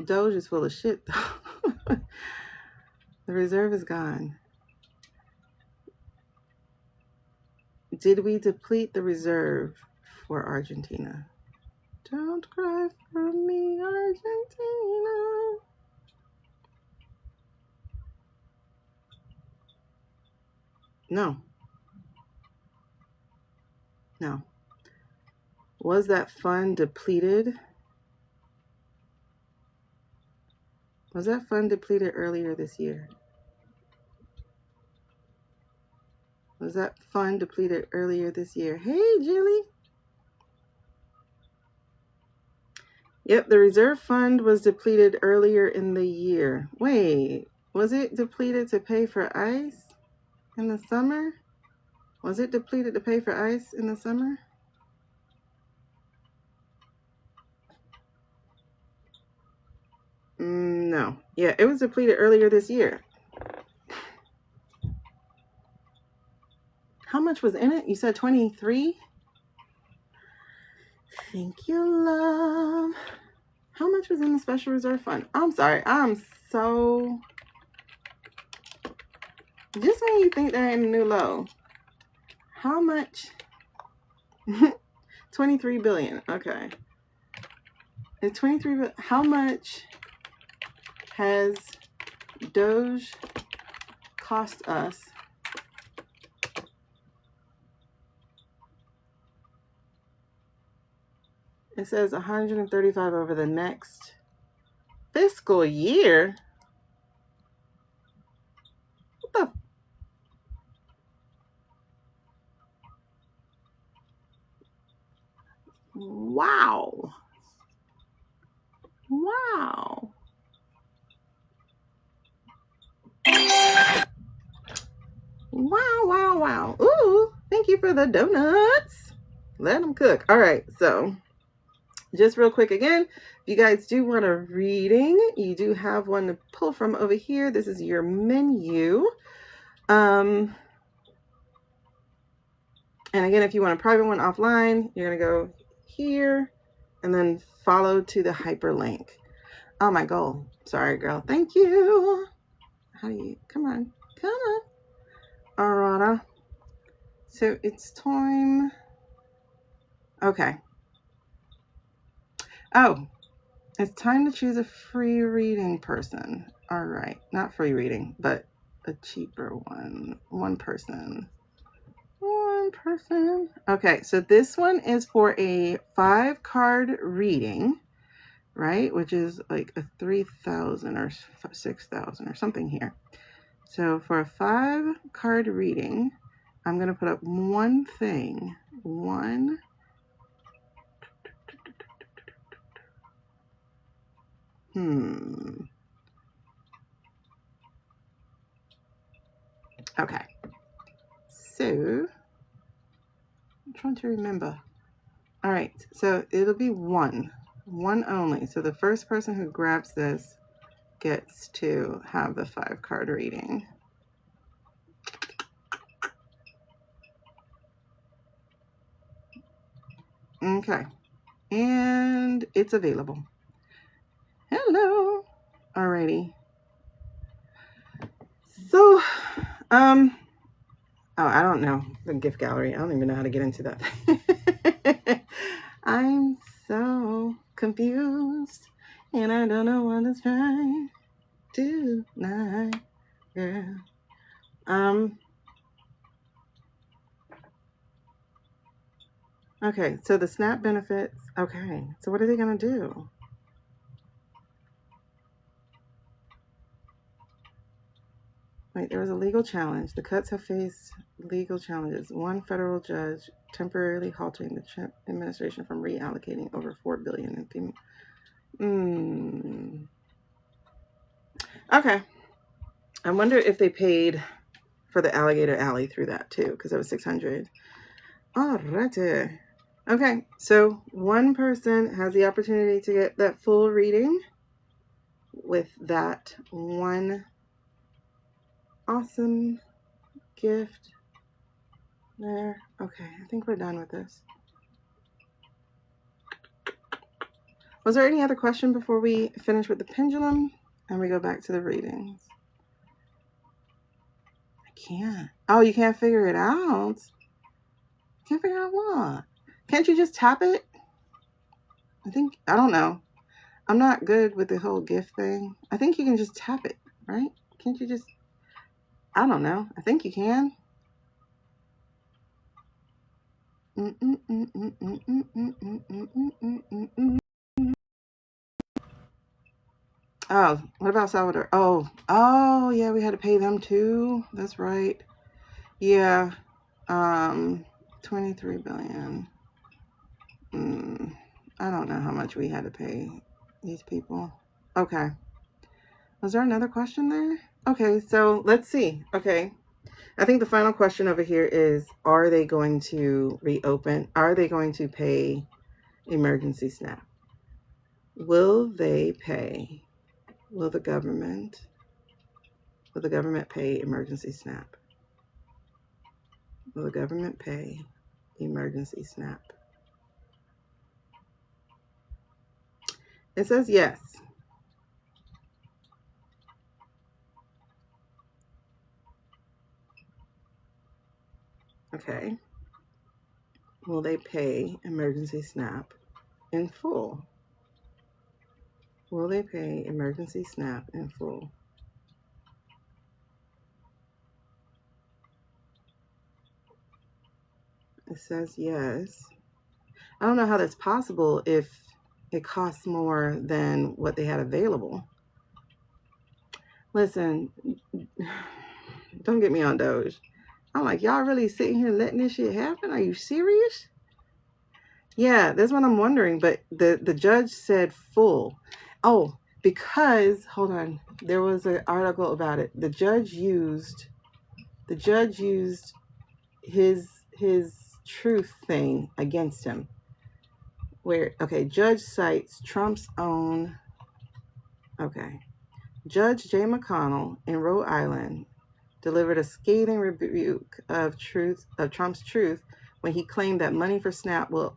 Doge is full of shit, though. The reserve is gone. Did we deplete the reserve for Argentina? Don't cry for me, Argentina. No. No. Was that fund depleted? Was that fund depleted earlier this year? Was that fund depleted earlier this year? Hey, Julie. Yep, the reserve fund was depleted earlier in the year. Wait, was it depleted to pay for ice in the summer? Was it depleted to pay for ice in the summer? No. Yeah, it was depleted earlier this year. How much was in it? You said 23? Thank you, love. How much was in the special reserve fund? I'm sorry. I'm so... Just when you think they're in a new low. How much? 23 billion. Okay. It's 23 billion. How much has Doge cost us? It says 135 over the next fiscal year. What the? Wow. Wow. Wow, wow, wow. Ooh, thank you for the donuts. Let them cook. All right, so just real quick again, if you guys do want a reading, you do have one to pull from over here. This is your menu. And again, if you want a private one offline, you're going to go here and then follow to the hyperlink. Oh, my goal. Sorry, girl. Thank you. How do you... Come on. Come on. Alright. So it's time... Okay. Oh, it's time to choose a free reading person. All right, not free reading, but a cheaper one. One person. Okay, so this one is for a 5-card reading, right? Which is like a 3,000 or 6,000 or something here. So for a 5-card reading, I'm going to put up one thing. One. Okay. So, I'm trying to remember. All right. So, it'll be one. One only. So, the first person who grabs this gets to have the 5-card reading. Okay. And it's available. Hello. Alrighty. So, oh, I don't know. The gift gallery. I don't even know how to get into that. I'm so confused. And I don't know what is right tonight. Yeah. Okay, so the SNAP benefits. Okay, so what are they going to do? Wait, there was a legal challenge. The cuts have faced legal challenges. One federal judge temporarily halting the Trump administration from reallocating over $4 billion in FEMA. Okay. I wonder if they paid for the alligator alley through that too, because it was 600. Alrighty. Okay, so one person has the opportunity to get that full reading with that one awesome gift there. Okay, I think we're done with this. Was there any other question before we finish with the pendulum and we go back to the readings? I can't. Oh, you can't figure it out? Can't figure out what? Can't you just tap it? I don't know. I'm not good with the whole gift thing. I think you can just tap it, right? Can't you just, I don't know. I think you can. Oh, what about Salvador? Oh, yeah, we had to pay them too. That's right. Yeah. 23 billion. I don't know how much we had to pay these people. Okay. Was there another question there? Okay, so let's see. Okay. I think the final question over here is, are they going to reopen? Are they going to pay emergency SNAP? Will they pay? Will the government pay emergency SNAP? Will the government pay emergency SNAP? It says yes. Okay. Will they pay emergency SNAP in full? Will they pay emergency SNAP in full? It says yes. I don't know how that's possible if it costs more than what they had available. Listen, don't get me on Doge. I'm like, y'all really sitting here letting this shit happen? Are you serious? Yeah, that's what I'm wondering. But the judge said full. Oh, because, hold on, there was an article about it. The judge used his truth thing against him. Where, okay, judge cites Trump's own, okay. Judge Jay McConnell in Rhode Island delivered a scathing rebuke of Trump's truth when he claimed that money for SNAP will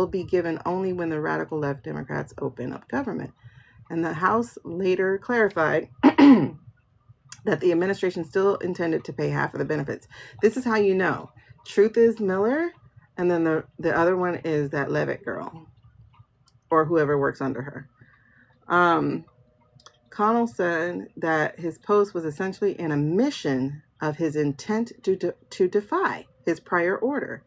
be given only when the radical left Democrats open up government. And the House later clarified that the administration still intended to pay half of the benefits. This is how you know. Truth is Miller, and then the other one is that Levitt girl, or whoever works under her. Connell said that his post was essentially an admission of his intent to defy his prior order.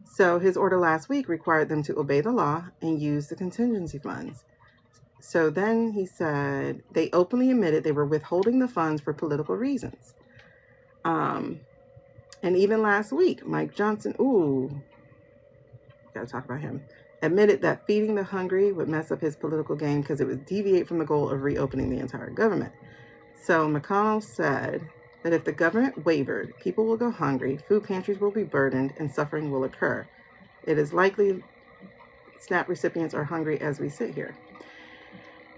So his order last week required them to obey the law and use the contingency funds. So then he said they openly admitted they were withholding the funds for political reasons. And even last week, Mike Johnson, gotta talk about him, admitted that feeding the hungry would mess up his political game because it would deviate from the goal of reopening the entire government. So McConnell said that if the government wavered, people will go hungry, food pantries will be burdened, and suffering will occur. It is likely SNAP recipients are hungry as we sit here.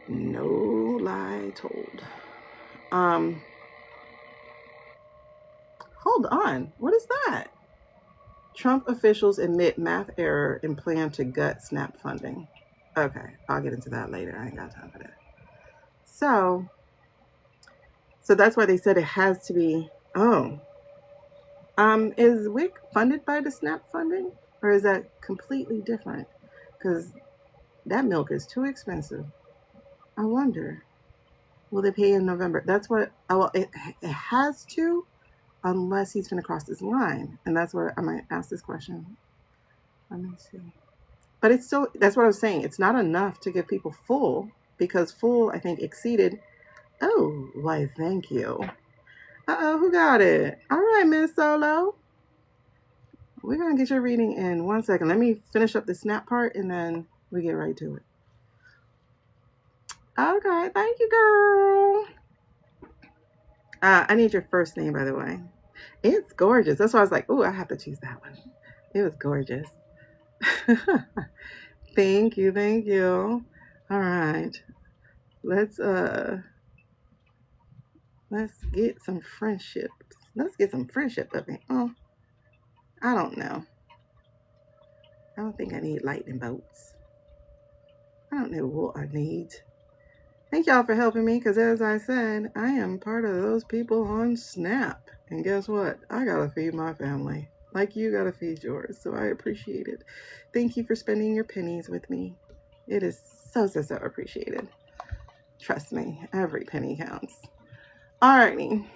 No lie told. Hold on. What is that? Trump officials admit math error and plan to gut SNAP funding. Okay, I'll get into that later. I ain't got time for that. So that's why they said it has to be. Is WIC funded by the SNAP funding, or is that completely different? Because that milk is too expensive. I wonder, will they pay in November? That's what. Well, it has to, unless he's going to cross this line, and that's where I might ask this question. Let me see. But it's still, that's what I was saying. It's not enough to give people full, because full, I think, exceeded. Oh, why, thank you. Who got it? All right, Miss Solo. We're going to get your reading in 1 second. Let me finish up the SNAP part, and then we get right to it. Okay, thank you, girl. I need your first name, by the way. It's gorgeous. That's why I was like, "Ooh, I have to choose that one." It was gorgeous. Thank you, thank you. All right, let's get some friendships. Let's get some friendship up in. Oh, I don't know. I don't think I need lightning bolts. I don't know what I need. Thank y'all for helping me, because as I said, I am part of those people on Snap. And guess what? I gotta feed my family. Like you gotta feed yours. So I appreciate it. Thank you for spending your pennies with me. It is so, so, so appreciated. Trust me, every penny counts. Alrighty.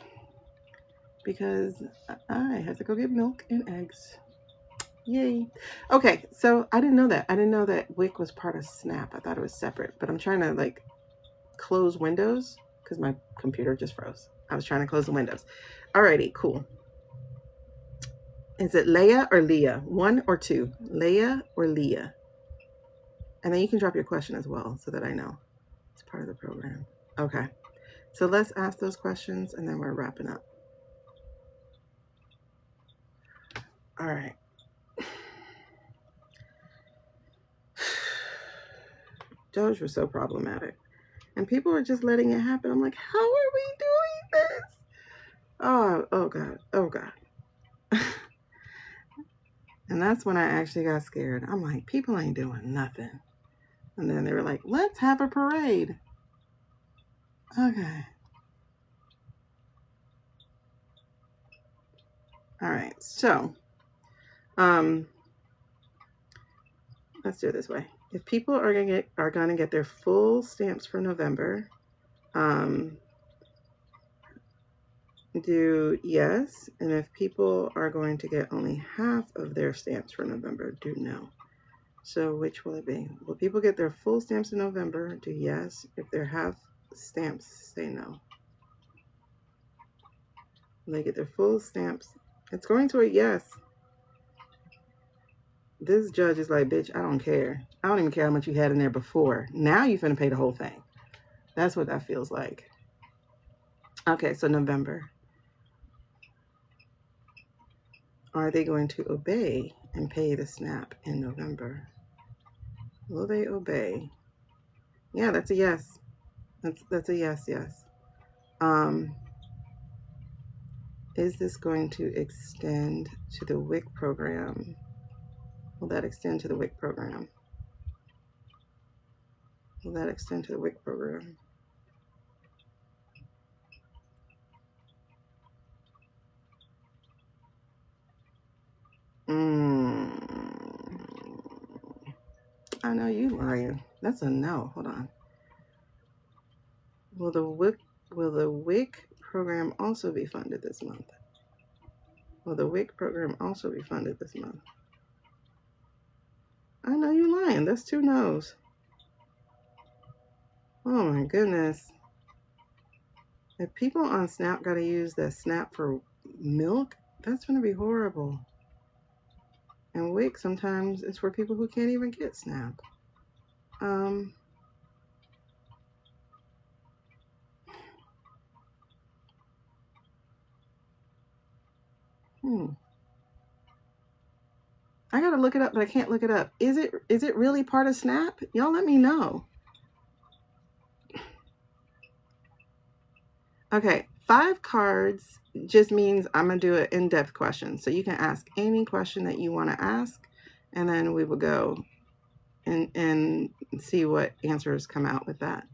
Because I have to go get milk and eggs. Yay. Okay, so I didn't know that. I didn't know that Wick was part of Snap. I thought it was separate. But I'm trying to like close windows because my computer just froze. I was trying to close the windows. Alrighty, cool. Is it Leia or Leah? 1 or 2? Leia or Leah? And then you can drop your question as well so that I know. It's part of the program. Okay. So let's ask those questions and then we're wrapping up. All right. Doge was so problematic. And people were just letting it happen. I'm like, how are we doing this? Oh God. Oh God. And that's when I actually got scared. I'm like, people ain't doing nothing. And then they were like, let's have a parade. Okay. All right. So, let's do it this way. If people are gonna get their full stamps for November, do yes. And if people are going to get only half of their stamps for November, do no. So which will it be? Will people get their full stamps in November? Do yes. If they're half stamps, say no. Will they get their full stamps? It's going to a yes. This judge is like, bitch, I don't care. I don't even care how much you had in there before. Now you finna pay the whole thing. That's what that feels like. Okay, so November. Are they going to obey and pay the SNAP in November? Will they obey? Yeah, that's a yes. That's a yes. Is this going to extend to the WIC program? Will that extend to the WIC program? Will that extend to the WIC program? I know you lying. That's a no. Hold on. Will the WIC program also be funded this month? Will the WIC program also be funded this month? I know you lying. That's 2 no's. Oh my goodness. If people on SNAP got to use that SNAP for milk, that's going to be horrible. And WIC sometimes is for people who can't even get SNAP. I gotta look it up, but I can't look it up. Is it really part of SNAP? Y'all let me know. Okay, 5 cards just means I'm gonna do an in-depth question. So you can ask any question that you want to ask, and then we will go and see what answers come out with that.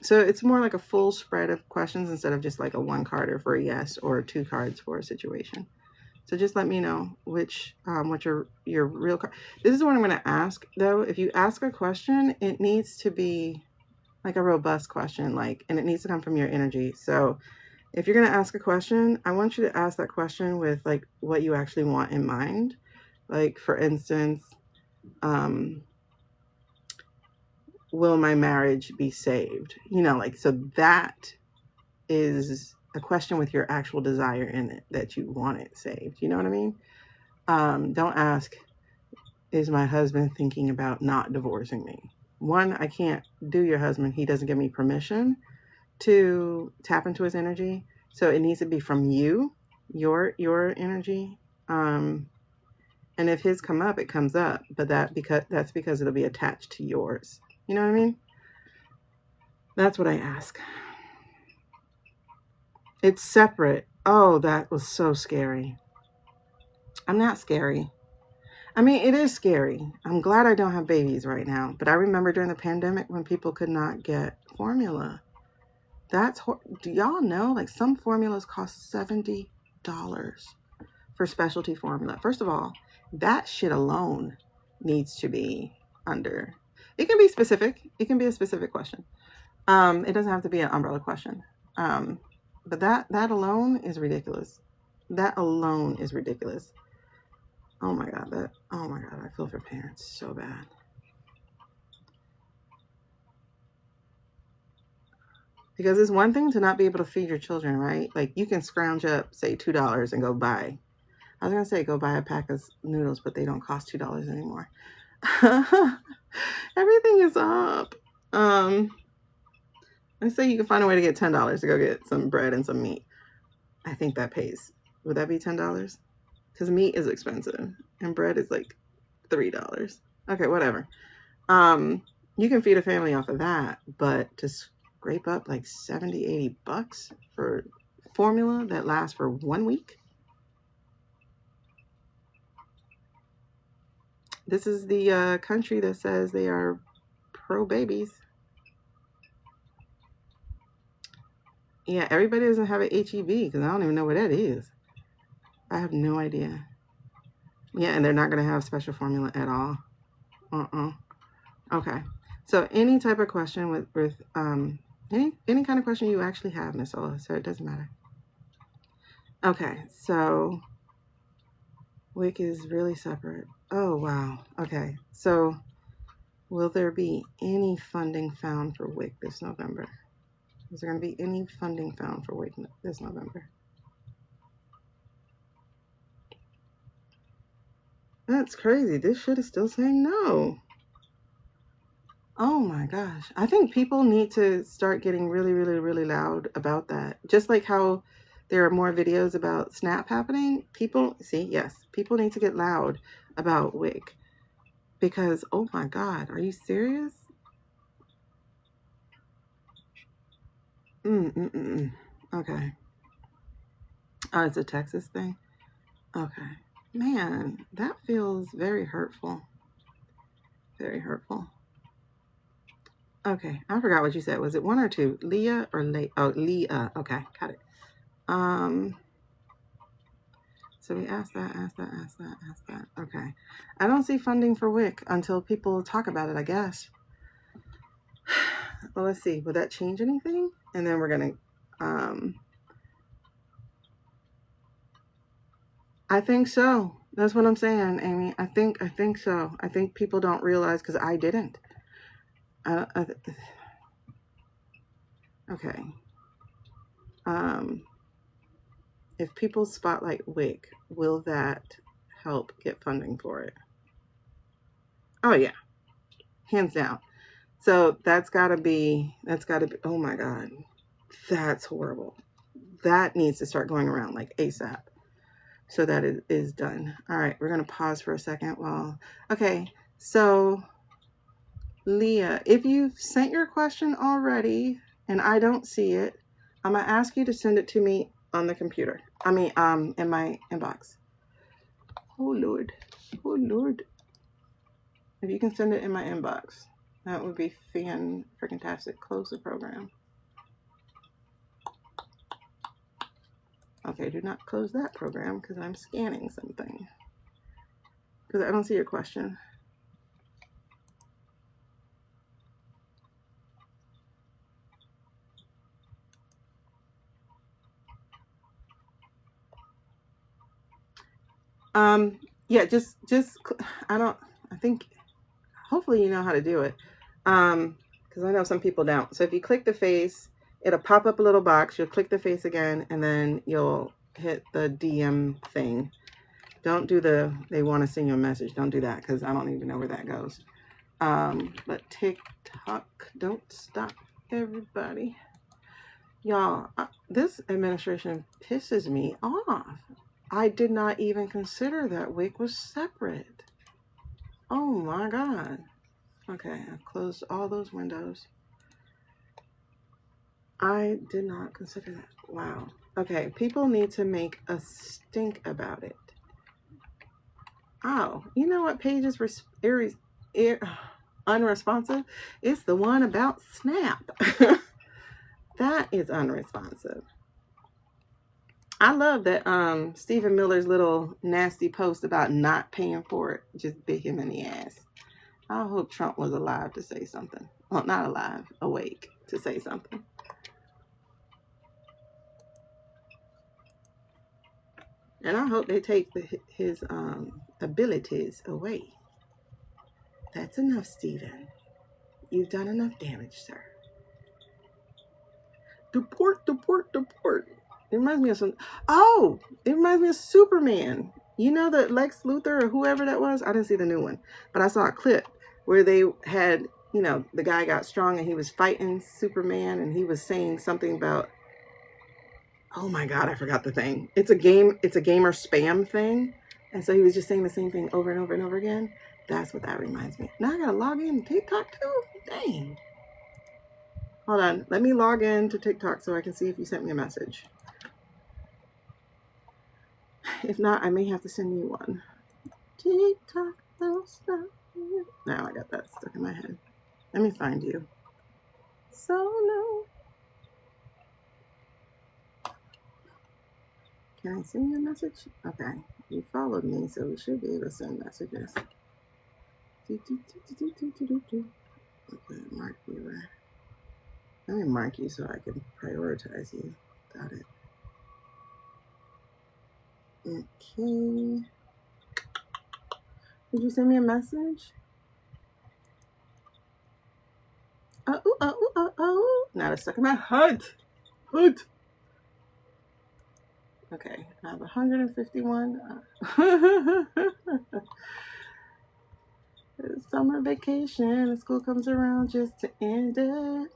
So it's more like a full spread of questions instead of just like a 1-carder for a yes or 2 cards for a situation. So just let me know which what your real card. This is what I'm going to ask though. If you ask a question, it needs to be like a robust question, and it needs to come from your energy. So if you're going to ask a question, I want you to ask that question with like what you actually want in mind. Like for instance, will my marriage be saved? So that is a question with your actual desire in it, that you want it saved. You know what I mean? Don't ask, is my husband thinking about not divorcing me? 1, I can't do your husband. He doesn't give me permission. to tap into his energy. So it needs to be from you, your energy. And if his come up, it comes up, but that's because it'll be attached to yours. You know what I mean? That's what I ask. It's separate. Oh, that was so scary. I'm not scary. I mean, it is scary. I'm glad I don't have babies right now. But I remember during the pandemic when people could not get formula. Do y'all know? Like, some formulas cost $70 for specialty formula. First of all, that shit alone needs to be under. It can be specific. It can be a specific question. It doesn't have to be an umbrella question. But that alone is ridiculous. That alone is ridiculous. Oh my God, I feel for parents so bad. Because it's one thing to not be able to feed your children, right? Like, you can scrounge up, say, $2 and go buy. I was going to say go buy a pack of noodles, but they don't cost $2 anymore. Everything is up. Let's say you can find a way to get $10 to go get some bread and some meat. I think that pays. Would that be $10? Because meat is expensive and bread is like $3. Okay, whatever. You can feed a family off of that, but to scrape up like $70, $80 for formula that lasts for 1 week. This is the country that says they are pro babies. Yeah, everybody doesn't have an HEB because I don't even know what that is. I have no idea. Yeah, and they're not going to have special formula at all. Okay. So any type of question with any kind of question you actually have, Miss Ola, so it doesn't matter. Okay, so WIC is really separate. Oh, wow. Okay, so will there be any funding found for WIC this November? Is there going to be any funding found for WIC this November? That's crazy. This shit is still saying no. Oh my gosh. I think people need to start getting really, really, really loud about that. Just like how there are more videos about SNAP happening. People need to get loud about WIC. Because, oh my God, are you serious? Okay. Oh, it's a Texas thing? Okay. Man, that feels very hurtful. Very hurtful. Okay, I forgot what you said. Was it 1 or 2? Leah or Leah? Oh, Leah. Okay, got it. So we asked that. Okay. I don't see funding for WIC until people talk about it, I guess. Well, let's see. Would that change anything? And then we're going to... I think so. That's what I'm saying, Amy. I think so. I think people don't realize, because I didn't. Okay. If people spotlight WIC, will that help get funding for it? Oh yeah, hands down. So that's gotta be, oh my God, that's horrible. That needs to start going around like ASAP so that it is done. All right, we're gonna pause for a second okay, so Leah, if you've sent your question already and I don't see it, I'm gonna ask you to send it to me on the computer. I mean, in my inbox. Oh Lord. If you can send it in my inbox, that would be freaking-tastic. Close the program. Okay, do not close that program because I'm scanning something. Because I don't see your question. Yeah, just I think hopefully you know how to do it. Because I know some people don't. So if you click the face, it'll pop up a little box. You'll click the face again, and then you'll hit the DM thing. Don't do they want to send you a message. Don't do that, because I don't even know where that goes. But TikTok, don't stop, everybody. Y'all, this administration pisses me off. I did not even consider that wig was separate. Oh my God. Okay, I've closed all those windows. I did not consider that. Wow. Okay, people need to make a stink about it. Oh, you know what page is unresponsive? It's the one about Snap. That is unresponsive. I love that Stephen Miller's little nasty post about not paying for it just bit him in the ass. I hope Trump was alive to say something. Well, not alive, awake to say something. And I hope they take his abilities away. That's enough, Stephen. You've done enough damage, sir. Deport, deport, deport. It reminds me of some... Oh! It reminds me of Superman. You know that Lex Luthor or whoever that was? I didn't see the new one. But I saw a clip where they had, you know, the guy got strong and he was fighting Superman and he was saying something about... Oh my God, I forgot the thing. It's a gamer spam thing. And so he was just saying the same thing over and over and over again. That's what that reminds me. Now I gotta log in to TikTok too? Dang. Hold on. Let me log in to TikTok so I can see if you sent me a message. If not, I may have to send you one. TikTok, don't stop. Now I got that stuck in my head. Let me find you. So no. Can I send you a message? Okay. You followed me, so we should be able to send messages. Okay, mark viewer. Let me mark you so I can prioritize you. Got it. Okay. Did you send me a message? Oh. Now it's stuck in my head. Okay, I have 151. It's summer vacation. The school comes around just to end it.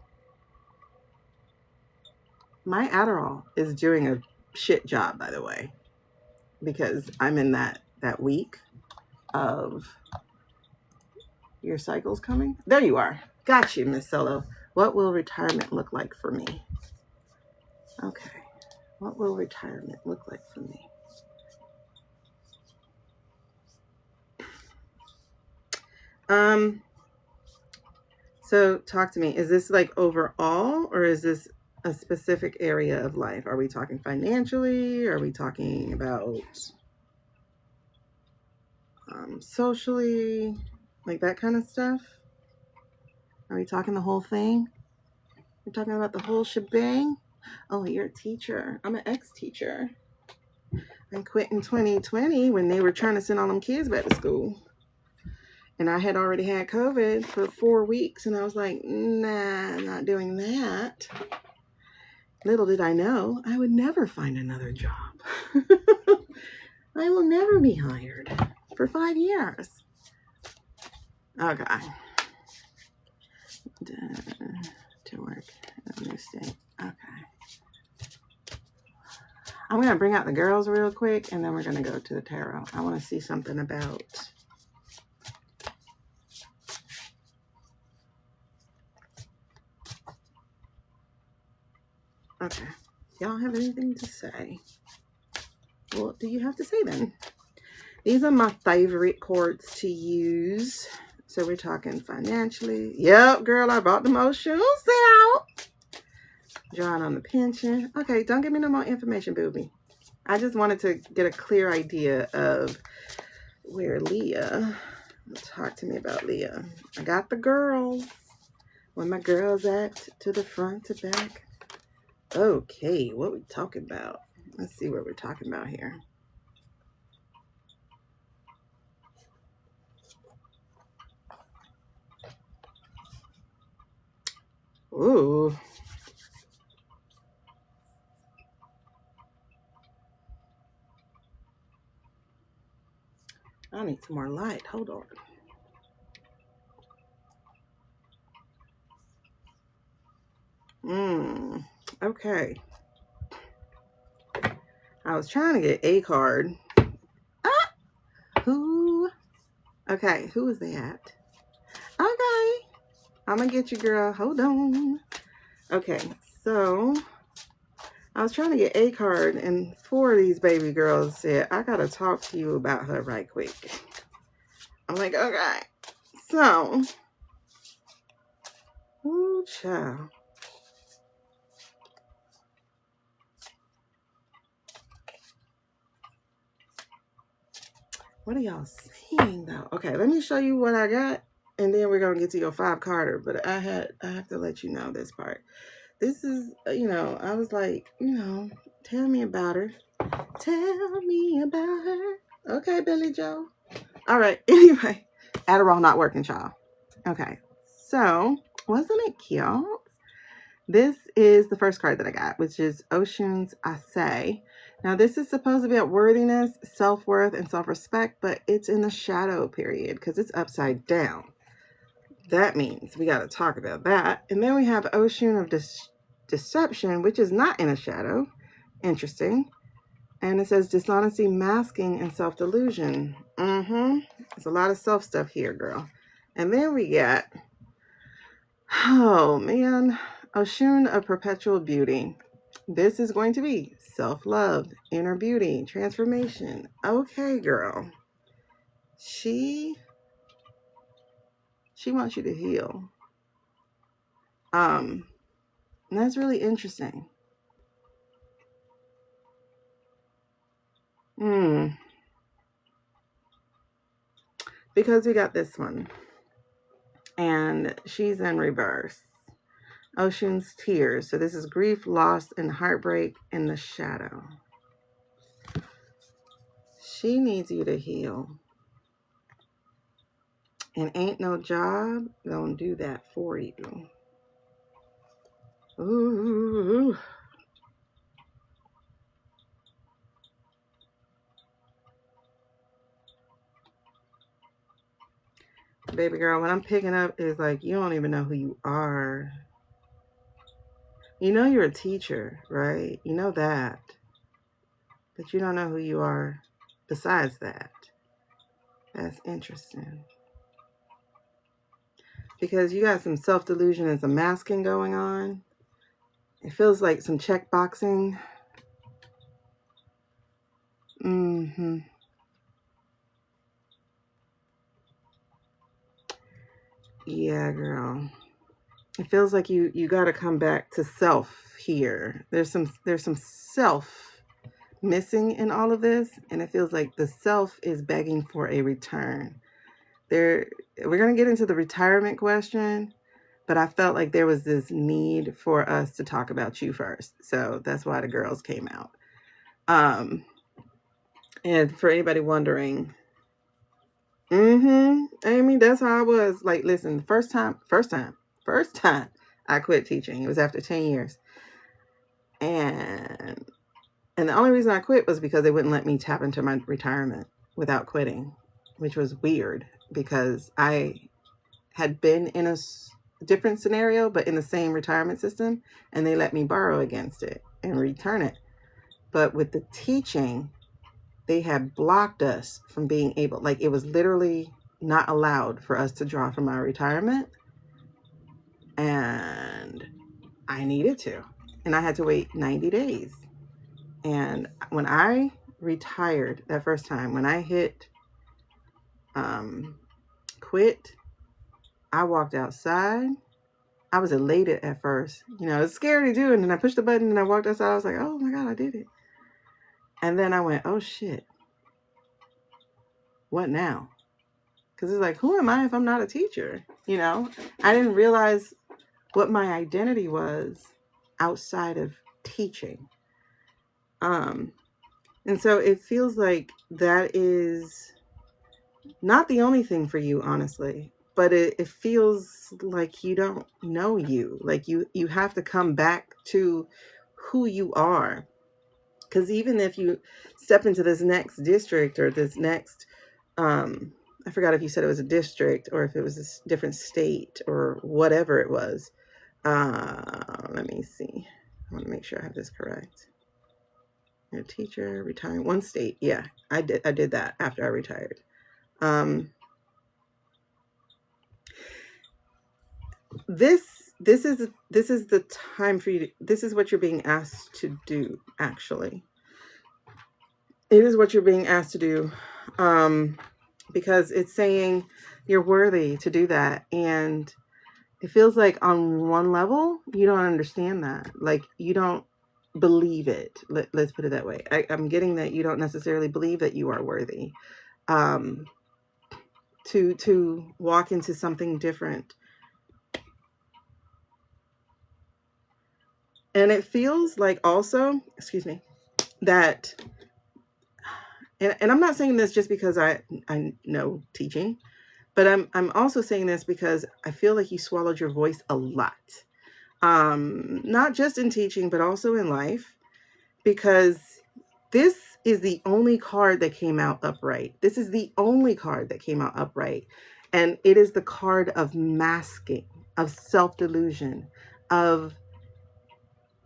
My Adderall is doing a shit job, by the way, because I'm in that week of your cycle's coming. There you are. Got you, Miss Solo. What will retirement look like for me? Okay. What will retirement look like for me? So talk to me. Is this like overall, or is this a specific area of life? Are we talking financially? Are we talking about socially, like that kind of stuff? Are we talking the whole thing? We're talking about the whole shebang? Oh, you're a teacher. I'm an ex-teacher. I quit in 2020 when they were trying to send all them kids back to school. And I had already had COVID for 4 weeks. And I was like, nah, I'm not doing that. Little did I know, I would never find another job. I will never be hired for 5 years. Okay. To work in a new state. Okay. I'm going to bring out the girls real quick, and then we're going to go to the tarot. I want to see something about... Okay. Y'all have anything to say? What do you have to say then? These are my favorite cards to use. So we're talking financially. Yep, girl, I bought the most shoes out. Drawing on the pension. Okay, don't give me no more information, booby. I just wanted to get a clear idea of where Leah. Talk to me about Leah. I got the girls. Where my girls at? To the front, to back. Okay, what we talking about? Let's see what we're talking about here. Ooh. I need some more light. Hold on. Okay. I was trying to get a card. Ah! Who? Okay, who is that? Okay. I'm gonna get you, girl. Hold on. Okay, so I was trying to get a card, and 4 of these baby girls said, I gotta talk to you about her right quick. I'm like, okay. So, ooh, child. What are y'all seeing though? Okay, let me show you what I got, and then we're gonna get to your 5-carder. But I have to let you know this part. This is, I was like, tell me about her. Tell me about her. Okay, Billy Joe. All right. Anyway, Adderall not working, child. Okay. So, wasn't it cute? This is the first card that I got, which is Oceans I Say. Now, this is supposed to be about worthiness, self-worth, and self-respect, but it's in the shadow period because it's upside down. That means we got to talk about that. And then we have Ocean of Deception, which is not in a shadow. Interesting. And it says dishonesty, masking, and self-delusion. There's a lot of self stuff here, girl. And then we got, oh man, Oshun of Perpetual Beauty. This is going to be self-love, inner beauty, transformation. Okay, girl. She wants you to heal. And that's really interesting. Because we got this one. And she's in reverse. Ocean's Tears. So this is grief, loss, and heartbreak in the shadow. She needs you to heal. And ain't no job gonna do that for you. Ooh. Baby girl, what I'm picking up is like, you don't even know who you are. You know you're a teacher, right? You know that. But you don't know who you are besides that. That's interesting. Because you got some self-delusion and some masking going on. It feels like some check boxing. Yeah, girl. It feels like you got to come back to self here. There's some self missing in all of this, and it feels like the self is begging for a return. We're going to get into the retirement question, but I felt like there was this need for us to talk about you first. So that's why the girls came out. And for anybody wondering, Amy, that's how I was. Like, listen, the first time I quit teaching, it was after 10 years. And the only reason I quit was because they wouldn't let me tap into my retirement without quitting, which was weird because I had been in a different scenario, but in the same retirement system, and they let me borrow against it and return it. But with the teaching, they had blocked us from being able, like, it was literally not allowed for us to draw from our retirement. And I needed to. And I had to wait 90 days. And when I retired that first time, when I hit quit, I walked outside. I was elated at first. You know, it's scary to do. And then I pushed the button and I walked outside. I was like, oh my God, I did it. And then I went, oh shit. What now? Because it's like, who am I if I'm not a teacher? You know, I didn't realize what my identity was outside of teaching. And so it feels like that is not the only thing for you, honestly, but it feels like you don't know you. Like you have to come back to who you are. Because even if you step into this next district or this next, I forgot if you said it was a district or if it was a different state or whatever it was. Let me see. I want to make sure I have this correct. A teacher, retiring, one state. Yeah, I did that after I retired. This is the time for you to, this is what you're being asked to do, actually. It is what you're being asked to do, because it's saying you're worthy to do that. And it feels like on one level, you don't understand that. Like, you don't believe it. Let's put it that way. I'm getting that you don't necessarily believe that you are worthy to walk into something different. And it feels like also, excuse me, that, and I'm not saying this just because I know teaching, but I'm also saying this because I feel like you swallowed your voice a lot. Not just in teaching, but also in life, because this is the only card that came out upright. This is the only card that came out upright. And it is the card of masking, of self-delusion, of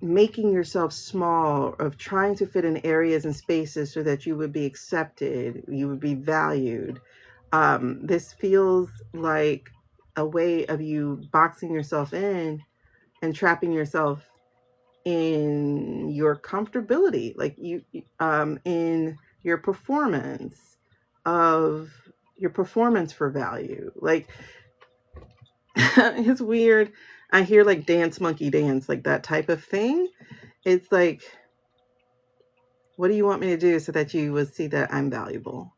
making yourself small, of trying to fit in areas and spaces so that you would be accepted, you would be valued. This feels like a way of you boxing yourself in and trapping yourself in your comfortability, like in your performance for value. Like, it's weird. I hear like dance monkey dance, like that type of thing. It's like, what do you want me to do so that you will see that I'm valuable?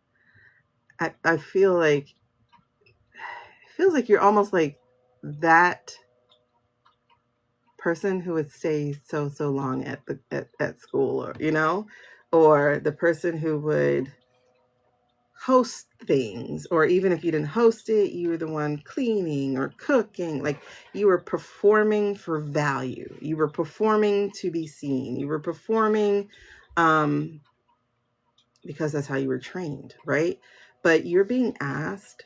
I feel like, it feels like you're almost like that person who would stay so long at school, or or the person who would host things, or even if you didn't host it, you were the one cleaning or cooking. Like, you were performing for value, you were performing to be seen, you were performing because that's how you were trained, right? But you're being asked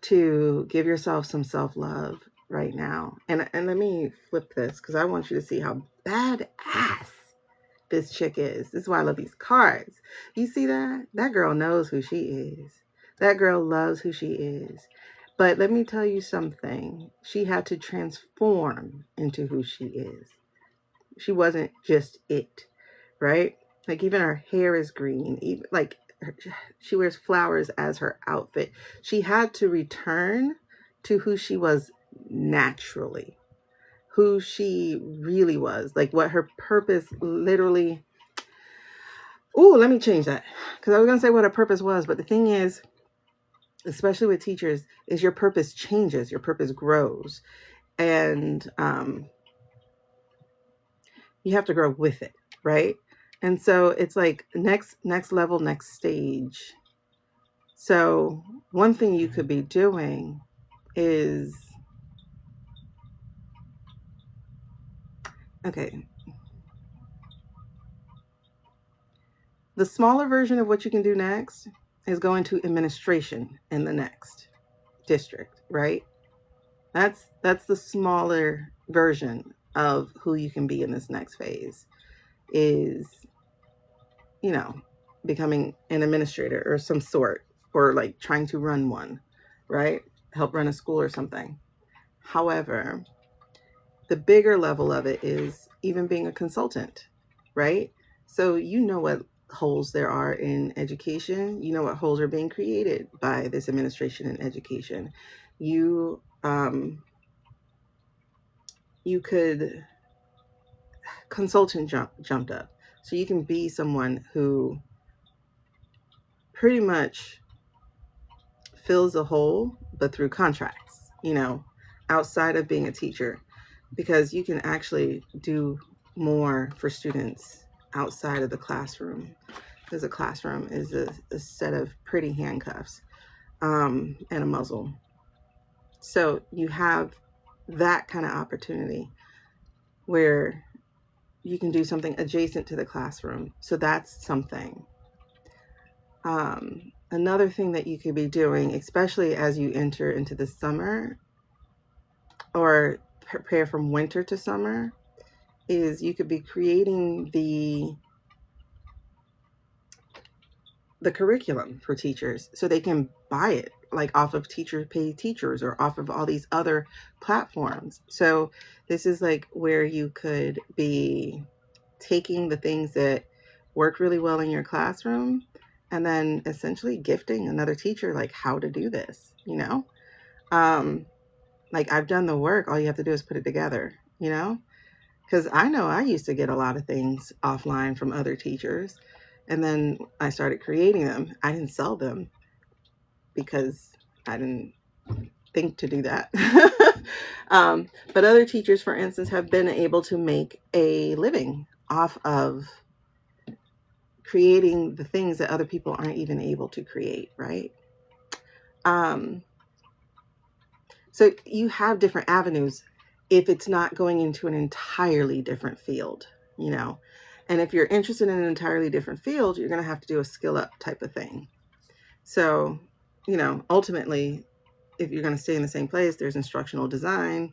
to give yourself some self-love right now. And let me flip this, because I want you to see how badass this chick is. This is why I love these cards. You see that? That girl knows who she is. That girl loves who she is. But let me tell you something. She had to transform into who she is. She wasn't just it, right? Like, even her hair is green. Even like, she wears flowers as her outfit. She had to return to who she was naturally, who she really was, like what her purpose literally. Oh, let me change that, because I was going to say what her purpose was. But the thing is, especially with teachers, is your purpose changes, your purpose grows. And you have to grow with it, right? And so it's like next level, next stage. So one thing you could be doing is, okay, the smaller version of what you can do next is going to administration in the next district, right? That's the smaller version of who you can be in this next phase, is, becoming an administrator or some sort, or like trying to run one, right? Help run a school or something. However, the bigger level of it is even being a consultant, right? So what holes there are in education. What holes are being created by this administration and education. You could, consultant jumped up. So you can be someone who pretty much fills a hole, but through contracts, outside of being a teacher, because you can actually do more for students outside of the classroom, because a classroom is a set of pretty handcuffs and a muzzle. So you have that kind of opportunity where you can do something adjacent to the classroom. So that's something. Another thing that you could be doing, especially as you enter into the summer or prepare from winter to summer, is you could be creating the curriculum for teachers so they can buy it, like off of Teacher Pay Teachers or off of all these other platforms. So this is like where you could be taking the things that work really well in your classroom and then essentially gifting another teacher like how to do this, you know? Like I've done the work, all you have to do is put it together, you know? Because I know I used to get a lot of things offline from other teachers, and then I started creating them. I didn't sell them because I didn't think to do that. But other teachers, for instance, have been able to make a living off of creating the things that other people aren't even able to create, right? So you have different avenues if it's not going into an entirely different field, you know? And if you're interested in an entirely different field, you're going to have to do a skill up type of thing. So, you know, ultimately, if you're going to stay in the same place, there's instructional design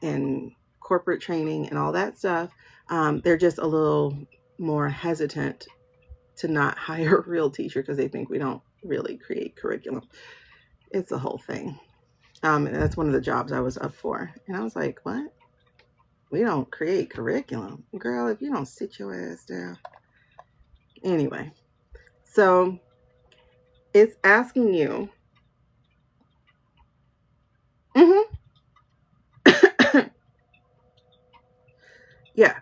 and corporate training and all that stuff. They're just a little more hesitant to not hire a real teacher because they think we don't really create curriculum. It's a whole thing. And that's one of the jobs I was up for. And I was like, what? We don't create curriculum. Girl, if you don't sit your ass down. Anyway, so it's asking you. Yeah.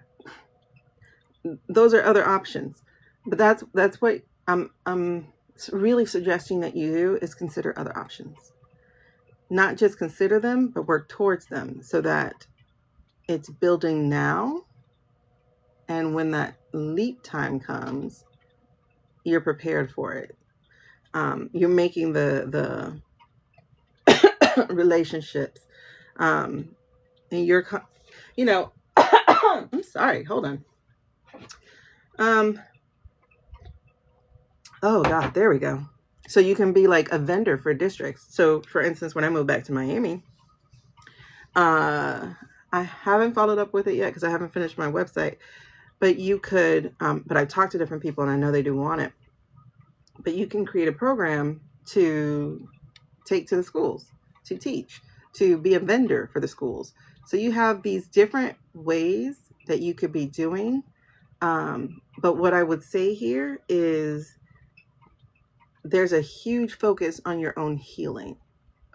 Those are other options. But that's what I'm really suggesting that you do is consider other options. Not just consider them, but work towards them so that it's building now. And when that leap time comes, you're prepared for it. You're making the relationships. And you're, you know, I'm sorry, hold on. Oh God, there we go. So you can be like a vendor for districts. So for instance, when I moved back to Miami, I haven't followed up with it yet because I haven't finished my website, but you could, but I've talked to different people and I know they do want it, but you can create a program to take to the schools, to teach, to be a vendor for the schools. So you have these different ways that you could be doing. But what I would say here is there's a huge focus on your own healing,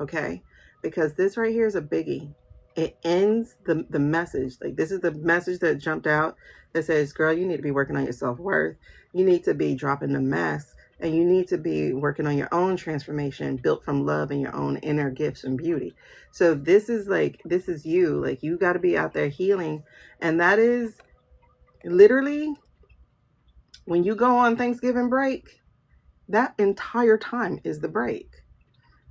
okay? Because this right here is a biggie. It ends the message. Like this is the message that jumped out that says, girl, you need to be working on your self-worth. You need to be dropping the mess. And you need to be working on your own transformation built from love and your own inner gifts and beauty. So this is you. Like you got to be out there healing. And that is literally when you go on Thanksgiving break, that entire time is the break.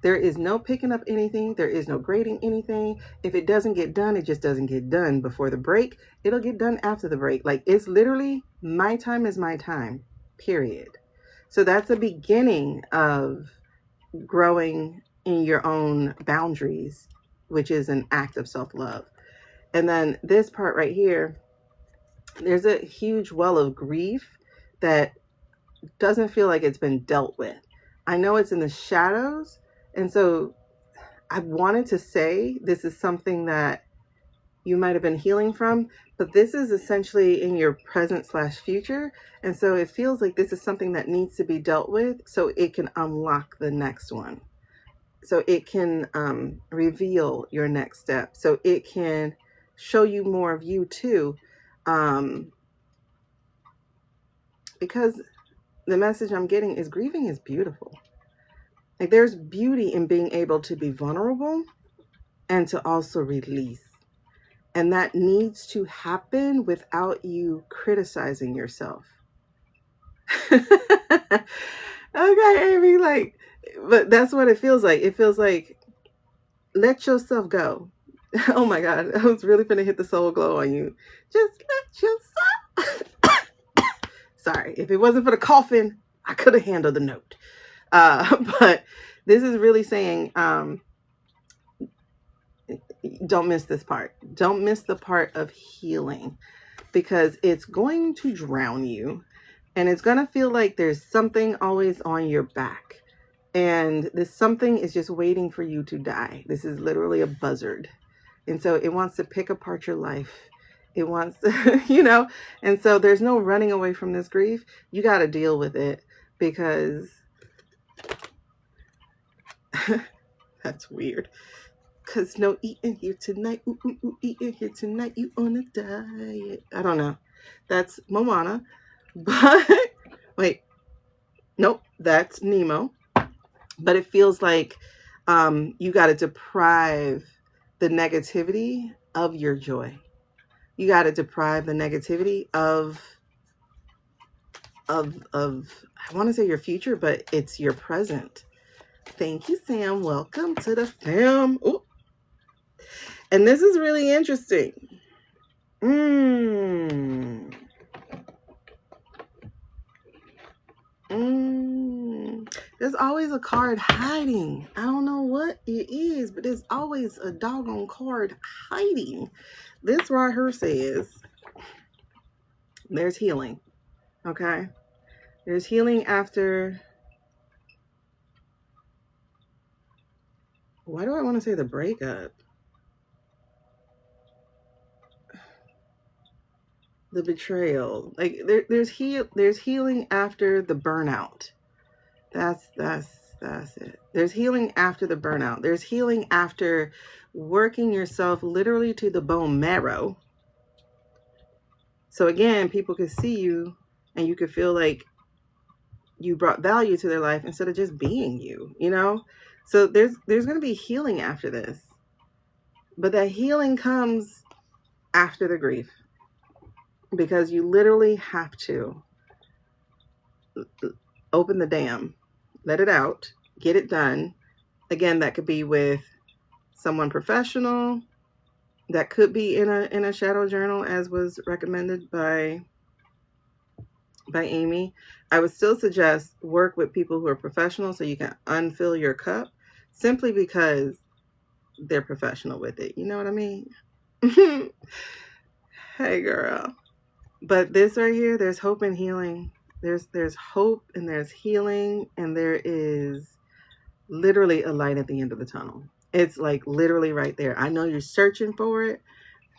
There is no picking up anything. There is no grading anything. If it doesn't get done, it just doesn't get done before the break. It'll get done after the break. Like it's literally my time is my time, period. So that's the beginning of growing in your own boundaries, which is an act of self-love. And then this part right here, there's a huge well of grief that doesn't feel like it's been dealt with. I know it's in the shadows. And so I wanted to say this is something that you might have been healing from, but this is essentially in your present/future. And so it feels like this is something that needs to be dealt with so it can unlock the next one. So it can reveal your next step. So it can show you more of you too. Because the message I'm getting is grieving is beautiful. Like there's beauty in being able to be vulnerable and to also release. And that needs to happen without you criticizing yourself. Okay, Amy, like, but that's what it feels like. It feels like let yourself go. Oh my God, I was really finna hit the soul glow on you. Just let yourself. Sorry, if it wasn't for the coughing, I could have handled the note. But this is really saying, don't miss this part. Don't miss the part of healing, because it's going to drown you, and it's going to feel like there's something always on your back, and this something is just waiting for you to die. This is literally a buzzard, and so it wants to pick apart your life. It wants to, you know, and so there's no running away from this grief. You got to deal with it, because that's weird. Cause no eating here tonight. Ooh, ooh, ooh, eating here tonight. You on a diet. I don't know. That's Moana. But wait. Nope. That's Nemo. But it feels like you got to deprive the negativity of your joy. You got to deprive the negativity of I want to say your future, but it's your present. Thank you, Sam. Welcome to the fam. Ooh. And this is really interesting. There's always a card hiding. I don't know what it is, but there's always a doggone card hiding. This right here says there's healing. Okay? There's healing after... Why do I want to say the breakup? The betrayal. Like there's healing after the burnout. That's it. There's healing after the burnout. There's healing after working yourself literally to the bone marrow. So again, people could see you and you could feel like you brought value to their life instead of just being you, you know? So there's going to be healing after this. But that healing comes after the grief. Because you literally have to open the dam, let it out, get it done. Again, that could be with someone professional. That could be in a shadow journal, as was recommended by Amy. I would still suggest work with people who are professional so you can unfill your cup, simply because they're professional with it. You know what I mean? Hey, girl. But this right here, there's hope and healing. There's hope and there's healing, and there is literally a light at the end of the tunnel. It's like literally right there. I know you're searching for it,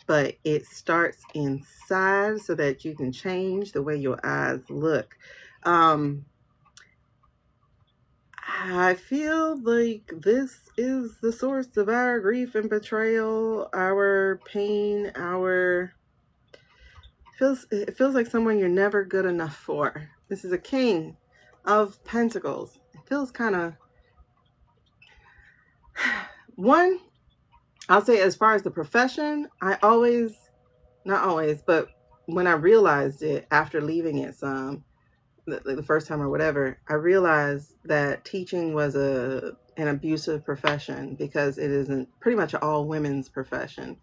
but it starts inside so that you can change the way your eyes look. I feel like this is the source of our grief and betrayal, our pain, our... It feels like someone you're never good enough for. This is a King of Pentacles. It feels kind of... One, I'll say as far as the profession, I always, not always, but when I realized it after leaving it the first time or whatever, I realized that teaching was an abusive profession, because it isn't pretty much all women's profession.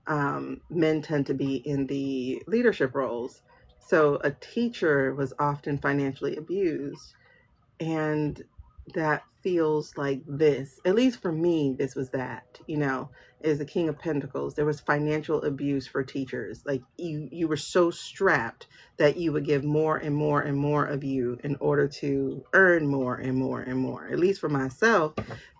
Men tend to be in the leadership roles. So a teacher was often financially abused. And that feels like this, at least for me, this was that, you know, is the King of Pentacles. There was financial abuse for teachers. Like you were so strapped that you would give more and more and more of you in order to earn more and more and more. At least for myself,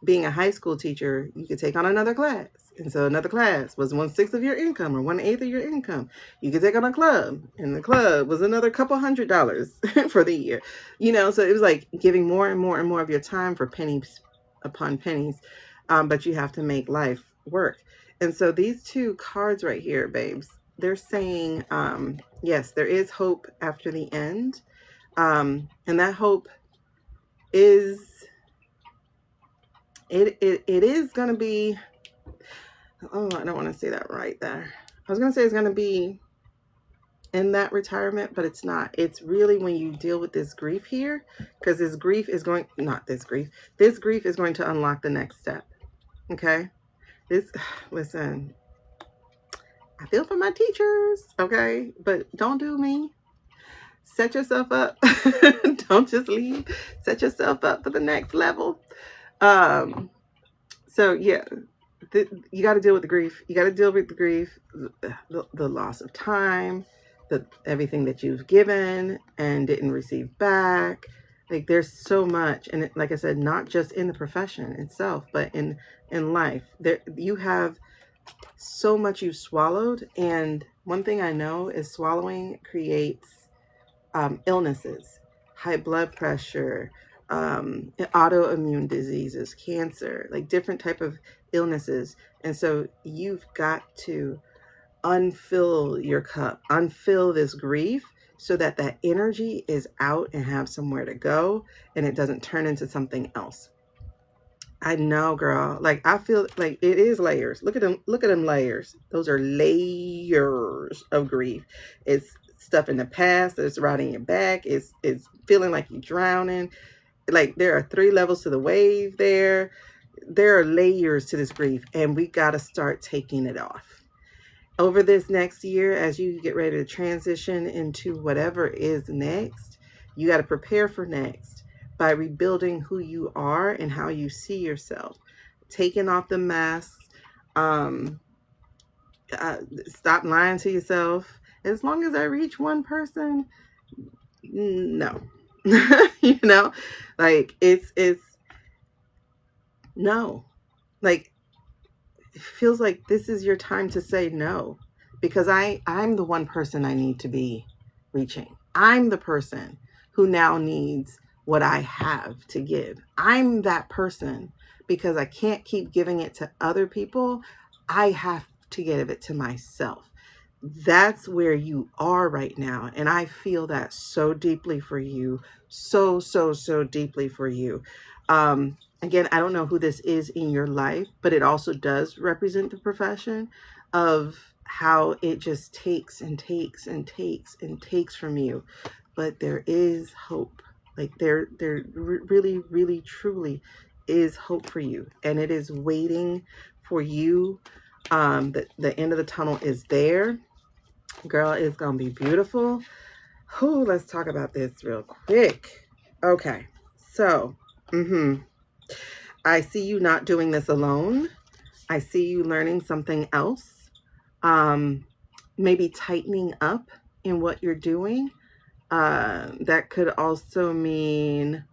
being a high school teacher, you could take on another class. And so another class was 1/6 of your income or 1/8 of your income. You could take on a club, and the club was another couple $100 for the year. You know, so it was like giving more and more and more of your time for pennies upon pennies. But you have to make life work. And so these two cards right here, babes, they're saying, yes, there is hope after the end. And that hope is, it is going to be, oh, I don't want to say that right there. I was going to say it's going to be in that retirement, but it's not. It's really when you deal with this grief here, because this grief is going, this grief is going to unlock the next step. Okay. Listen, I feel for my teachers. Okay. But don't do me. Set yourself up. Don't just leave. Set yourself up for the next level. So yeah, you got to deal with the grief. You got to deal with the grief, the loss of time, everything that you've given and didn't receive back. Like there's so much, and like I said, not just in the profession itself, but in life. There you have so much you've swallowed, and one thing I know is swallowing creates illnesses, high blood pressure, autoimmune diseases, cancer, like different type of illnesses. And so you've got to unfill your cup, unfill this grief so that that energy is out and have somewhere to go and it doesn't turn into something else. I know, girl. Like I feel like it is layers. Look at them layers. Those are layers of grief. It's stuff in the past that's riding your back. It's feeling like you're drowning. Like there are 3 levels to the wave there. There are layers to this grief, and we got to start taking it off. Over this next year, as you get ready to transition into whatever is next, you got to prepare for next by rebuilding who you are and how you see yourself. Taking off the masks. Stop lying to yourself. As long as I reach one person, no. You know, like it's no. Like it feels like this is your time to say no, because I'm the one person I need to be reaching. I'm the person who now needs what I have to give. I'm that person because I can't keep giving it to other people. I have to give it to myself. That's where you are right now. And I feel that so deeply for you. So deeply for you. Again, I don't know who this is in your life, but it also does represent the profession of how it just takes and takes and takes and takes from you. But there is hope. Like there really, truly is hope for you. And it is waiting for you. The end of the tunnel is there. Girl, it's going to be beautiful. Oh, let's talk about this real quick. Okay. So, I see you not doing this alone. I see you learning something else. Maybe tightening up in what you're doing. That could also mean,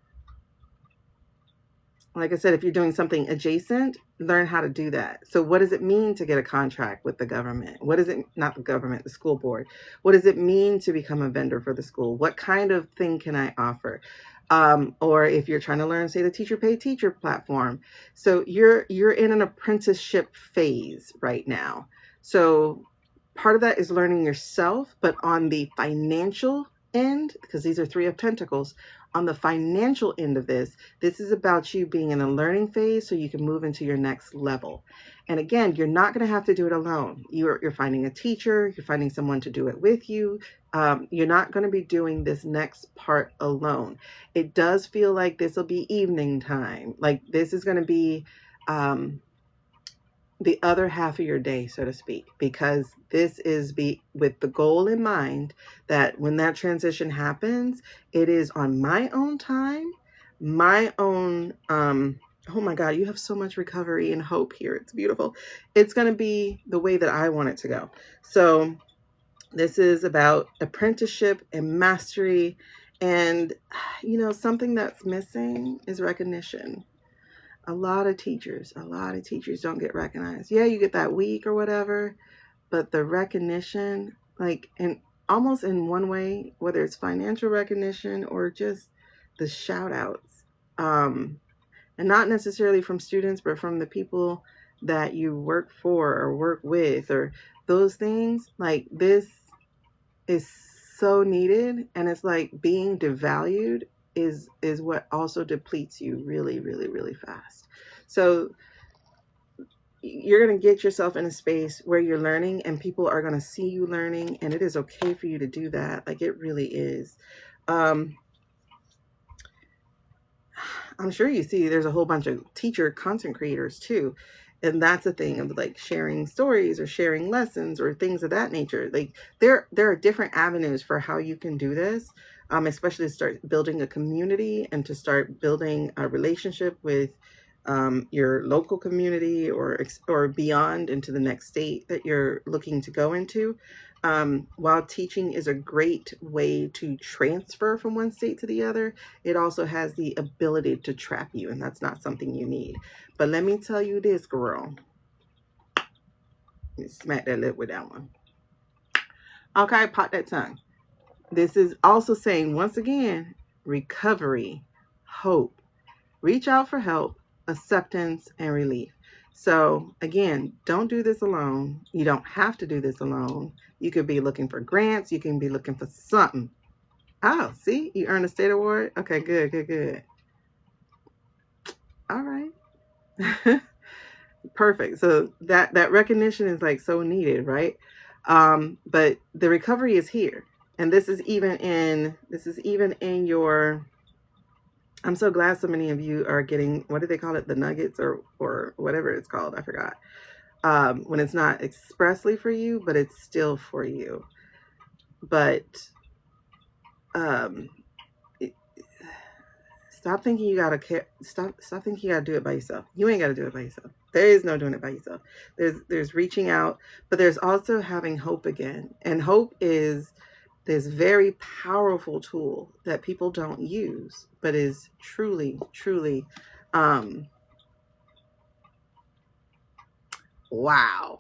like I said, if you're doing something adjacent, learn how to do that. So what does it mean to get a contract with the government? What is it, not the government, the school board? What does it mean to become a vendor for the school? What kind of thing can I offer? Or if you're trying to learn, say, the teacher pay teacher platform. So you're in an apprenticeship phase right now. So part of that is learning yourself, but on the financial end, because these are 3 of Pentacles, on the financial end of this is about you being in a learning phase so you can move into your next level. And again, you're not going to have to do it alone. You're finding a teacher, you're finding someone to do it with you. You're not going to be doing this next part alone. It does feel like this will be evening time. Like this is going to be the other half of your day, so to speak, because this is with the goal in mind that when that transition happens, it is on my own time, my own, oh my God, you have so much recovery and hope here. It's beautiful. It's going to be the way that I want it to go. So this is about apprenticeship and mastery. And, you know, something that's missing is recognition. A lot of teachers don't get recognized. Yeah, you get that week or whatever, but the recognition, like, and almost in one way, whether it's financial recognition or just the shout outs, and not necessarily from students, but from the people that you work for or work with or those things, like this is so needed. And it's like being devalued is what also depletes you really, really, really fast. So you're going to get yourself in a space where you're learning and people are going to see you learning, and it is okay for you to do that. Like it really is. I'm sure you see there's a whole bunch of teacher content creators too. And that's a thing of like sharing stories or sharing lessons or things of that nature. Like there are different avenues for how you can do this. Especially to start building a community and to start building a relationship with your local community or beyond into the next state that you're looking to go into. While teaching is a great way to transfer from one state to the other, it also has the ability to trap you, and that's not something you need. But let me tell you this, girl. Let me smack that lip with that one. Okay, pop that tongue. This is also saying, once again, recovery, hope, reach out for help, acceptance, and relief. So again, don't do this alone. You don't have to do this alone. You could be looking for grants. You can be looking for something. Oh, see, you earned a state award. Okay, good, good, good. All right. Perfect. So that recognition is like so needed, right? But the recovery is here. And this is even in your, I'm so glad so many of you are getting, what do they call it? The nuggets or whatever it's called. I forgot. When it's not expressly for you, but it's still for you. But stop thinking you gotta care. Stop thinking you gotta do it by yourself. You ain't gotta do it by yourself. There is no doing it by yourself. There's reaching out, but there's also having hope again. And hope is this very powerful tool that people don't use, but is truly, truly, wow,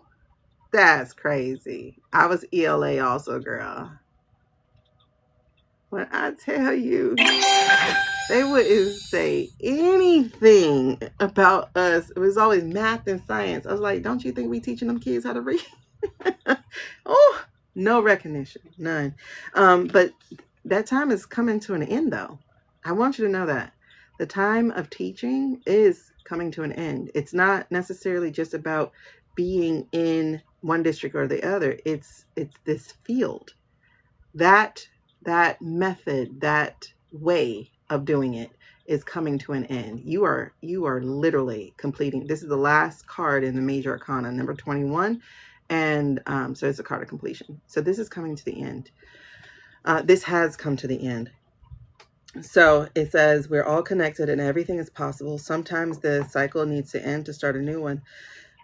that's crazy. I was ELA also, girl. When I tell you, they wouldn't say anything about us. It was always math and science. I was like, don't you think we teaching them kids how to read? Oh, no recognition, none. But that time is coming to an end, though. I want you to know that the time of teaching is coming to an end. It's not necessarily just about being in one district or the other. It's this field. That method, that way of doing it is coming to an end. You are literally completing. This is the last card in the major arcana, number 21. And so it's a card of completion. So this is coming to the end. This has come to the end. So it says we're all connected and everything is possible. Sometimes the cycle needs to end to start a new one.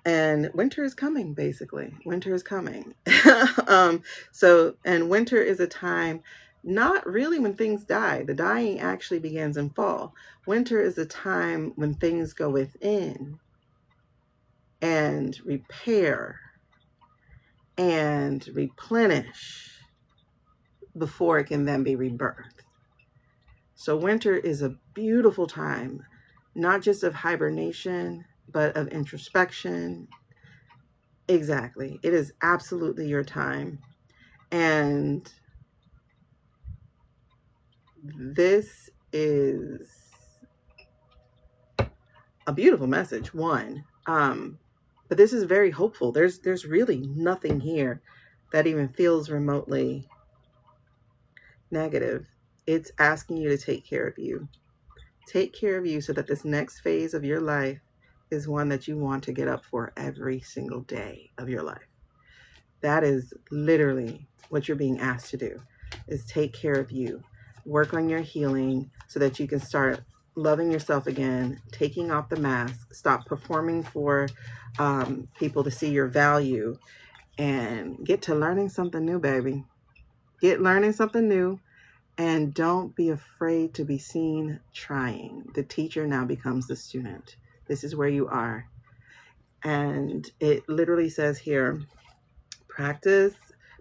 And winter is coming, basically. Winter is coming. And winter is a time, not really when things die. The dying actually begins in fall. Winter is a time when things go within and repair and replenish before it can then be rebirthed. So winter is a beautiful time, not just of hibernation, but of introspection. Exactly. It is absolutely your time. And this is a beautiful message, one. But this is very hopeful. There's really nothing here that even feels remotely negative. It's asking you to take care of you. Take care of you so that this next phase of your life is one that you want to get up for every single day of your life. That is literally what you're being asked to do, is take care of you. Work on your healing so that you can start loving yourself again, taking off the mask, stop performing for people to see your value, and get to learning something new, baby. Get learning something new, and don't be afraid to be seen trying. The teacher now becomes the student. This is where you are. And it literally says here, practice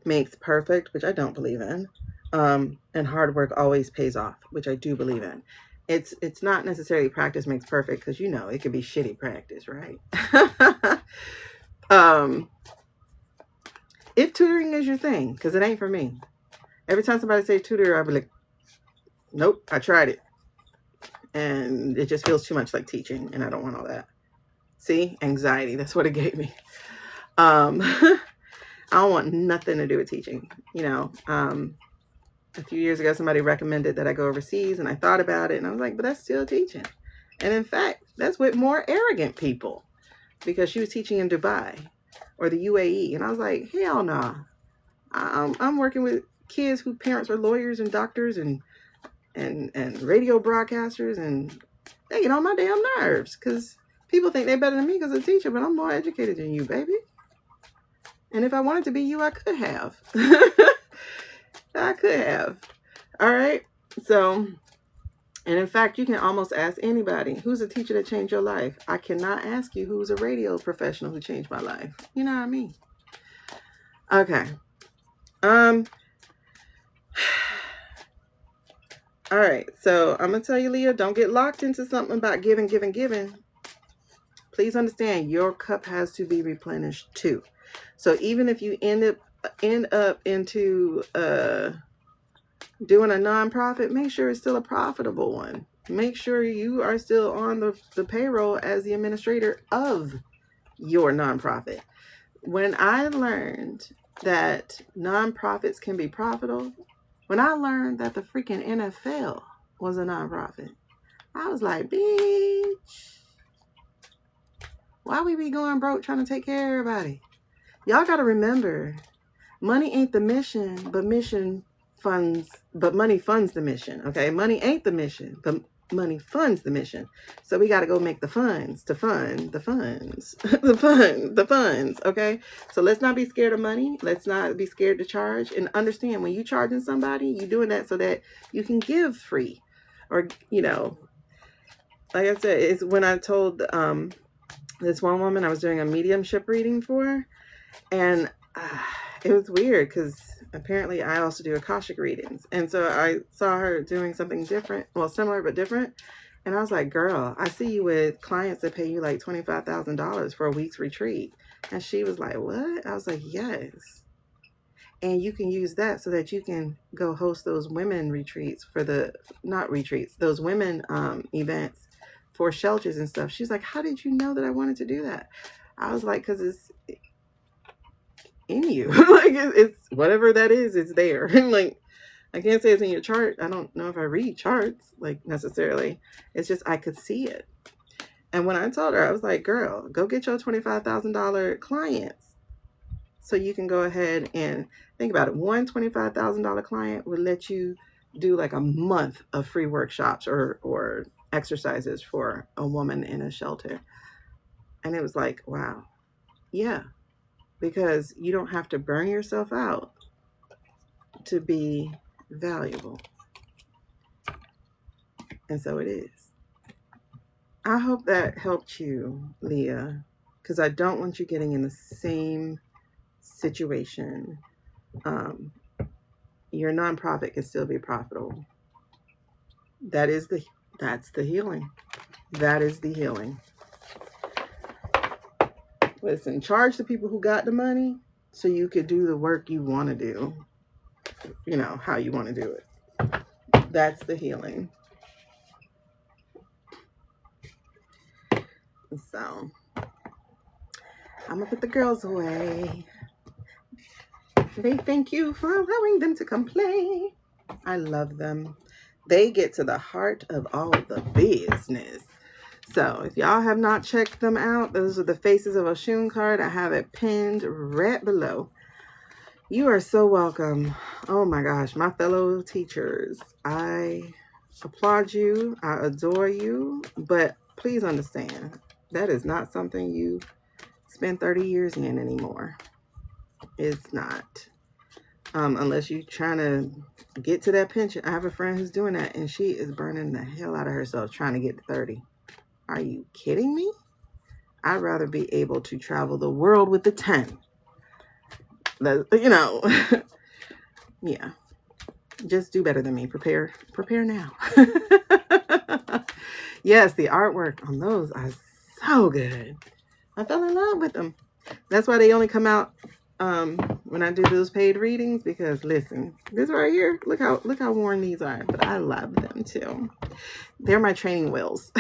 makes perfect, which I don't believe in. And hard work always pays off, which I do believe in. It's not necessarily practice makes perfect, because you know it could be shitty practice, right? If tutoring is your thing, because it ain't for me. Every time somebody say tutor, I'll be like, nope, I tried it. And it just feels too much like teaching, and I don't want all that. See? Anxiety. That's what it gave me. I don't want nothing to do with teaching. You know, a few years ago, somebody recommended that I go overseas, and I thought about it, and I was like, but that's still teaching. And in fact, that's with more arrogant people, because she was teaching in Dubai or the UAE. And I was like, hell no. I'm working with kids whose parents are lawyers and doctors and radio broadcasters, and they get on my damn nerves, because People think they're better than me because I'm a teacher, but I'm more educated than you, baby. And if I wanted to be you, I could have. I could have. All right. So, and in fact, you can almost ask anybody, who's a teacher that changed your life? I cannot ask you who's a radio professional who changed my life. You know what I mean? Okay. All right. So I'm going to tell you, Leah, don't get locked into something about giving. Please understand, your cup has to be replenished too. So even if you end up into doing a nonprofit, make sure it's still a profitable one. Make sure you are still on the payroll as the administrator of your nonprofit. When I learned that nonprofits can be profitable, when I learned that the freaking NFL was a nonprofit, I was like, bitch, why we be going broke trying to take care of everybody? Y'all got to remember, money ain't the mission, but money funds the mission. Okay, money ain't the mission, but money funds the mission. So we got to go make the funds to fund the funds, the funds. Okay, so let's not be scared of money. Let's not be scared to charge, and understand when you charging somebody, you're doing that so that you can give free, or like I said, it's when I told this one woman I was doing a mediumship reading for, and it was weird because apparently I also do Akashic readings. And so I saw her doing something different, well, similar but different. And I was like, girl, I see you with clients that pay you like $25,000 for a week's retreat. And she was like, what? I was like, yes. And you can use that so that you can go host those women retreats those women events for shelters and stuff. She's like, how did you know that I wanted to do that? I was like, because it's in you. Like it's whatever that is, it's there. Like, I can't say it's in your chart. I don't know if I read charts like necessarily. It's just I could see it. And when I told her, I was like, girl, go get your $25,000 clients so you can go ahead and think about it. One $25,000 client would let you do like a month of free workshops or exercises for a woman in a shelter. And it was like, wow. Yeah. Because you don't have to burn yourself out to be valuable. And so it is. I hope that helped you, Leah, because I don't want you getting in the same situation. Your nonprofit can still be profitable. That's the healing. That is the healing. Listen, charge the people who got the money so you could do the work you want to do, how you want to do it. That's the healing. So, I'm going to put the girls away. They thank you for allowing them to come play. I love them. They get to the heart of all of the business. So if y'all have not checked them out, those are the Faces of Oshun card. I have it pinned right below. You are so welcome. Oh my gosh, my fellow teachers. I applaud you. I adore you. But please understand, that is not something you spend 30 years in anymore. It's not. Unless you're trying to get to that pension. I have a friend who's doing that, and she is burning the hell out of herself trying to get to 30. Are you kidding me? I'd rather be able to travel the world with the 10. Yeah. Just do better than me. Prepare now. Yes, the artwork on those are so good. I fell in love with them. That's why they only come out when I do those paid readings, because listen, this right here, look how worn these are, but I love them too. They're my training wheels.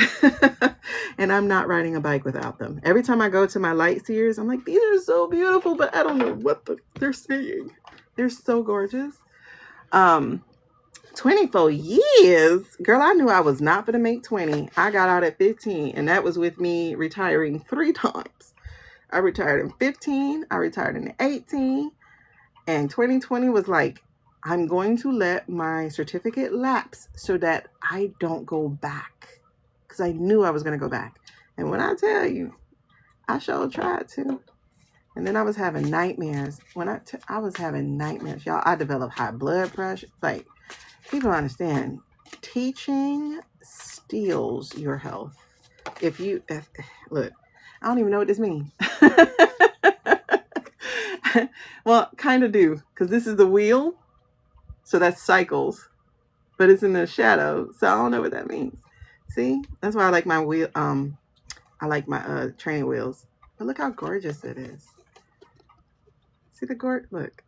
And I'm not riding a bike without them. Every time I go to my light seers, I'm like, these are so beautiful, but I don't know what they're saying. They're so gorgeous. 24 years, girl, I knew I was not going to make 20. I got out at 15, and that was with me retiring 3 times. I retired in 15, I retired in 18, and 2020 was like, I'm going to let my certificate lapse so that I don't go back, because I knew I was going to go back. And when I tell you, I sure tried to. And then I was having nightmares. I was having nightmares, y'all. I developed high blood pressure. Like, people don't understand. Teaching steals your health. Look, I don't even know what this means. Well, kind of do, because this is the wheel. So that's cycles, but it's in the shadow. So I don't know what that means. See, that's why I like my wheel. I like my training wheels. But look how gorgeous it is. See the look.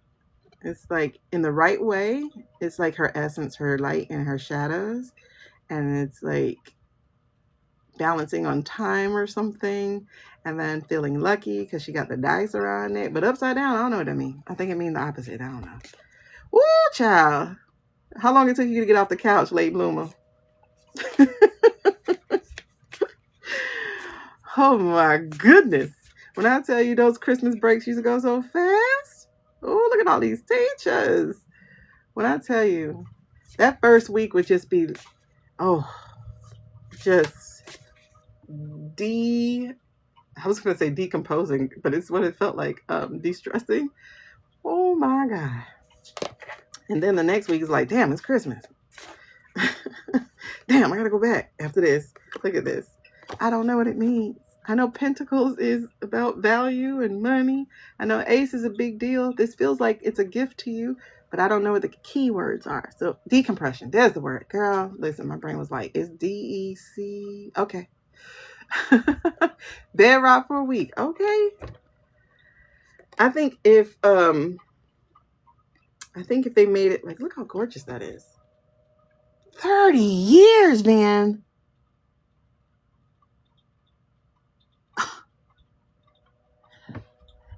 It's like in the right way. It's like her essence, her light, and her shadows. And it's like balancing on time or something. And then feeling lucky because she got the dice around it. But upside down, I don't know what that means. I think it means the opposite. I don't know. Woo, child. How long it took you to get off the couch, late bloomer? Oh my goodness. When I tell you those Christmas breaks used to go so fast. Oh, look at all these teachers. When I tell you, that first week would just be, just I was going to say decomposing, but it's what it felt like, de-stressing. Oh my God. And then the next week is like, damn, it's Christmas. Damn, I got to go back after this. Look at this. I don't know what it means. I know Pentacles is about value and money. I know Ace is a big deal. This feels like it's a gift to you, but I don't know what the key words are. So decompression, there's the word. Girl, listen, my brain was like, it's DEC. Okay. Bedrock for a week. Okay. I think if they made it, like, look how gorgeous that is. 30 years, man.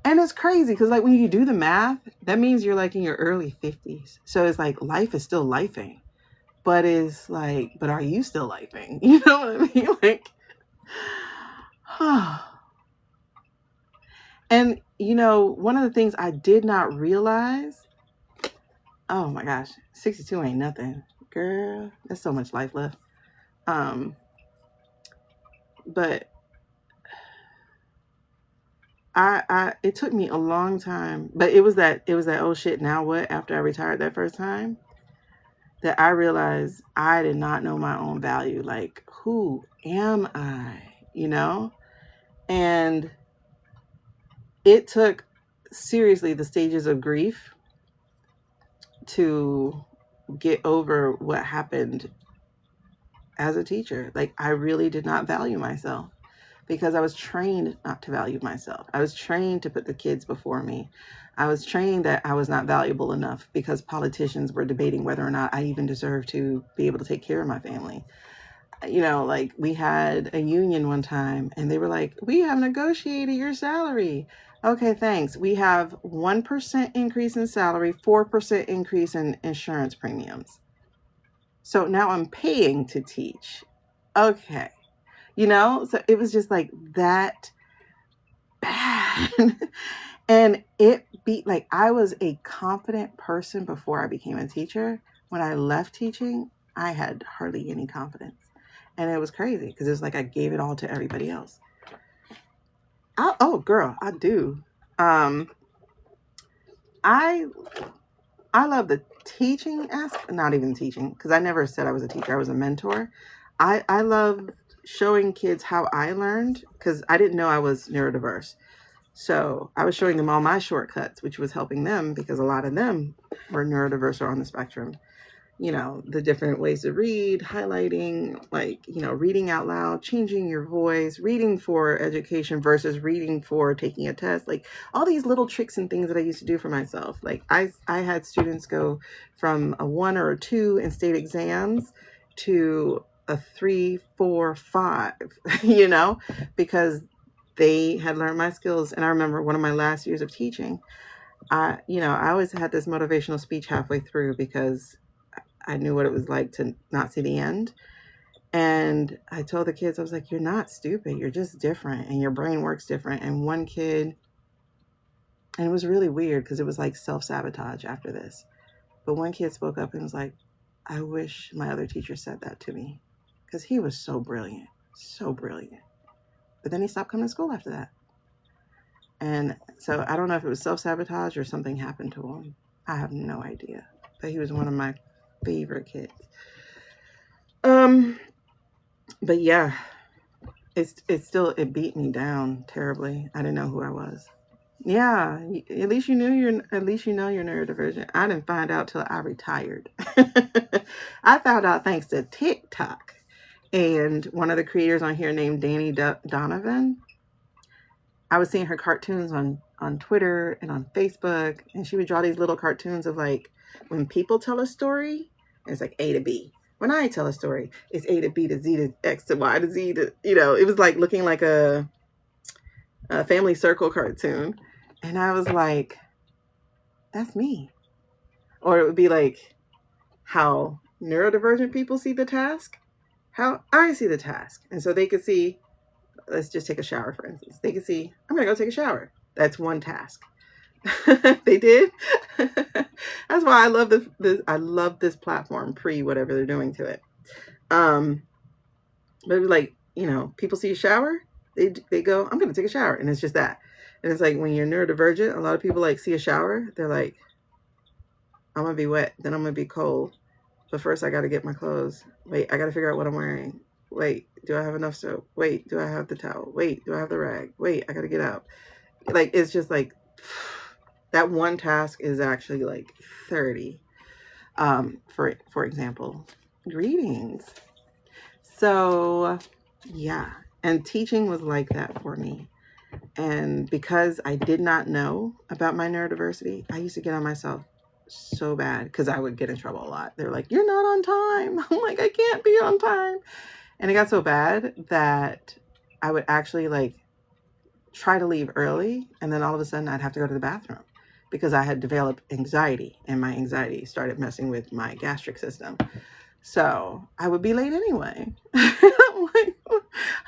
And it's crazy because, like, when you do the math, that means you're like in your early 50s. So it's like life is still lifing, but it's like, but are you still lifing? You know what I mean? Like, and you know, one of the things I did not realize, oh my gosh, 62 ain't nothing, girl. There's so much life left. But it took me a long time, but it was that oh shit, now what, after I retired that first time, that I realized I did not know my own value. Like, who am I? You know? And it took, seriously, the stages of grief to get over what happened as a teacher. Like, I really did not value myself because I was trained not to value myself. I was trained to put the kids before me. I was trained that I was not valuable enough because politicians were debating whether or not I even deserved to be able to take care of my family. You know, like, we had a union one time and they were like, we have negotiated your salary. Okay, thanks. We have 1% increase in salary, 4% increase in insurance premiums. So now I'm paying to teach. Okay. You know, so it was just like that bad. And it beat, like, I was a confident person before I became a teacher. When I left teaching, I had hardly any confidence. And it was crazy because it was like I gave it all to everybody else. Oh, girl, I do. I love the teaching aspect, not even teaching, because I never said I was a teacher. I was a mentor. I love showing kids how I learned because I didn't know I was neurodiverse. So I was showing them all my shortcuts, which was helping them because a lot of them were neurodiverse or on the spectrum. You know, the different ways to read, highlighting, like, you know, reading out loud, changing your voice, reading for education versus reading for taking a test, like all these little tricks and things that I used to do for myself. Like I had students go from a 1 or a 2 in state exams to a 3, 4, 5, you know, because they had learned my skills. And I remember one of my last years of teaching, I always had this motivational speech halfway through because I knew what it was like to not see the end. And I told the kids, I was like, you're not stupid. You're just different and your brain works different. And one kid, and it was really weird because it was like self-sabotage after this. But one kid spoke up and was like, I wish my other teacher said that to me because he was so brilliant, so brilliant. But then he stopped coming to school after that. And so I don't know if it was self-sabotage or something happened to him. I have no idea. But he was one of my favorite kids. But yeah, it beat me down terribly. I didn't know who I was. Yeah, at least you know you're neurodivergent. I didn't find out till I retired. I found out thanks to TikTok and one of the creators on here named Danny Donovan. I was seeing her cartoons on Twitter and on Facebook, and she would draw these little cartoons of like when people tell a story, it's like A to B. When I tell a story, it's A to B to Z to X to Y to Z to, it was like looking like a family circle cartoon. And I was like, that's me. Or it would be like how neurodivergent people see the task, how I see the task. And so they could see, let's just take a shower, for instance. They could see, I'm going to go take a shower. That's one task. They did. That's why I love this. I love this platform pre whatever they're doing to it. But it was like, people see a shower, they go, I'm going to take a shower. And it's just that. And it's like when you're neurodivergent, a lot of people like see a shower. They're like, I'm going to be wet. Then I'm going to be cold. But first I got to get my clothes. Wait, I got to figure out what I'm wearing. Wait, do I have enough soap? Wait, do I have the towel? Wait, do I have the rag? Wait, I got to get out. Like, it's just like, that one task is actually like 30. For example, greetings. So yeah, and teaching was like that for me. And because I did not know about my neurodiversity, I used to get on myself so bad because I would get in trouble a lot. They're like, you're not on time. I'm like, I can't be on time. And it got so bad that I would actually like try to leave early. And then all of a sudden I'd have to go to the bathroom because I had developed anxiety, and my anxiety started messing with my gastric system. So I would be late anyway. I'm like,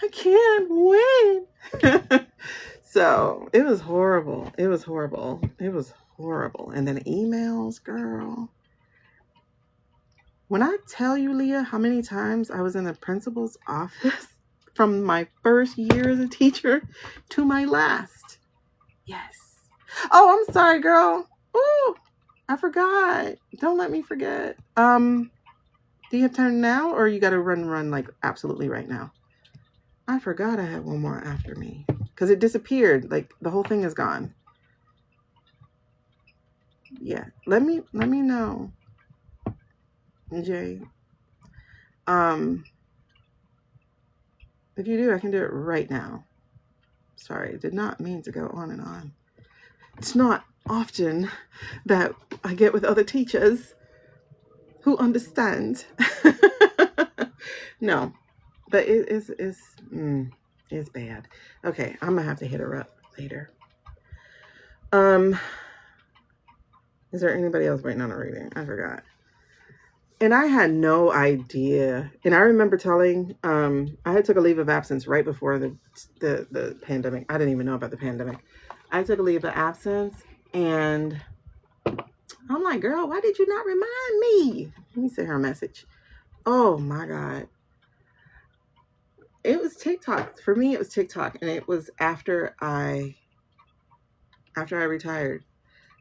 I can't wait. So it was horrible. It was horrible. It was horrible. And then emails, girl. When I tell you, Leah, how many times I was in the principal's office from my first year as a teacher to my last. Yes. Oh, I'm sorry, girl. Ooh, I forgot. Don't let me forget. Do you have time now, or you got to run like absolutely right now? I forgot I had one more after me because it disappeared. Like the whole thing is gone. Yeah. Let me know, Jay. If you do, I can do it right now. Sorry, did not mean to go on and on. It's not often that I get with other teachers who understand. No, but it's bad. Okay, I'm gonna have to hit her up later. Is there anybody else waiting on a reading? I forgot. And I had no idea. And I remember telling, I had took a leave of absence right before the pandemic. I didn't even know about the pandemic. I took a leave of absence, and I'm like, girl, why did you not remind me? Let me send her a message. Oh my God. It was TikTok. For me, it was TikTok. And it was after I retired.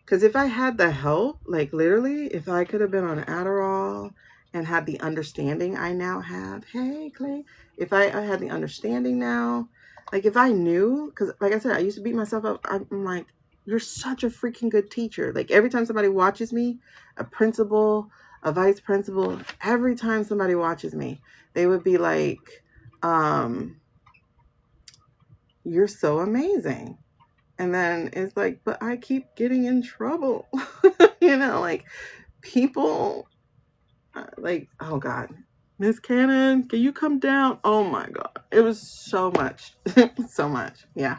Because if I had the help, like literally, if I could have been on Adderall and had the understanding I now have, hey, Clay, if I had the understanding now, like if I knew, because like I said, I used to beat myself up. I'm like, you're such a freaking good teacher. Like every time somebody watches me, a principal, a vice principal, every time somebody watches me, they would be like, you're so amazing. And then it's like, but I keep getting in trouble. Like people like, oh God, Miss Cannon, can you come down? Oh my God. It was so much, so much. Yeah.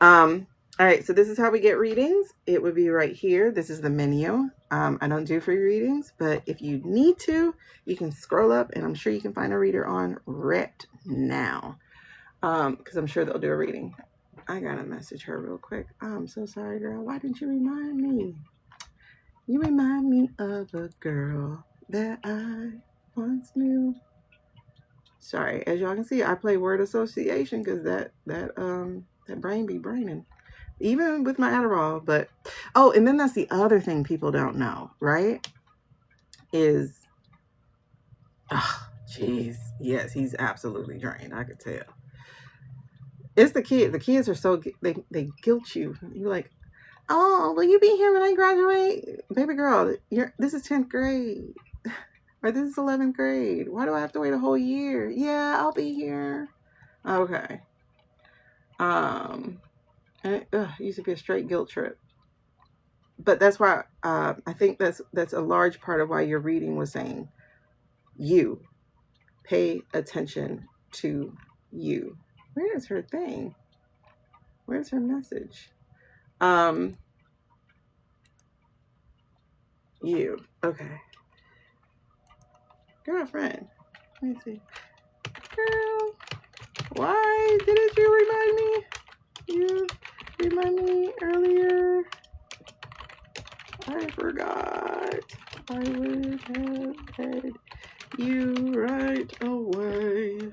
All right. So this is how we get readings. It would be right here. This is the menu. I don't do free readings, but if you need to, you can scroll up and I'm sure you can find a reader on right now. Because I'm sure they'll do a reading. I gotta message her real quick. I'm so sorry, girl. Why didn't you remind me? You remind me of a girl that I once knew. Sorry, as y'all can see, I play word association because that brain be braining, even with my Adderall. But oh, and then that's the other thing people don't know, right? Is jeez, yes, he's absolutely drained. I could tell. It's the kid. The kids are so they guilt you. You're like, oh, will you be here when I graduate, baby girl? This is 10th grade. Or this is 11th grade. Why do I have to wait a whole year? Yeah, I'll be here. Okay. And it used to be a straight guilt trip. But that's why I think that's a large part of why your reading was saying, you pay attention to you. Where is her thing? Where's her message? You. Okay. Girlfriend. Let me see. Girl, why didn't you remind me? You remind me earlier. I forgot. I would have had you right away.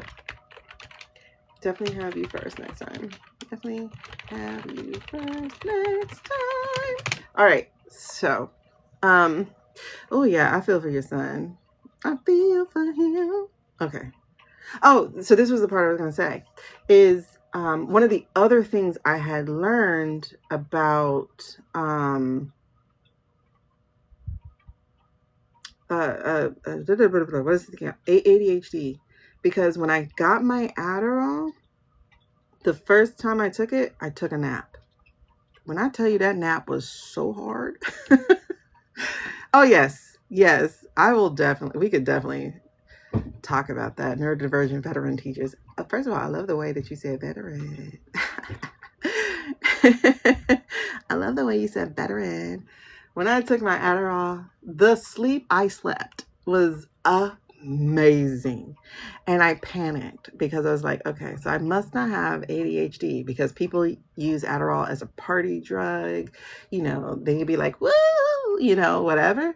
Definitely have you first next time. Definitely have you first next time. All right. So, oh yeah, I feel for your son. I feel for him. Okay. Oh, so this was the part I was going to say is one of the other things I had learned about what is it? ADHD. Because when I got my Adderall, the first time I took it, I took a nap. When I tell you that nap was so hard. Oh, yes. Yes. We could definitely talk about that. Neurodivergent veteran teachers. First of all, I love the way that you said veteran. I love the way you said veteran. When I took my Adderall, the sleep I slept was amazing. And I panicked because I was like, okay, so I must not have ADHD because people use Adderall as a party drug. You know, they'd be like, woo, you know, whatever.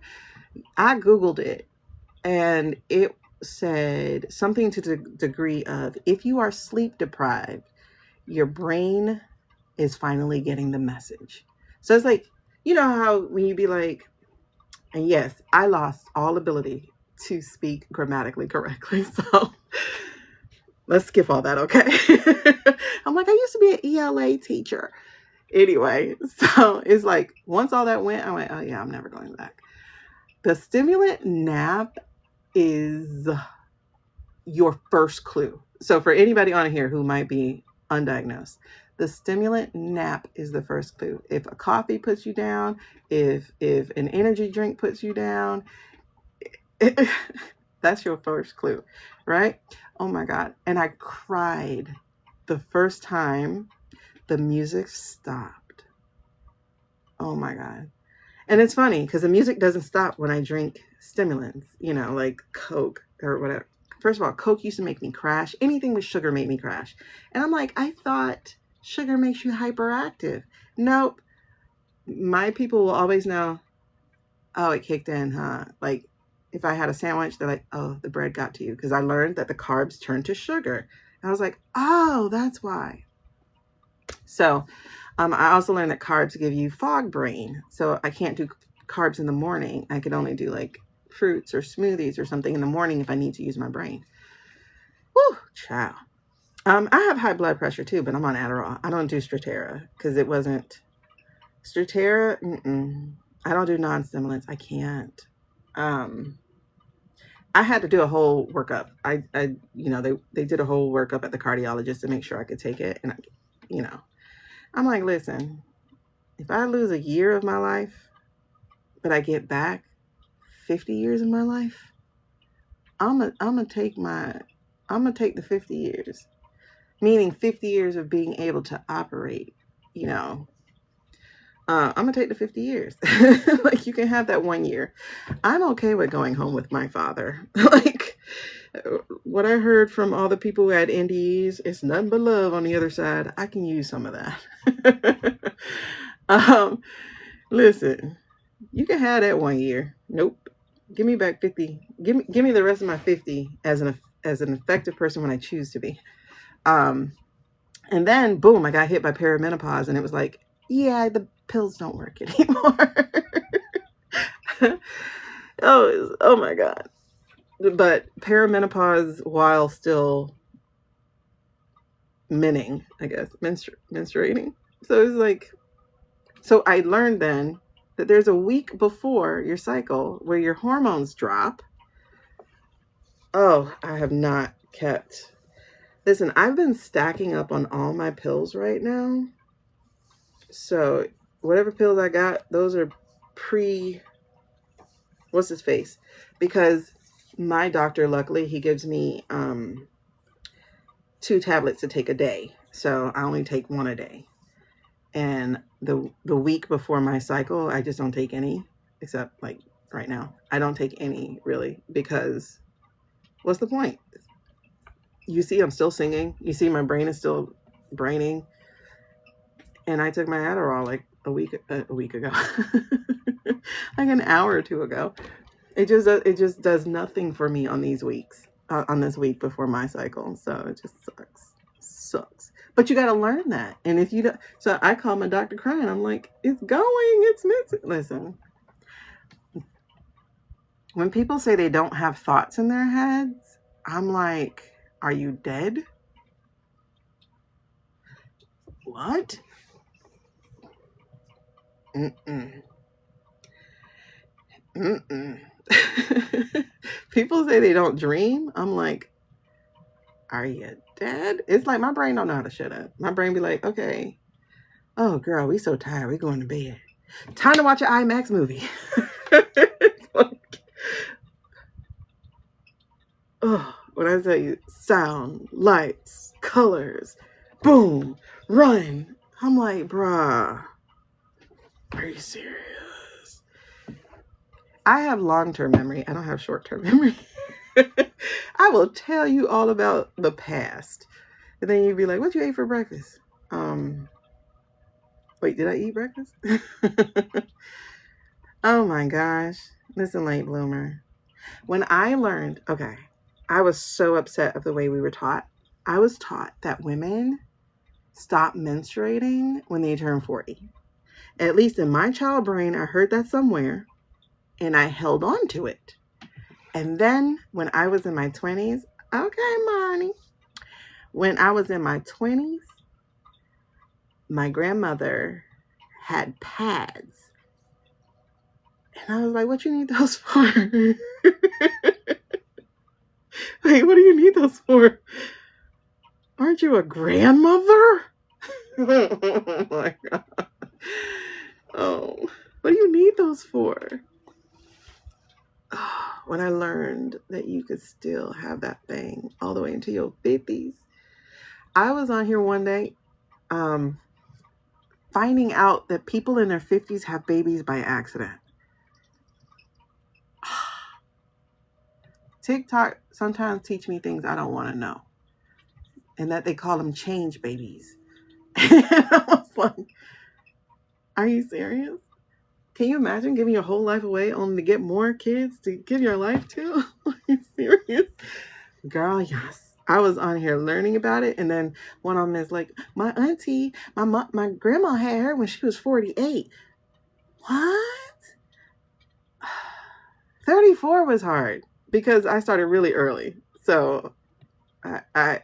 I Googled it and it said something to the degree of, if you are sleep deprived, your brain is finally getting the message. So it's like, you know how when you be like, and yes, I lost all ability to speak grammatically correctly. So let's skip all that, okay? I'm like, I used to be an ELA teacher. Anyway, so it's like, once all that went, I went, oh yeah, I'm never going back. The stimulant nap is your first clue. So for anybody on here who might be undiagnosed, the stimulant nap is the first clue. If a coffee puts you down, if an energy drink puts you down, that's your first clue, right? Oh my God. And I cried the first time the music stopped. Oh my God. And it's funny because the music doesn't stop when I drink stimulants, you know, like Coke or whatever. First of all, Coke used to make me crash. Anything with sugar made me crash. And I'm like, I thought sugar makes you hyperactive. Nope. My people will always know, oh, it kicked in, huh? Like if I had a sandwich, they're like, oh, the bread got to you. Because I learned that the carbs turn to sugar. And I was like, oh, that's why. So I also learned that carbs give you fog brain. So I can't do carbs in the morning. I can only do like fruits or smoothies or something in the morning if I need to use my brain. Whew, child. I have high blood pressure too, but I'm on Adderall. I don't do SpiritualiTEA because it wasn't SpiritualiTEA. I don't do non-stimulants. I can't. I had to do a whole workup. I you know, they did a whole workup at the cardiologist to make sure I could take it. And you know, I'm like, listen, if I lose a year of my life, but I get back 50 years of my life, I'm gonna take the 50 years, meaning 50 years of being able to operate, you know. I'm gonna take the 50 years. Like you can have that 1 year. I'm okay with going home with my father. Like what I heard from all the people who had NDEs, it's nothing but love on the other side. I can use some of that. Listen, you can have that 1 year. Nope. Give me back 50. Give me the rest of my 50 as as an effective person when I choose to be. And then boom, I got hit by perimenopause, and it was like, yeah, the pills don't work anymore. Oh my God. But perimenopause while still menning, I guess, menstruating. So it was like, so I learned then that there's a week before your cycle where your hormones drop. Oh, I have not kept. Listen, I've been stacking up on all my pills right now. So whatever pills I got, those are what's his face? Because my doctor, luckily, he gives me 2 tablets to take a day. So I only take 1 a day. And the week before my cycle, I just don't take any, except like right now. I don't take any really, because what's the point? You see, I'm still singing. You see, my brain is still braining. And I took my Adderall like a week ago, like an hour or 2 ago. It just does nothing for me on these weeks, on this week before my cycle. So it just sucks. But you got to learn that. And if you don't, so I call my doctor crying. I'm like, it's going, it's missing. Listen, when people say they don't have thoughts in their heads, I'm like, are you dead? What? People say they don't dream. I'm like, are you dead? It's like my brain don't know how to shut up. My brain be like, okay, oh girl, we so tired, we going to bed. Time to watch an IMAX movie. Oh, when I tell you sound, lights, colors, boom, run. I'm like, bruh, are you serious? I have long-term memory. I don't have short-term memory. I will tell you all about the past. And then you'd be like, what you ate for breakfast? Wait, did I eat breakfast? Oh my gosh. Listen, late bloomer. When I learned, okay, I was so upset of the way we were taught. I was taught that women stop menstruating when they turn 40. At least in my child brain, I heard that somewhere and I held on to it. And then when I was in my 20s, okay, Marnie. When I was in my 20s, my grandmother had pads. And I was like, what you need those for? Like, what do you need those for? Aren't you a grandmother? Oh my God. Oh, what do you need those for? When I learned that you could still have that thing all the way into your 50s. I was on here one day finding out that people in their 50s have babies by accident. TikTok sometimes teach me things I don't want to know. And that they call them change babies. And I was like, are you serious? Can you imagine giving your whole life away only to get more kids to give your life to? Are you serious? Girl, yes. I was on here learning about it. And then one of them is like, my auntie, my grandma had her when she was 48. What? 34 was hard because I started really early. So I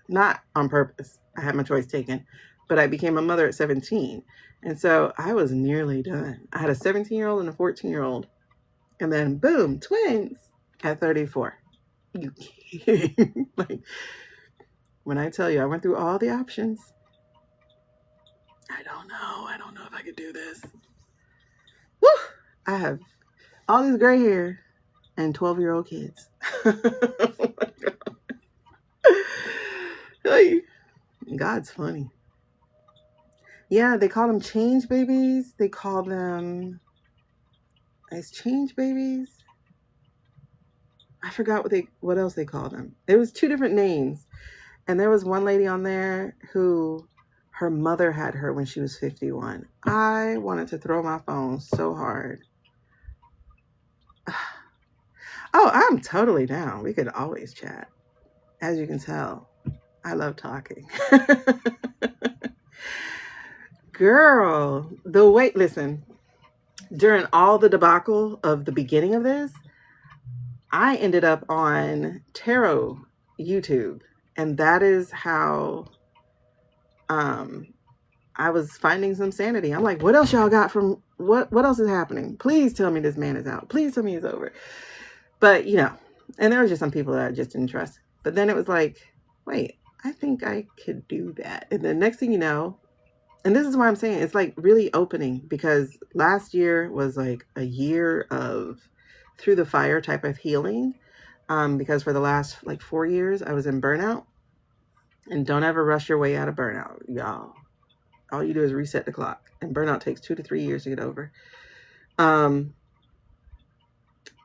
not on purpose. I had my choice taken, but I became a mother at 17. And so I was nearly done. I had a 17-year-old and a 14-year-old. And then boom, twins at 34. You kidding? Like, when I tell you I went through all the options, I don't know if I could do this. Woo! I have all this gray hair and 12-year-old kids. Oh my God. Hey, God's funny. Yeah, they call them change babies. They call them as change babies. I forgot what else they called them. It was 2 different names. And there was one lady on there who her mother had her when she was 51. I wanted to throw my phone so hard. Oh, I'm totally down. We could always chat. as you can tell, I love talking. Girl, listen, during all the debacle of the beginning of this, I ended up on tarot YouTube, and that is how I was finding some sanity. I'm like, what else y'all got from what else is happening? Please tell me this man is out. Please tell me he's over. But and there were just some people that I just didn't trust. But then it was like, wait, I think I could do that. And the next thing you know, and this is why I'm saying it's like really opening, because last year was like a year of through the fire type of healing. Because for the last like 4 years, I was in burnout. And don't ever rush your way out of burnout, y'all. All you do is reset the clock. And burnout takes 2 to 3 years to get over.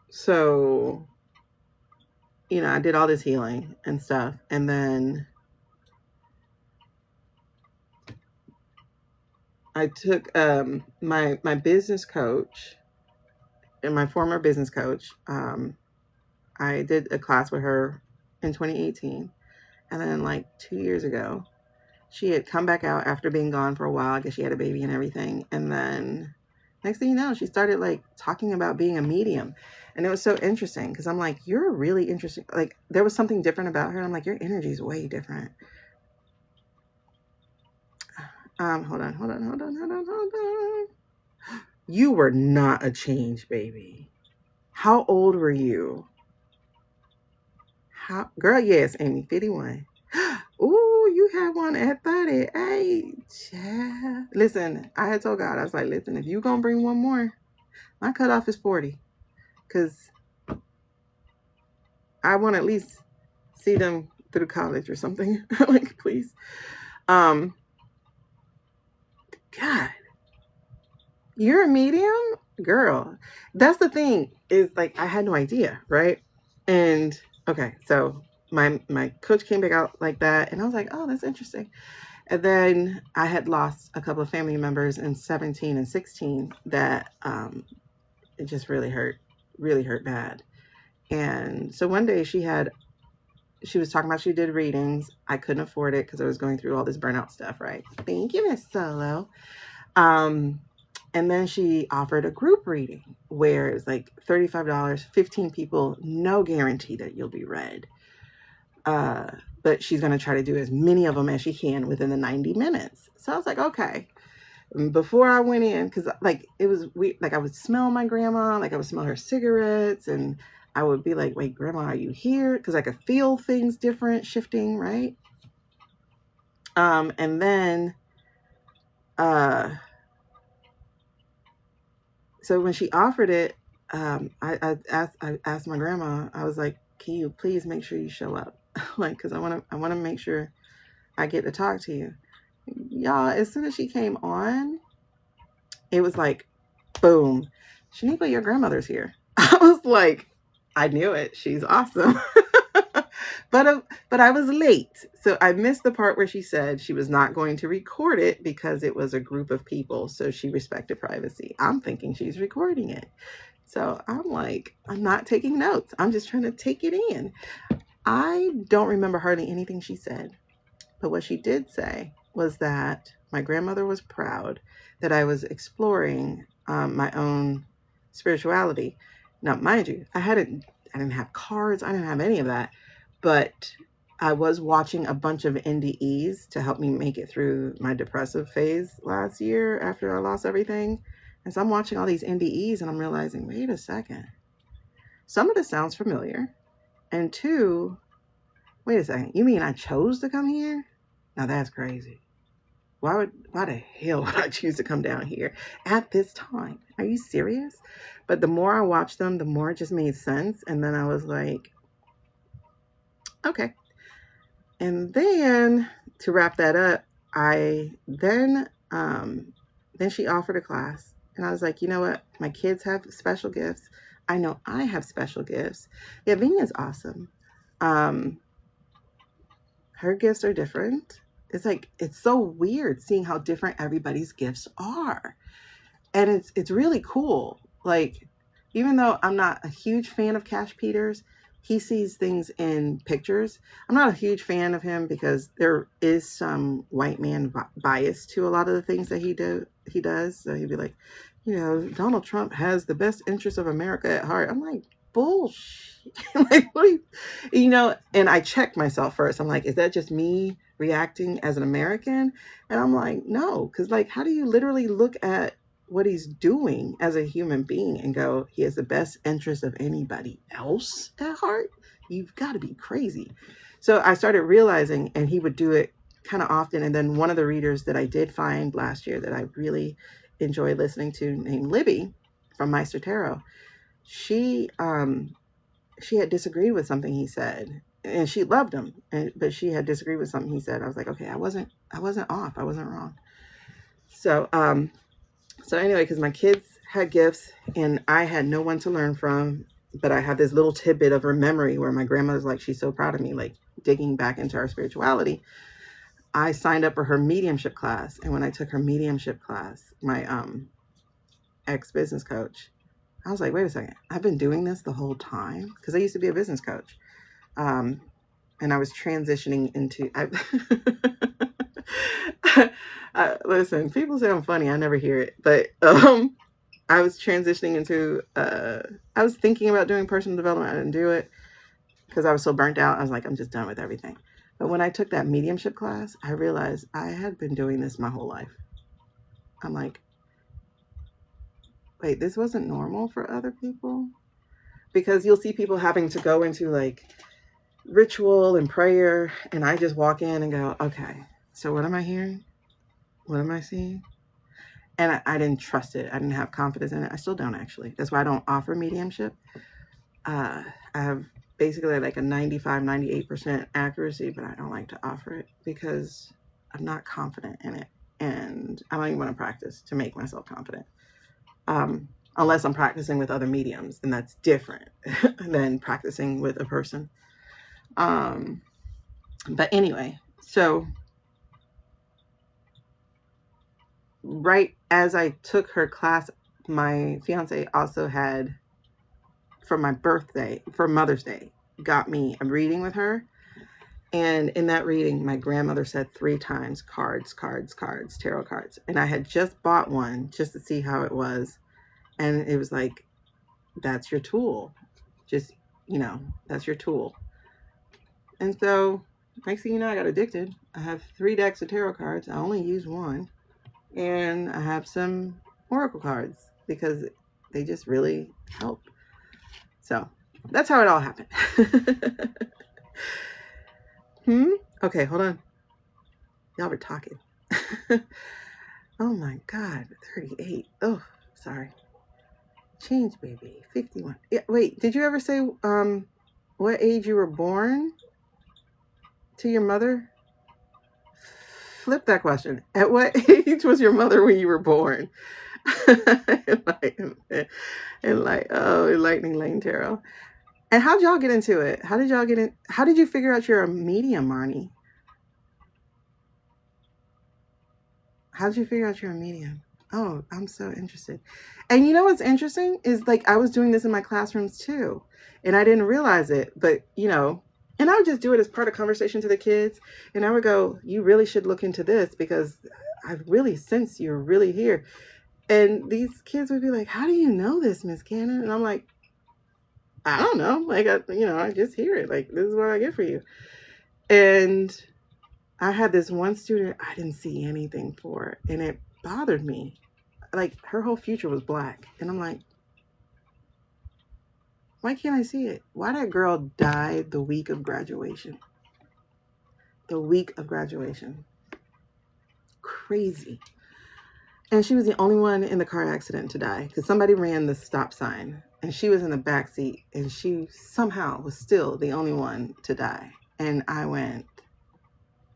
So, I did all this healing and stuff. And then I took my business coach and my former business coach. I did a class with her in 2018. And then like 2 years ago, she had come back out after being gone for a while. I guess she had a baby and everything. And then next thing you know, she started like talking about being a medium. And it was so interesting because I'm like, you're really interesting. Like there was something different about her. I'm like, your energy is way different. Hold on. You were not a change baby. How old were you? Girl, yes, Amy, 51. Ooh, you had one at 38. Yeah. Listen, I had told God, I was like, listen, if you gonna bring one more, my cutoff is 40. Because I want to at least see them through college or something. Like, please. God. You're a medium? Girl. That's the thing, is like I had no idea, right? And okay, so my coach came back out like that, and I was like, oh, that's interesting. And then I had lost a couple of family members in 17 and 16 that it just really hurt bad. And so one day she was talking about she did readings. I couldn't afford it because I was going through all this burnout stuff, right? Thank you, Miss Solo. And then she offered a group reading where it was like $35, 15 people, no guarantee that you'll be read. But she's going to try to do as many of them as she can within the 90 minutes. So I was like, okay. Before I went in, because like it was weird, like I would smell my grandma, like I would smell her cigarettes, and I would be like, wait, grandma, are you here? Because I could feel things different, shifting, right? And then so when she offered it, I asked my grandma, I was like, can you please make sure you show up? Like, because I want to make sure I get to talk to you. Y'all, as soon as she came on, it was like, boom, Shaneequa, your grandmother's here. I was like, I knew it. She's awesome. But I was late. So I missed the part where she said she was not going to record it because it was a group of people. So she respected privacy. I'm thinking she's recording it. So I'm like, I'm not taking notes. I'm just trying to take it in. I don't remember hardly anything she said. But what she did say was that my grandmother was proud that I was exploring my own spirituality. Now, mind you, I didn't have cards. I didn't have any of that. But I was watching a bunch of NDEs to help me make it through my depressive phase last year after I lost everything. And so I'm watching all these NDEs and I'm realizing, wait a second. Some of this sounds familiar. And two, wait a second. You mean I chose to come here? Now that's crazy. Why the hell would I choose to come down here at this time? Are you serious? But the more I watched them, the more it just made sense. And then I was like, okay. And then to wrap that up, then she offered a class, and I was like, you know what? My kids have special gifts. I know I have special gifts. Yeah, Vina's awesome. Her gifts are different. It's like, it's so weird seeing how different everybody's gifts are. And it's really cool. Like, even though I'm not a huge fan of Cash Peters, he sees things in pictures. I'm not a huge fan of him because there is some white man bias to a lot of the things that he does. So he'd be like, you know, Donald Trump has the best interests of America at heart. I'm like, bullshit. Like, what are you know, and I check myself first. I'm like, is that just me reacting as an American? And I'm like, no, because like, how do you literally look at what he's doing as a human being and go, he has the best interest of anybody else at heart? You've got to be crazy. So I started realizing, and he would do it kind of often. And then one of the readers that I did find last year that I really enjoyed listening to, named Libby from Meister Tarot, she had disagreed with something he said, and she loved him, but she had disagreed with something he said. I was like, okay, I wasn't off, I wasn't wrong. So so anyway, because my kids had gifts and I had no one to learn from, but I had this little tidbit of her memory where my grandmother's like, she's so proud of me, like digging back into our spirituality. I signed up for her mediumship class, and when I took her mediumship class, my ex-business coach, I was like, wait a second, I've been doing this the whole time? Because I used to be a business coach. And I was transitioning into, listen, people say I'm funny. I never hear it. But I was transitioning into, I was thinking about doing personal development. I didn't do it because I was so burnt out. I was like, I'm just done with everything. But when I took that mediumship class, I realized I had been doing this my whole life. I'm like, wait, this wasn't normal for other people? Because you'll see people having to go into like ritual and prayer, and I just walk in and go, okay, so what am I hearing? What am I seeing? And I didn't trust it. I didn't have confidence in it. I still don't, actually. That's why I don't offer mediumship. I have basically like a 95, 98% accuracy, but I don't like to offer it because I'm not confident in it. And I don't even want to practice to make myself confident. Unless I'm practicing with other mediums, and that's different than practicing with a person. But anyway, so right as I took her class, my fiance also had, for my birthday, for Mother's Day, got me a reading with her. And in that reading, my grandmother said 3 times, cards, cards, cards, tarot cards. And I had just bought one just to see how it was. And it was like, that's your tool. Just, you know, that's your tool. And so next thing you know, I got addicted. I have 3 decks of tarot cards. I only use one. And I have some oracle cards because they just really help. So that's how it all happened. Okay, hold on. Y'all were talking. Oh my God, 38. Oh, sorry. Change, baby. 51. Yeah, wait, did you ever say what age you were born to your mother? Flip that question. At what age was your mother when you were born? Lightning Lane Tarot. And how'd y'all get into it? How did you figure out you're a medium, Marnie? How did you figure out you're a medium? Oh, I'm so interested. And you know what's interesting is, like, I was doing this in my classrooms too, and I didn't realize it, but you know, and I would just do it as part of conversation to the kids. And I would go, you really should look into this because I really sense you're really here. And these kids would be like, how do you know this, Miss Cannon? And I'm like, I don't know. Like, I just hear it. Like, this is what I get for you. And I had this one student, I didn't see anything for, and it bothered me. Like, her whole future was black. And I'm like, why can't I see it? Why that girl died the week of graduation? The week of graduation. Crazy. And she was the only one in the car accident to die because somebody ran the stop sign and she was in the back seat and she somehow was still the only one to die. And I went,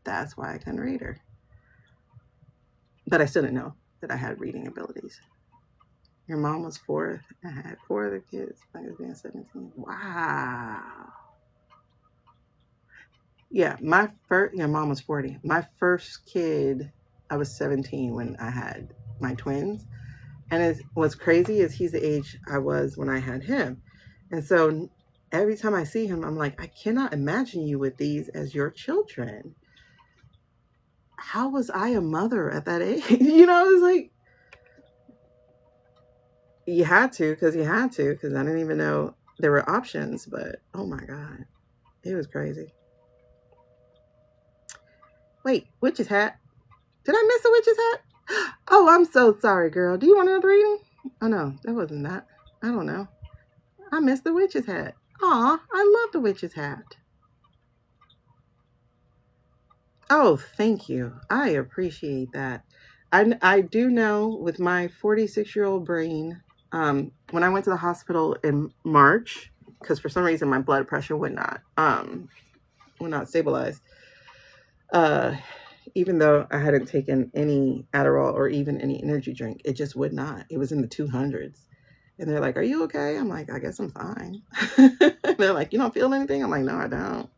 that's why I couldn't read her. But I still didn't know that I had reading abilities. Your mom was 4th. I had 4 other kids. I was being 17. Wow. Yeah, your mom was 40. My first kid, I was 17 when I had my twins. And what's crazy is he's the age I was when I had him. And so every time I see him, I'm like, I cannot imagine you with these as your children. How was I a mother at that age? You know, it was like, you had to, because I didn't even know there were options. But oh my God, it was crazy. Wait, witch's hat. Did I miss a witch's hat? Oh, I'm so sorry, girl. Do you want another reading? Oh no, that wasn't that. I don't know. I missed the witch's hat. Aw, I love the witch's hat. Oh, thank you. I appreciate that. I do know with my 46-year-old brain, when I went to the hospital in March, because for some reason my blood pressure would not stabilize. Even though I hadn't taken any Adderall or even any energy drink, it just would not. It was in the 200s. And they're like, are you okay? I'm like, I guess I'm fine. They're like, you don't feel anything? I'm like, no, I don't.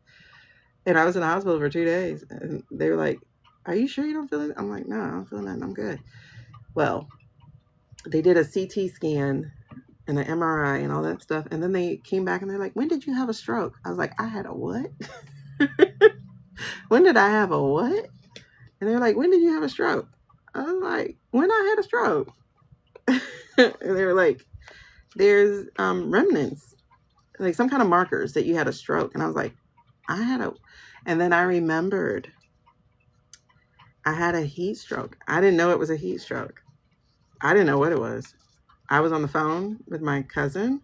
And I was in the hospital for 2 days. And they were like, are you sure you don't feel it? I'm like, no, I don't feel nothing. I'm good. Well, they did a CT scan and an MRI and all that stuff. And then they came back and they're like, when did you have a stroke? I was like, I had a what? When did I have a what? And they're like, when did you have a stroke? I was like, when I had a stroke. And they were like, there's remnants, like some kind of markers that you had a stroke. And I was like, and then I remembered I had a heat stroke. I didn't know it was a heat stroke. I didn't know what it was. I was on the phone with my cousin,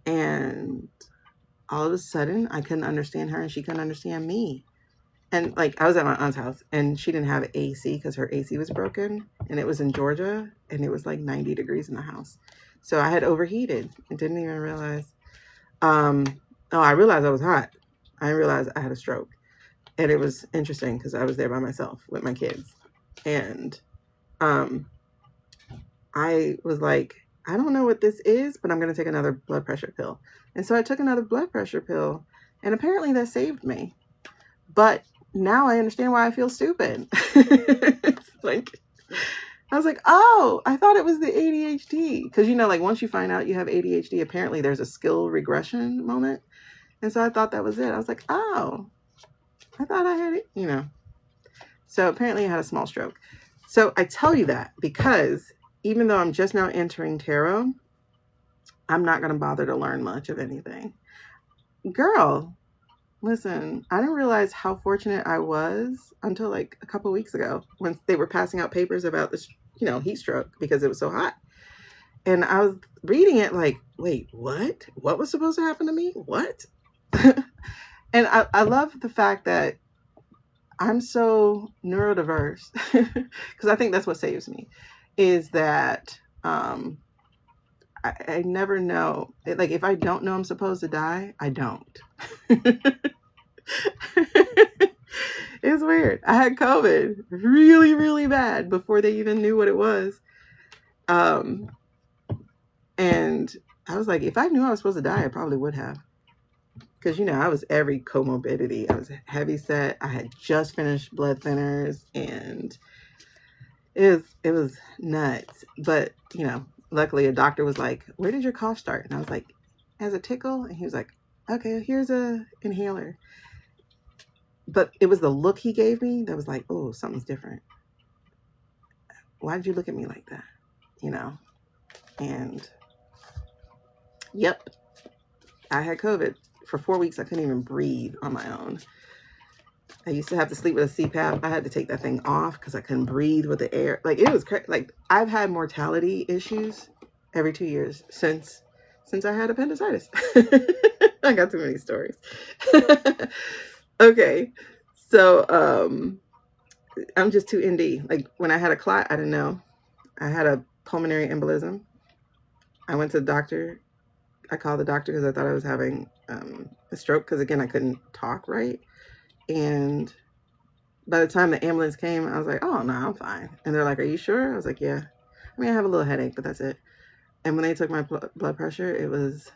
and all of a sudden I couldn't understand her and she couldn't understand me. And like, I was at my aunt's house and she didn't have AC because her AC was broken, and it was in Georgia and it was like 90 degrees in the house. So I had overheated and didn't even realize. I realized I was hot. I didn't realize I had a stroke. And it was interesting because I was there by myself with my kids. And I was like, I don't know what this is, but I'm going to take another blood pressure pill. And so I took another blood pressure pill, and apparently that saved me. But now I understand why I feel stupid. It's like, I was like, oh, I thought it was the ADHD. Because, you know, like once you find out you have ADHD, apparently there's a skill regression moment. And so I thought that was it. I was like, oh, I thought I had it, you know. So apparently I had a small stroke. So I tell you that because even though I'm just now entering tarot, I'm not going to bother to learn much of anything. Girl, listen, I didn't realize how fortunate I was until like a couple of weeks ago when they were passing out papers about this, you know, heat stroke because it was so hot. And I was reading it like, wait, what? What was supposed to happen to me? What? And I love the fact that I'm so neurodiverse because I think that's what saves me, is that I never know. Like if I don't know I'm supposed to die, I don't. It's weird. I had COVID really, really bad before they even knew what it was. And I was like, if I knew I was supposed to die, I probably would have. Because, you know, I was every comorbidity. I was heavy set. I had just finished blood thinners, and it was nuts. But, you know, luckily a doctor was like, where did your cough start? And I was like, as a tickle? And he was like, okay, here's a inhaler. But it was the look he gave me that was like, oh, something's different. Why did you look at me like that? You know? And, yep, I had COVID. For 4 weeks, I couldn't even breathe on my own. I used to have to sleep with a CPAP. I had to take that thing off because I couldn't breathe with the air. Like, it was crazy. Like, I've had mortality issues every 2 years since I had appendicitis. I got too many stories. Okay. So, I'm just too ND. Like, when I had a clot, I didn't know. I had a pulmonary embolism. I went to the doctor. I called the doctor because I thought I was having a stroke because, again, I couldn't talk right. And by the time the ambulance came, I was like, oh, no, I'm fine. And they're like, are you sure? I was like, yeah. I mean, I have a little headache, but that's it. And when they took my blood pressure, it was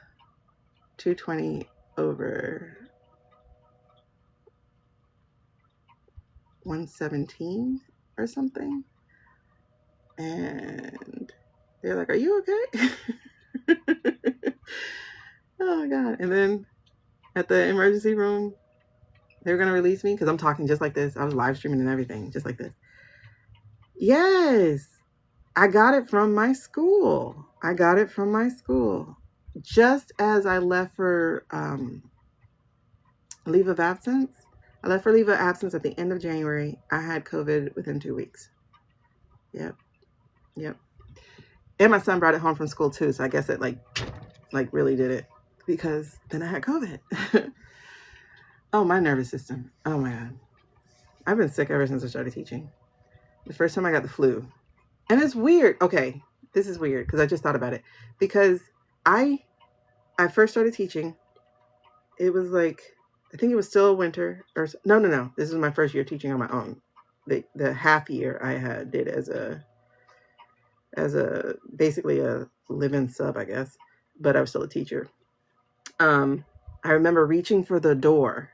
220 over 117 or something. And they're like, are you okay? Oh God. And then at the emergency room, they were going to release me because I'm talking just like this. I was live streaming and everything, just like this. Yes. I got it from my school. Just as I left for leave of absence. I left for leave of absence at the end of January. I had COVID within 2 weeks. Yep. And my son brought it home from school too. So I guess it like really did it because then I had COVID. Oh, my nervous system. Oh my God. I've been sick ever since I started teaching. The first time I got the flu. And it's weird. Okay. This is weird because I just thought about it. Because I first started teaching. It was like, I think it was still winter or no. This is my first year teaching on my own. The half year I did as a basically a live-in sub, I guess, but I was still a teacher. I remember reaching for the door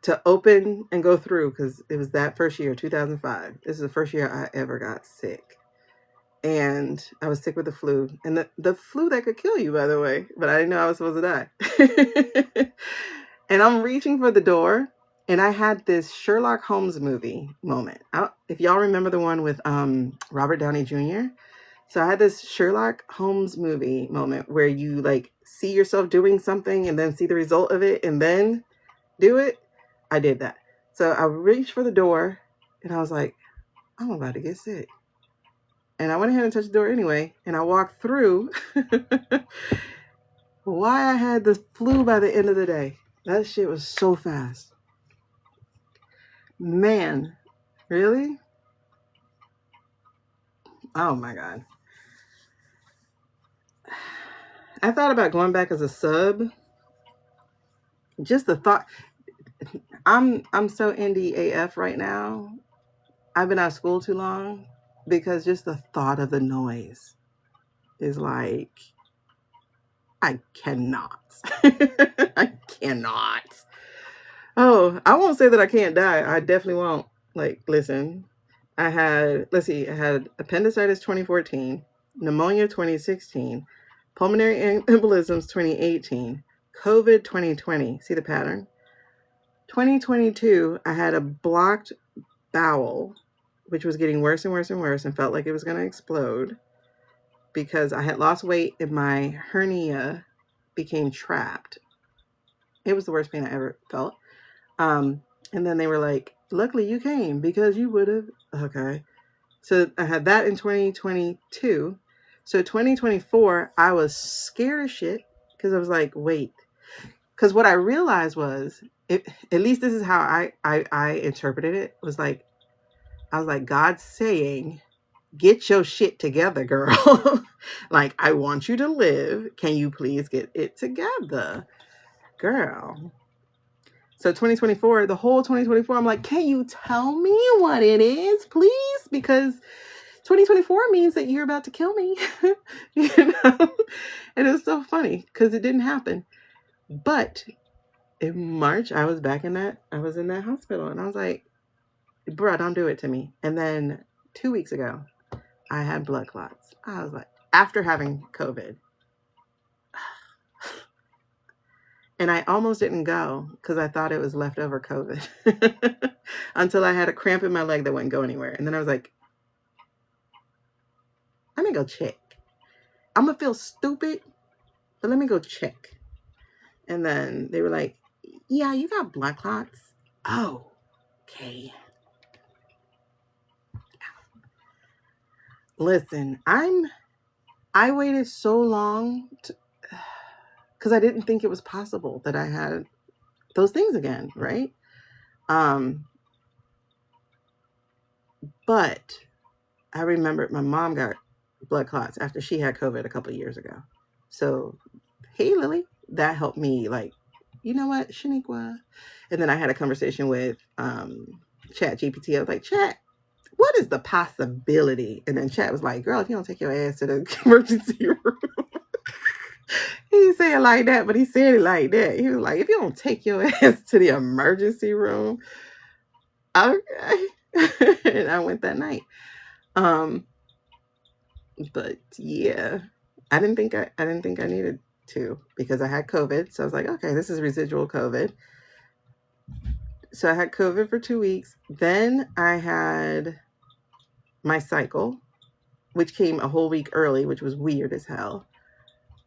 to open and go through because it was that first year, 2005. This is the first year I ever got sick. And I was sick with the flu. And the flu that could kill you, by the way. But I didn't know I was supposed to die. And I'm reaching for the door. And I had this Sherlock Holmes movie moment. If y'all remember the one with Robert Downey Jr. So I had this Sherlock Holmes movie moment where you like see yourself doing something and then see the result of it and then do it. I did that. So I reached for the door and I was like, I'm about to get sick. And I went ahead and touched the door anyway. And I walked through. Why I had the flu by the end of the day. That shit was so fast. Man, really? Oh my God. I thought about going back as a sub. Just the thought. I'm so indie AF right now. I've been out of school too long because just the thought of the noise is like, I cannot. I cannot. Oh, I won't say that I can't die. I definitely won't. Like, listen, I had appendicitis 2014, pneumonia 2016, pulmonary embolisms 2018, COVID 2020. See the pattern? 2022, I had a blocked bowel, which was getting worse and worse and worse and felt like it was going to explode because I had lost weight and my hernia became trapped. It was the worst pain I ever felt. And then they were like, luckily you came because you would have. Okay. So I had that in 2022. So 2024, I was scared as shit because I was like, wait. Because what I realized was, at least this is how I interpreted it, was like, I was like, God saying, get your shit together, girl. Like, I want you to live. Can you please get it together, girl? So 2024, the whole 2024, I'm like, can you tell me what it is, please? Because 2024 means that you're about to kill me. You know? And it's so funny because it didn't happen. But in March, I was in that hospital and I was like, bro, don't do it to me. And then 2 weeks ago, I had blood clots. I was like, after having COVID. And I almost didn't go because I thought it was leftover COVID until I had a cramp in my leg that wouldn't go anywhere. And then I was like, let me go check. I'm going to feel stupid, but let me go check. And then they were like, yeah, you got blood clots. Oh, okay. Listen, I waited so long because I didn't think it was possible that I had those things again, right? But I remembered my mom got blood clots after she had COVID a couple of years ago. So, hey, Lily, that helped me like, you know what, Shaneequa? And then I had a conversation with ChatGPT. I was like, Chat, what is the possibility? And then Chat was like, girl, if you don't take your ass to the emergency room. He didn't say it like that, but he said it like that. He was like, if you don't take your ass to the emergency room, okay. And I went that night. But yeah, I didn't think I needed too, because I had COVID. So I was like, okay, this is residual COVID. So I had COVID for 2 weeks. Then I had my cycle, which came a whole week early, which was weird as hell.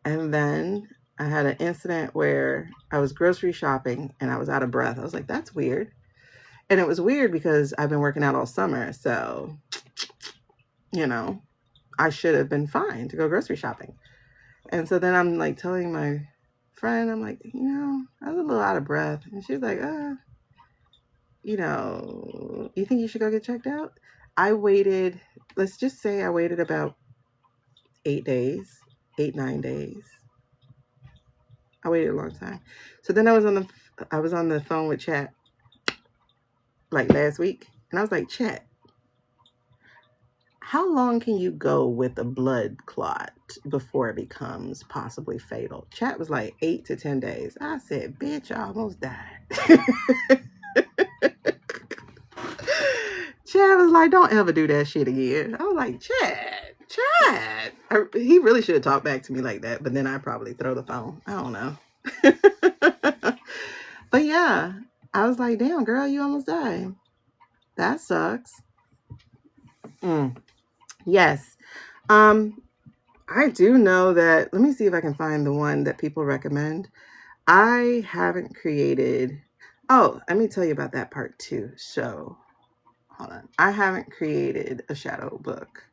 And then I had an incident where I was grocery shopping and I was out of breath. I was like, that's weird. And it was weird because I've been working out all summer. So, you know, I should have been fine to go grocery shopping. And so then I'm like telling my friend, I'm like, you know, I was a little out of breath. And she's like, you know, you think you should go get checked out? I waited, let's just say I waited about 9 days. I waited a long time. So then I was on the phone with Chat like last week, and I was like, Chat, how long can you go with a blood clot before it becomes possibly fatal? Chat was like 8 to 10 days. I said, bitch, I almost died. Chad was like, don't ever do that shit again. I was like, Chad. He really should have talked back to me like that, but then I'd probably throw the phone. I don't know. But yeah, I was like, damn, girl, you almost died. That sucks. Yes. I do know that, let me see if I can find the one that people recommend. I haven't created, let me tell you about that part too. So hold on. I haven't created a shadow book.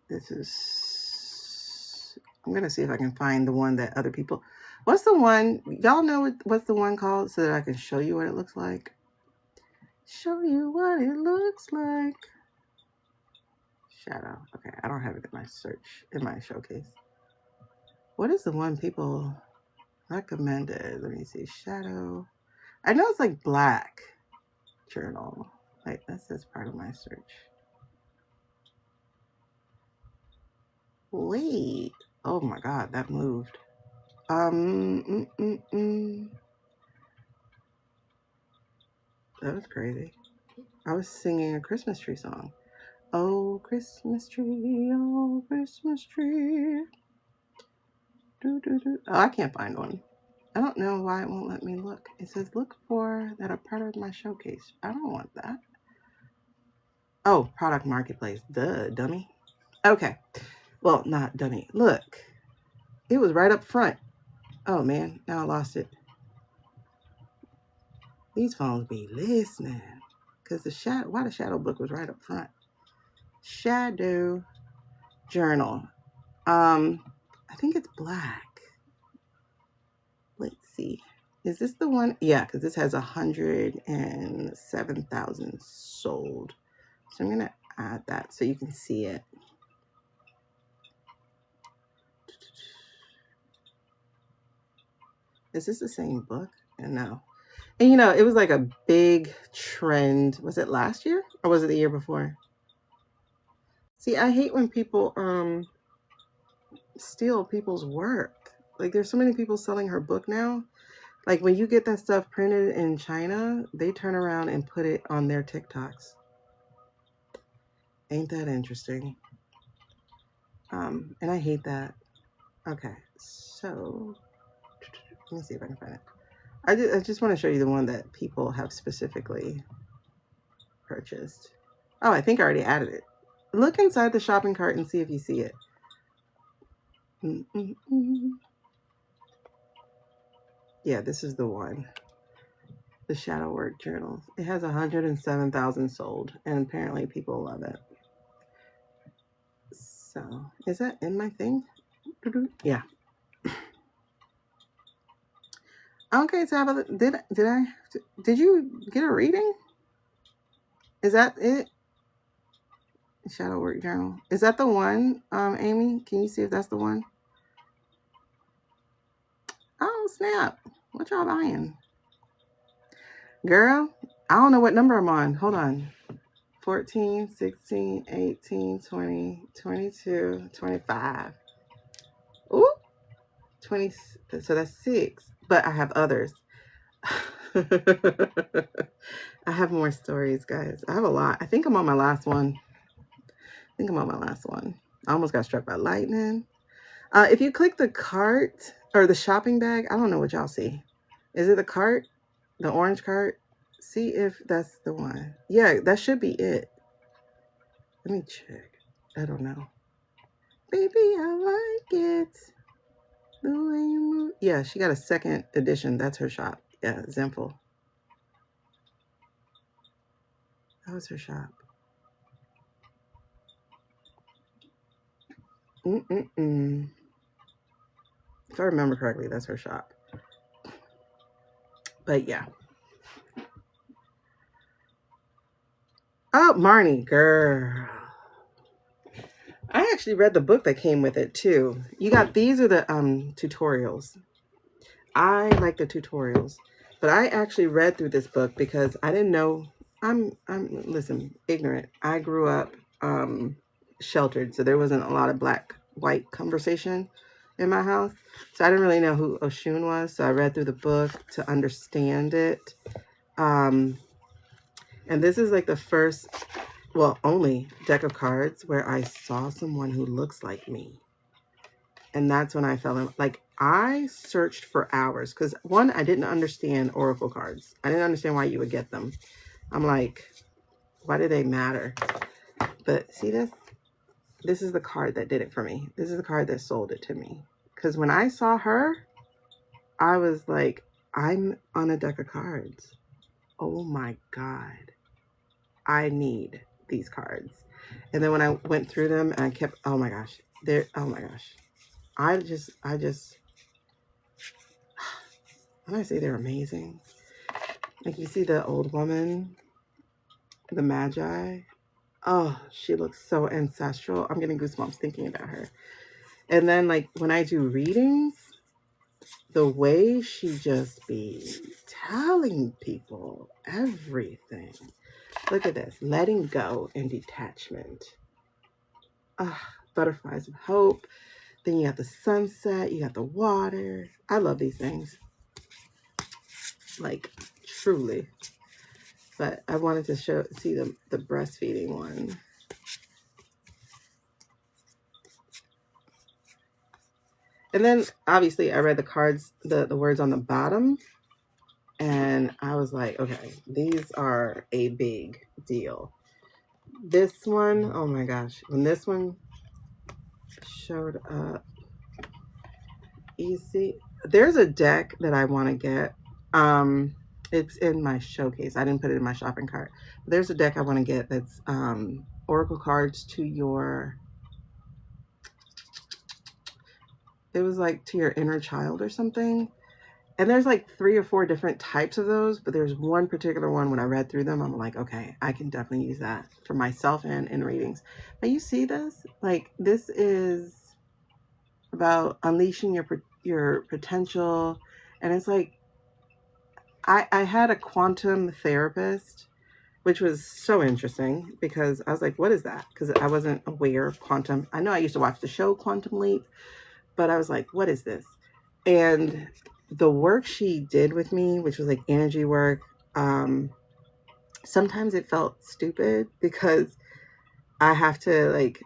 This is, I'm going to see if I can find the one that other people, what's the one, y'all know what's the one called so that I can show you what it looks like? Show you what it looks like. Shadow. Okay, I don't have it in my search, in my showcase. What is the one people recommended? Let me see. Shadow. I know it's like black journal. Like, that's part of my search. Wait. Oh my God, that moved. That was crazy. I was singing a Christmas tree song. Oh, Christmas tree, oh, Christmas tree. Oh, I can't find one. I don't know why it won't let me look. It says look for that are part of my showcase. I don't want that. Oh, product marketplace. Duh, dummy. Okay. Well, not dummy. Look. It was right up front. Oh, man. Now I lost it. These phones be listening. Because the shadow book was right up front. Shadow journal. I think it's black. Let's see. Is this the one? Yeah, because this has 107,000 sold. So I'm going to add that so you can see it. Is this the same book? No. And you know, it was like a big trend. Was it last year or was it the year before? See, I hate when people steal people's work. Like, there's so many people selling her book now. Like, when you get that stuff printed in China, they turn around and put it on their TikToks. Ain't that interesting? And I hate that. Okay, so let me see if I can find it. I just want to show you the one that people have specifically purchased. Oh, I think I already added it. Look inside the shopping cart and see if you see it. Yeah, this is the one. The Shadow Work Journal. It has 107,000 sold, and apparently people love it. So, is that in my thing? Yeah. Okay, so did you get a reading? Is that it? Shadow Work Journal. Is that the one, Amy? Can you see if that's the one? Oh, snap. What y'all buying? Girl, I don't know what number I'm on. Hold on. 14, 16, 18, 20, 22, 25. Ooh, 20. So that's 6. But I have others. I have more stories, guys. I have a lot. I think I'm on my last one. I almost got struck by lightning. If you click the cart or the shopping bag, I don't know what y'all see. Is it the cart? The orange cart? See if that's the one. Yeah, that should be it. Let me check. I don't know. Baby, I like it. The way you move. Yeah, she got a second edition. That's her shop. Yeah, Zenful. That was her shop. Mm-mm-mm. If I remember correctly, that's her shop. But yeah. Oh, Marnie, girl. I actually read the book that came with it too. You got, these are the tutorials. I like the tutorials, but I actually read through this book because I didn't know. I'm listen, ignorant. I grew up sheltered, so there wasn't a lot of black white conversation in my house. So I didn't really know who Oshun was. So I read through the book to understand it. And this is like the first, well, only deck of cards where I saw someone who looks like me. And that's when I fell in, like, I searched for hours because one, I didn't understand oracle cards. I didn't understand why you would get them. I'm like, why do they matter? But see this? This is the card that did it for me. This is the card that sold it to me. Because when I saw her, I was like, I'm on a deck of cards. Oh my God. I need these cards. And then when I went through them, and I kept, oh my gosh. Oh my gosh. I just, when I say they're amazing, like you see the old woman, the Magi. Oh, she looks so ancestral. I'm getting goosebumps thinking about her. And then like when I do readings, the way she just be telling people everything. Look at this, letting go and detachment. Butterflies of hope. Then you got the sunset, you got the water. I love these things. Like, truly. But I wanted to see the breastfeeding one. And then, obviously, I read the cards, the words on the bottom. And I was like, okay, these are a big deal. This one, oh my gosh. When this one showed up, you see, there's a deck that I want to get. It's in my showcase. I didn't put it in my shopping cart. But there's a deck I want to get that's oracle cards to your, it was like to your inner child or something. And there's like 3 or 4 different types of those, but there's one particular one when I read through them, I'm like, okay, I can definitely use that for myself and in readings. But you see this? Like, this is about unleashing your potential. And it's like, I had a quantum therapist, which was so interesting because I was like, what is that? Because I wasn't aware of quantum. I know I used to watch the show Quantum Leap, but I was like, what is this? And the work she did with me, which was like energy work, sometimes it felt stupid because I have to like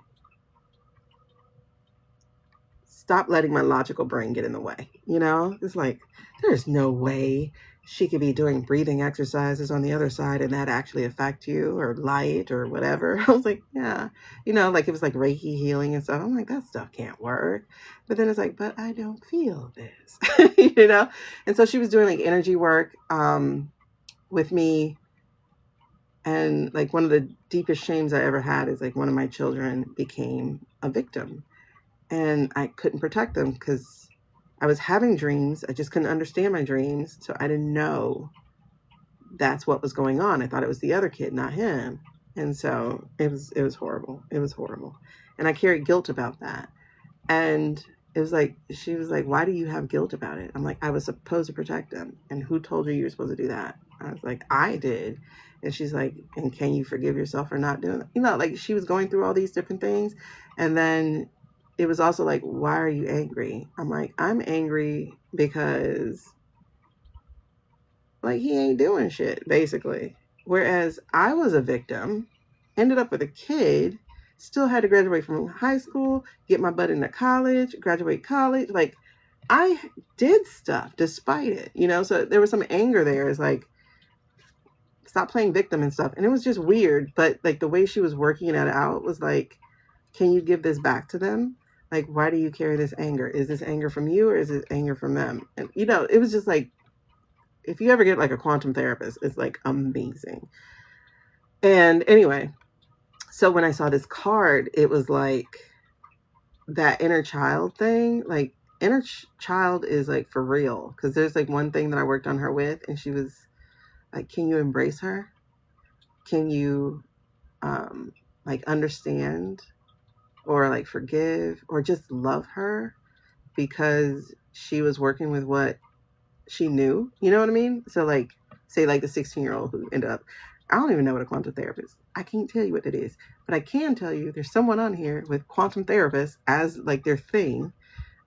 stop letting my logical brain get in the way. You know, it's like, there's no way she could be doing breathing exercises on the other side and that actually affect you, or light or whatever. I was like, yeah, you know, like it was like Reiki healing and stuff. I'm like, that stuff can't work. But then it's like, but I don't feel this, you know? And so she was doing like energy work with me. And like one of the deepest shames I ever had is like one of my children became a victim. And I couldn't protect them because I was having dreams. I just couldn't understand my dreams. So I didn't know that's what was going on. I thought it was the other kid, not him. And so it was horrible. It was horrible. And I carried guilt about that. And it was like, she was like, why do you have guilt about it? I'm like, I was supposed to protect them. And who told you were supposed to do that? I was like, I did. And she's like, and can you forgive yourself for not doing it? You know, like she was going through all these different things. And then it was also like, why are you angry? I'm like, I'm angry because like he ain't doing shit, basically. Whereas I was a victim, ended up with a kid, Still had to graduate from high school, get my butt into college, graduate college. Like, I did stuff despite it, you know? So there was some anger there. It's like, stop playing victim and stuff. And it was just weird. But like the way she was working it out was like, can you give this back to them? Like, why do you carry this anger? Is this anger from you or is it anger from them? And, you know, it was just like, if you ever get like a quantum therapist, it's like amazing. And anyway, so when I saw this card, it was like that inner child thing. Like, inner child is like for real. Because there's like one thing that I worked on her with, and she was like, can you embrace her? Can you like understand or like forgive or just love her? Because she was working with what she knew, you know what I mean? So like, say like the 16-year-old who ended up, I don't even know what a quantum therapist, I can't tell you what it is, but I can tell you there's someone on here with quantum therapists as like their thing,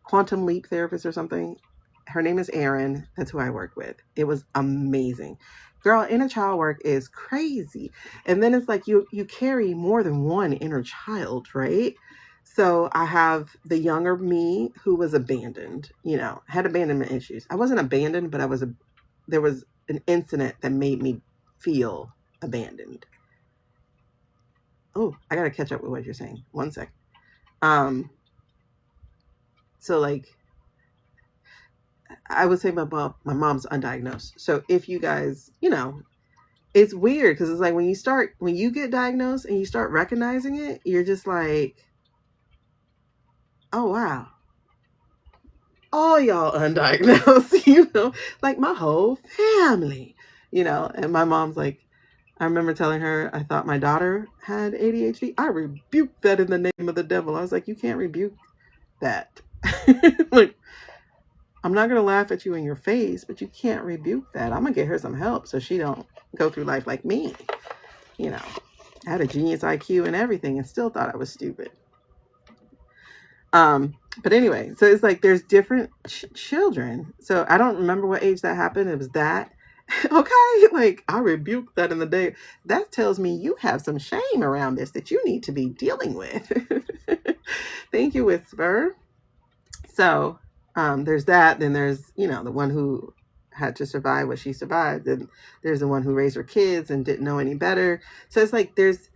quantum leap therapist or something. Her name is Erin. That's who I worked with. It was amazing. Girl, inner child work is crazy. And then it's like you carry more than one inner child, right? So I have the younger me who was abandoned, you know, had abandonment issues. I wasn't abandoned, but there was an incident that made me feel abandoned. Oh, I got to catch up with what you're saying. One sec. So like, I would say my mom's undiagnosed. So if you guys, you know, it's weird because it's like when you get diagnosed and you start recognizing it, you're just like, oh, wow. All y'all undiagnosed, you know, like my whole family, you know. And my mom's like, I remember telling her I thought my daughter had ADHD. I rebuked that in the name of the devil. I was like, you can't rebuke that. Like, I'm not going to laugh at you in your face, but you can't rebuke that. I'm going to get her some help so she don't go through life like me. You know, I had a genius IQ and everything and still thought I was stupid. But anyway, so it's like there's different children. So I don't remember what age that happened. It was that. Okay, like I rebuked that in the day. That tells me you have some shame around this that you need to be dealing with. Thank you, Whisper. So there's that. Then there's, you know, the one who had to survive what she survived. And there's the one who raised her kids and didn't know any better. So it's like there's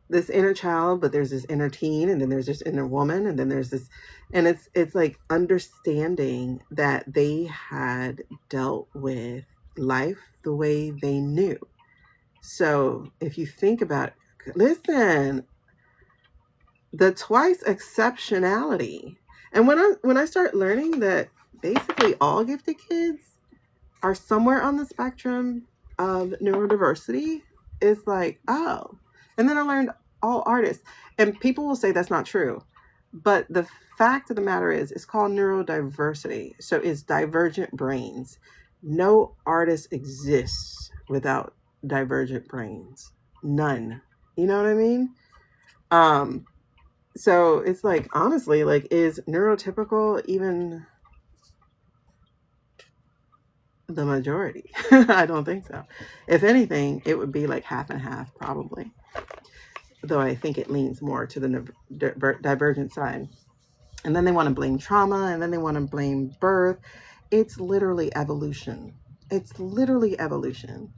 this inner child, but there's this inner teen, and then there's this inner woman, and then there's this, and it's like understanding that they had dealt with life the way they knew. So if you think about it, listen, the twice exceptionality. And when I start learning that basically all gifted kids are somewhere on the spectrum of neurodiversity, it's like, oh. And then I learned all artists. And people will say that's not true. But the fact of the matter is, it's called neurodiversity. So it's divergent brains. No artist exists without divergent brains. None. You know what I mean? So it's like, honestly, like, is neurotypical even the majority? I don't think so. If anything, it would be like half and half, probably. Though I think it leans more to the divergent side. And then they want to blame trauma, and then they want to blame birth. It's literally evolution. It's literally evolution,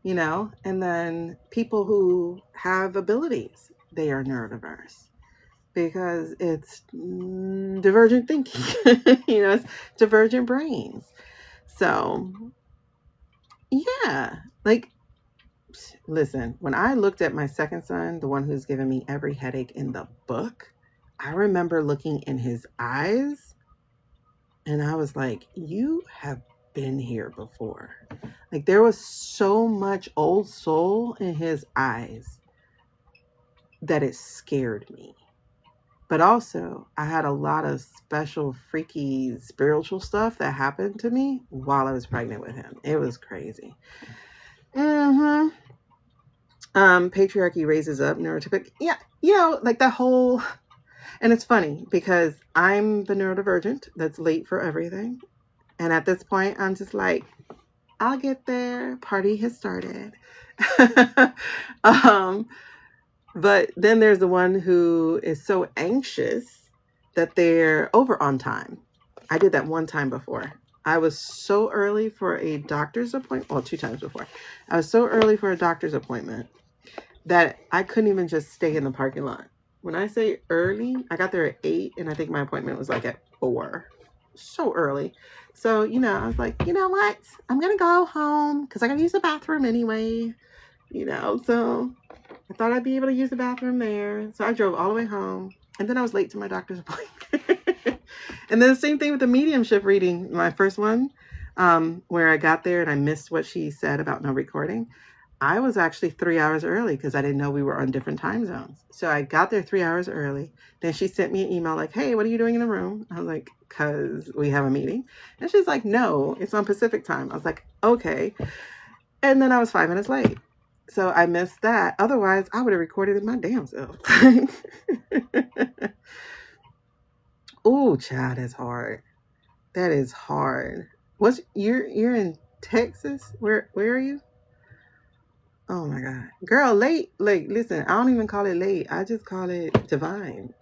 you know? And then people who have abilities, they are neurodiverse. Because it's divergent thinking, you know, it's divergent brains. So, yeah, like, listen, when I looked at my second son, the one who's given me every headache in the book, I remember looking in his eyes and I was like, you have been here before. Like, there was so much old soul in his eyes that it scared me. But also, I had a lot of special, freaky, spiritual stuff that happened to me while I was pregnant with him. It was crazy. Patriarchy raises up neurotypic. Yeah, you know, like that whole... And it's funny because I'm the neurodivergent that's late for everything. And at this point, I'm just like, I'll get there. Party has started. But then there's the one who is so anxious that they're over on time. I did that one time before. I was so early for a doctor's appointment. Well, 2 times before. I was so early for a doctor's appointment that I couldn't even just stay in the parking lot. When I say early, I got there at 8 and I think my appointment was like at 4. So early. So, I was like, you know what? I'm going to go home because I got to use the bathroom anyway. So I thought I'd be able to use the bathroom there. So I drove all the way home. And then I was late to my doctor's appointment. And then the same thing with the mediumship reading, my first one, where I got there and I missed what she said about no recording. I was actually 3 hours early because I didn't know we were on different time zones. So I got there 3 hours early. Then she sent me an email like, hey, what are you doing in the room? I was like, because we have a meeting. And she's like, no, it's on Pacific time. I was like, okay. And then I was 5 minutes late. So I missed that. Otherwise, I would have recorded it my damn self. Oh, child, that's hard. That is hard. You're in Texas? Where are you? Oh my God. Girl, late. Like, listen, I don't even call it late. I just call it divine.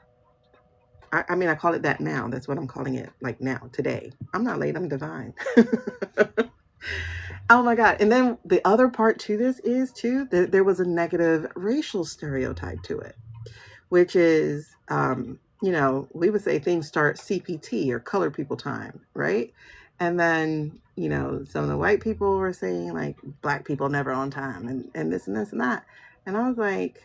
I mean, I call it that now. That's what I'm calling it. Like now, today. I'm not late. I'm divine. Oh my God. And then the other part to this is too, that there was a negative racial stereotype to it, which is, we would say things start CPT or colored people time, right? And then, some of the white people were saying like black people never on time and this and this and that. And I was like,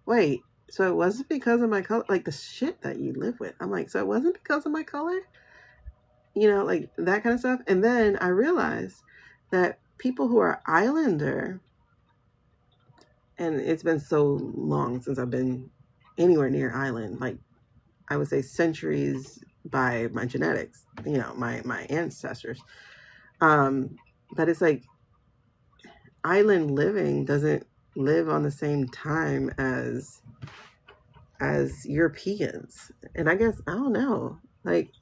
wait, so it wasn't because of my color, like the shit that you live with. I'm like, so it wasn't because of my color, like that kind of stuff. And then I realized that people who are islander, and it's been so long since I've been anywhere near island, like I would say centuries by my genetics, my ancestors. But it's like island living doesn't live on the same time as Europeans. And I guess, I don't know, like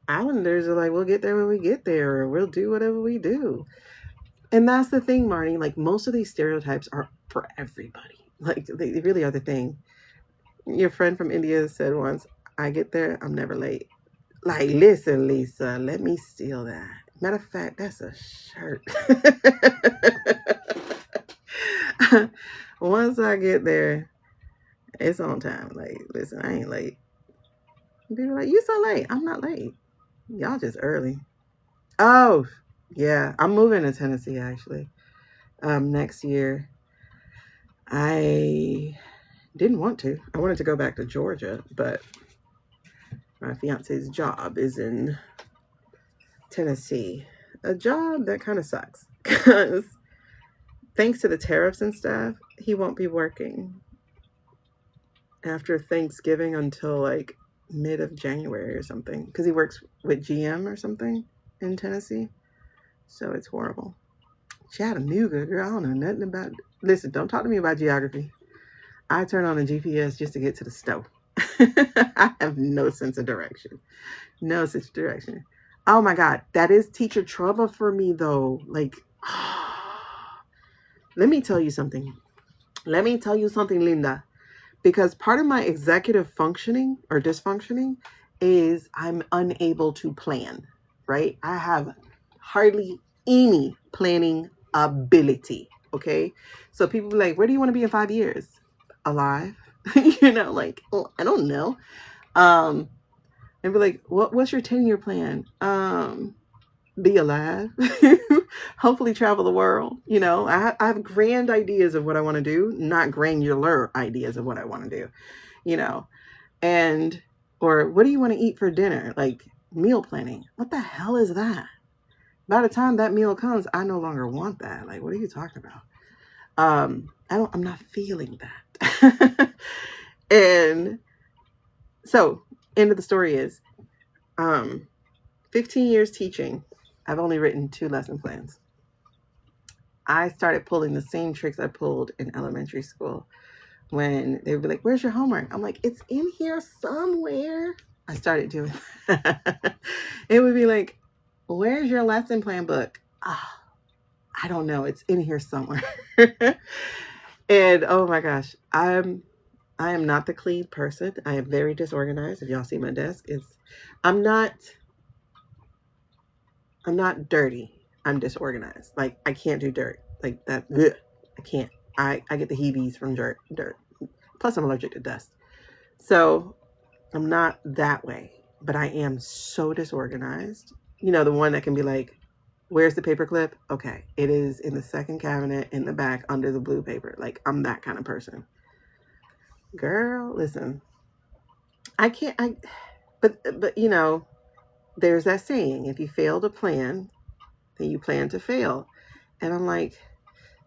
islanders are like, we'll get there when we get there, or we'll do whatever we do. And that's the thing, Marnie, like most of these stereotypes are for everybody. Like they really are the thing. Your friend from India said once, I get there, I'm never late. Like, listen, Lisa, let me steal that. Matter of fact, that's a shirt. Once I get there, it's on time. Like, listen, I ain't late. People are like, you so late. I'm not late. Y'all just early. Oh, yeah. I'm moving to Tennessee, actually. Next year. I didn't want to. I wanted to go back to Georgia, but my fiance's job is in Tennessee. A job that kind of sucks because thanks to the tariffs and stuff, he won't be working after Thanksgiving until like mid of January or something, because he works with GM or something in Tennessee. So it's horrible. Chattanooga, girl, I don't know nothing about. Listen, don't talk to me about geography. I turn on a GPS just to get to the stove. I have no sense of direction. No sense of direction. Oh my God, that is teacher trauma for me though. Like, let me tell you something. Let me tell you something, Linda. Because part of my executive functioning or dysfunctioning is I'm unable to plan, right? I have hardly any planning ability, okay? So people be like, where do you want to be in 5 years? Alive? Like, oh, I don't know. And be like, what's your 10-year plan? Be alive. Hopefully travel the world. I have grand ideas of what I want to do, not granular ideas of what I want to do, and, or what do you want to eat for dinner? Like meal planning. What the hell is that? By the time that meal comes, I no longer want that. Like, what are you talking about? I'm not feeling that. And so end of the story is, 15 years teaching, I've only written 2 lesson plans. I started pulling the same tricks I pulled in elementary school when they would be like, where's your homework? I'm like, it's in here somewhere. I started doing it would be like, where's your lesson plan book? I don't know. It's in here somewhere. And oh my gosh, I am not the clean person. I am very disorganized. If y'all see my desk, I'm not dirty. I'm disorganized. Like, I can't do dirt. Like that. Ugh, I can't. I get the heebies from dirt. Plus, I'm allergic to dust. So I'm not that way. But I am so disorganized. You know, the one that can be like, where's the paper clip? Okay, it is in the second cabinet in the back under the blue paper. Like, I'm that kind of person. Girl, listen. I can't. But you know, there's that saying: if you fail to plan, then you plan to fail. And I'm like,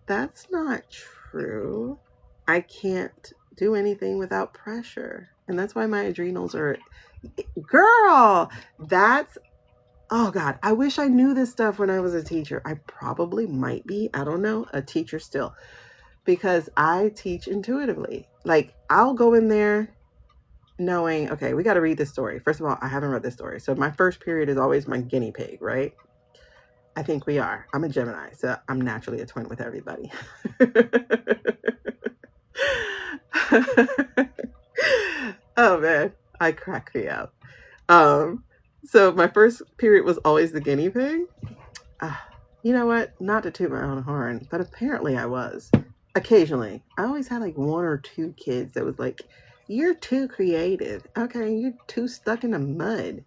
that's not true. I can't do anything without pressure. And that's why my adrenals are, girl, oh God, I wish I knew this stuff when I was a teacher. I probably might be, I don't know, a teacher still, because I teach intuitively. Like, I'll go in there knowing, okay, we got to read this story. First of all, I haven't read this story. So my first period is always my guinea pig, right? I think we are. I'm a Gemini, so I'm naturally a twin with everybody. Oh man, I crack me up. So my first period was always the guinea pig. You know what? Not to toot my own horn, but apparently I was. Occasionally. I always had like one or two kids that was like, you're too creative. Okay, you're too stuck in the mud.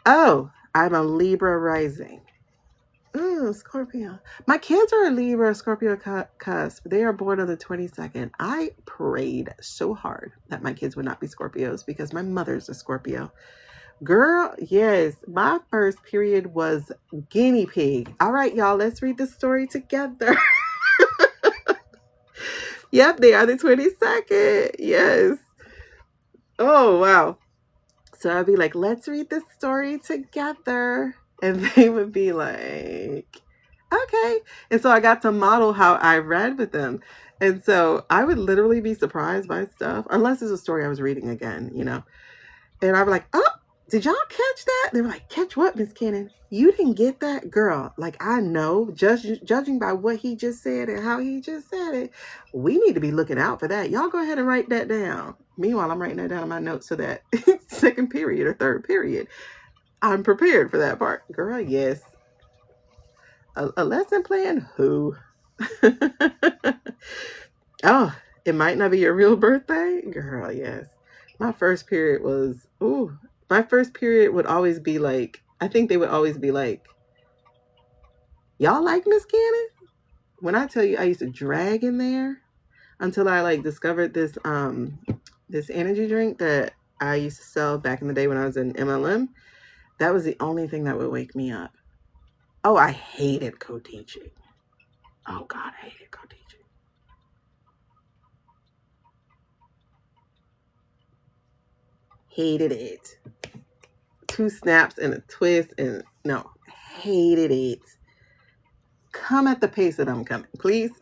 Oh, I'm a Libra rising. Oh, Scorpio. My kids are a Libra, Scorpio cusp. They are born on the 22nd. I prayed so hard that my kids would not be Scorpios because my mother's a Scorpio. Girl, yes, my first period was guinea pig. All right, y'all, let's read the story together. Yep, they are the 22nd. Yes. Oh, wow. So I'd be like, let's read this story together. And they would be like, okay. And so I got to model how I read with them. And so I would literally be surprised by stuff, unless it's a story I was reading again, you know. And I'd be like, oh, did y'all catch that? They were like, catch what, Miss Cannon? You didn't get that? Girl, like, I know, judging by what he just said and how he just said it, we need to be looking out for that. Y'all go ahead and write that down. Meanwhile, I'm writing that down in my notes so that second period or third period, I'm prepared for that part. Girl, yes. A lesson plan? Who? Oh, it might not be your real birthday? Girl, yes. My first period was, my first period would always be like, I think they would always be like, y'all like Miss Cannon? When I tell you I used to drag in there until I like discovered this this energy drink that I used to sell back in the day when I was in MLM. That was the only thing that would wake me up. Oh, I hated co-teaching. Oh God, I hated co-teaching. Hated it. 2 snaps and a twist and no, hated it. Come at the pace that I'm coming, please.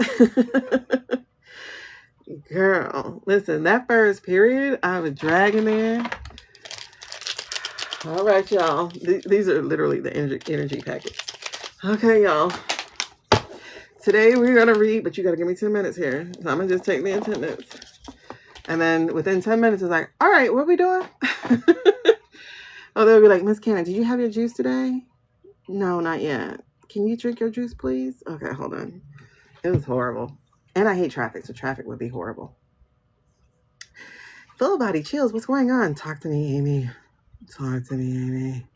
Girl, listen, that first period, I was dragging there. All right, y'all. These are literally the energy packets. Okay, y'all. Today we're going to read, but you got to give me 10 minutes here. So I'm going to just take the attendance. And then within 10 minutes, it's like, all right, what are we doing? Oh, they'll be like, Miss Cannon, did you have your juice today? No, not yet. Can you drink your juice, please? Okay, hold on. It was horrible. And I hate traffic, so traffic would be horrible. Full body chills. What's going on? Talk to me, Amy. Talk to me, Amy.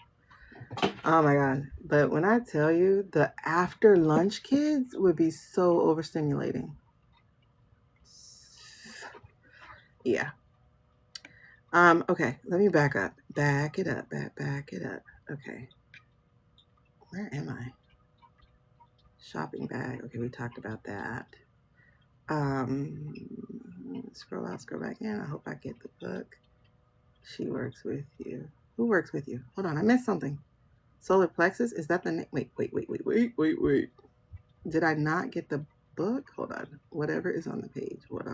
Oh my God. But when I tell you, the after lunch kids would be so overstimulating. Yeah. Okay, let me back up. Back it up. Back it up. Okay. Where am I? Shopping bag. Okay, we talked about that. Scroll out, scroll back in. I hope I get the book. She works with you. Who works with you? Hold on, I missed something. Solar plexus? Is that the name? Wait. Did I not get the book? Hold on. Whatever is on the page. Hold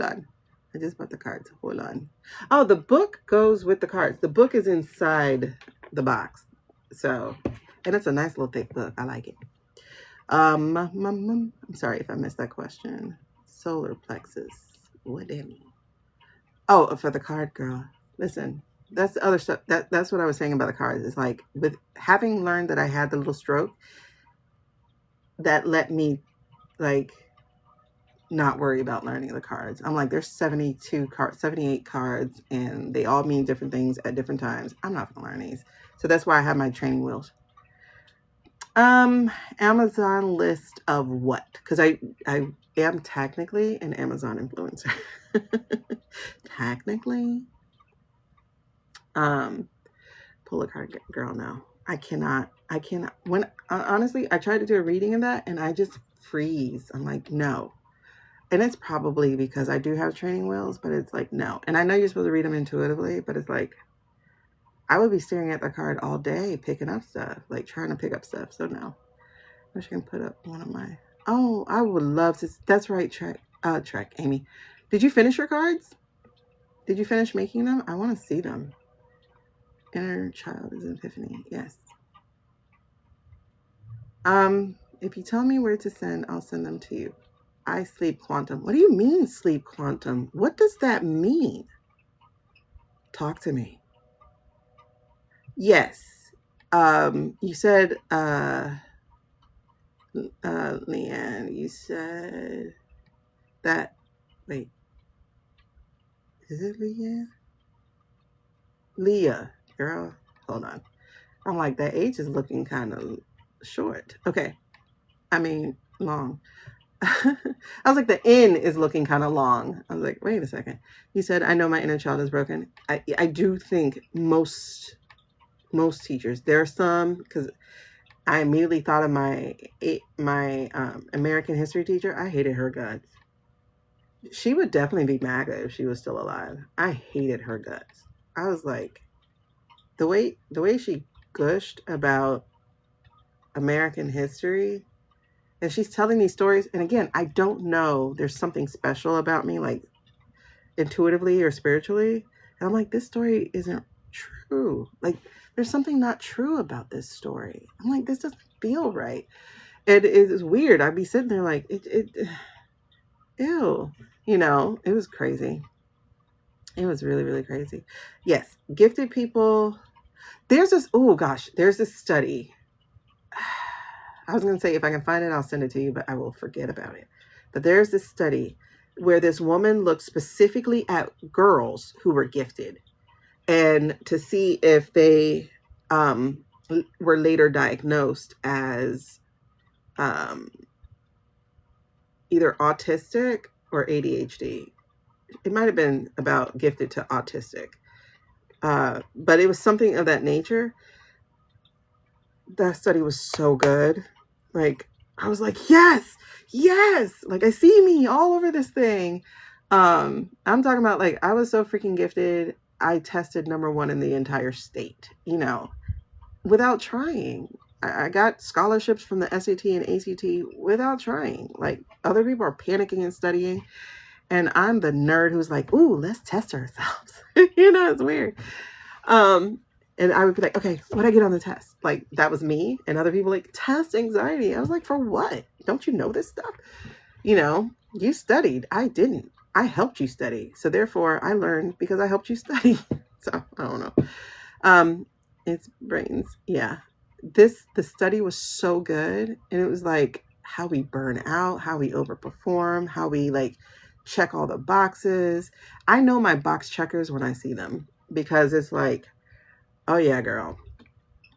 on. I just bought the cards. Hold on. Oh, the book goes with the cards. The book is inside the box. So, and it's a nice little thick book. I like it. I'm sorry if I missed that question. Solar plexus. What that mean? Oh, for the card, girl. Listen, that's the other stuff. That's what I was saying about the cards. It's like, with having learned that I had the little stroke, that let me, like, not worry about learning the cards. I'm like, there's 72 cards, 78 cards, and they all mean different things at different times. I'm not gonna learn these. So that's why I have my training wheels. Amazon list of what? Because I am technically an Amazon influencer. Technically. Pull a card, girl. No, I cannot. When honestly, I tried to do a reading of that and I just freeze. I'm like, no. And it's probably because I do have training wheels, but it's like, no. And I know you're supposed to read them intuitively, but it's like, I would be staring at the card all day, picking up stuff, like trying to pick up stuff. So no. I wish I can put up one of my, oh, I would love to. That's right. Trek, Amy. Did you finish your cards? Did you finish making them? I want to see them. Inner child is an epiphany. Yes. If you tell me where to send, I'll send them to you. I sleep quantum. What do you mean sleep quantum? What does that mean? Talk to me. Yes. You said, Leanne, you said that, wait, is it Leanne? Leah, girl, hold on. I'm like, that age is looking kind of short. Okay. I mean, long. I was like, the N is looking kind of long. I was like, wait a second. You said, I know my inner child is broken. I do think most teachers, there are some, because I immediately thought of my American history teacher. I hated her guts. She would definitely be MAGA if she was still alive. I hated her guts. I was like, the way she gushed about American history, and she's telling these stories, and again, I don't know, there's something special about me, like intuitively or spiritually, and I'm like, this story isn't true. Like, there's something not true about this story. I'm like, this doesn't feel right. It is weird. I'd be sitting there like, ew, it was crazy. It was really, really crazy. Yes, gifted people. There's this study. I was going to say, if I can find it, I'll send it to you, but I will forget about it. But there's this study where this woman looked specifically at girls who were gifted, and to see if they were later diagnosed as either autistic or ADHD. It might have been about gifted to autistic, but it was something of that nature. That study was so good. Like, I was like, yes, like, I see me all over this thing. I'm talking about, like, I was so freaking gifted. I tested #1 in the entire state, without trying. I got scholarships from the SAT and ACT without trying. Like, other people are panicking and studying, and I'm the nerd who's like, ooh, let's test ourselves. It's weird. And I would be like, okay, what'd I get on the test? Like, that was me. And other people like, test anxiety. I was like, for what? Don't you know this stuff? You studied. I didn't. I helped you study. So therefore, I learned because I helped you study. So, I don't know. It's brains. Yeah. The study was so good. And it was like how we burn out, how we overperform, how we like check all the boxes. I know my box checkers when I see them, because it's like, oh yeah, girl,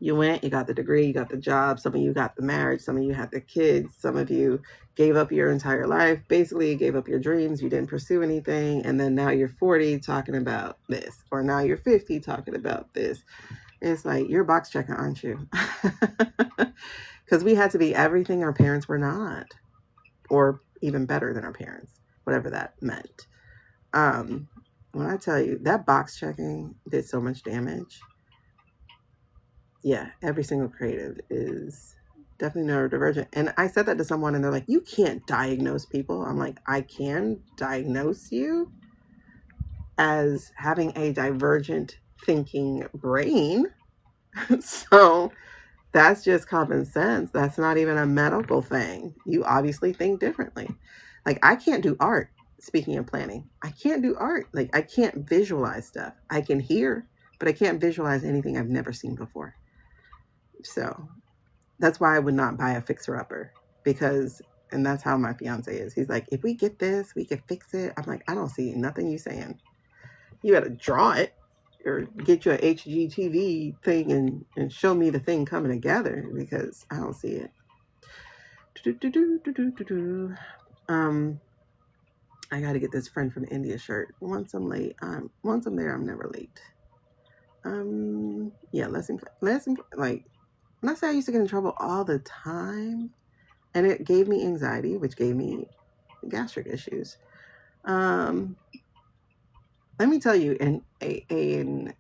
you went, you got the degree, you got the job. Some of you got the marriage. Some of you had the kids. Some of you gave up your entire life. Basically, you gave up your dreams. You didn't pursue anything. And then now you're 40 talking about this, or now you're 50 talking about this. It's like, you're a box checker, aren't you? Because we had to be everything our parents were not, or even better than our parents, whatever that meant. When I tell you that box checking did so much damage. Yeah, every single creative is definitely neurodivergent. And I said that to someone and they're like, you can't diagnose people. I'm like, I can diagnose you as having a divergent thinking brain. So that's just common sense. That's not even a medical thing. You obviously think differently. Like, I can't do art. speaking of planning, I can't do art. Like, I can't visualize stuff. I can hear, but I can't visualize anything I've never seen before. So that's why I would not buy a fixer-upper, because, and that's how my fiance is. He's like, if we get this, we can fix it. I'm like, I don't see nothing you saying. You got to draw it or get you a HGTV thing and show me the thing coming together, because I don't see it. I got to get this friend from India shirt. Once I'm late, once I'm there, I'm never late. Yeah, lesson, like, when I say I used to get in trouble all the time, and it gave me anxiety, which gave me gastric issues. Let me tell you, an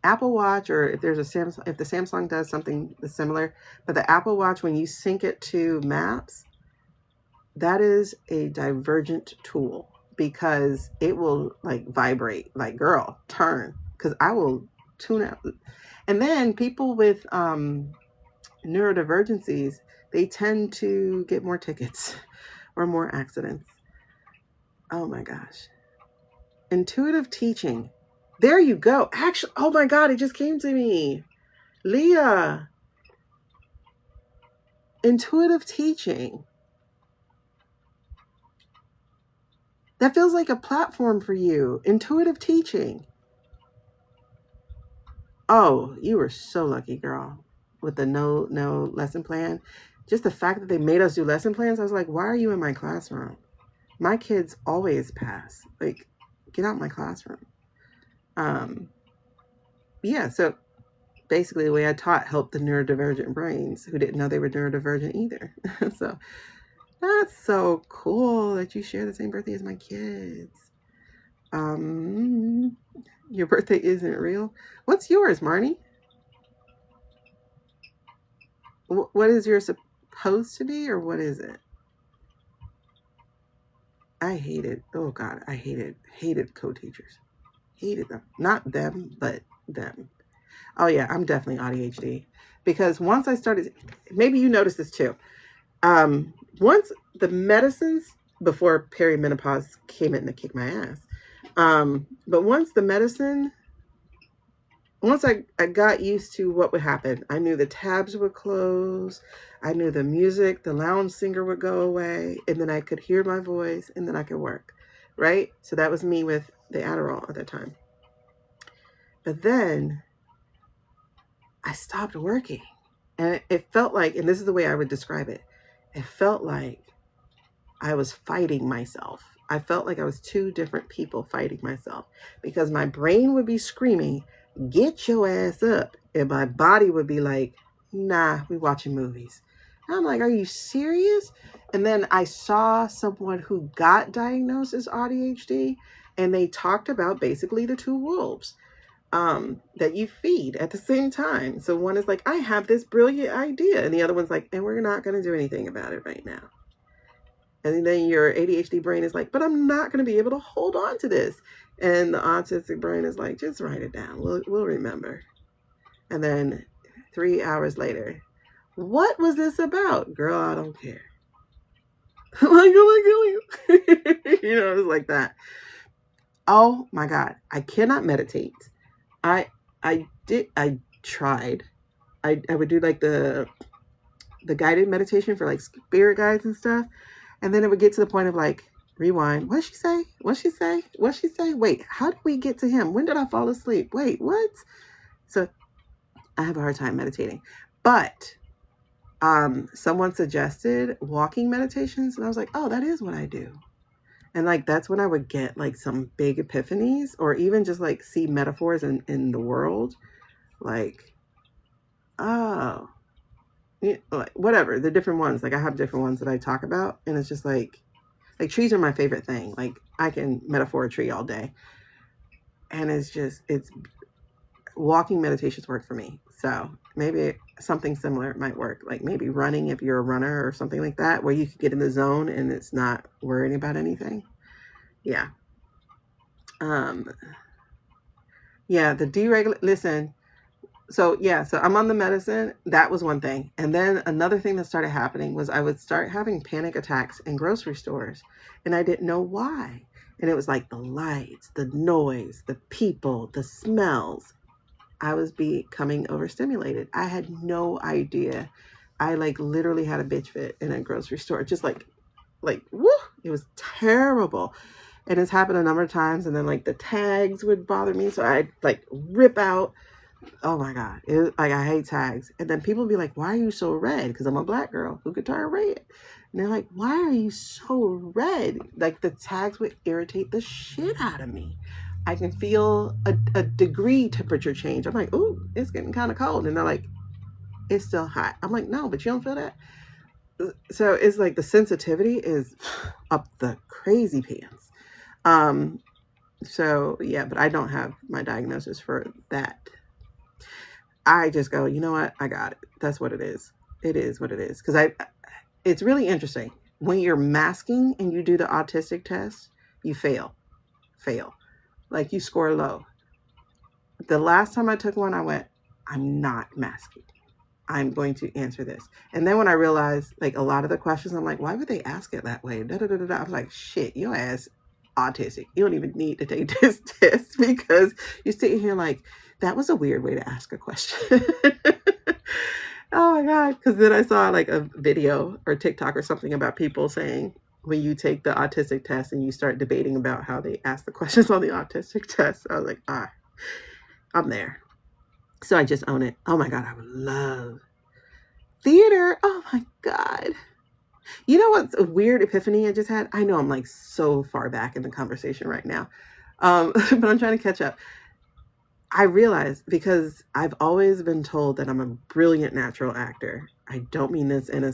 Apple Watch, or if there's a Samsung, if the Samsung does something similar, but the Apple Watch, when you sync it to maps, that is a divergent tool, because it will like vibrate, like, girl, turn, because I will tune out. And then people with neurodivergencies, they tend to get more tickets or more accidents. Oh my gosh. Intuitive teaching. There you go. Actually, oh my God, it just came to me. Leah. Intuitive teaching. That feels like a platform for you. Intuitive teaching. Oh, you were so lucky, girl, with the no lesson plan. Just the fact that they made us do lesson plans, I was like, why are you in my classroom? My kids always pass. Like, get out of my classroom. Yeah, so basically the way I taught helped the neurodivergent brains who didn't know they were neurodivergent either. So that's so cool that you share the same birthday as my kids. Your birthday isn't real. What's yours, Marnie? What is yours supposed to be, or what is it? I hated, oh God, I hated co-teachers. Hated them. Not them, but them. Oh yeah, I'm definitely ADHD. Because once I started, maybe you noticed this too. Once the medicines, before perimenopause came in to kick my ass. But once the medicine, once I got used to what would happen, I knew the tabs would close. I knew the music, the lounge singer would go away, and then I could hear my voice, and then I could work, right? So that was me with the Adderall at that time. But then I stopped working, and it felt like, and this is the way I would describe it, it felt like I was fighting myself. I felt like I was two different people fighting myself, because my brain would be screaming, get your ass up. And my body would be like, nah, we watching movies. And I'm like, are you serious? And then I saw someone who got diagnosed as ADHD, and they talked about basically the two wolves that you feed at the same time. So one is like, I have this brilliant idea. And the other one's like, and we're not going to do anything about it right now. And then your ADHD brain is like, but I'm not going to be able to hold on to this. And the autistic brain is like, just write it down. We'll remember. And then 3 hours later, what was this about? Girl, I don't care. I'm like, oh my God. You know, it was like that. Oh my God. I cannot meditate. I tried. I would do like the guided meditation for like spirit guides and stuff. And then it would get to the point of like, rewind. What'd she say? What'd she say? What'd she say? Wait, how did we get to him? When did I fall asleep? Wait, what? So I have a hard time meditating. But someone suggested walking meditations. And I was like, oh, that is what I do. And like, that's when I would get like some big epiphanies, or even just like see metaphors in the world. Like, oh, yeah, like, whatever, the different ones. Like I have different ones that I talk about. And it's just like trees are my favorite thing. Like I can metaphor a tree all day. And it's walking meditations work for me. So maybe something similar might work. Like maybe running if you're a runner or something like that, where you can get in the zone and it's not worrying about anything. Yeah. Yeah, the deregulate. Listen. So yeah, so I'm on the medicine. That was one thing. And then another thing that started happening was I would start having panic attacks in grocery stores, and I didn't know why. And it was like the lights, the noise, the people, the smells. I was becoming overstimulated. I had no idea. I like literally had a bitch fit in a grocery store. Just like, woo, it was terrible. And it's happened a number of times. And then like the tags would bother me. So I'd like rip out. Oh my God. Like I hate tags. And then people would be like, why are you so red? Because I'm a black girl who could turn red. And they're like, why are you so red? Like the tags would irritate the shit out of me. I can feel a degree temperature change. I'm like, ooh, it's getting kind of cold. And they're like, it's still hot. I'm like, no, but you don't feel that? So it's like the sensitivity is up the crazy pants. So yeah, but I don't have my diagnosis for that. I just go, you know what? I got it. That's what it is. It is what it is. Because it's really interesting. When you're masking and you do the autistic test, you fail. Like you score low. The last time I took one, I went, I'm not masking. I'm going to answer this. And then when I realized like a lot of the questions, I'm like, why would they ask it that way? I was like, shit, your ass autistic. You don't even need to take this test because you're sitting here like, that was a weird way to ask a question. Oh my God. Because then I saw like a video or TikTok or something about people saying when you take the autistic test and you start debating about how they ask the questions on the autistic test. I was like, I'm there. So I just own it. Oh my God, I would love theater. Oh my God. You know what's a weird epiphany I just had? I know I'm like so far back in the conversation right now. But I'm trying to catch up. I realized because I've always been told that I'm a brilliant natural actor. I don't mean this in a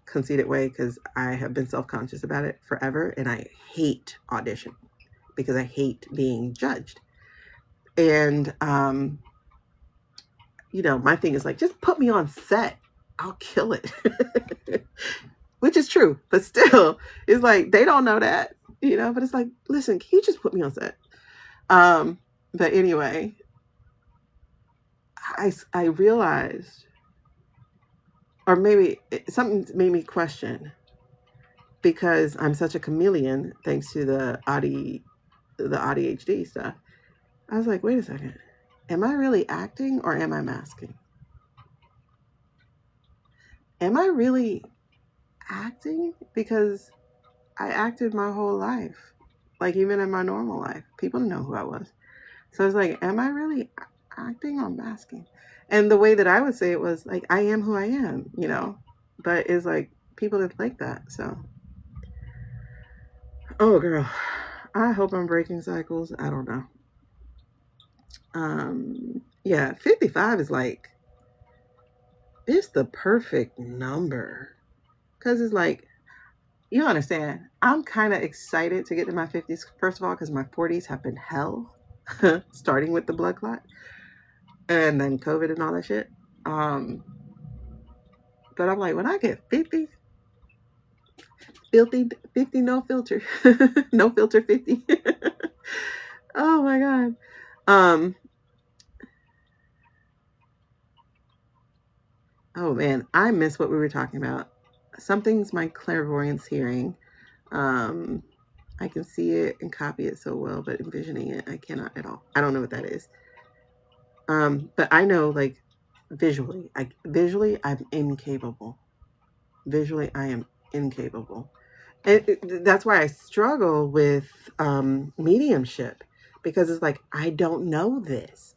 conceited way because I have been self-conscious about it forever. And I hate audition because I hate being judged. And, you know, my thing is like, just put me on set. I'll kill it. Which is true. But still, it's like, they don't know that, you know, but it's like, listen, can you just put me on set? But anyway, I realized, or maybe something made me question because I'm such a chameleon, thanks to the ADHD stuff. I was like, wait a second. Am I really acting or am I masking? Am I really acting? Because I acted my whole life. Like even in my normal life, people know who I was. So it's like, am I really acting or masking? And the way that I would say it was like, I am who I am, you know, but it's like people didn't like that. So, oh girl, I hope I'm breaking cycles. I don't know. Yeah, 55 is like, it's the perfect number. Cause it's like, you understand, I'm kind of excited to get to my 50s, first of all, because my 40s have been hell, starting with the blood clot and then COVID and all that shit. But I'm like, when I get 50, no filter, no filter 50. Oh my God. Oh man, I miss what we were talking about. Something's my clairvoyance hearing. I can see it and copy it so well, but envisioning it, I cannot at all. I don't know what that is. But I know like visually, I'm incapable. Visually, I am incapable. And that's why I struggle with mediumship, because it's like, I don't know this.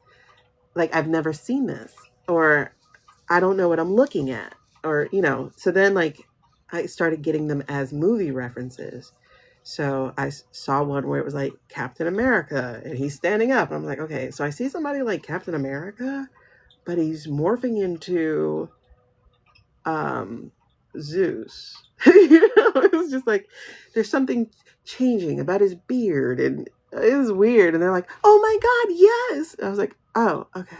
Like, I've never seen this, or I don't know what I'm looking at, or, you know, so then like I started getting them as movie references. So I saw one where it was like Captain America and he's standing up. I'm like, okay, so I see somebody like Captain America, but he's morphing into Zeus. You know, it's just like there's something changing about his beard and it was weird. And they're like, oh my God, yes. I was like, oh, okay.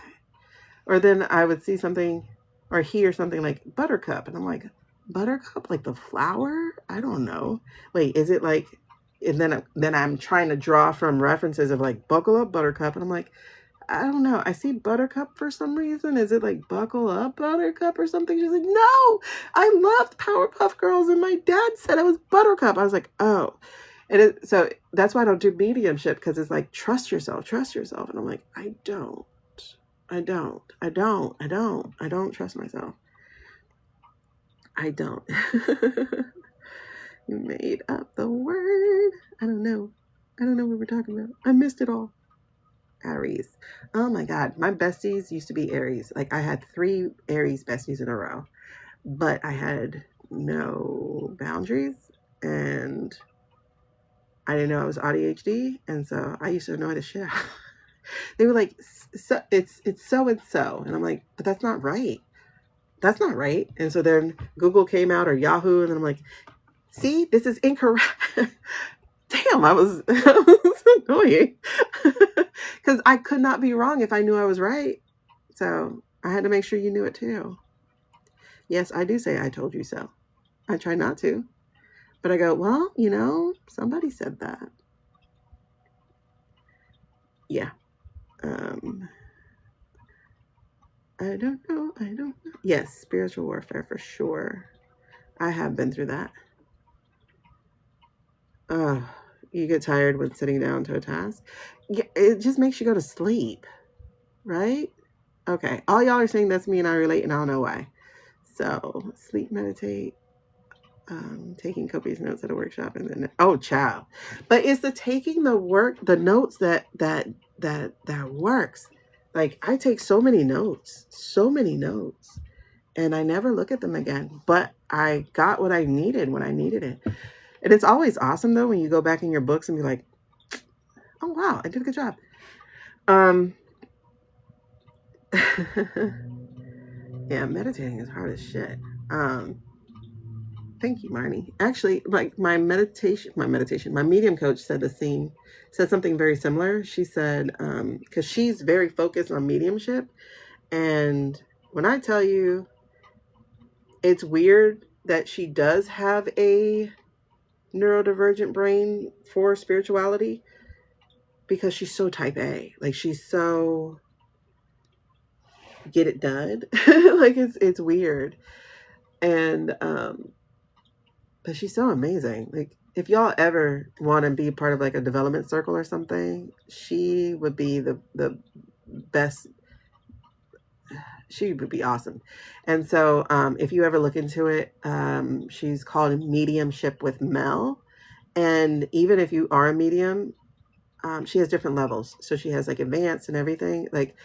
Or then I would see something or hear something like Buttercup. And I'm like, Buttercup, like the flower? I don't know. Wait, is it like, and then I'm trying to draw from references of like Buckle Up Buttercup. And I'm like, I don't know. I see Buttercup for some reason. Is it like Buckle Up Buttercup or something? She's like, no, I loved Powerpuff Girls and my dad said it was Buttercup. I was like, oh. So that's why I don't do mediumship, because it's like, trust yourself. And I'm like, I don't trust myself. I don't. You made up the word. I don't know what we're talking about. I missed it all. Aries. Oh my God. My besties used to be Aries. Like, I had 3 Aries besties in a row, but I had no boundaries, and I didn't know I was ADHD. And so I used to annoy the shit out. They were like, so, it's so and so. And I'm like, but that's not right. That's not right. And so then Google came out, or Yahoo, and then I'm like, see, this is incorrect. Damn, I was annoying. Because I could not be wrong if I knew I was right. So I had to make sure you knew it too. Yes, I do say I told you so. I try not to. But I go, well, you know, somebody said that. Yeah. I don't know. Yes, spiritual warfare for sure. I have been through that. You get tired when sitting down to a task. Yeah, it just makes you go to sleep, right? Okay, all y'all are saying that's me and I relate, and I don't know why. So sleep, meditate, taking copious notes at a workshop, and then child. But it's the taking the notes that works. Like, I take so many notes, and I never look at them again. But I got what I needed when I needed it. And it's always awesome though when you go back in your books and be like, oh wow, I did a good job. Yeah, meditating is hard as shit. Thank you, Marnie. Actually, like my medium coach said something very similar. She said, because she's very focused on mediumship. And when I tell you, it's weird that she does have a neurodivergent brain for spirituality, because she's so type A. Like, she's so get it done. Like, it's weird. And but she's so amazing. Like, if y'all ever want to be part of like a development circle or something, she would be the best. She would be awesome. And so if you ever look into it, she's called Mediumship with Mel. And even if you are a medium, she has different levels. So she has like advanced and everything. Like,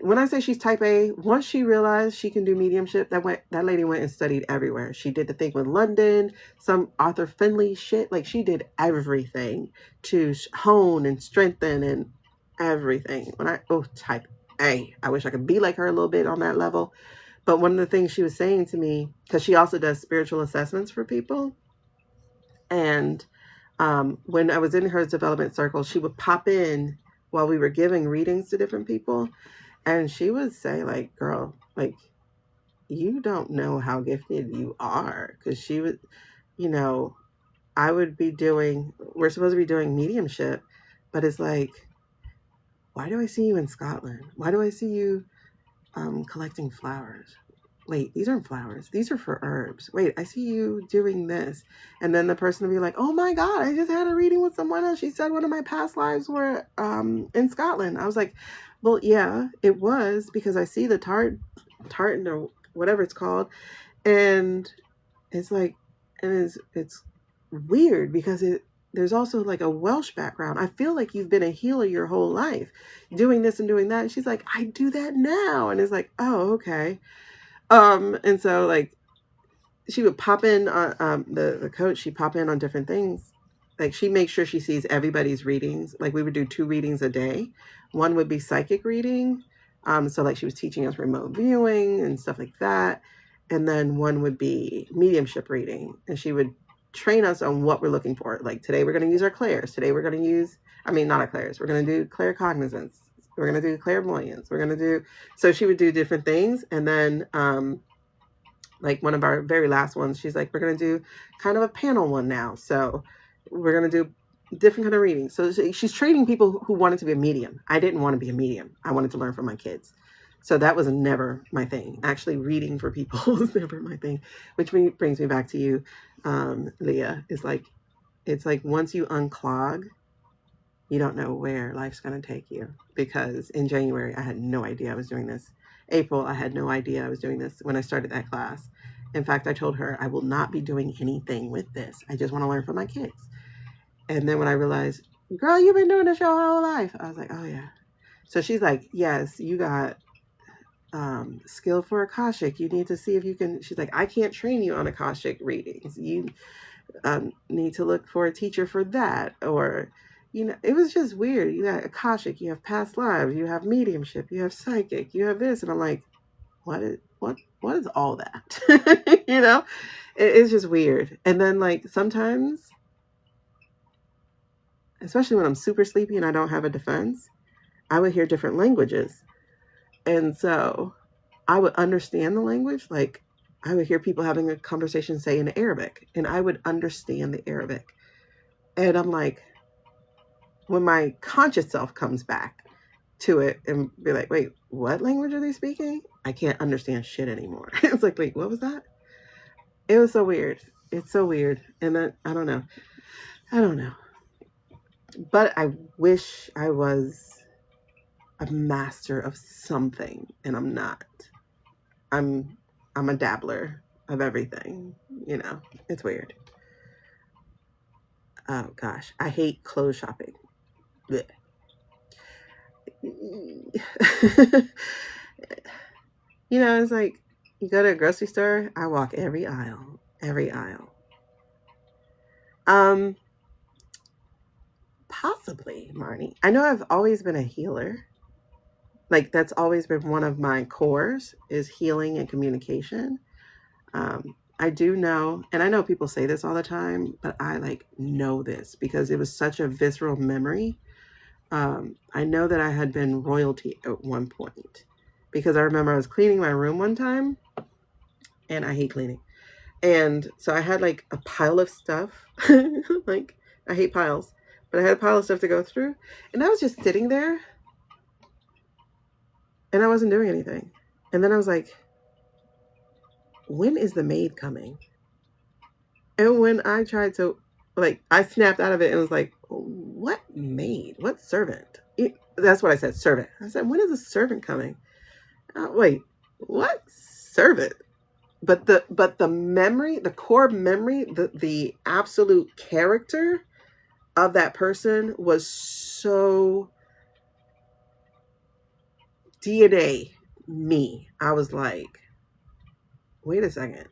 when I say she's type A, once she realized she can do mediumship, that lady went and studied everywhere. She did the thing with London, some Arthur Findlay shit. Like, she did everything to hone and strengthen and everything. Type A. I wish I could be like her a little bit on that level. But one of the things she was saying to me, because she also does spiritual assessments for people. And when I was in her development circle, she would pop in while we were giving readings to different people. And she would say, like, girl, like, you don't know how gifted you are. Because she would, we're supposed to be doing mediumship, but it's like, why do I see you in Scotland? Why do I see you collecting flowers? Wait, these aren't flowers. These are for herbs. Wait, I see you doing this. And then the person will be like, oh my God, I just had a reading with someone else. She said one of my past lives were in Scotland. I was like, well, yeah, it was, because I see the tartan or whatever it's called. And it's like, and it's weird because there's also like a Welsh background. I feel like you've been a healer your whole life, doing this and doing that. And she's like, I do that now. And it's like, oh, okay. And so like she would pop in on the coach, she'd pop in on different things. Like, she makes sure she sees everybody's readings. Like, we would do 2 readings a day. One would be psychic reading. So like she was teaching us remote viewing and stuff like that. And then one would be mediumship reading. And she would train us on what we're looking for. Like, today we're going to use our clairs. Today we're going to use, not our clairs. We're going to do claircognizance. We're going to do clairvoyance. So she would do different things. And then, like one of our very last ones, she's like, we're going to do kind of a panel one now. So we're going to do different kind of readings. So she's training people who wanted to be a medium. I didn't want to be a medium. I wanted to learn from my kids. So that was never my thing. Actually, reading for people was never my thing, which brings me back to you, Leah. Is like, It's like once you unclog, you don't know where life's going to take you. Because in January, I had no idea I was doing this. April, I had no idea I was doing this when I started that class. In fact, I told her I will not be doing anything with this. I just want to learn from my kids. And then when I realized, girl, you've been doing this your whole life, I was like, oh yeah. So she's like, yes, you got skill for Akashic. You need to see if you can. She's like, I can't train you on Akashic readings. You need to look for a teacher for that. Or, you know, it was just weird. You got Akashic, you have past lives, you have mediumship, you have psychic, you have this. And I'm like, what is all that? You know, it's just weird. And then like sometimes, especially when I'm super sleepy and I don't have a defense, I would hear different languages. And so I would understand the language. Like I would hear people having a conversation, say in Arabic, and I would understand the Arabic. And I'm like, when my conscious self comes back to it and be like, wait, what language are they speaking? I can't understand shit anymore. It's like, wait, what was that? It was so weird. It's so weird. And then, I don't know. But I wish I was a master of something, and I'm not. I'm a dabbler of everything, you know. It's weird. Oh gosh, I hate clothes shopping. Blech. You know, it's like you go to a grocery store, I walk every aisle. Possibly, Marnie. I know I've always been a healer. Like that's always been one of my cores is healing and communication. I do know, and I know people say this all the time, but I like know this because it was such a visceral memory. I know that I had been royalty at one point because I remember I was cleaning my room one time, and I hate cleaning. And so I had like a pile of stuff. Like I hate piles, but I had a pile of stuff to go through, and I was just sitting there and I wasn't doing anything. And then I was like, when is the maid coming? And when I tried to, like, I snapped out of it and was like, what maid? What servant? That's what I said, servant. I said, when is the servant coming? Wait, what servant? But the memory, the core memory, the absolute character of that person was so DNA me. I was like, wait a second,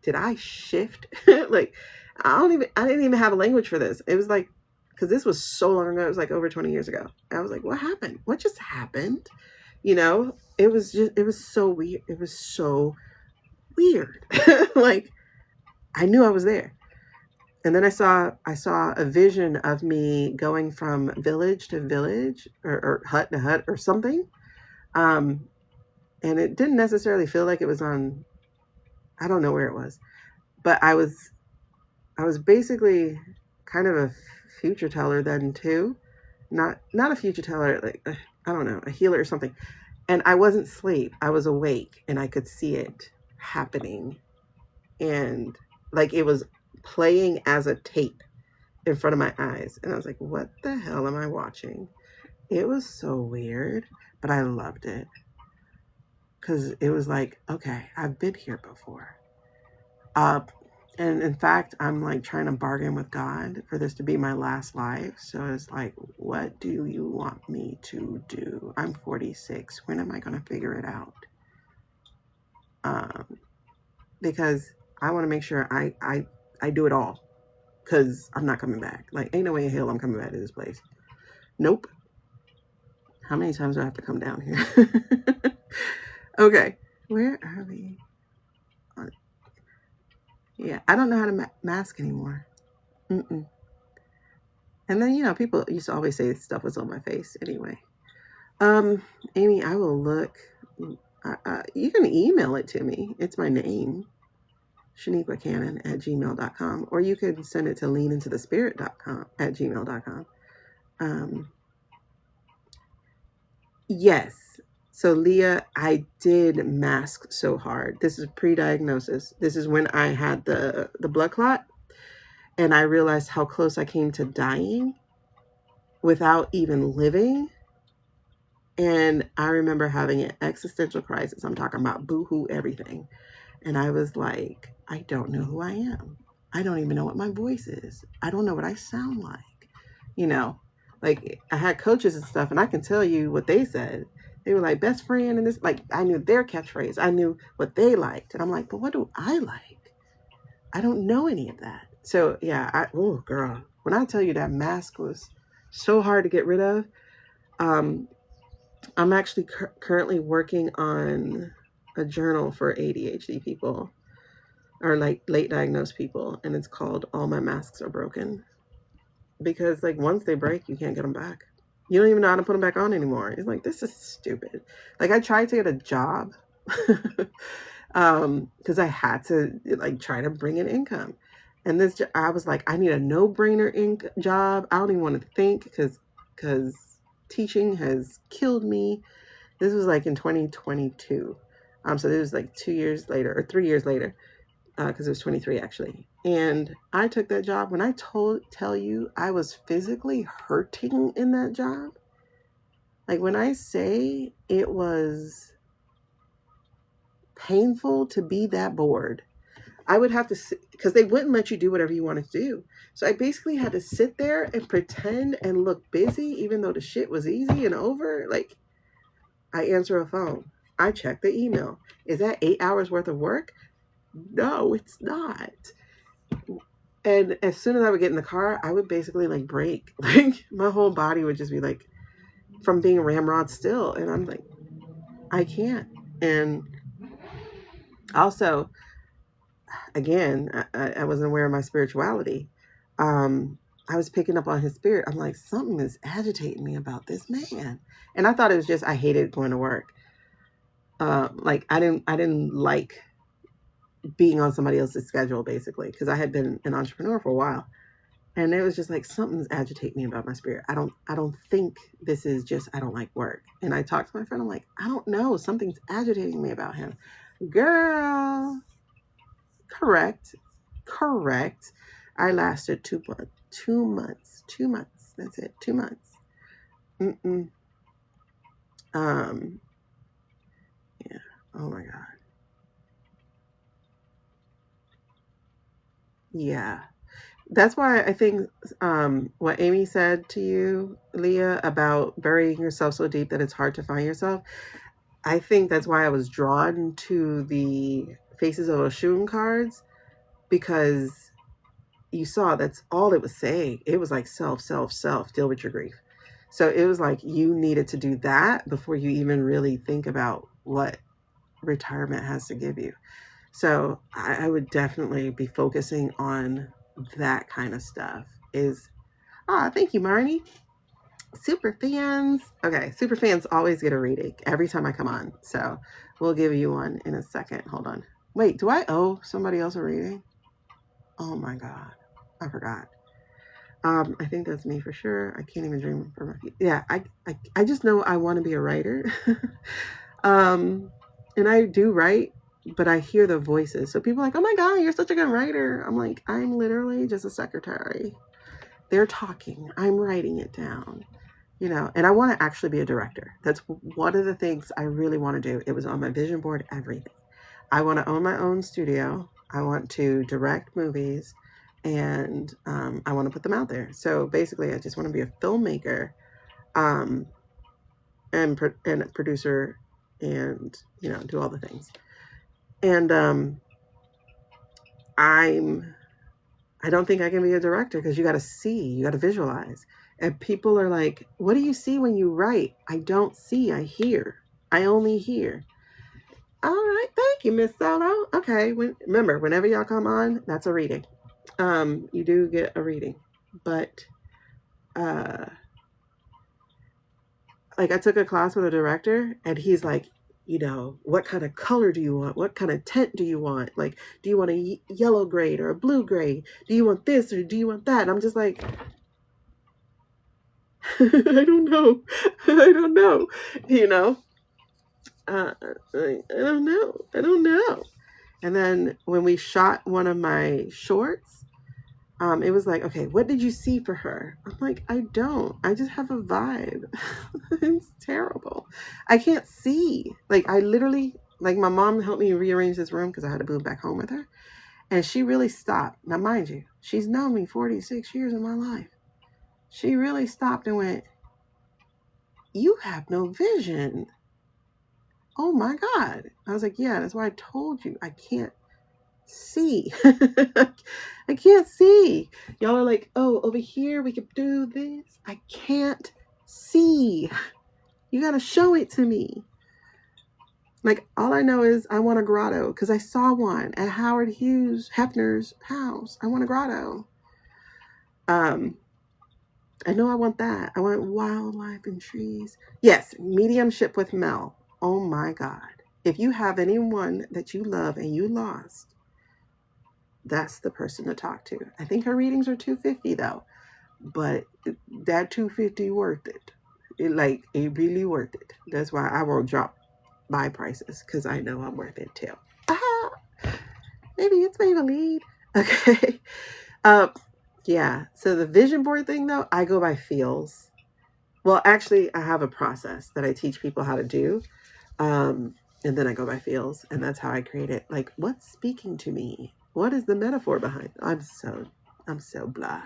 did I shift? Like, I didn't even have a language for this. It was like, because this was so long ago, it was like over 20 years ago. I was like, what happened? What just happened? You know, it was so weird. It was so weird. Like, I knew I was there. And then I saw a vision of me going from village to village or hut to hut or something. And it didn't necessarily feel like it was on, I don't know where it was, but I was basically kind of a future teller then too. Not a future teller, like, I don't know, a healer or something. And I wasn't asleep. I was awake and I could see it happening. And like it was playing as a tape in front of my eyes. And I was like, what the hell am I watching? It was so weird, but I loved it. Because it was like, okay, I've been here before. And in fact, I'm like trying to bargain with God for this to be my last life. So it's like, what do you want me to do? I'm 46. When am I going to figure it out? Because I want to make sure I do it all. Because I'm not coming back. Like, ain't no way in hell I'm coming back to this place. Nope. How many times do I have to come down here? Okay. Where are we? Yeah, I don't know how to mask anymore. And then, you know, people used to always say stuff was on my face anyway. Amy, I will look. You can email it to me. It's my name, ShaneequaCannon@gmail.com, or you can send it to leanintothespirit.com@gmail.com. Yes. So Leah, I did mask so hard. This is pre-diagnosis. This is when I had the blood clot. and I realized how close I came to dying without even living. And I remember having an existential crisis. I'm talking about boohoo everything. And I was like, I don't know who I am. I don't even know what my voice is. I don't know what I sound like. You know, like I had coaches and stuff, and I can tell you what they said. They were like, best friend, and this, like, I knew their catchphrase. I knew what they liked. And I'm like, but what do I like? I don't know any of that. So yeah, oh girl, when I tell you that mask was so hard to get rid of, I'm actually currently working on a journal for ADHD people, or like late diagnosed people, and it's called All My Masks Are Broken. Because like once they break, you can't get them back. You don't even know how to put them back on anymore. It's like, this is stupid. Like I tried to get a job because I had to like try to bring in income. And this, I was like, I need a no-brainer job. I don't even want to think because teaching has killed me. This was like in 2022. So this was like 2 years later or 3 years later, because it was 23 actually. And I took that job. When I tell you I was physically hurting in that job, like when I say it was painful to be that bored, I would have to sit, because they wouldn't let you do whatever you wanted to do. So I basically had to sit there and pretend and look busy, even though the shit was easy and over. Like, I answer a phone. I check the email. Is that 8 hours worth of work? No, it's not. And as soon as I would get in the car, I would basically like break. Like my whole body would just be like from being ramrod still. And I'm like, I can't. And also, again, I wasn't aware of my spirituality. I was picking up on his spirit. I'm like, something is agitating me about this man. And I thought it was just, I hated going to work. Like I didn't like being on somebody else's schedule, basically, because I had been an entrepreneur for a while. And it was just like, something's agitating me about my spirit. I don't think this is just, I don't like work. And I talked to my friend. I'm like, I don't know. Something's agitating me about him. Girl, correct. I lasted 2 months. 2 months. 2 months. That's it. 2 months. Yeah. Oh my God. Yeah. That's why I think what Amy said to you, Leah, about burying yourself so deep that it's hard to find yourself. I think that's why I was drawn to the Faces of Oshun cards, because you saw that's all it was saying. It was like self, deal with your grief. So it was like you needed to do that before you even really think about what retirement has to give you. So I would definitely be focusing on that kind of stuff. Thank you, Marnie. Super fans. Okay, super fans always get a reading every time I come on. So we'll give you one in a second. Hold on. Wait, do I owe somebody else a reading? Oh my God, I forgot. I think that's me for sure. I can't even dream for my feet. Yeah, I just know I want to be a writer. And I do write, but I hear the voices. So people are like, oh my God, you're such a good writer. I'm like, I'm literally just a secretary. They're talking. I'm writing it down, and I want to actually be a director. That's one of the things I really want to do. It was on my vision board, everything. I want to own my own studio. I want to direct movies, and I want to put them out there. So basically, I just want to be a filmmaker, and a producer, and do all the things. And I don't think I can be a director, because you got to see, you got to visualize. And people are like, what do you see when you write? I don't see, I hear. I only hear. All right, thank you, Miss Solo. Okay, remember, whenever y'all come on, that's a reading. You do get a reading, but like I took a class with a director, and he's like, what kind of color do you want? What kind of tint do you want? Like, do you want a yellow grade or a blue grade? Do you want this or do you want that? And I'm just like, I don't know. I don't know. I don't know. And then when we shot one of my shorts, it was like, okay, what did you see for her? I'm like, I don't. I just have a vibe. It's terrible. I can't see. Like, I literally, like, my mom helped me rearrange this room because I had to move back home with her. And she really stopped. Now, mind you, she's known me 46 years of my life. She really stopped and went, you have no vision. Oh my God. I was like, yeah, that's why I told you I can't see. I can't see. Y'all are like, oh, over here we could do this. I can't see. You gotta show it to me. Like, all I know is I want a grotto because I saw one at Howard Hughes Hefner's house. I want a grotto. I know I want that. I want wildlife and trees. Yes, mediumship with Mel. Oh my God. If you have anyone that you love and you lost, that's the person to talk to. I think her readings are $250 though, but that $250 worth it. It really worth it. That's why I won't drop my prices because I know I'm worth it too. Maybe it's Maybelline. Okay. Yeah. So the vision board thing though, I go by feels. Well, actually, I have a process that I teach people how to do. And then I go by feels, and that's how I create it. Like, what's speaking to me? What is the metaphor behind it? I'm so blah.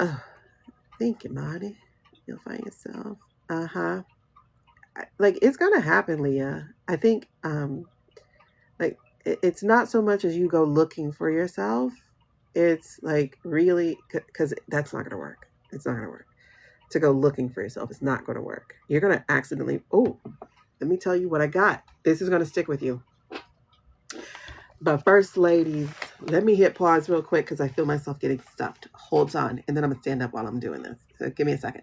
Oh, thank you, Marty. You'll find yourself. Like, it's gonna happen, Leah. I think, like, it's not so much as you go looking for yourself. It's like really, because that's not gonna work. It's not gonna work. To go looking for yourself, it's not gonna work. You're gonna accidentally. Oh, let me tell you what I got. This is gonna stick with you. But first, ladies, let me hit pause real quick because I feel myself getting stuffed. Hold on, and then I'm gonna stand up while I'm doing this. So give me a second.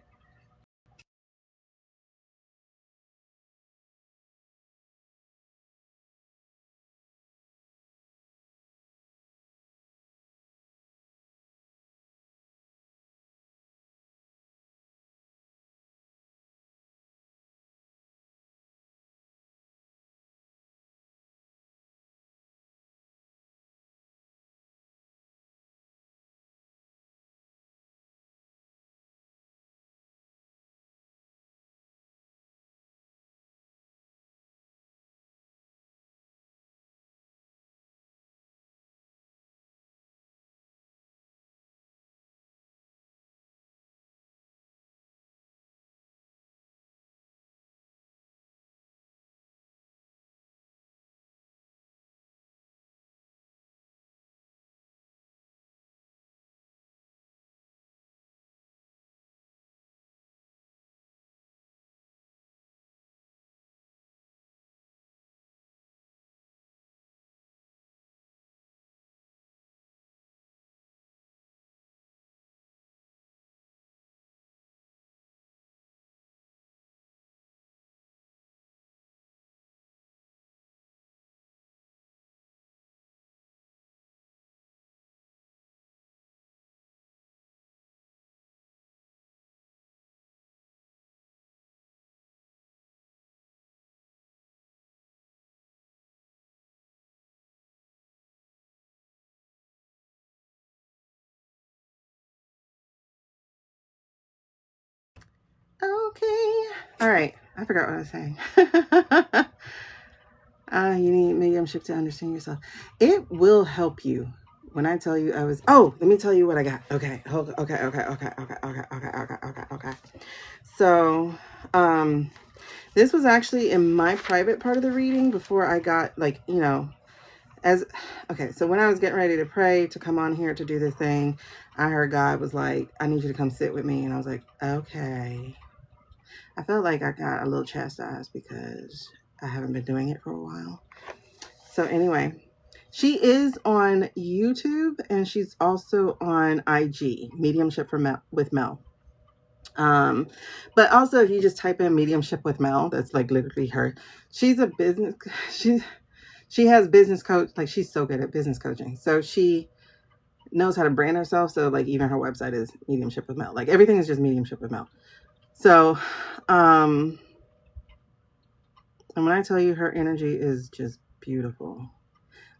Okay. All right. I forgot what I was saying. You need mediumship to understand yourself. It will help you. When I tell you let me tell you what I got. Okay. Okay. So, this was actually in my private part of the reading before I got so when I was getting ready to pray to come on here to do this thing, I heard God was like, I need you to come sit with me. And I was like, okay. I felt like I got a little chastised because I haven't been doing it for a while. So anyway, she is on YouTube and she's also on IG, Mediumship with Mel. But also if you just type in Mediumship with Mel, that's like literally her. She's a business, she has business coach, like she's so good at business coaching. So she knows how to brand herself. So like even her website is Mediumship with Mel. Like everything is just Mediumship with Mel. So, and when I tell you her energy is just beautiful.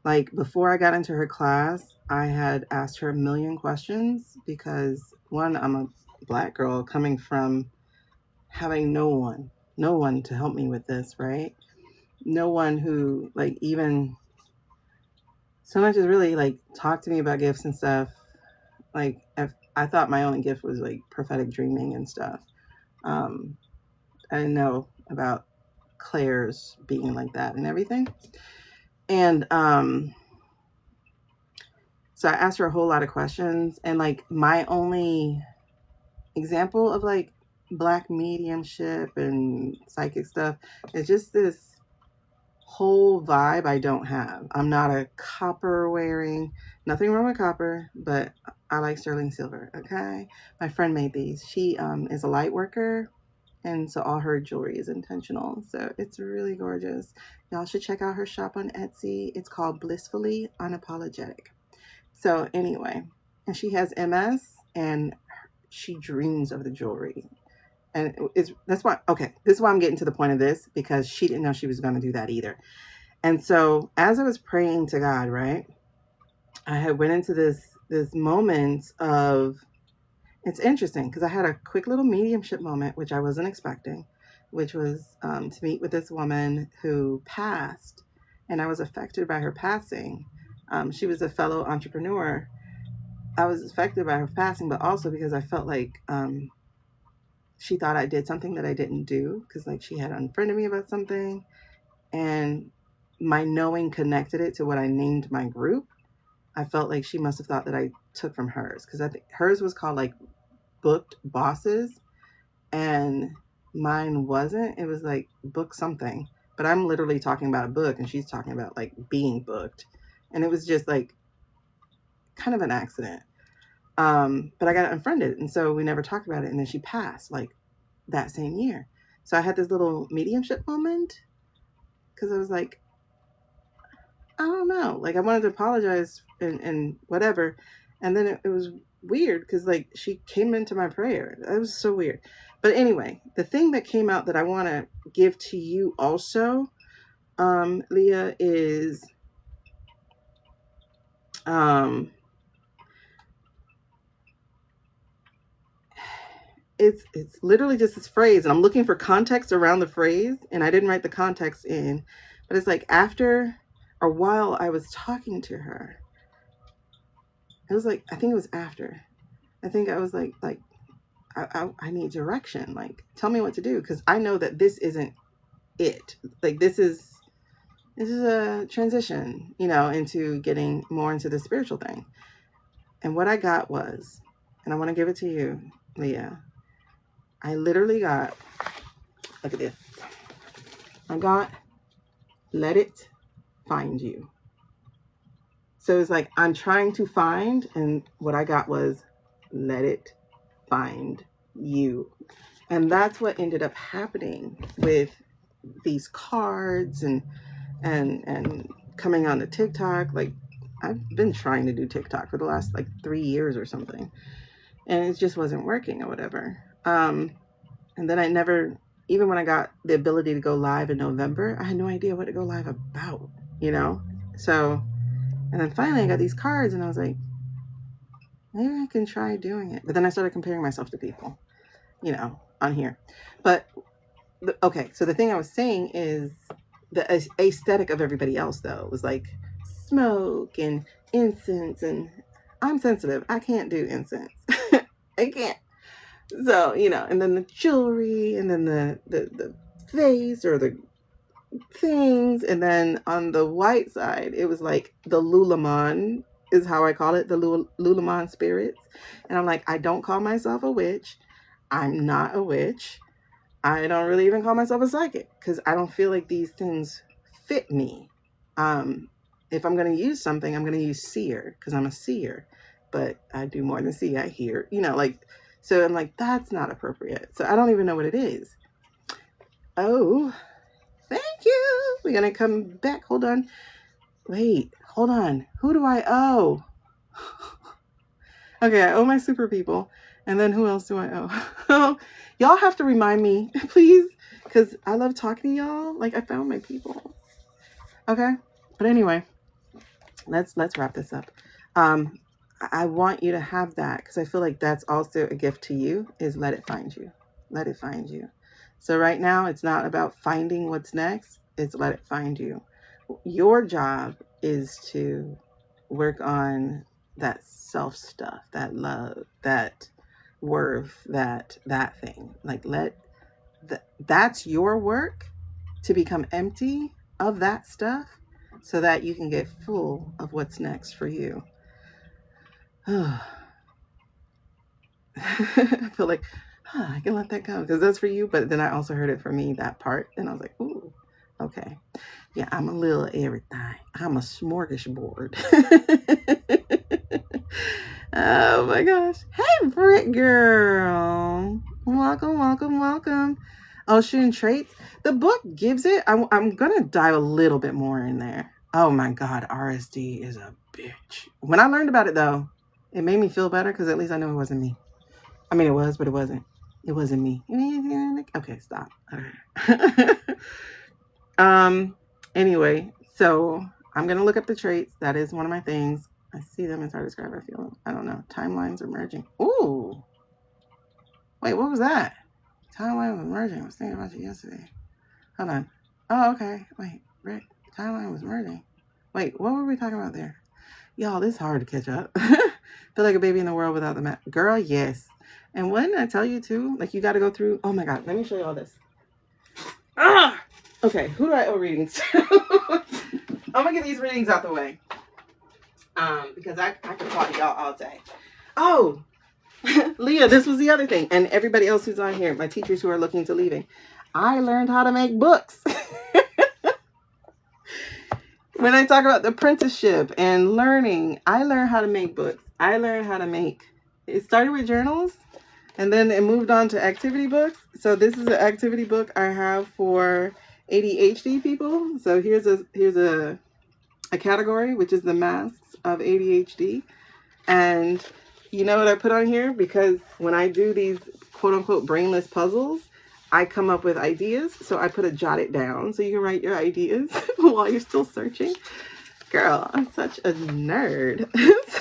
Like before I got into her class, I had asked her a million questions because, one, I'm a Black girl coming from having no one to help me with this, right? No one who, like, even so much as really, like, talk to me about gifts and stuff. Like, if I thought my only gift was, like, prophetic dreaming and stuff. I didn't know about Claire's being like that and everything. And so I asked her a whole lot of questions, and, like, my only example of, like, Black mediumship and psychic stuff is just this whole vibe I don't have. I'm not a copper wearing, nothing wrong with copper, but I like sterling silver. Okay, my friend made these. She is a light worker, and so all her jewelry is intentional, so it's really gorgeous. Y'all should check out her shop on Etsy. It's called Blissfully Unapologetic. So anyway, and she has MS, and she dreams of the jewelry. And that's why, okay, this is why I'm getting to the point of this, because she didn't know she was going to do that either. And so as I was praying to God, right, I had went into this moment of, it's interesting because I had a quick little mediumship moment, which I wasn't expecting, which was to meet with this woman who passed, and I was affected by her passing. She was a fellow entrepreneur. I was affected by her passing, but also because I felt like she thought I did something that I didn't do, because, like, she had unfriended me about something, and my knowing connected it to what I named my group. I felt like she must have thought that I took from hers, because I think hers was called, like, Booked Bosses, and mine wasn't. It was like book something, but I'm literally talking about a book, and she's talking about, like, being booked, and it was just, like, kind of an accident. But I got unfriended, and so we never talked about it, and then she passed, like, that same year. So I had this little mediumship moment, because I was like, I don't know, like, I wanted to apologize and whatever, and then it was weird because, like, she came into my prayer. It was so weird. But anyway, the thing that came out that I want to give to you also, Leah, is it's literally just this phrase, and I'm looking for context around the phrase, and I didn't write the context in, but it's like, after or while I was talking to her, it was like, I think it was after. I think I was like I need direction. Like, tell me what to do, because I know that this isn't it. Like, this is a transition, into getting more into the spiritual thing. And what I got was, and I want to give it to you, Leah, I literally got, look at this. I got, let it find you. So it's like, I'm trying to find, and what I got was, let it find you. And that's what ended up happening with these cards and coming on to TikTok. Like, I've been trying to do TikTok for the last, like, 3 years or something, and it just wasn't working or whatever. And then I never, even when I got the ability to go live in November, I had no idea what to go live about, So, and then finally I got these cards, and I was like, maybe I can try doing it. But then I started comparing myself to people, on here. But okay, so the thing I was saying is, the aesthetic of everybody else, though, was like smoke and incense, and I'm sensitive. I can't do incense. I can't. So, and then the jewelry, and then the face or the things, and then on the white side, it was like the Lululemon is how I call it, the Lululemon spirits. And I'm like, I don't call myself a witch. I'm not a witch. I don't really even call myself a psychic, because I don't feel like these things fit me. If I'm going to use something, I'm going to use seer, because I'm a seer. But I do more than see. I hear, so I'm like, that's not appropriate. So I don't even know what it is. Oh, thank you. We're going to come back. Hold on. Wait, hold on. Who do I owe? Okay, I owe my super people. And then who else do I owe? Y'all have to remind me, please, because I love talking to y'all. Like, I found my people. Okay, but anyway, let's wrap this up. I want you to have that, because I feel like that's also a gift to you, is let it find you. Let it find you. So right now, it's not about finding what's next. It's let it find you. Your job is to work on that self stuff, that love, that worth, that thing. Like that's your work, to become empty of that stuff so that you can get full of what's next for you. I feel like I can let that go, because that's for you. But then I also heard it for me, that part, and I was like, ooh, okay. Yeah, I'm a little everything. I'm a smorgasbord. Oh my gosh. Hey, Brit girl. Welcome, welcome, welcome. Ocean traits. The book gives it. I'm going to dive a little bit more in there. Oh my God. RSD is a bitch. When I learned about it, though, it made me feel better, because at least I know it wasn't me. I mean, it was, but it wasn't. It wasn't me. Okay, stop. Okay. Anyway, so I'm going to look up the traits. That is one of my things. I see them. It's hard to describe. I feel, I don't know. Timelines are merging. Ooh. Wait, what was that? Timeline was merging. I was thinking about you yesterday. Hold on. Oh, okay. Wait, Rick. Timeline was merging. Wait, what were we talking about there? Y'all, this is hard to catch up. Feel like a baby in the world without the map. Girl, yes. And when I tell you too, like, you got to go through. Oh my God. Let me show you all this. Ah! Okay, who do I owe readings to? I'm gonna get these readings out the way, because I could talk to y'all all day. Oh, Leah, this was the other thing, and everybody else who's on here, my teachers who are looking to leaving, I learned how to make books. When I talk about the apprenticeship and learning, I learned how to make books. I learned how to make. It started with journals, and then it moved on to activity books. So this is an activity book I have for ADHD people. So here's a category, which is the masks of ADHD. And you know what I put on here? Because when I do these quote unquote brainless puzzles, I come up with ideas. So I put a jot it down so you can write your ideas while you're still searching. Girl, I'm such a nerd.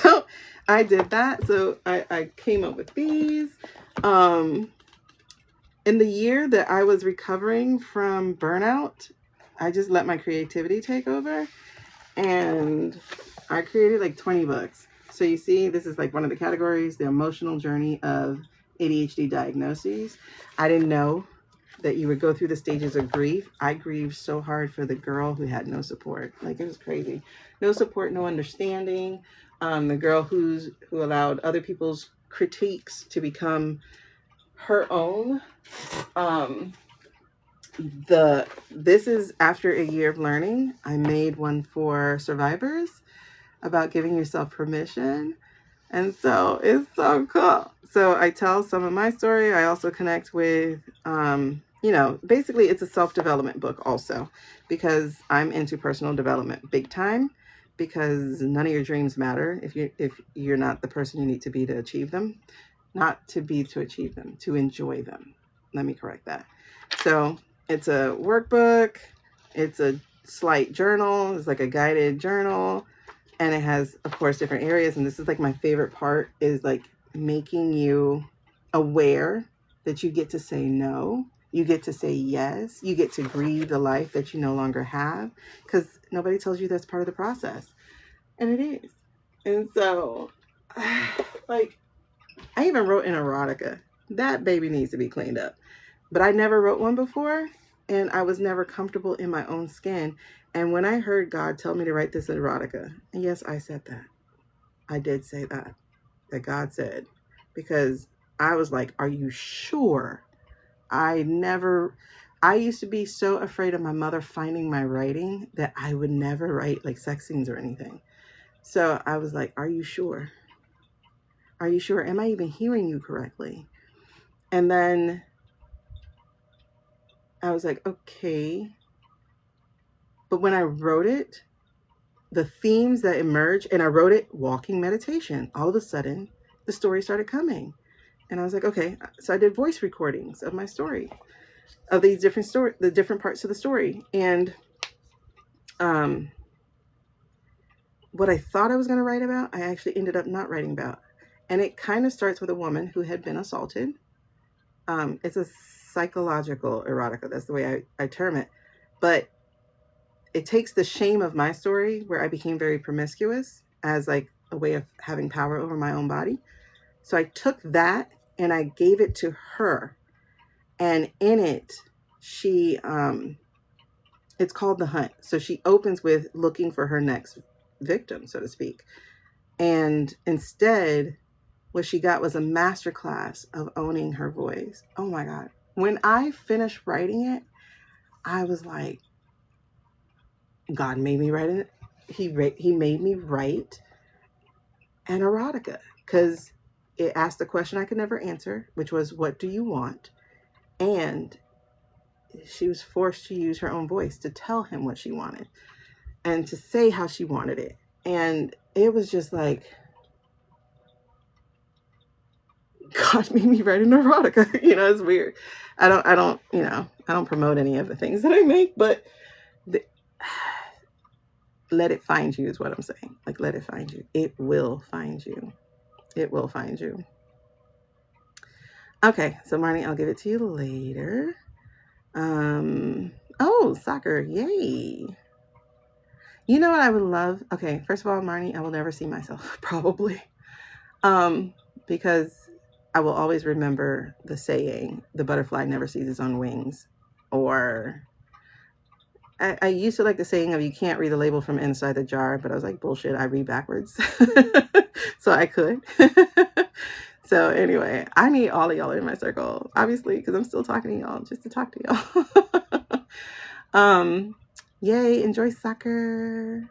So I did that. So I came up with these. In the year that I was recovering from burnout, I just let my creativity take over, and I created like 20 books. So you see, this is like one of the categories, the emotional journey of ADHD diagnoses. I didn't know that you would go through the stages of grief. I grieved so hard for the girl who had no support. Like, it was crazy. No support, no understanding. The girl who allowed other people's critiques to become her own. This is after a year of learning. I made one for survivors about giving yourself permission. And so it's so cool. So I tell some of my story. I also connect with, basically it's a self-development book also, because I'm into personal development big time, because none of your dreams matter if you're not the person you need to be to achieve them. Not to be to achieve them, to enjoy them. Let me correct that. So it's a workbook. It's a slight journal. It's like a guided journal. And it has, of course, different areas. And this is like my favorite part, is like making you aware that you get to say no. You get to say yes. You get to grieve the life that you no longer have, because nobody tells you that's part of the process. And it is. And so, like, I even wrote an erotica. That baby needs to be cleaned up. But I never wrote one before, and I was never comfortable in my own skin. And when I heard God tell me to write this erotica, and yes, I said that. I did say that God said, because I was like, are you sure? I used to be so afraid of my mother finding my writing that I would never write like sex scenes or anything. So I was like, are you sure? Are you sure? Am I even hearing you correctly? And then I was like, okay. But when I wrote it, the themes that emerged, and I wrote it walking meditation, all of a sudden the story started coming. And I was like, okay. So I did voice recordings of my story, of these the different parts of the story. And what I thought I was going to write about, I actually ended up not writing about. And it kind of starts with a woman who had been assaulted. It's a psychological erotica. That's the way I term it. But it takes the shame of my story, where I became very promiscuous, as like a way of having power over my own body. So I took that and I gave it to her. And in it, she, it's called The Hunt. So she opens with looking for her next victim, so to speak. And instead, what she got was a masterclass of owning her voice. Oh my God. When I finished writing it, I was like, God made me write it. He made me write an erotica, because it asked the question I could never answer, which was, what do you want? And she was forced to use her own voice to tell him what she wanted and to say how she wanted it. And it was just like, God made me write an erotica. You know, it's weird. I don't promote any of the things that I make, but let it find you is what I'm saying. Like, let it find you. It will find you. It will find you. Okay, so Marnie, I'll give it to you later. Oh, soccer, yay. You know what I would love? Okay, first of all, Marnie, I will never see myself, probably. Because I will always remember the saying, the butterfly never sees its own wings. Or I used to like the saying of, you can't read the label from inside the jar, but I was like, bullshit, I read backwards. So I could. So anyway, I need all of y'all in my circle, obviously, because I'm still talking to y'all just to talk to y'all. Yay, enjoy soccer.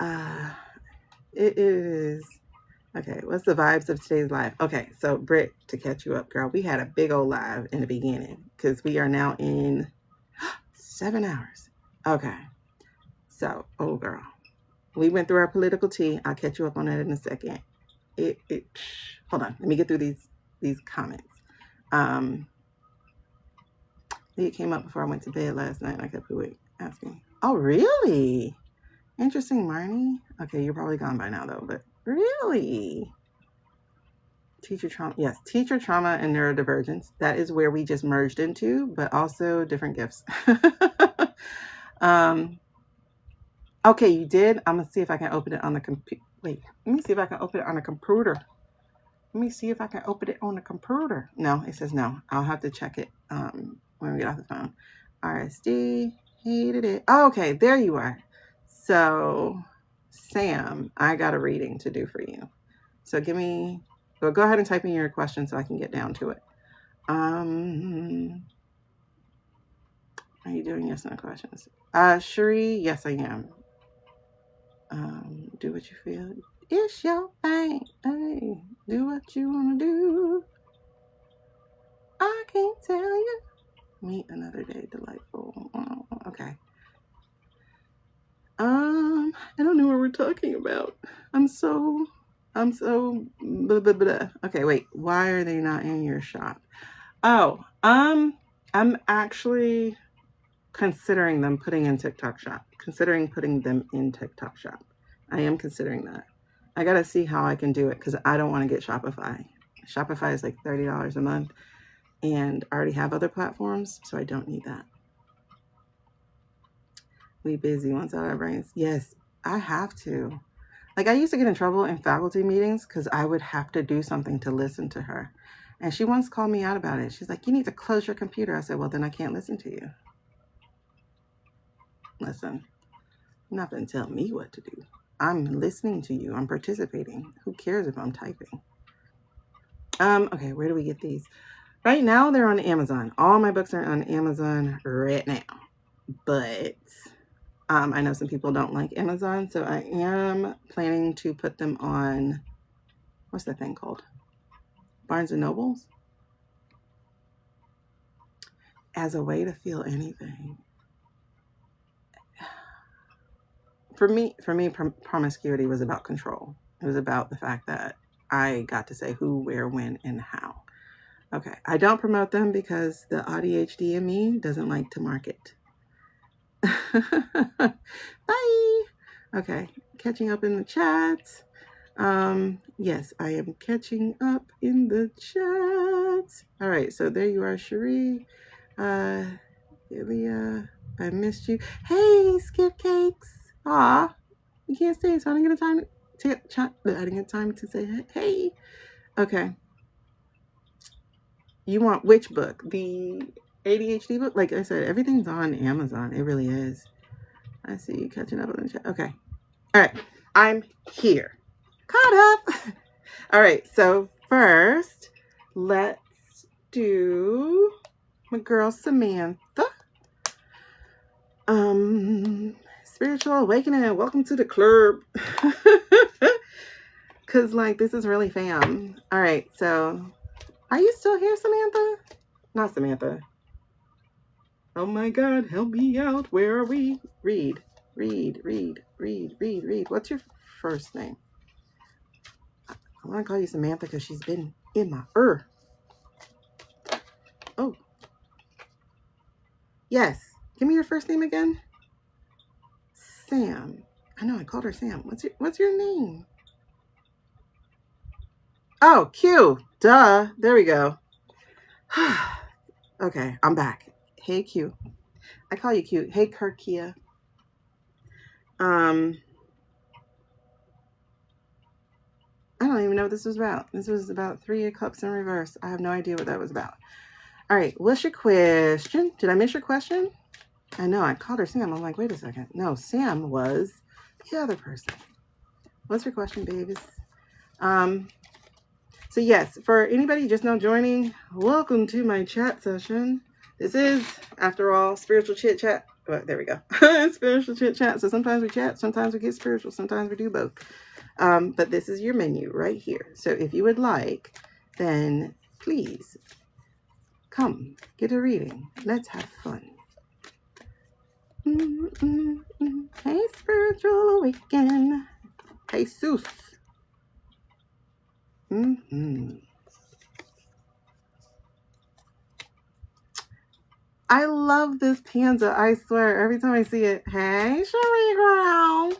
It is. Okay, what's the vibes of today's live? Okay, so Britt, to catch you up, girl, we had a big old live in the beginning, because we are now in 7 hours. Okay, so, oh girl, we went through our political tea. I'll catch you up on that in a second. Hold on, let me get through these comments. It came up before I went to bed last night. I kept asking. Oh, really? Interesting, Marnie. Okay, you're probably gone by now though, but really? Teacher trauma. Yes, teacher trauma and neurodivergence. That is where we just merged into, but also different gifts. Okay, you did. I'm gonna see if I can open it on the computer. Wait, let me see if I can open it on a computer. Let me see if I can open it on the computer. No, it says no. I'll have to check it when we get off the phone. RSD, hated it. Oh, okay, there you are. So, Sam, I got a reading to do for you. So go ahead and type in your question so I can get down to it. Are you doing yes, no questions? Cherie, yes, I am. Do what you feel. It's your thing. Hey, do what you want to do. I can't tell you. Meet another day, delightful. Oh, okay. I don't know what we're talking about. I'm so blah, blah, blah. Okay, wait. Why are they not in your shop? Oh, I'm actually considering putting them in TikTok shop. I am considering that. I gotta see how I can do it, because I don't want to get Shopify. Shopify is like $30 a month, and I already have other platforms, so I don't need that. We busy once out our brains. Yes, I have to. Like, I used to get in trouble in faculty meetings because I would have to do something to listen to her. And she once called me out about it. She's like, you need to close your computer. I said, well, then I can't listen to you. Listen, you're not going to tell me what to do. I'm listening to you. I'm participating. Who cares if I'm typing? Okay, where do we get these? Right now, they're on Amazon. All my books are on Amazon right now. But I know some people don't like Amazon, so I am planning to put them on, what's that thing called? Barnes & Nobles? As a way to feel anything. For me, promiscuity was about control. It was about the fact that I got to say who, where, when, and how. Okay, I don't promote them because the ADHD in me doesn't like to market. Bye. Okay, catching up in the chat. Yes, I am catching up in the chat. All right, so there you are, Cherie. Ilya, I missed you. Hey, Skip Cakes. Aw, you can't stay, so I didn't get time to say hey. Okay. You want which book? The ADHD book? Like I said, everything's on Amazon. It really is. I see you catching up on the chat. Okay. All right. I'm here. Caught up. All right. So first, let's do my girl Samantha. Spiritual awakening. Welcome to the club. Cause like this is really fam. All right. So are you still here, Samantha? Not Samantha. Oh my God, help me out. Where are we? Read. What's your first name? I want to call you Samantha because she's been in my Oh. Yes. Give me your first name again. Sam. I know I called her Sam. What's your name? Oh, Q. Duh. There we go. Okay, I'm back. Hey, Q. I call you Q. Hey, Kirkia. I don't even know what this was about. This was about 3 of Cups in reverse. I have no idea what that was about. All right, what's your question? Did I miss your question? I know, I called her Sam. I'm like, wait a second. No, Sam was the other person. What's your question, babies? So yes, for anybody just now joining, welcome to my chat session. This is, after all, spiritual chit chat. Well, there we go. Spiritual chit chat. So sometimes we chat, sometimes we get spiritual, sometimes we do both. But this is your menu right here. So if you would like, then please come get a reading. Let's have fun. Hey, spiritual awaken. Hey, Seuss. I love this panda. I swear, every time I see it. Hey, Shaneequa.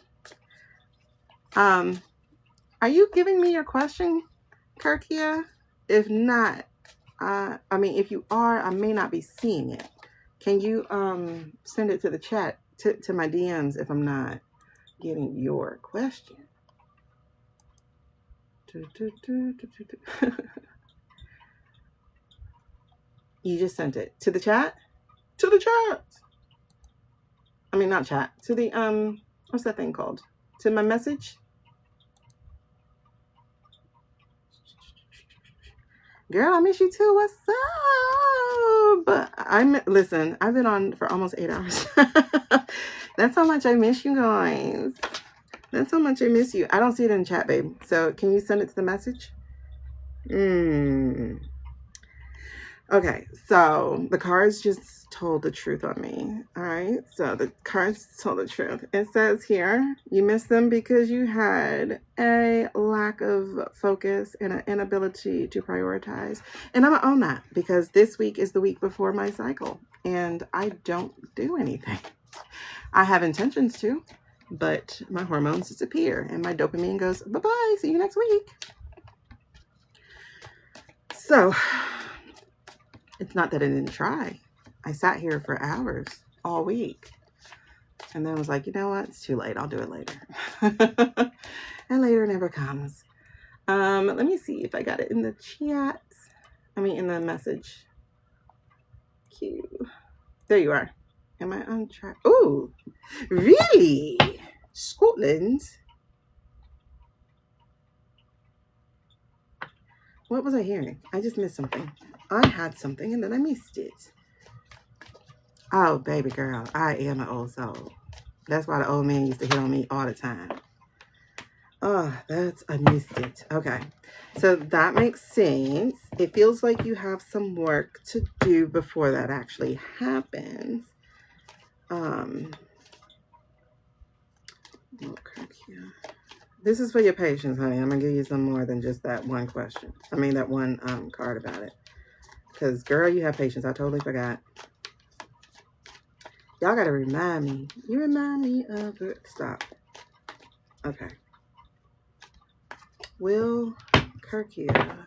Are you giving me your question, Kirkia? If not, if you are, I may not be seeing it. Can you send it to the chat, to my DMs if I'm not getting your question? You just sent it to the chat? To the chat. I mean, not chat. To the what's that thing called? To my message? Girl, I miss you too. What's up? Listen, I've been on for almost 8 hours. That's how much I miss you guys. That's how much I miss you. I don't see it in the chat, babe. So can you send it to the message? Okay, so the cards just told the truth on me. All right, so the cards told the truth. It says here, you missed them because you had a lack of focus and an inability to prioritize. And I'm gonna own that because this week is the week before my cycle and I don't do anything. I have intentions to, but my hormones disappear and my dopamine goes, bye-bye, see you next week. So it's not that I didn't try. I sat here for hours all week. And then was like, you know what? It's too late. I'll do it later. And later never comes. Let me see if I got it in the chat. In the message. Q. There you are. Am I on track? Oh, really? Scotland? What was I hearing? I just missed something. I had something and then I missed it. Oh, baby girl, I am an old soul. That's why the old man used to hit on me all the time. Oh, I missed it. Okay, so that makes sense. It feels like you have some work to do before that actually happens. Okay, yeah. This is for your patience, honey. I'm gonna give you some more than just that one question. That one card about it. Because, girl, you have patience. I totally forgot. Y'all gotta remind me. You remind me of it. Stop. Okay. Will Kirkia.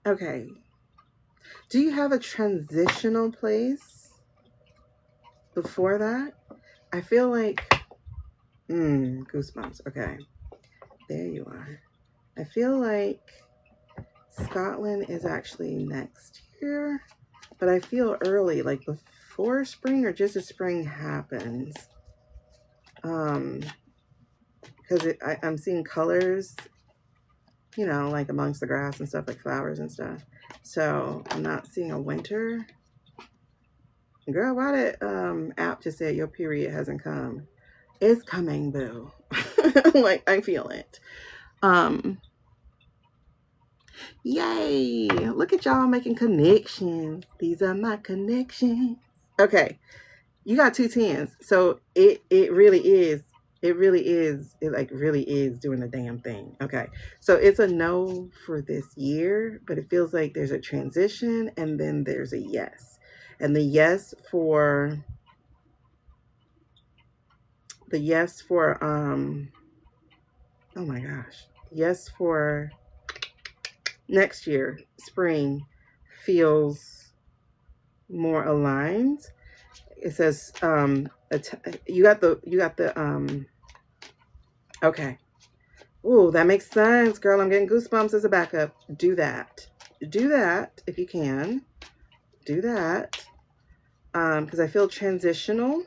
Okay. Do you have a transitional place before that? I feel like, goosebumps. Okay. There you are. I feel like Scotland is actually next year, but I feel early, like before spring or just as spring happens. Because I'm seeing colors, you know, like amongst the grass and stuff, like flowers and stuff. So I'm not seeing a winter. Girl, why did app just say your period hasn't come? It's coming, boo. Like, I feel it. Yay! Look at y'all making connections. These are my connections. Okay, you got 2 10s, so it really is. It like really is doing the damn thing. Okay, so it's a no for this year, but it feels like there's a transition and then there's a yes. And the yes for oh my gosh, yes for next year, spring, feels more aligned. It says you got the okay. Ooh, that makes sense, girl. I'm getting goosebumps as a backup. Do that if you can. Do that. Because I feel transitional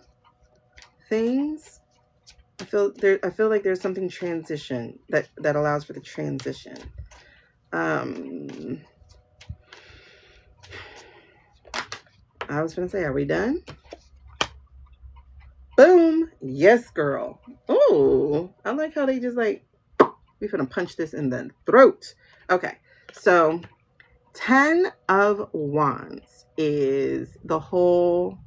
things. I feel like there's something transition that allows for the transition. I was gonna say, are we done? Boom. Yes, girl. Oh, I like how they just like, we're gonna punch this in the throat. Okay, so 10 of Wands is the whole,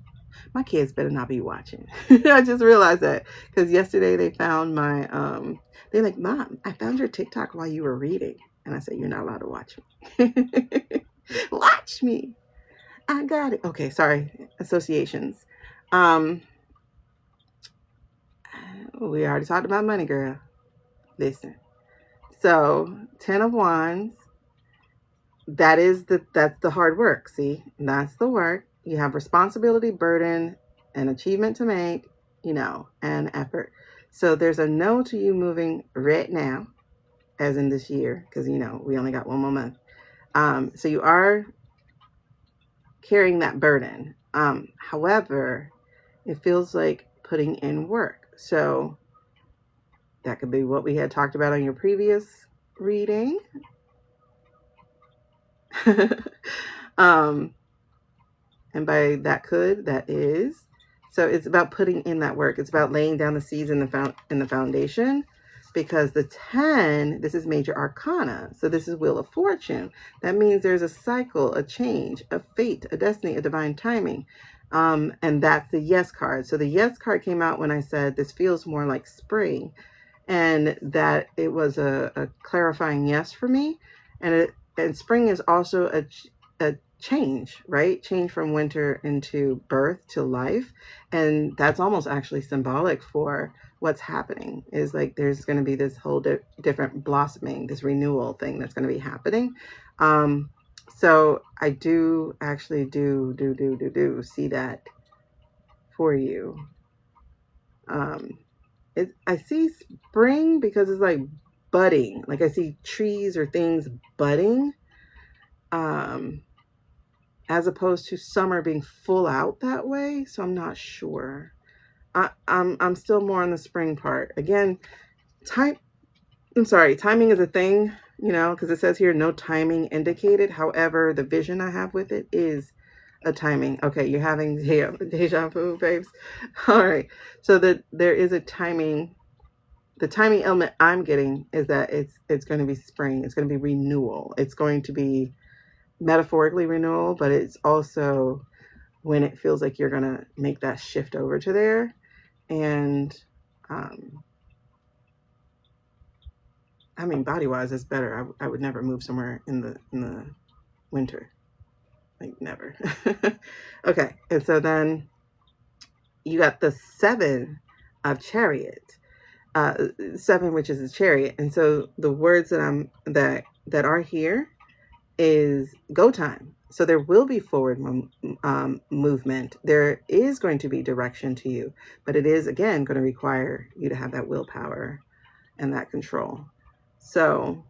my kids better not be watching. I just realized that because yesterday they found my, they're like, Mom, I found your TikTok while you were reading. And I said, you're not allowed to watch me. Watch me. I got it. Okay, sorry. Associations. We already talked about money, girl. Listen. So 10 of Wands, that's the hard work. See, that's the work. You have responsibility, burden, and achievement to make, you know, and effort. So there's a no to you moving right now, as in this year, because, you know, we only got 1 more month. So you are carrying that burden. However, it feels like putting in work. So that could be what we had talked about on your previous reading. And by that is. So it's about putting in that work. It's about laying down the seeds in the foundation, because the 10, this is major arcana. So this is Wheel of Fortune. That means there's a cycle, a change, a fate, a destiny, a divine timing. And that's the yes card. So the yes card came out when I said this feels more like spring, and that it was a clarifying yes for me. And spring is also a change, right? Change from winter into birth to life. And that's almost actually symbolic for what's happening, is like there's going to be this whole different blossoming, this renewal thing that's going to be happening. So I do actually do see that for you. I see spring because it's like budding, like I see trees or things budding, as opposed to summer being full out that way. So I'm not sure. I'm still more on the spring part. Again, timing is a thing, you know, because it says here no timing indicated. However, the vision I have with it is a timing. Okay, you're having deja vu, babes. All right, so there is a timing. The timing element I'm getting is that it's going to be spring. It's going to be renewal. It's going to be metaphorically renewal, but it's also when it feels like you're going to make that shift over to there. And I mean, body-wise, it's better. I would never move somewhere in the winter, like never. Okay, and so then you got the 7 of chariot, 7, which is a chariot. And so the words that are here is go time. So there will be forward movement. There is going to be direction to you, but it is, again, going to require you to have that willpower and that control. So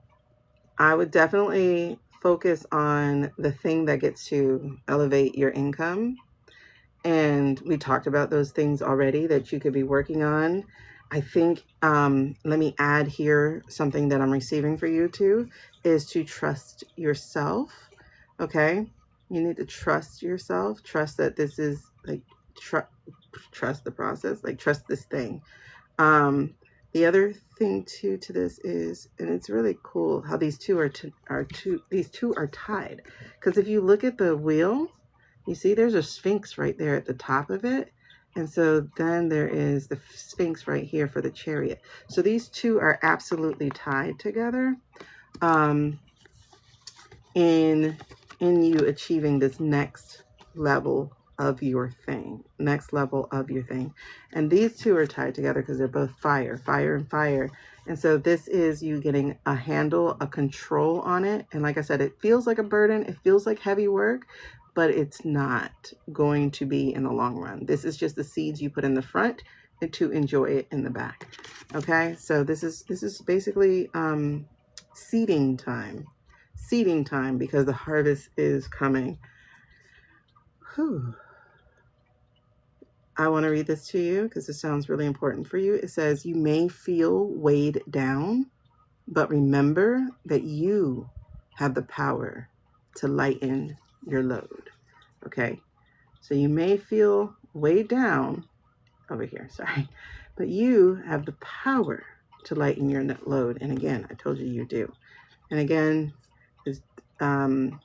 I would definitely focus on the thing that gets to elevate your income. And we talked about those things already that you could be working on. I think, let me add here something that I'm receiving for you too, is to trust yourself. Okay. You need to trust yourself. Trust that this is like, trust the process, like trust this thing. The other thing too to this is, and it's really cool how these two are tied. Because if you look at the wheel, you see there's a Sphinx right there at the top of it. And so then there is the Sphinx right here for the chariot. So these two are absolutely tied together in you achieving this next level of your thing. And these two are tied together because they're both fire and fire. And so this is you getting a handle, a control on it. And like I said, it feels like a burden. It feels like heavy work, but it's not going to be in the long run. This is just the seeds you put in the front and to enjoy it in the back. Okay. So this is basically seeding time, because the harvest is coming. Whew. I want to read this to you because it sounds really important for you. It says, you may feel weighed down, but remember that you have the power to lighten your load. Okay. So you may feel weighed down over here, sorry, but you have the power to lighten your load. And again, I told you you do. And again, for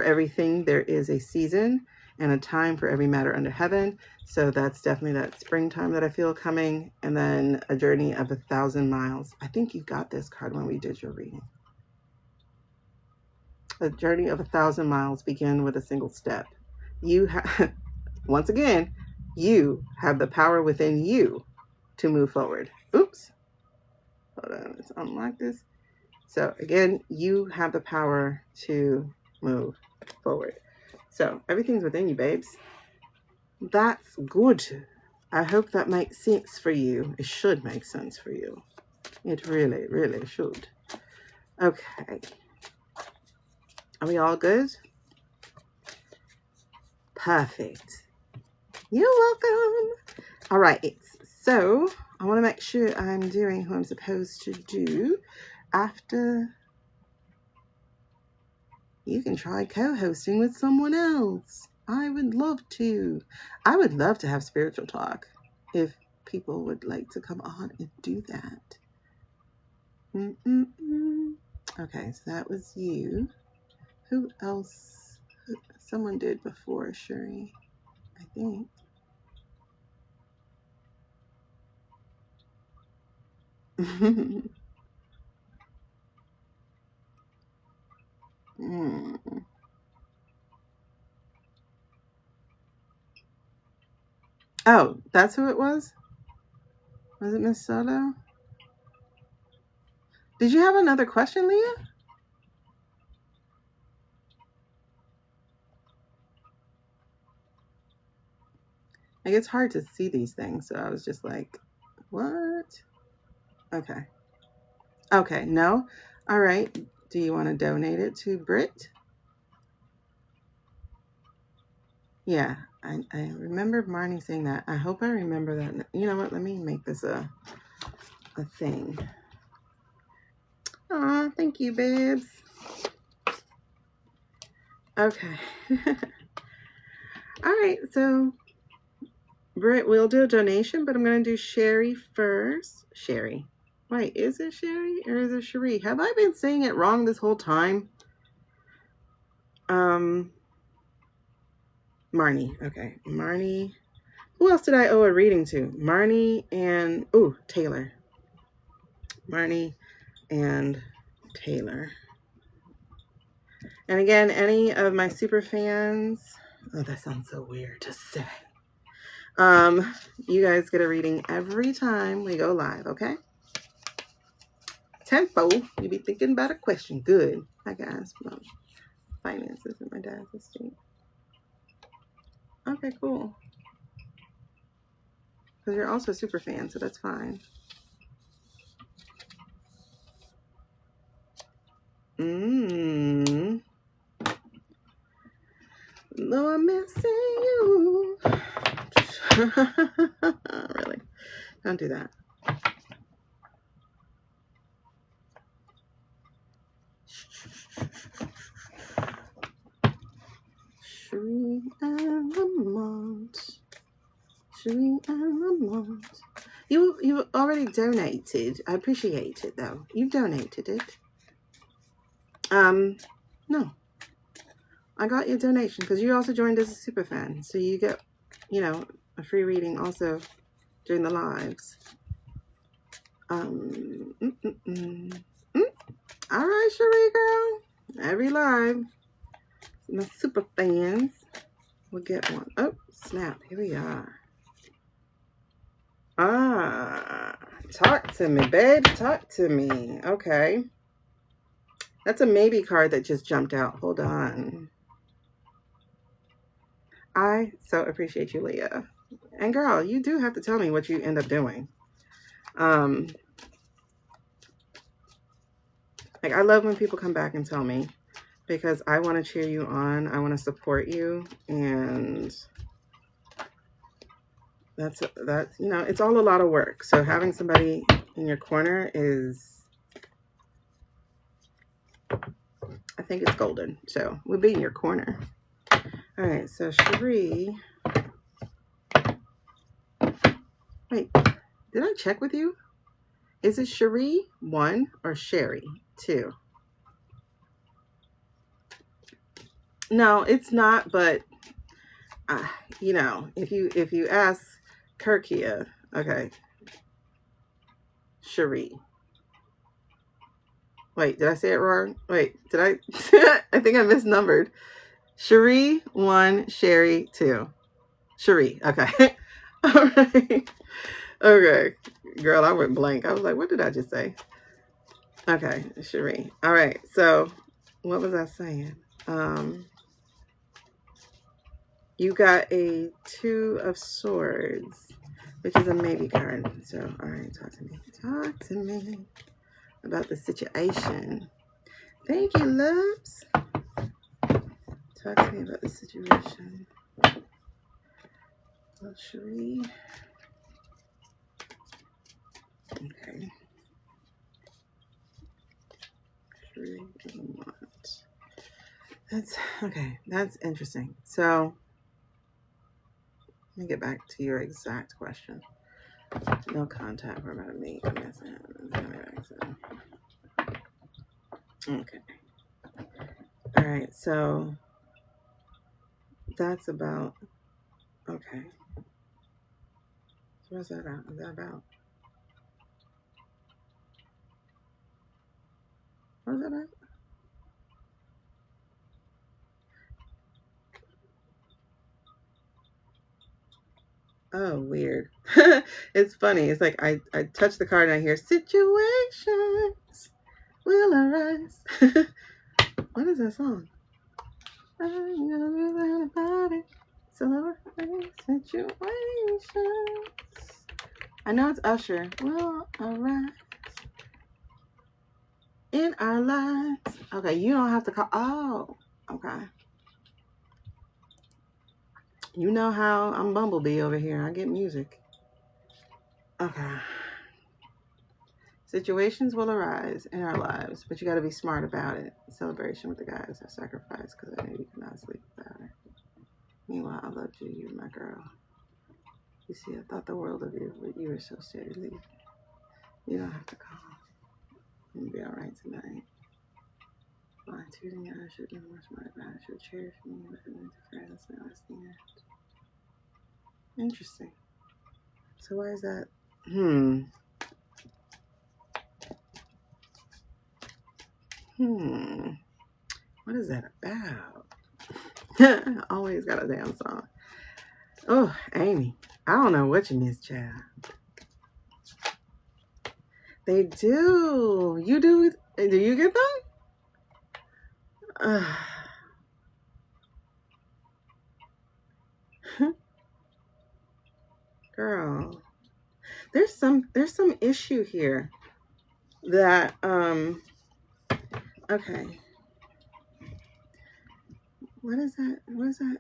everything, there is a season and a time for every matter under heaven. So that's definitely that springtime that I feel coming. And then a journey of 1,000 miles. I think you got this card when we did your reading. A journey of 1,000 miles begin with a single step. You have, once again, you have the power within you to move forward. Oops. Hold on, let's unlock this. So again, you have the power to move forward. So everything's within you, babes. That's good. I hope that makes sense for you. It should make sense for you. It really, really should. Okay. Are we all good? Perfect. You're welcome. All right. So I want to make sure I'm doing who I'm supposed to do. After, you can try co-hosting with someone else. I would love to. I would love to have spiritual talk if people would like to come on and do that. Okay, so that was you. Who else? Someone did before, Shuri, I think. Oh, that's who it was? Was it Miss Soto? Did you have another question, Leah? Like, it's hard to see these things, so I was just like, what? Okay. Okay, no? All right. Do you want to donate it to Brit? Yeah, I remember Marnie saying that. I hope I remember that. You know what? Let me make this a thing. Aw, thank you, babes. Okay. All right, so Britt will do a donation, but I'm going to do Sherry first. Sherry. Wait, is it Sherry or is it Cherie? Have I been saying it wrong this whole time? Marnie. Okay, Marnie. Who else did I owe a reading to? Marnie and, Taylor. Marnie and Taylor. And again, any of my super fans, oh, that sounds so weird to say. You guys get a reading every time we go live, okay? Tenfold, you be thinking about a question. Good. I can ask about finances and my dad's estate. Okay, cool. Because you're also a super fan, so that's fine. Though I'm missing you. Really? Don't do that. Sheree and Lamont. Sheree and Lamont. You already donated. I appreciate it though. You donated it. No. I got your donation because you also joined as a super fan. So you get, you know, a free reading also during the lives. All right, Sheree girl. Every live, my super fans will get one. Oh, snap. Here we are. Talk to me, babe. Talk to me. Okay. That's a maybe card that just jumped out. Hold on. I so appreciate you, Leah. And girl, you do have to tell me what you end up doing. Like, I love when people come back and tell me, because I want to cheer you on. I want to support you. And that's, you know, it's all a lot of work. So having somebody in your corner is, I think it's golden. So we'll be in your corner. All right. So Sheree. Wait, did I check with you? Is it Sheree 1 or Sherry 2? No, it's not, but you know, if you ask Kirkia, okay, Sheree. Wait, did I say it wrong? Wait, did I? I think I misnumbered. Sheree 1, Sherry 2. Sheree, okay. All right. Okay, girl, I went blank. I was like, what did I just say? Okay, Sheree. All right, so what was I saying? You got a 2 of Swords, which is a maybe card. So, all right, talk to me. Talk to me about the situation. Thank you, loves. Talk to me about the situation. Well, Sheree. Okay. Sheree and what? That's okay. That's interesting. So, let me get back to your exact question. No contact. We're about to meet. Okay. All right. So that's about. Okay. So what's that about? Is that about? What's that about? Oh, weird. It's funny. It's like I touch the card and I hear situations will arise. What is that song? I'm gonna do that about it. Situations. I know it's Usher. Will arise in our lives. Okay, you don't have to call. Oh, okay. You know how I'm Bumblebee over here. I get music. Okay. Situations will arise in our lives, but you got to be smart about it. Celebration with the guys I sacrificed because I knew you could not sleep without her. Meanwhile, I loved you. You're my girl. You see, I thought the world of you, but you were so steady. You don't have to call. You'll be all right tonight. Fine tuning, I should be more smart about it. She'll cherish me, but I need to friends now. It's the end. Interesting. So why is that? What is that about? Always got a damn song. Oh, Amy, I don't know what you miss, child. They do. You do? Do you get them? Girl, there's some issue here that okay. What is that? What is that?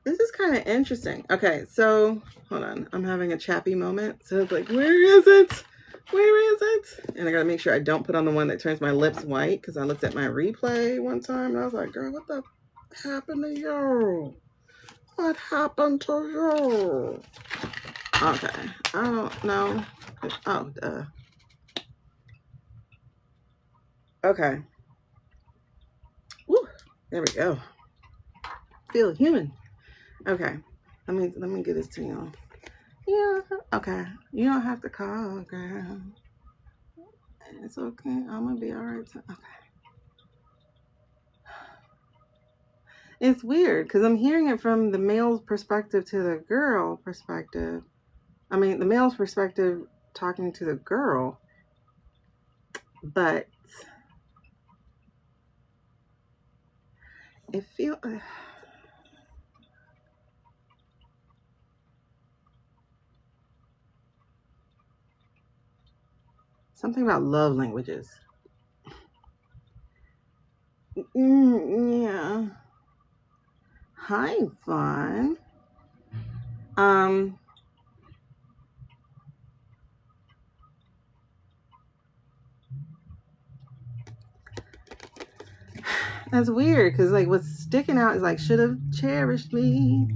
This is kind of interesting. Okay, so hold on. I'm having a chappy moment. So it's like, where is it? Where is it? And I gotta make sure I don't put on the one that turns my lips white, because I looked at my replay one time and I was like, girl, what the happened to you? What happened to you? Okay, I don't know. Oh, duh. Okay. Woo, there we go. Feel human. Okay, let me get this to y'all. Yeah, okay. You don't have to call, girl. It's okay. I'm gonna be all right. Okay. It's weird because I'm hearing it from the male's perspective to the girl perspective. I mean, the male's perspective talking to the girl, but it feels something about love languages. Yeah. Hi, Vaughn. That's weird because like what's sticking out is like should have cherished me.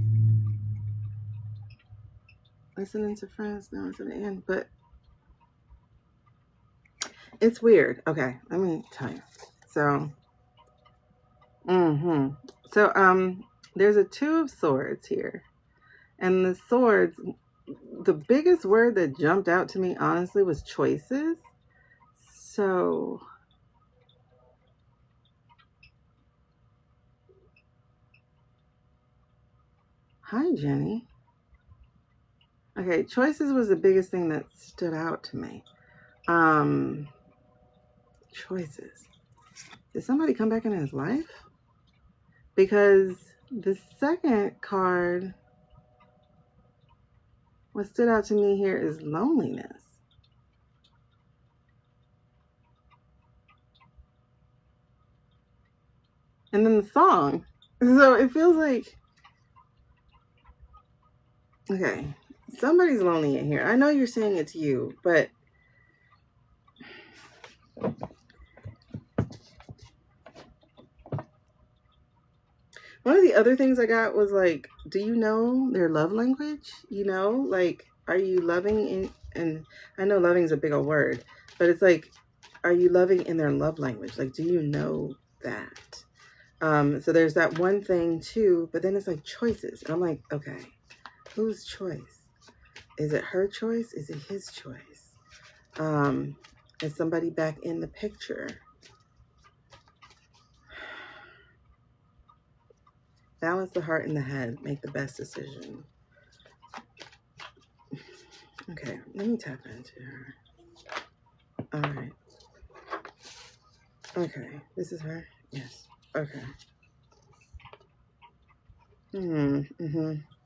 Listening to friends now it's at the end, but it's weird. Okay, let me tell you. So, so there's a two of swords here, and the swords. The biggest word that jumped out to me, honestly, was choices. So, hi, Jenny. Okay, choices was the biggest thing that stood out to me. Choices. Did somebody come back in his life? Because the second card, what stood out to me here is loneliness. And then the song. So it feels like, okay, somebody's lonely in here. I know you're saying it's you, but one of the other things I got was like, do you know their love language? You know, like, are you loving in, and I know loving is a big old word, but it's like, are you loving in their love language? Like, do you know that? So there's that one thing too, but then it's like choices. And I'm like, okay, whose choice? Is it her choice? Is it his choice? Is somebody back in the picture? Balance the heart and the head. Make the best decision. Okay, let me tap into her. All right. Okay, this is her? Yes. Okay.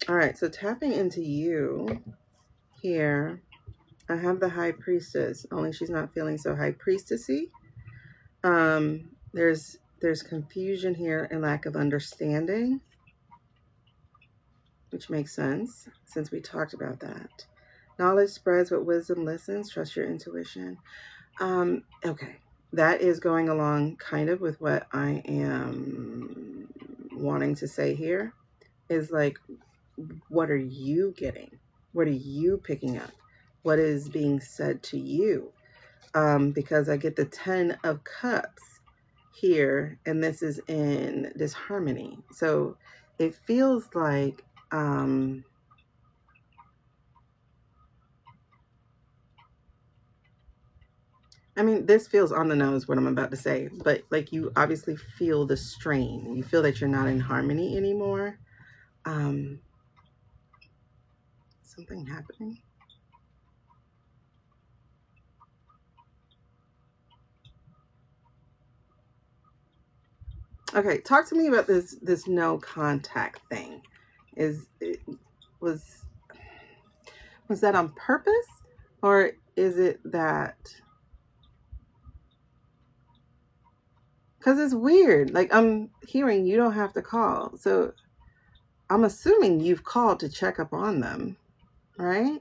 All right, so tapping into you here, I have the High Priestess, only she's not feeling so High Priestessy. There's confusion here and lack of understanding, which makes sense since we talked about that. Knowledge spreads, but wisdom listens. Trust your intuition. Okay, that is going along kind of with what I am wanting to say here. Is like, what are you getting? What are you picking up? What is being said to you? Because I get the 10 of Cups here, and this is in disharmony. So it feels like I mean, this feels on the nose what I'm about to say, but like you obviously feel the strain. You feel that you're not in harmony anymore. Something happening. Okay, talk to me about this no contact thing. Was that on purpose, or is it that? Because it's weird. Like, I'm hearing you don't have to call, so I'm assuming you've called to check up on them, right?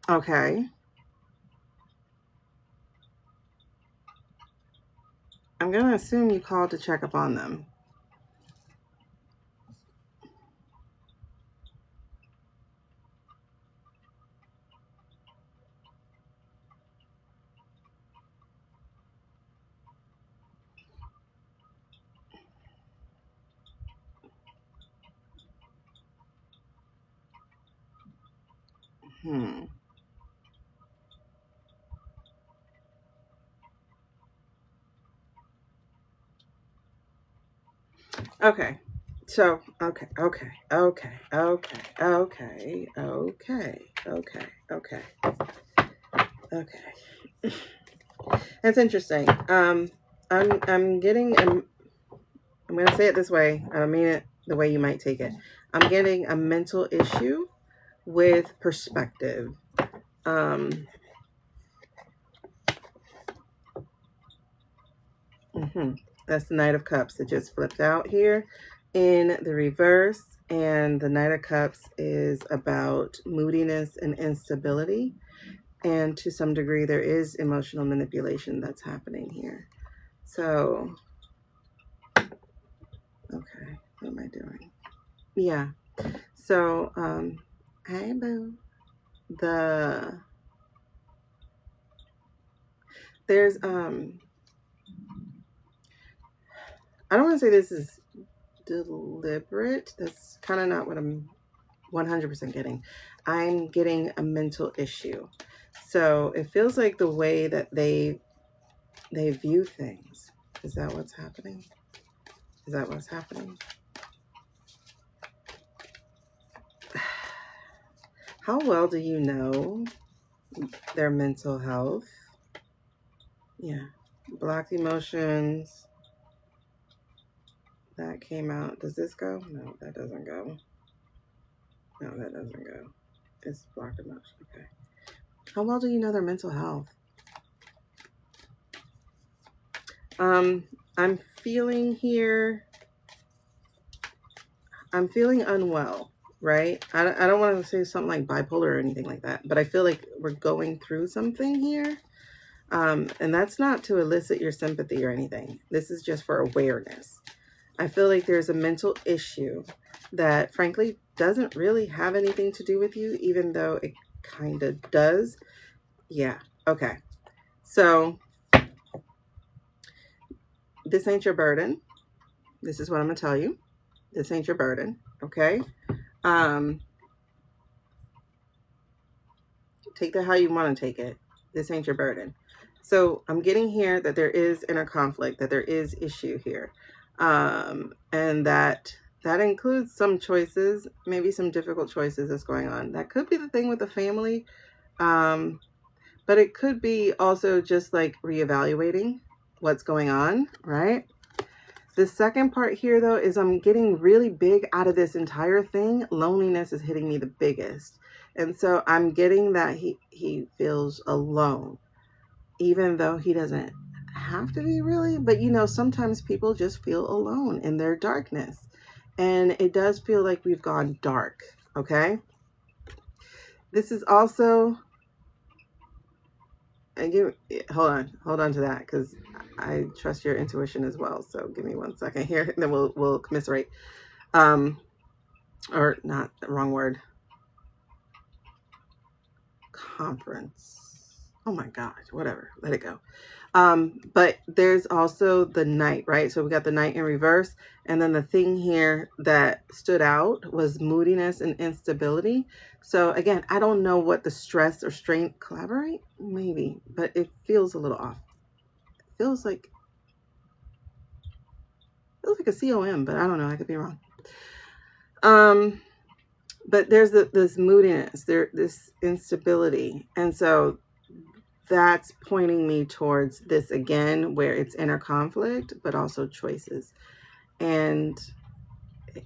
Okay. I'm gonna assume you called to check up on them. Okay. So, okay. That's interesting. I'm getting, I'm going to say it this way. I don't mean it the way you might take it. I'm getting a mental issue with perspective. That's the Knight of Cups that just flipped out here in the reverse. And the Knight of Cups is about moodiness and instability. And to some degree, there is emotional manipulation that's happening here. So, okay, what am I doing? Yeah. So, hey, boo. There's, I don't want to say this is deliberate. That's kind of not what I'm 100% getting. I'm getting a mental issue. So it feels like the way that they view things. Is that what's happening? Is that what's happening? How well do you know their mental health? Yeah. Blocked emotions. That came out. Does this go? No, that doesn't go. No, that doesn't go. It's blocked emotion. Okay. How well do you know their mental health? I'm feeling here. I'm feeling unwell, right? I don't want to say something like bipolar or anything like that, but I feel like we're going through something here. And that's not to elicit your sympathy or anything. This is just for awareness. I feel like there's a mental issue that frankly doesn't really have anything to do with you, even though it kind of does. Yeah. Okay. So this ain't your burden. This is what I'm going to tell you. This ain't your burden. Okay. Take that how you want to take it. This ain't your burden. So I'm getting here that there is inner conflict, that there is issue here. And that includes some choices, maybe some difficult choices that's going on. That could be the thing with the family. But it could be also just like reevaluating what's going on, right? The second part here, though, is I'm getting really big out of this entire thing. Loneliness is hitting me the biggest. And so I'm getting that he feels alone, even though he doesn't have to be really. But, you know, sometimes people just feel alone in their darkness. And it does feel like we've gone dark, okay? This is also... hold on to that, because I trust your intuition as well. So give me 1 second here, and then we'll commiserate. Or not, the wrong word. Conference. Oh my gosh, whatever. Let it go. But there's also the Knight, right? So we got the Knight in reverse. And then the thing here that stood out was moodiness and instability. So again, I don't know what the stress or strain, collaborate, maybe, but it feels a little off. It feels like a COM, but I don't know. I could be wrong. But there's this moodiness, this instability. And so that's pointing me towards this again, where it's inner conflict, but also choices. And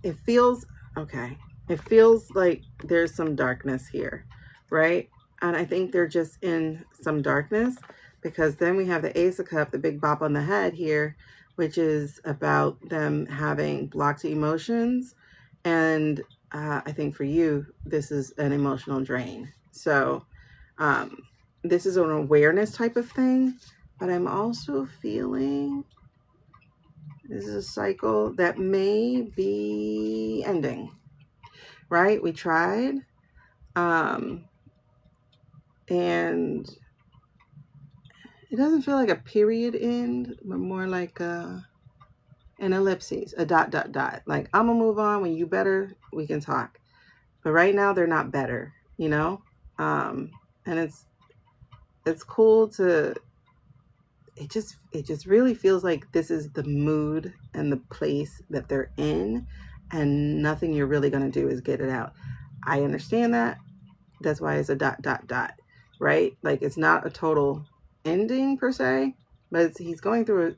it feels, okay, it feels like there's some darkness here, right? And I think they're just in some darkness, because then we have the Ace of Cups, the big bop on the head here, which is about them having blocked emotions. And I think for you, this is an emotional drain. So this is an awareness type of thing, but I'm also feeling this is a cycle that may be ending, right? We tried, and it doesn't feel like a period end, but more like an ellipses, a dot, dot, dot. Like, I'm gonna move on. When you better, we can talk. But right now, they're not better, you know? And it's cool to, it just really feels like this is the mood and the place that they're in, and nothing you're really going to do is get it out. I understand that. That's why it's a dot, dot, dot, right? Like, it's not a total ending per se, but he's going through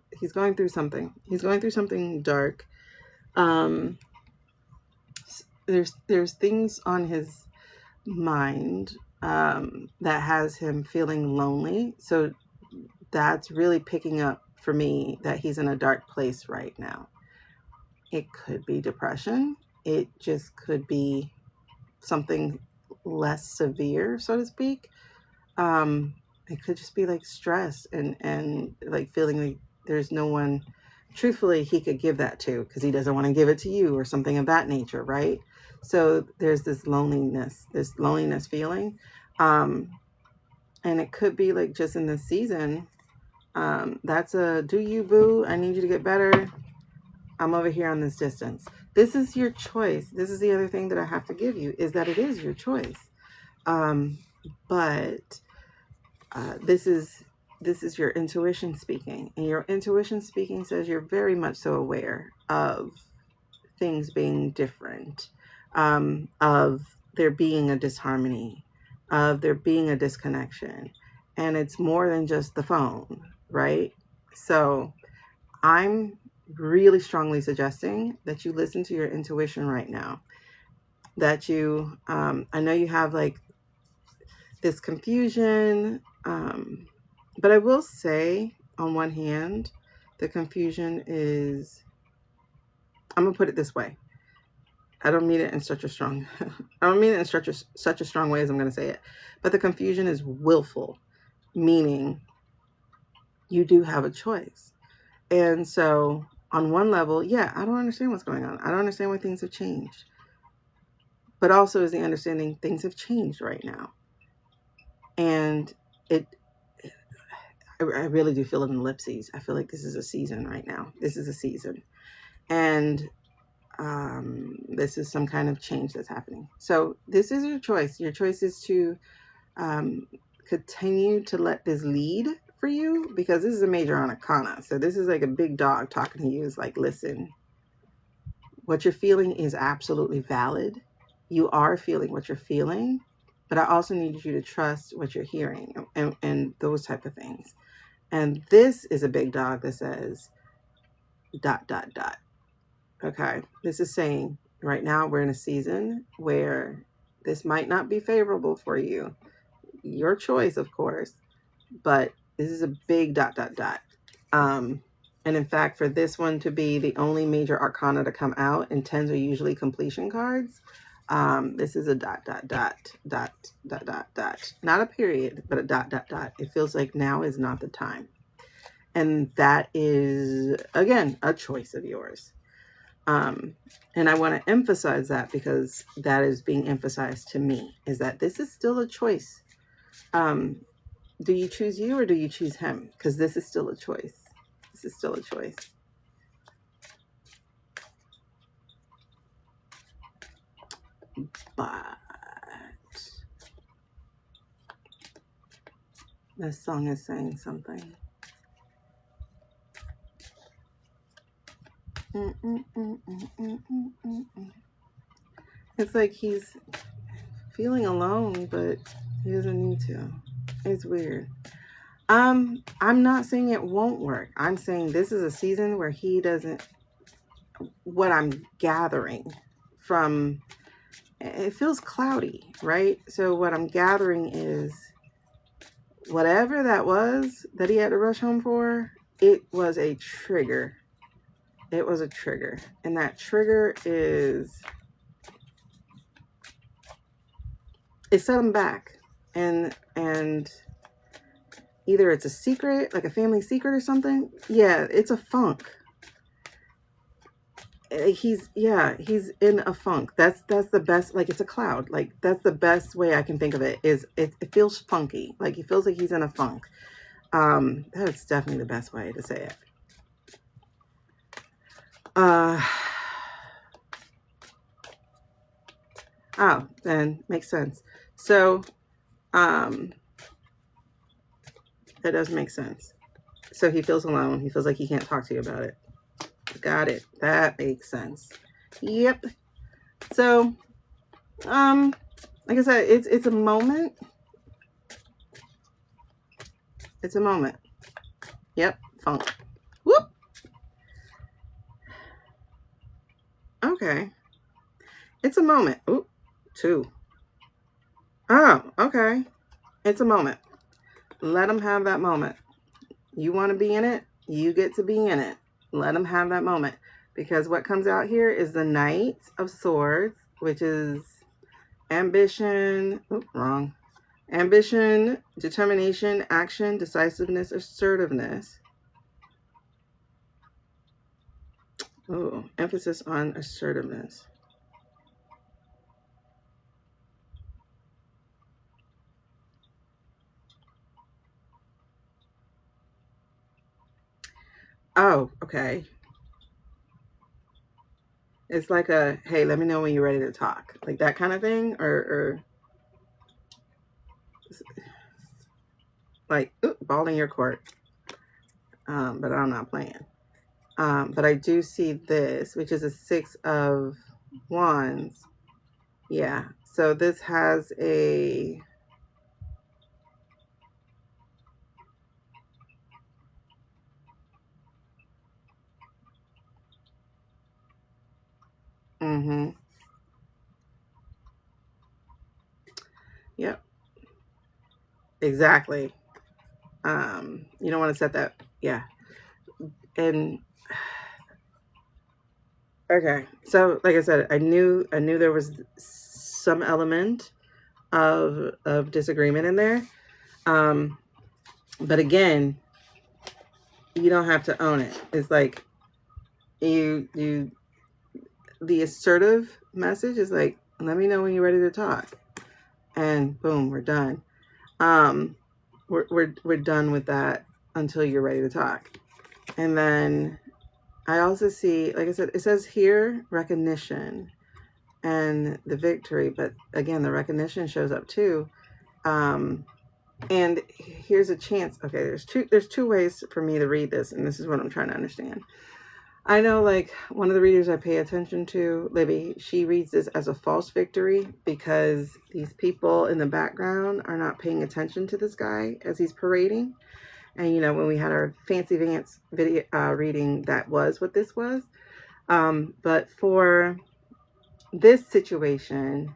something. He's going through something dark. There's things on his mind that has him feeling lonely. So that's really picking up for me that he's in a dark place right now. It could be depression. It just could be something less severe, so to speak. It could just be like stress and like feeling like there's no one, truthfully, he could give that to, because he doesn't want to give it to you or something of that nature, right? So there's this loneliness feeling. And it could be like just in this season, that's a do you, boo. I need you to get better. I'm over here on this distance. This is your choice. This is the other thing that I have to give you, is that it is your choice. But this is your intuition speaking, and your intuition speaking says you're very much so aware of things being different, of there being a disharmony, of there being a disconnection, and it's more than just the phone, right? So I'm really strongly suggesting that you listen to your intuition right now, that you I know you have like this confusion, but I will say, on one hand, the confusion is, I'm gonna put it this way. I don't mean it in such a strong way as I'm gonna say it, but the confusion is willful, meaning you do have a choice. And so on one level, yeah, I don't understand what's going on. I don't understand why things have changed. But also is the understanding things have changed right now. And I really do feel it in ellipses. I feel like this is a season right now. This is a season. And this is some kind of change that's happening. So this is your choice. Your choice is to continue to let this lead for you, because this is a major arcana. So this is like a big dog talking to you. It's like, listen, what you're feeling is absolutely valid. You are feeling what you're feeling, but I also need you to trust what you're hearing and those type of things. And this is a big dog that says dot, dot, dot. Okay. This is saying right now we're in a season where this might not be favorable for you. Your choice, of course, but this is a big dot, dot, dot. And in fact, for this one to be the only major arcana to come out, and 10s are usually completion cards, this is a dot, dot, dot, dot, dot, dot, dot. Not a period, but a dot, dot, dot. It feels like now is not the time. And that is, again, a choice of yours. And I want to emphasize that, because that is being emphasized to me, is that this is still a choice. do you choose you or do you choose him? Because this is still a choice. This is still a choice. But this song is saying something. It's like he's feeling alone, but he doesn't need to. It's weird. I'm not saying it won't work. I'm saying this is a season where he doesn't, what I'm gathering from, it feels cloudy, right? So what I'm gathering is whatever that was that he had to rush home for, it was a trigger. It was a trigger. And that trigger is, it set him back. And either it's a secret, like a family secret or something. Yeah, it's a funk. He's in a funk. That's the best, like it's a cloud. Like that's the best way I can think of it, is it feels funky. Like he feels like he's in a funk. That's definitely the best way to say it. Oh, then makes sense. So that does make sense. So he feels alone. He feels like he can't talk to you about it. Got it. That makes sense. Yep. So, like I said, it's a moment. It's a moment. Yep. Funk. Whoop. Okay. It's a moment. Oop. 2. Oh, okay. It's a moment. Let him have that moment. You want to be in it? You get to be in it. Let him have that moment. Because what comes out here is the Knight of Swords, which is ambition. Oop, wrong. Ambition, determination, action, decisiveness, assertiveness. Oh, emphasis on assertiveness. Oh, okay. It's like a, hey, let me know when you're ready to talk. Like that kind of thing, or like, ooh, ball in your court. But I'm not playing. But I do see this, which is a 6 of Wands. Yeah. So this has a, yep, exactly. You don't want to set that. Yeah. And okay. So like I said, I knew there was some element of disagreement in there. But again, you don't have to own it. It's like the assertive message is like, let me know when you're ready to talk. And boom, we're done. We're done with that until you're ready to talk. And then I also see, like I said, it says here recognition and the victory, but again, the recognition shows up too. And here's a chance. Okay, there's two ways for me to read this, and this is what I'm trying to understand. I know, like, one of the readers I pay attention to, Libby, she reads this as a false victory because these people in the background are not paying attention to this guy as he's parading. And, you know, when we had our Fancy Vance video reading, that was what this was. But for this situation,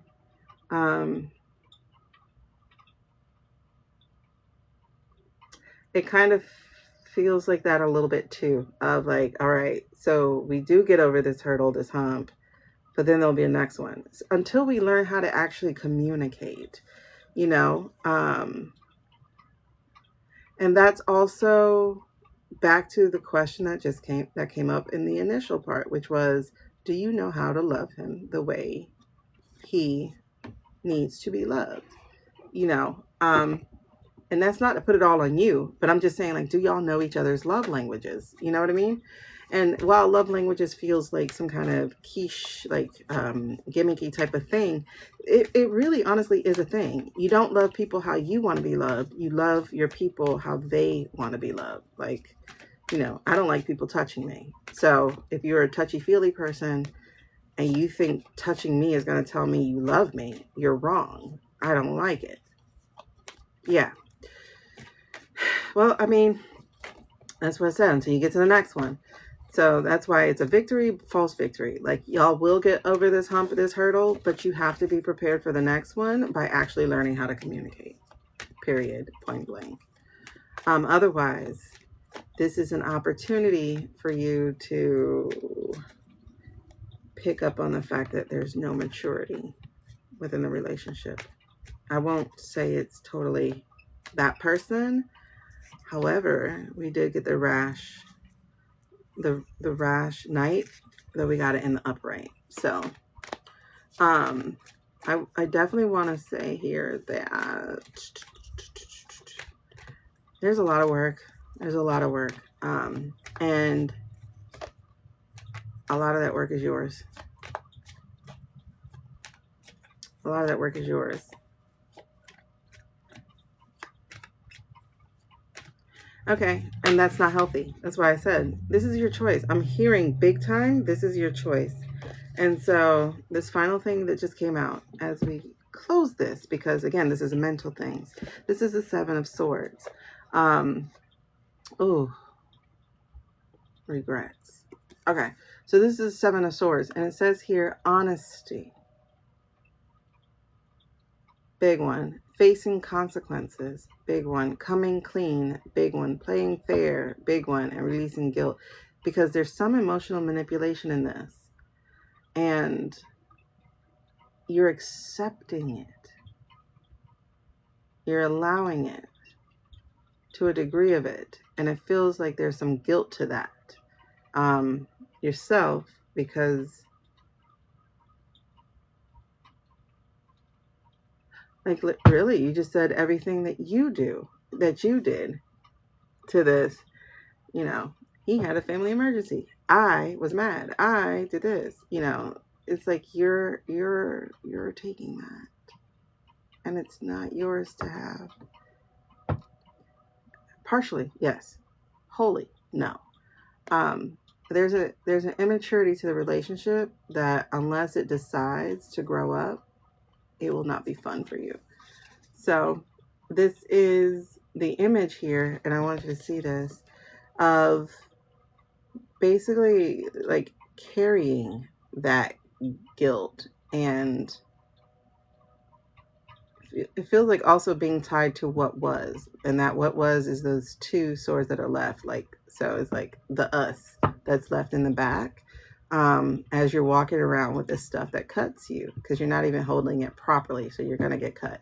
it kind of feels like that a little bit too, of like, all right, so we do get over this hurdle, this hump, but then there'll be a next one until we learn how to actually communicate, you know. And that's also back to the question that came up in the initial part, which was, do you know how to love him the way he needs to be loved? You know, And that's not to put it all on you, but I'm just saying, like, do y'all know each other's love languages? You know what I mean? And while love languages feels like some kind of quiche, like gimmicky type of thing, it really honestly is a thing. You don't love people how you want to be loved. You love your people how they want to be loved. Like, you know, I don't like people touching me. So if you're a touchy-feely person and you think touching me is going to tell me you love me, you're wrong. I don't like it. Yeah. Well, I mean, that's what I said until you get to the next one. So that's why it's a victory, false victory. Like, y'all will get over this hump, this hurdle, but you have to be prepared for the next one by actually learning how to communicate. Period. Point blank. Otherwise, this is an opportunity for you to pick up on the fact that there's no maturity within the relationship. I won't say it's totally that person. However, we did get the rash night, that we got it in the upright. So I definitely want to say here that there's a lot of work. And a lot of that work is yours. Okay, and that's not healthy. That's why I said, this is your choice. I'm hearing big time, this is your choice. And so this final thing that just came out as we close this, because again, this is a mental thing. This is the 7 of Swords. Regrets. Okay, so this is the 7 of Swords, and it says here, honesty. Big one. Facing consequences, big one. Coming clean, big one. Playing fair, big one. And releasing guilt, because there's some emotional manipulation in this, and you're accepting it. You're allowing it to a degree of it, and it feels like there's some guilt to that yourself, because like, really, you just said everything that you did to this. You know, he had a family emergency. I was mad. I did this. You know, it's like you're taking that, and it's not yours to have. Partially, yes. Wholly, no. There's an immaturity to the relationship that, unless it decides to grow up, it will not be fun for you. So this is the image here, and I want you to see this, of basically like carrying that guilt, and it feels like also being tied to what was, and that what was is those 2 swords that are left. Like, so it's like the us that's left in the back, as you're walking around with this stuff that cuts you, because you're not even holding it properly, so you're going to get cut.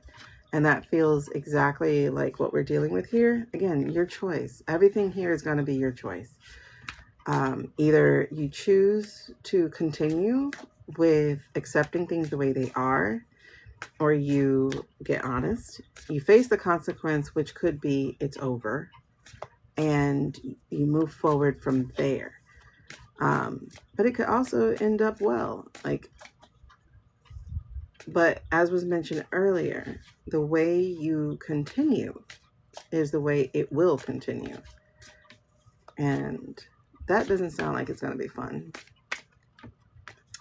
And that feels exactly like what we're dealing with here. Again, your choice. Everything here is going to be your choice. Either you choose to continue with accepting things the way they are, or you get honest. You face the consequence, which could be it's over, and you move forward from there. But it could also end up well. But as was mentioned earlier, the way you continue is the way it will continue. And that doesn't sound like it's going to be fun.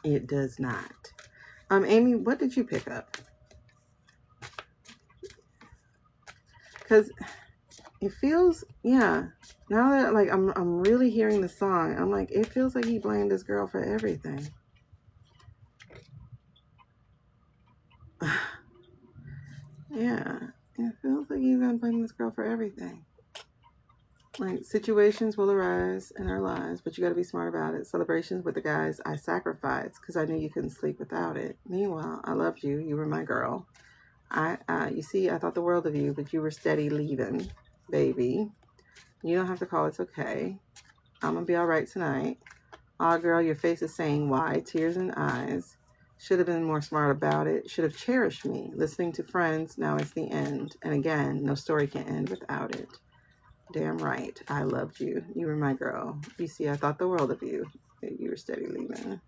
It does not. Amy, what did you pick up? Because it feels, yeah, now that like I'm really hearing the song, I'm like, it feels like he blamed this girl for everything. Yeah, it feels like he's gonna blame this girl for everything. Like, situations will arise in our lives, but you got to be smart about it. Celebrations with the guys I sacrificed because I knew you couldn't sleep without it. Meanwhile, I loved you. You were my girl. You see, I thought the world of you, but you were steady leaving, baby. You don't have to call. It's okay. I'm gonna be all right tonight. Aw, girl, your face is saying why? Tears in eyes. Should have been more smart about it. Should have cherished me. Listening to friends, now it's the end. And again, no story can end without it. Damn right. I loved you. You were my girl. You see, I thought the world of you. You were steady leaving.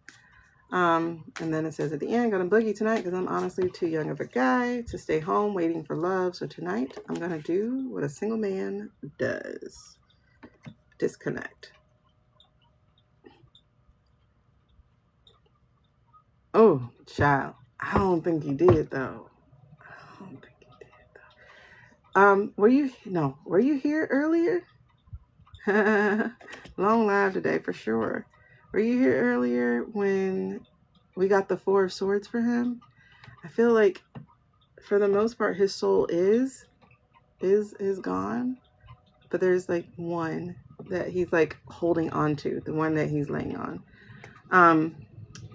And then it says at the end, gonna boogie tonight because I'm honestly too young of a guy to stay home waiting for love. So tonight I'm gonna do what a single man does. Disconnect. Oh, child. I don't think he did though. Were you here earlier? Long live today for sure. Were you here earlier when we got the 4 of Swords for him? I feel like for the most part his soul is gone, but there's like one that he's like holding on to, the one that he's laying on.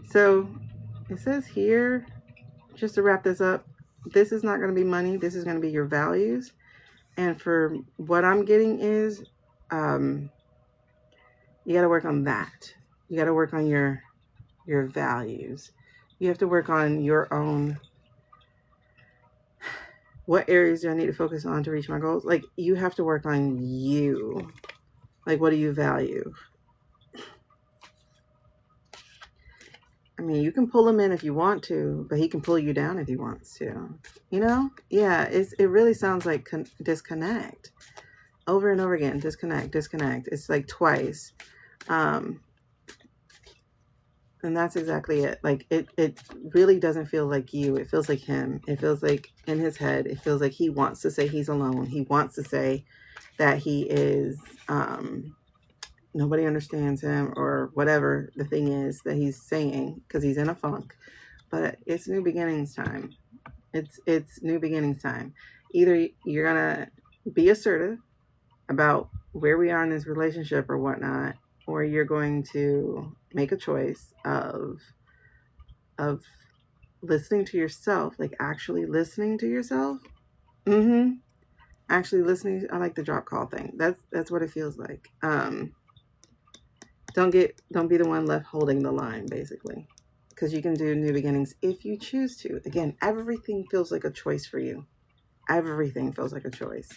So it says here, just to wrap this up, this is not going to be money. This is going to be your values. And for what I'm getting is, you got to work on that. You got to work on your values. You have to work on your own. What areas do I need to focus on to reach my goals? Like, you have to work on you. Like, what do you value? I mean, you can pull him in if you want to, but he can pull you down if he wants to. You know? Yeah, it really sounds like disconnect. Over and over again, disconnect, disconnect. It's like twice. And that's exactly it. Like, it really doesn't feel like you. It feels like him. It feels like in his head, it feels like he wants to say he's alone. He wants to say that he is, nobody understands him or whatever the thing is that he's saying because he's in a funk. But it's new beginnings time. It's new beginnings time. Either you're going to be assertive about where we are in this relationship or whatnot, or you're going to make a choice of listening to yourself, like actually listening to yourself. Actually listening. I like the drop call thing. That's what it feels like. Don't be the one left holding the line, basically, because you can do new beginnings if you choose to. Again, everything feels like a choice for you. Everything feels like a choice.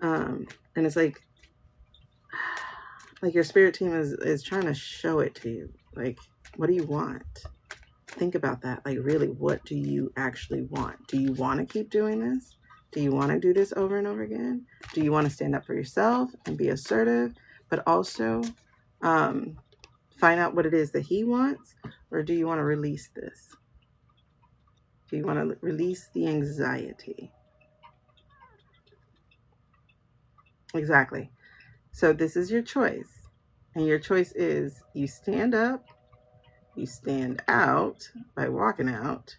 And it's like your spirit team is trying to show it to you. Like, what do you want? Think about that. Like, really, what do you actually want? Do you want to keep doing this? Do you want to do this over and over again? Do you want to stand up for yourself and be assertive, but also find out what it is that he wants? Or do you want to release this? Do you want to release the anxiety? Exactly. So this is your choice. And your choice is you stand up, you stand out by walking out,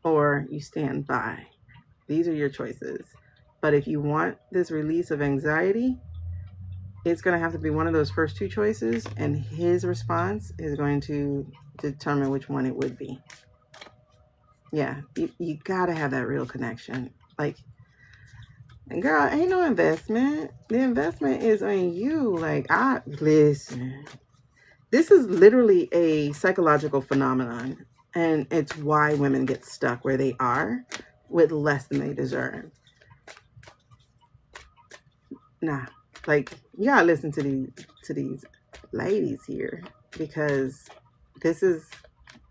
or you stand by. These are your choices. But if you want this release of anxiety, it's going to have to be one of those first 2 choices, and his response is going to determine which one it would be. Yeah, you got to have that real connection. Like, girl, ain't no investment. The investment is on you. Like, listen. This is literally a psychological phenomenon, and it's why women get stuck where they are with less than they deserve. Nah, like, you gotta listen to these ladies here, because this is,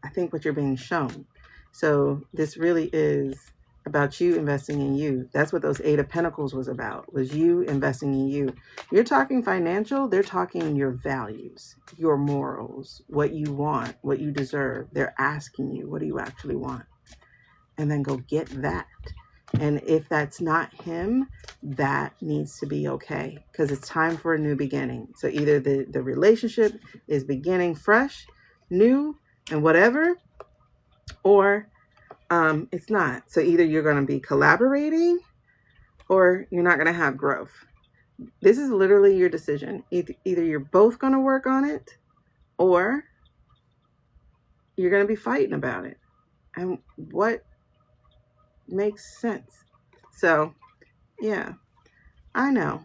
I think, what you're being shown. So this really is about you investing in you. That's what those 8 of Pentacles was about, was you investing in you. You're talking financial, they're talking your values, your morals, what you want, what you deserve. They're asking you, what do you actually want? And then go get that. And if that's not him, that needs to be okay, because it's time for a new beginning. So either the relationship is beginning fresh, new, and whatever, or it's not. So either you're going to be collaborating or you're not going to have growth. This is literally your decision. Either you're both going to work on it, or you're going to be fighting about it. And what makes sense? So, yeah, I know.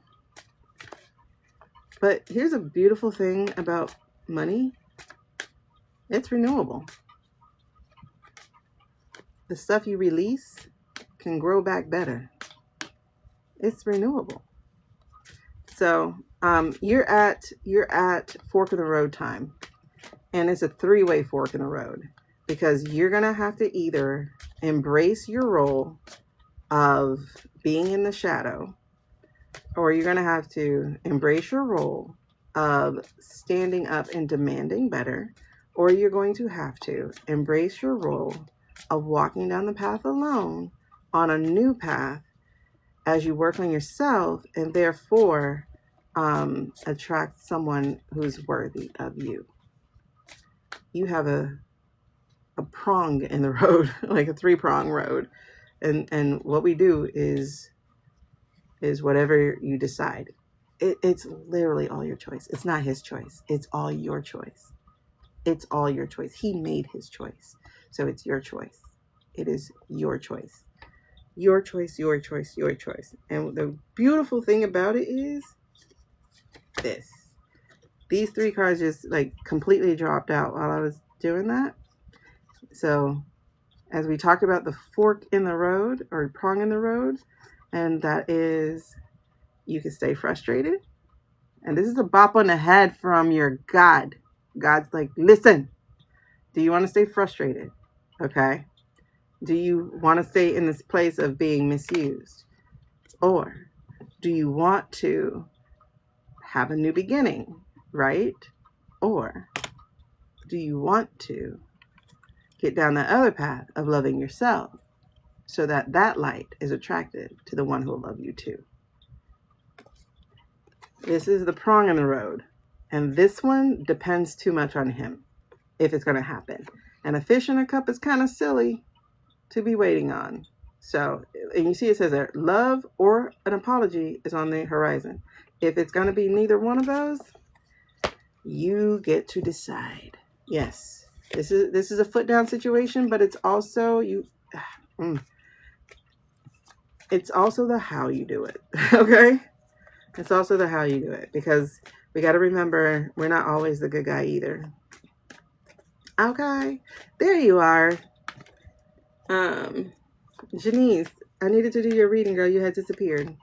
But here's a beautiful thing about money. It's renewable. the stuff you release can grow back better. It's renewable. So you're at fork in the road time, and it's a three-way fork in the road, because you're gonna have to either embrace your role of being in the shadow, or you're gonna have to embrace your role of standing up and demanding better, or you're going to have to embrace your role of walking down the path alone on a new path as you work on yourself, and therefore attract someone who's worthy of you. You have a prong in the road, like a 3-prong road. And what we do is whatever you decide. It's literally all your choice. It's not his choice. It's all your choice. It's all your choice. He made his choice. So it's your choice. It is your choice. Your choice, your choice, your choice. And the beautiful thing about it is this. These 3 cards just like completely dropped out while I was doing that. So as we talked about the fork in the road, or prong in the road, and that is, you can stay frustrated. And this is a bop on the head from your God. God's like, listen, do you want to stay frustrated? Okay. Do you want to stay in this place of being misused? Or do you want to have a new beginning, right? Or do you want to get down the other path of loving yourself, so that that light is attracted to the one who will love you too? This is the prong in the road. And this one depends too much on him if it's going to happen. And a fish in a cup is kind of silly to be waiting on. So, and you see it says there, love or an apology is on the horizon. If it's going to be neither one of those, you get to decide. Yes, this is a foot down situation, but it's also it's also the how you do it. Okay? It's also the how you do it, because we got to remember, we're not always the good guy either. Okay, there you are. Janice, I needed to do your reading, girl. You had disappeared.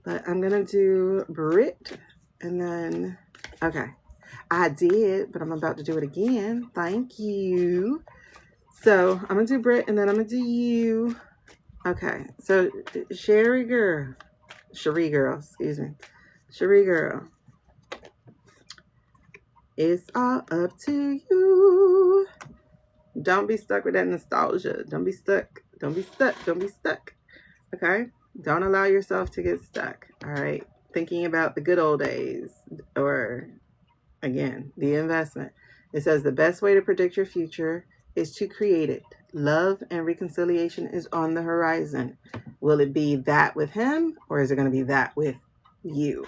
But I'm gonna do Brit, and then, okay, I did, but I'm about to do it again. Thank you. So I'm gonna do Brit, and then I'm gonna do you. Okay, so Cherie girl, excuse me. Cherie girl, it's all up to you. Don't be stuck with that nostalgia. Don't be stuck. Don't be stuck. Don't be stuck. Okay? Don't allow yourself to get stuck. All right? Thinking about the good old days, or, again, the investment. It says the best way to predict your future is to create it. Love and reconciliation is on the horizon. Will it be that with him, or is it going to be that with you?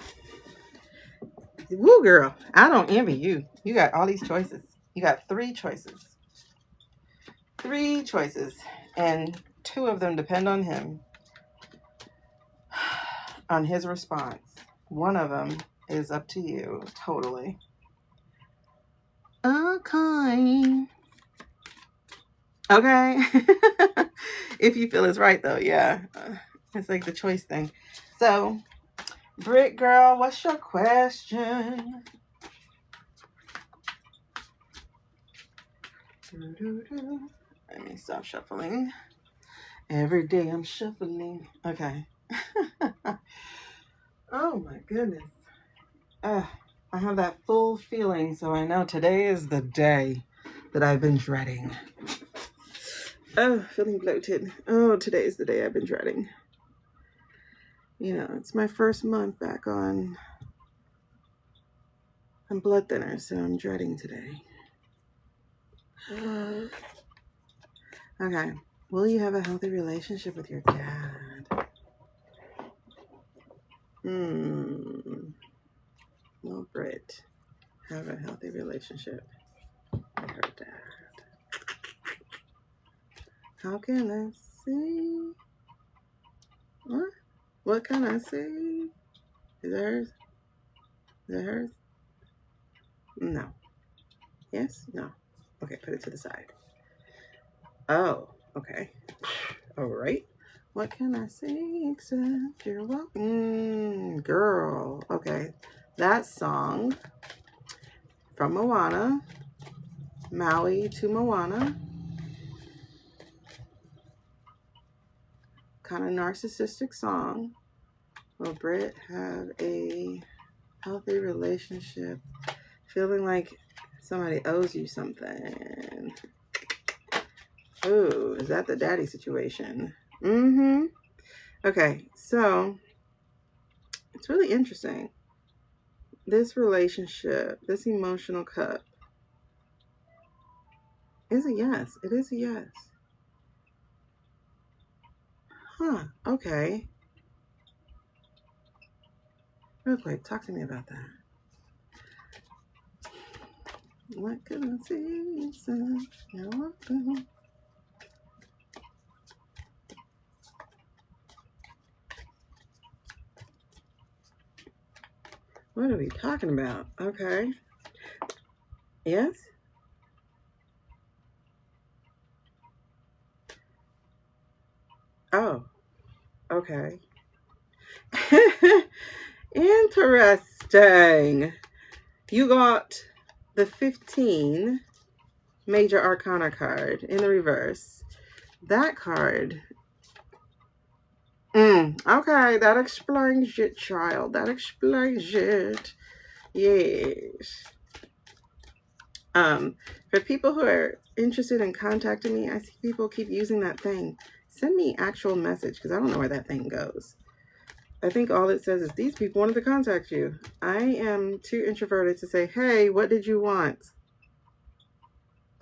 Woo, girl. I don't envy you. You got all these choices. You got 3 choices. 3 choices. And 2 of them depend on him. On his response. 1 of them is up to you. Totally. Okay. Okay. If you feel it's right, though. Yeah. It's like the choice thing. So, Brit girl, what's your question? Let me stop shuffling. Every day I'm shuffling. Okay. Oh my goodness. I have that full feeling, so I know today is the day that I've been dreading. Oh, feeling bloated. Oh, today is the day I've been dreading. You know, it's my first month back on blood thinner, so I'm dreading today. Okay. Will you have a healthy relationship with your dad? Will Brit have a healthy relationship with her dad? How can I see? What? What can I see? Is it hers? Is it hers? No. Yes? No. Okay, put it to the side. Oh, okay. All right. What can I say except you're welcome? Girl. Okay. That song from Moana. Maui to Moana. Kind of narcissistic song. Will Britt have a healthy relationship? Feeling like somebody owes you something. Ooh, is that the daddy situation? Mm-hmm. Okay, so it's really interesting. This relationship, this emotional cup is a yes. It is a yes. Huh, okay. Real quick, talk to me about that. What can I say? You're welcome. What are we talking about? Okay. Yes? Oh, okay. Interesting. You got the 15 Major Arcana card in the reverse. That card. Okay, that explains it, child. That explains it. Yes. For people who are interested in contacting me, I see people keep using that thing. Send me actual message because I don't know where that thing goes. I think all it says is these people wanted to contact you. I am too introverted to say, hey, what did you want?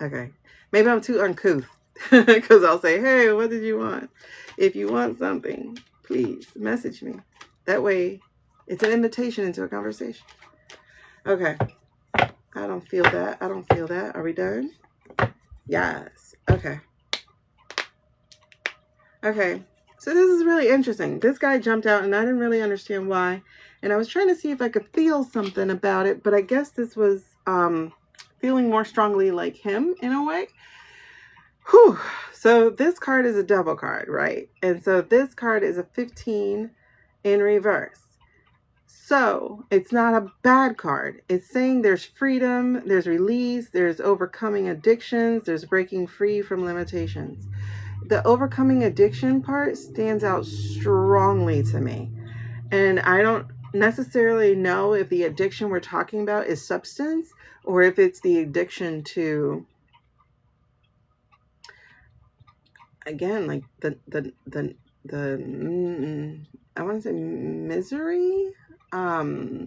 Okay. Maybe I'm too uncouth because I'll say, hey, what did you want? If you want something, please message me. That way it's an invitation into a conversation. Okay. I don't feel that. I don't feel that. Are we done? Yes. Okay. Okay. So this is really interesting. This guy jumped out and I didn't really understand why. And I was trying to see if I could feel something about it, but I guess this was feeling more strongly like him in a way. Whew. So this card is a devil card, right? And so this card is a 15 in reverse. So it's not a bad card. It's saying there's freedom, there's release, there's overcoming addictions, there's breaking free from limitations. The overcoming addiction part stands out strongly to me. And I don't necessarily know if the addiction we're talking about is substance or if it's the addiction to, again, like the I want to say misery, power,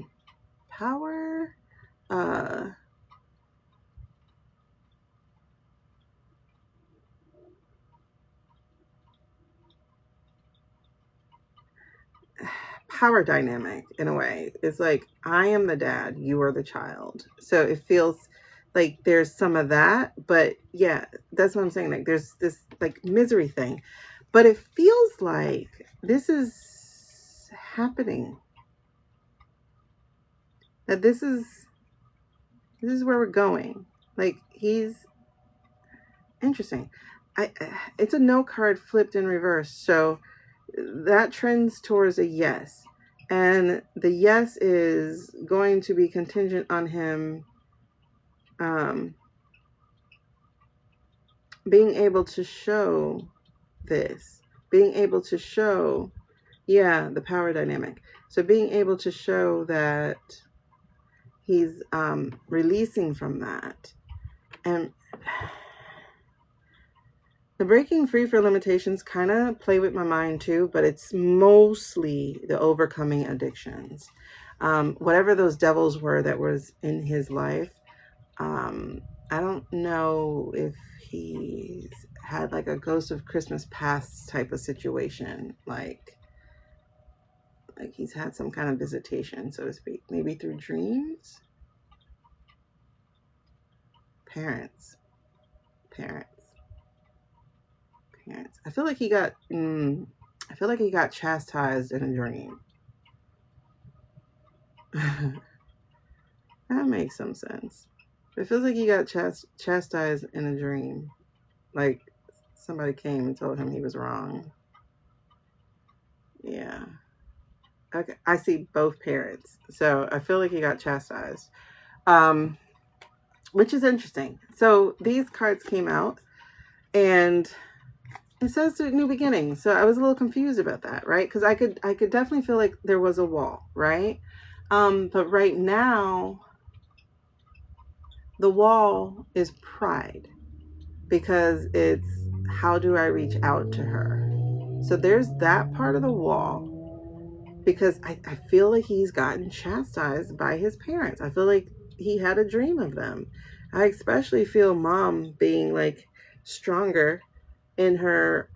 power dynamic in a way. It's like, I am the dad, you are the child. So it feels like there's some of that, but yeah, that's what I'm saying. Like there's this like misery thing, but it feels like this is happening. That this is where we're going. Like he's interesting. It's a no card flipped in reverse. So that trends towards a yes. And the yes is going to be contingent on him being able to show this. Being able to show, yeah, the power dynamic. So being able to show that he's releasing from that. And the breaking free for limitations kind of play with my mind too, but it's mostly the overcoming addictions. Whatever those devils were that was in his life, I don't know if he's had like a ghost of Christmas past type of situation, like he's had some kind of visitation, so to speak, maybe through dreams. Parents. I feel like he got chastised in a dream. That makes some sense. It feels like he got chastised in a dream. Like somebody came and told him he was wrong. Yeah. Okay. I see both parents. So I feel like he got chastised. Which is interesting. So these cards came out and it says new beginnings. So I was a little confused about that, right? Because I could definitely feel like there was a wall, right? But right now the wall is pride, because it's how do I reach out to her? So there's that part of the wall, because I feel like he's gotten chastised by his parents. I feel like he had a dream of them. I especially feel mom being like stronger in her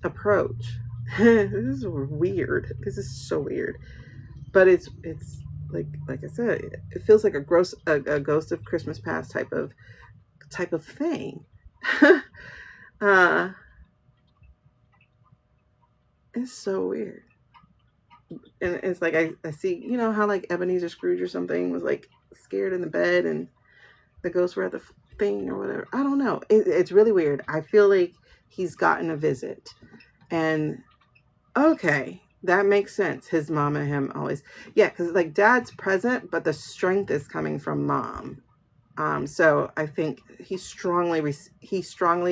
approach. This is weird. This is so weird. But it's like I said, it feels like a ghost of Christmas past type of thing. It's so weird. And it's like I see, you know how like Ebenezer Scrooge or something was like scared in the bed and the ghosts were at the thing or whatever. I don't know. It's really weird. I feel like he's gotten a visit. And okay, that makes sense. His mom and him always. Yeah, because like dad's present, but the strength is coming from mom. So I think he strongly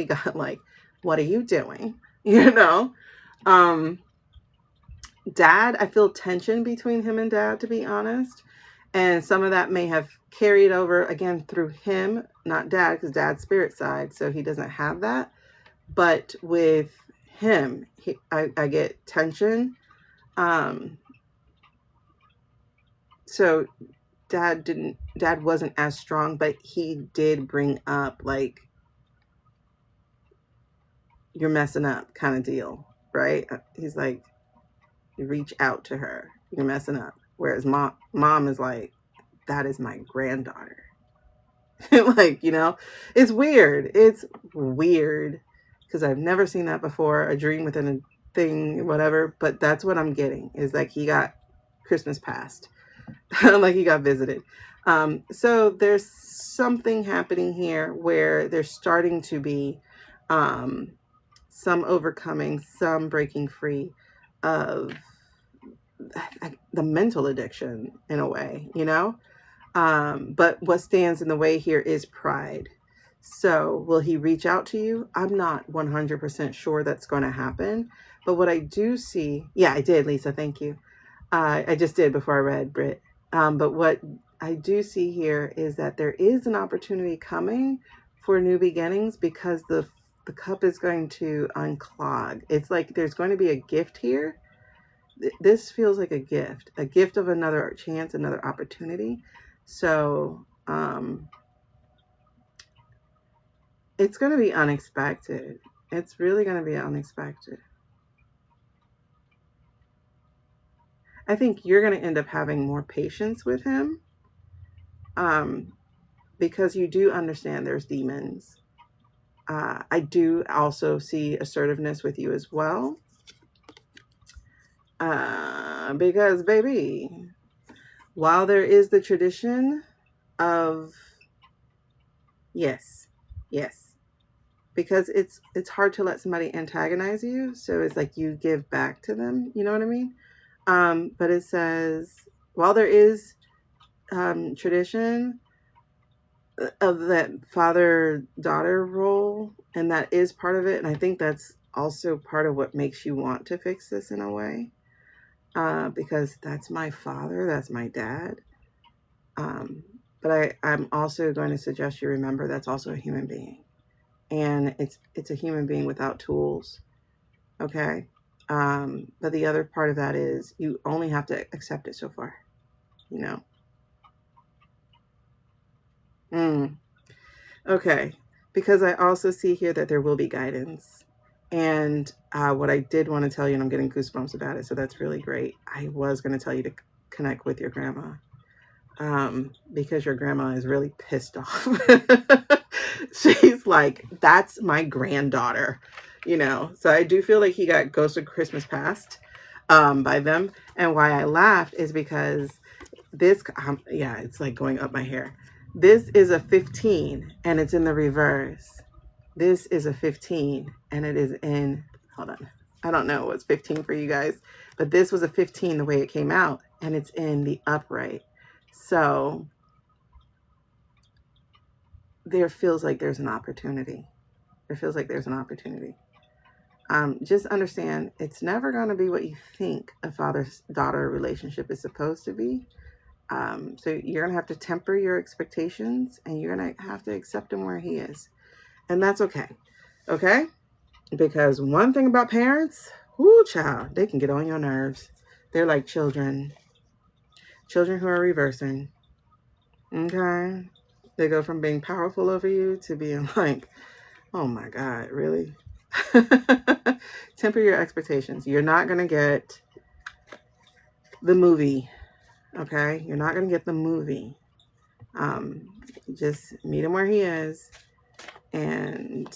got like, what are you doing? You know? Dad, I feel tension between him and dad, to be honest. And some of that may have carried over again through him, not dad, because dad's spirit side, so he doesn't have that. But with him, I get tension. So dad wasn't as strong, but he did bring up like, you're messing up kind of deal, right? He's like, you reach out to her, you're messing up. Whereas mom is like, that is my granddaughter. Like, you know, it's weird. It's weird because I've never seen that before. A dream within a thing, whatever. But that's what I'm getting, is like he got Christmas past. Like he got visited. So there's something happening here where there's starting to be some overcoming, some breaking free of the mental addiction in a way, you know? But what stands in the way here is pride. So will he reach out to you? I'm not 100% sure that's going to happen. But what I do see, yeah, I did, Lisa, thank you. I just did before I read, Britt. But what I do see here is that there is an opportunity coming for new beginnings, because the cup is going to unclog. It's like there's going to be a gift here. This feels like a gift of another chance, another opportunity. So it's going to be unexpected. It's really going to be unexpected. I think you're going to end up having more patience with him, because you do understand there's demons. I do also see assertiveness with you as well. Because, baby, while there is the tradition of, yes, because it's hard to let somebody antagonize you. So it's like you give back to them. You know what I mean? But it says, while there is tradition of that father-daughter role, and that is part of it, and I think that's also part of what makes you want to fix this in a way, because that's my father, that's my dad. But I'm also going to suggest you remember that's also a human being, and it's a human being without tools. Okay. But the other part of that is you only have to accept it so far, you know? Okay. Because I also see here that there will be guidance. And what I did want to tell you, and I'm getting goosebumps about it, so that's really great. I was going to tell you to connect with your grandma, because your grandma is really pissed off. She's like, that's my granddaughter, you know? So I do feel like he got ghosted Christmas past by them. And why I laughed is because this, yeah, it's like going up my hair. This is a 15 and it's in the reverse. This is a 15 and it is in, hold on. I don't know what's 15 for you guys, but this was a 15 the way it came out and it's in the upright. So there feels like there's an opportunity. There feels like there's an opportunity. Just understand it's never going to be what you think a father-daughter relationship is supposed to be. So you're going to have to temper your expectations and you're going to have to accept him where he is. And that's okay. Okay? Because one thing about parents, whoo, child, they can get on your nerves. They're like children who are reversing. Okay? They go from being powerful over you to being like, oh my God, really? Temper your expectations. You're not going to get the movie. Okay? You're not going to get the movie. Just meet him where he is and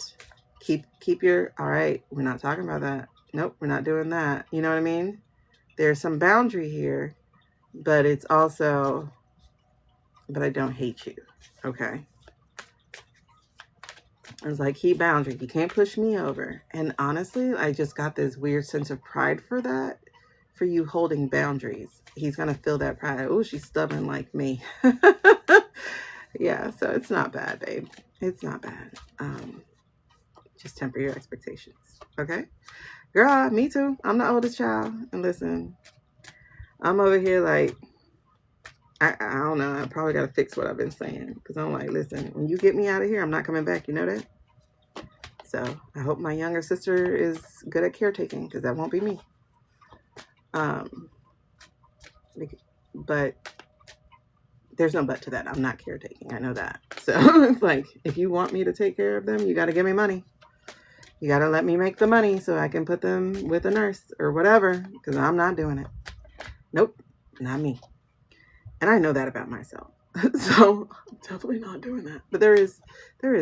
keep your, all right, we're not talking about that. Nope, we're not doing that. You know what I mean? There's some boundary here, but it's also, but I don't hate you. Okay? It's like, keep boundary. You can't push me over. And honestly, I just got this weird sense of pride for that, for you holding boundaries. He's going to feel that pride. Oh, she's stubborn like me. Yeah, so it's not bad, babe. It's not bad. Just temper your expectations. Okay? Girl, me too. I'm the oldest child. And listen, I'm over here like, I don't know. I probably got to fix what I've been saying. Because I'm like, listen, when you get me out of here, I'm not coming back. You know that? So I hope my younger sister is good at caretaking. Because that won't be me. But there's no but to that. I'm not caretaking. I know that. So it's like, if you want me to take care of them, you got to give me money. You got to let me make the money so I can put them with a nurse or whatever. Because I'm not doing it. Nope. Not me. And I know that about myself. So I'm definitely not doing that. But there is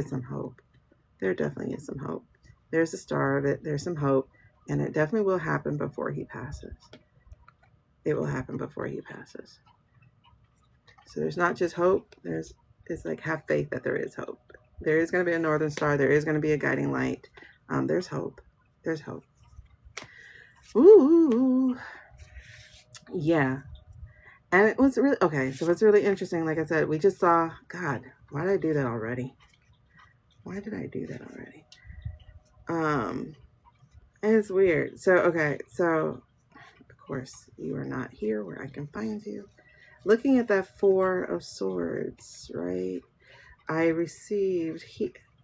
some hope. There definitely is some hope. There's a star of it. There's some hope. And it definitely will happen before he passes. It will happen before he passes. So there's not just hope. It's like, have faith that there is hope. There is going to be a northern star. There is going to be a guiding light. There's hope. There's hope. Ooh. Yeah. And it was really, okay, so it's really interesting. Like I said, we just saw, God, why did I do that already? And it's weird. So, okay, so, of course, you are not here where I can find you. Looking at that 4 of Swords, right? I received,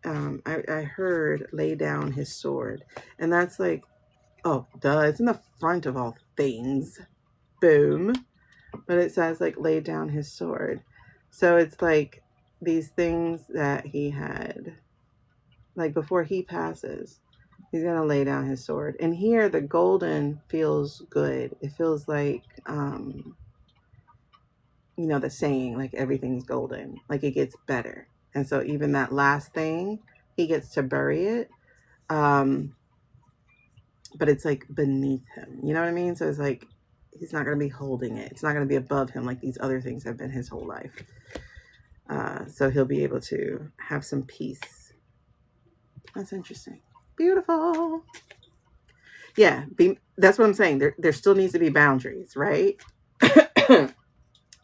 I heard lay down his sword. And that's like, oh, duh, it's in the front of all things. Boom. But it says like lay down his sword. So it's like these things that he had, like before he passes, he's going to lay down his sword. And here the golden feels good. It feels like, you know, the saying, like everything's golden, like it gets better. And so even that last thing, he gets to bury it. But it's like beneath him. You know what I mean? So it's like, he's not going to be holding it. It's not going to be above him like these other things have been his whole life. So he'll be able to have some peace. That's interesting. Beautiful. Yeah, that's what I'm saying. There still needs to be boundaries, right?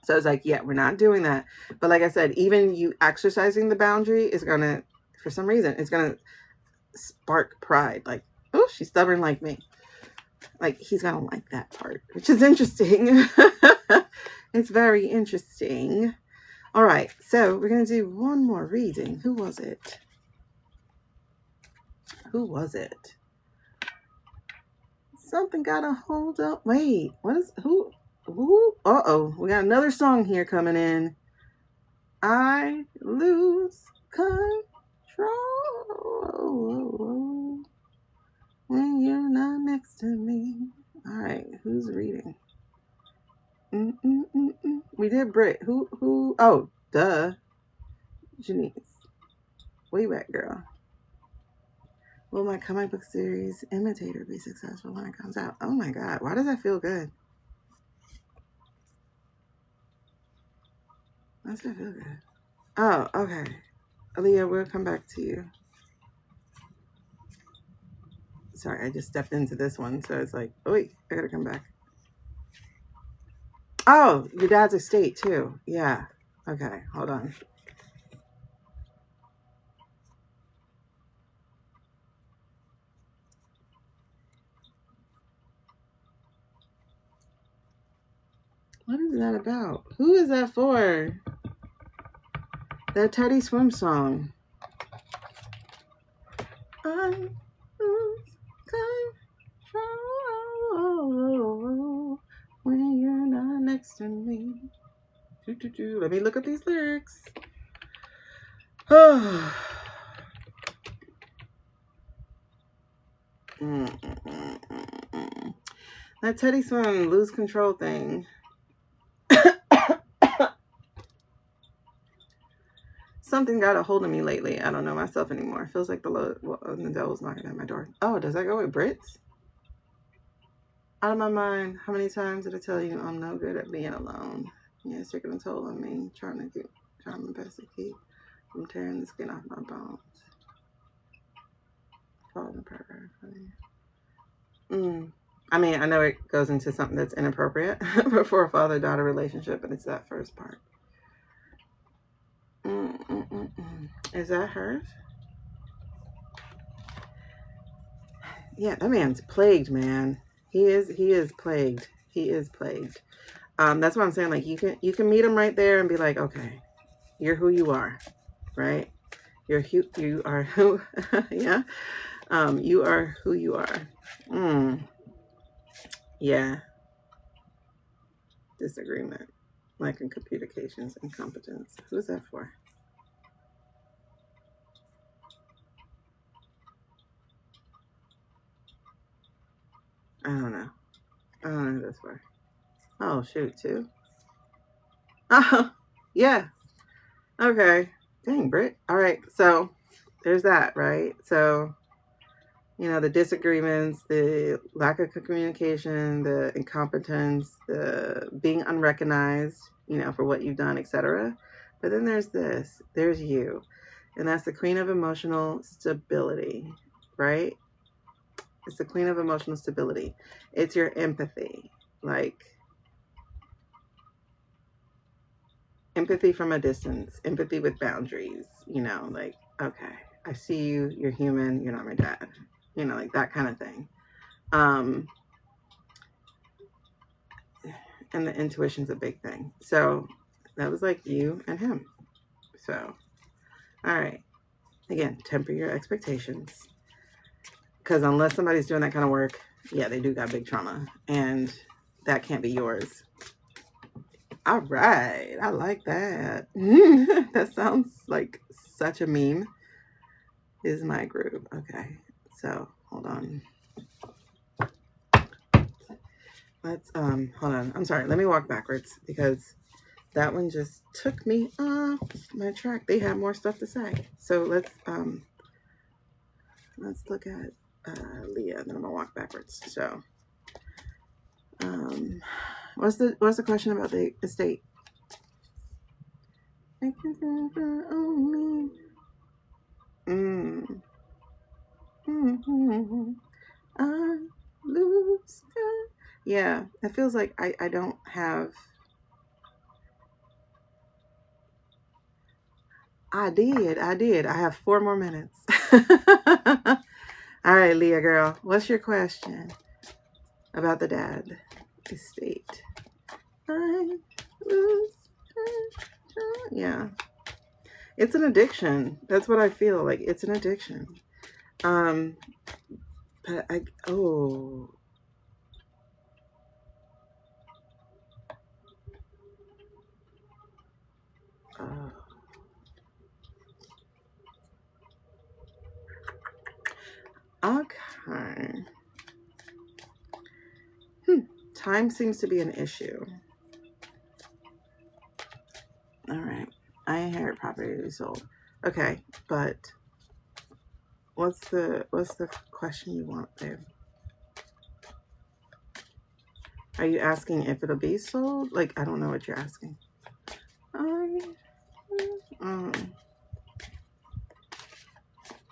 So it's like, yeah, we're not doing that. But like I said, even you exercising the boundary is going to, for some reason, it's going to spark pride. Like, oh, she's stubborn like me. Like, he's going to like that part, which is interesting. It's very interesting. All right, so we're going to do one more reading. Who was it? Who was it? Something got a hold up. Wait, what is, who? Uh-oh, we got another song here coming in. I lose control when you're not next to me. All right, who's reading? We did Brit. Who? Oh, duh. Janice. Where you at, girl? Will my comic book series Imitator be successful when it comes out? Oh my God, why does that feel good? That's gonna feel good. Oh, okay. Aaliyah, we'll come back to you. Sorry, I just stepped into this one, so it's like, oh wait, I gotta come back. Oh, your dad's estate too. Yeah. Okay, hold on. What is that about? Who is that for? That Teddy Swim song. I lose control when you're not next to me. Let me look at these lyrics. Oh. That Teddy Swim lose control thing. Something got a hold of me lately. I don't know myself anymore. It feels like the devil's knocking at my door. Oh, does that go with Brits? Out of my mind. How many times did I tell you I'm no good at being alone? Yeah, it's taking a toll on me. Trying my best to keep from tearing the skin off my bones. Falling apart. I mean, I know it goes into something that's inappropriate for a father-daughter relationship, but it's that first part. Is that hers? Yeah, that man's plagued, man. He is plagued. He is plagued. That's what I'm saying. Like, you can meet him right there and be like, okay, you're who you are, right? You are who, yeah. You are who you are. Yeah. Disagreement, lack in communications, incompetence. Who's that for? I don't know. I don't know who that's for. Oh, shoot, too. Oh, yeah. Okay. Dang, Britt. All right. So there's that, right? So, you know, the disagreements, the lack of communication, the incompetence, the being unrecognized, you know, for what you've done, etc. But then there's this. There's you. And that's the Queen of Emotional Stability, right? It's the Queen of Emotional Stability. It's your empathy. Like, empathy from a distance. Empathy with boundaries. You know, like, okay, I see you. You're human. You're not my dad. You know, like that kind of thing. And the intuition's a big thing. So that was like you and him. So, all right. Again, temper your expectations. Because unless somebody's doing that kind of work, yeah, they do got big trauma. And that can't be yours. All right. I like that. That sounds like such a meme. Is my groove. Okay. So, hold on. Let's, hold on. I'm sorry. Let me walk backwards because that one just took me off my track. They have more stuff to say. So let's look at Leah, and then I'm gonna walk backwards. So, what's the question about the estate? I lose. Yeah, it feels like I don't have. I did. I have 4 more minutes. All right, Leah girl, what's your question about the dad estate? I lose. Yeah. It's an addiction. That's what I feel like. It's an addiction. But okay. Time seems to be an issue. All right. I inherit property to be sold. Okay, but what's the question you want, babe? Are you asking if it'll be sold? Like, I don't know what you're asking. I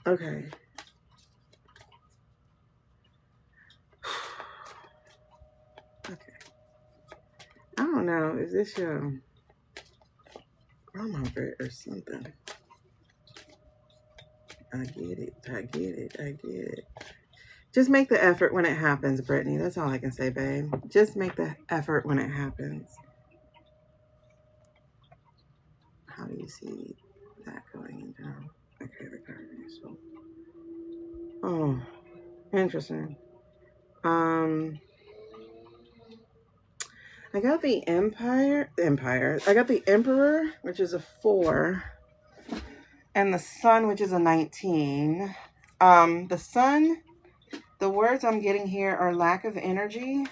Okay. Okay. I don't know. Is this your grandma or something? I get it. I get it. I get it. Just make the effort when it happens, Brittany. That's all I can say, babe. Just make the effort when it happens. How do you see that going down? Okay, the card. So, oh, interesting. I got the Empire. I got the Emperor, which is a 4, and the Sun, which is a 19. The Sun, the words I'm getting here are lack of energy,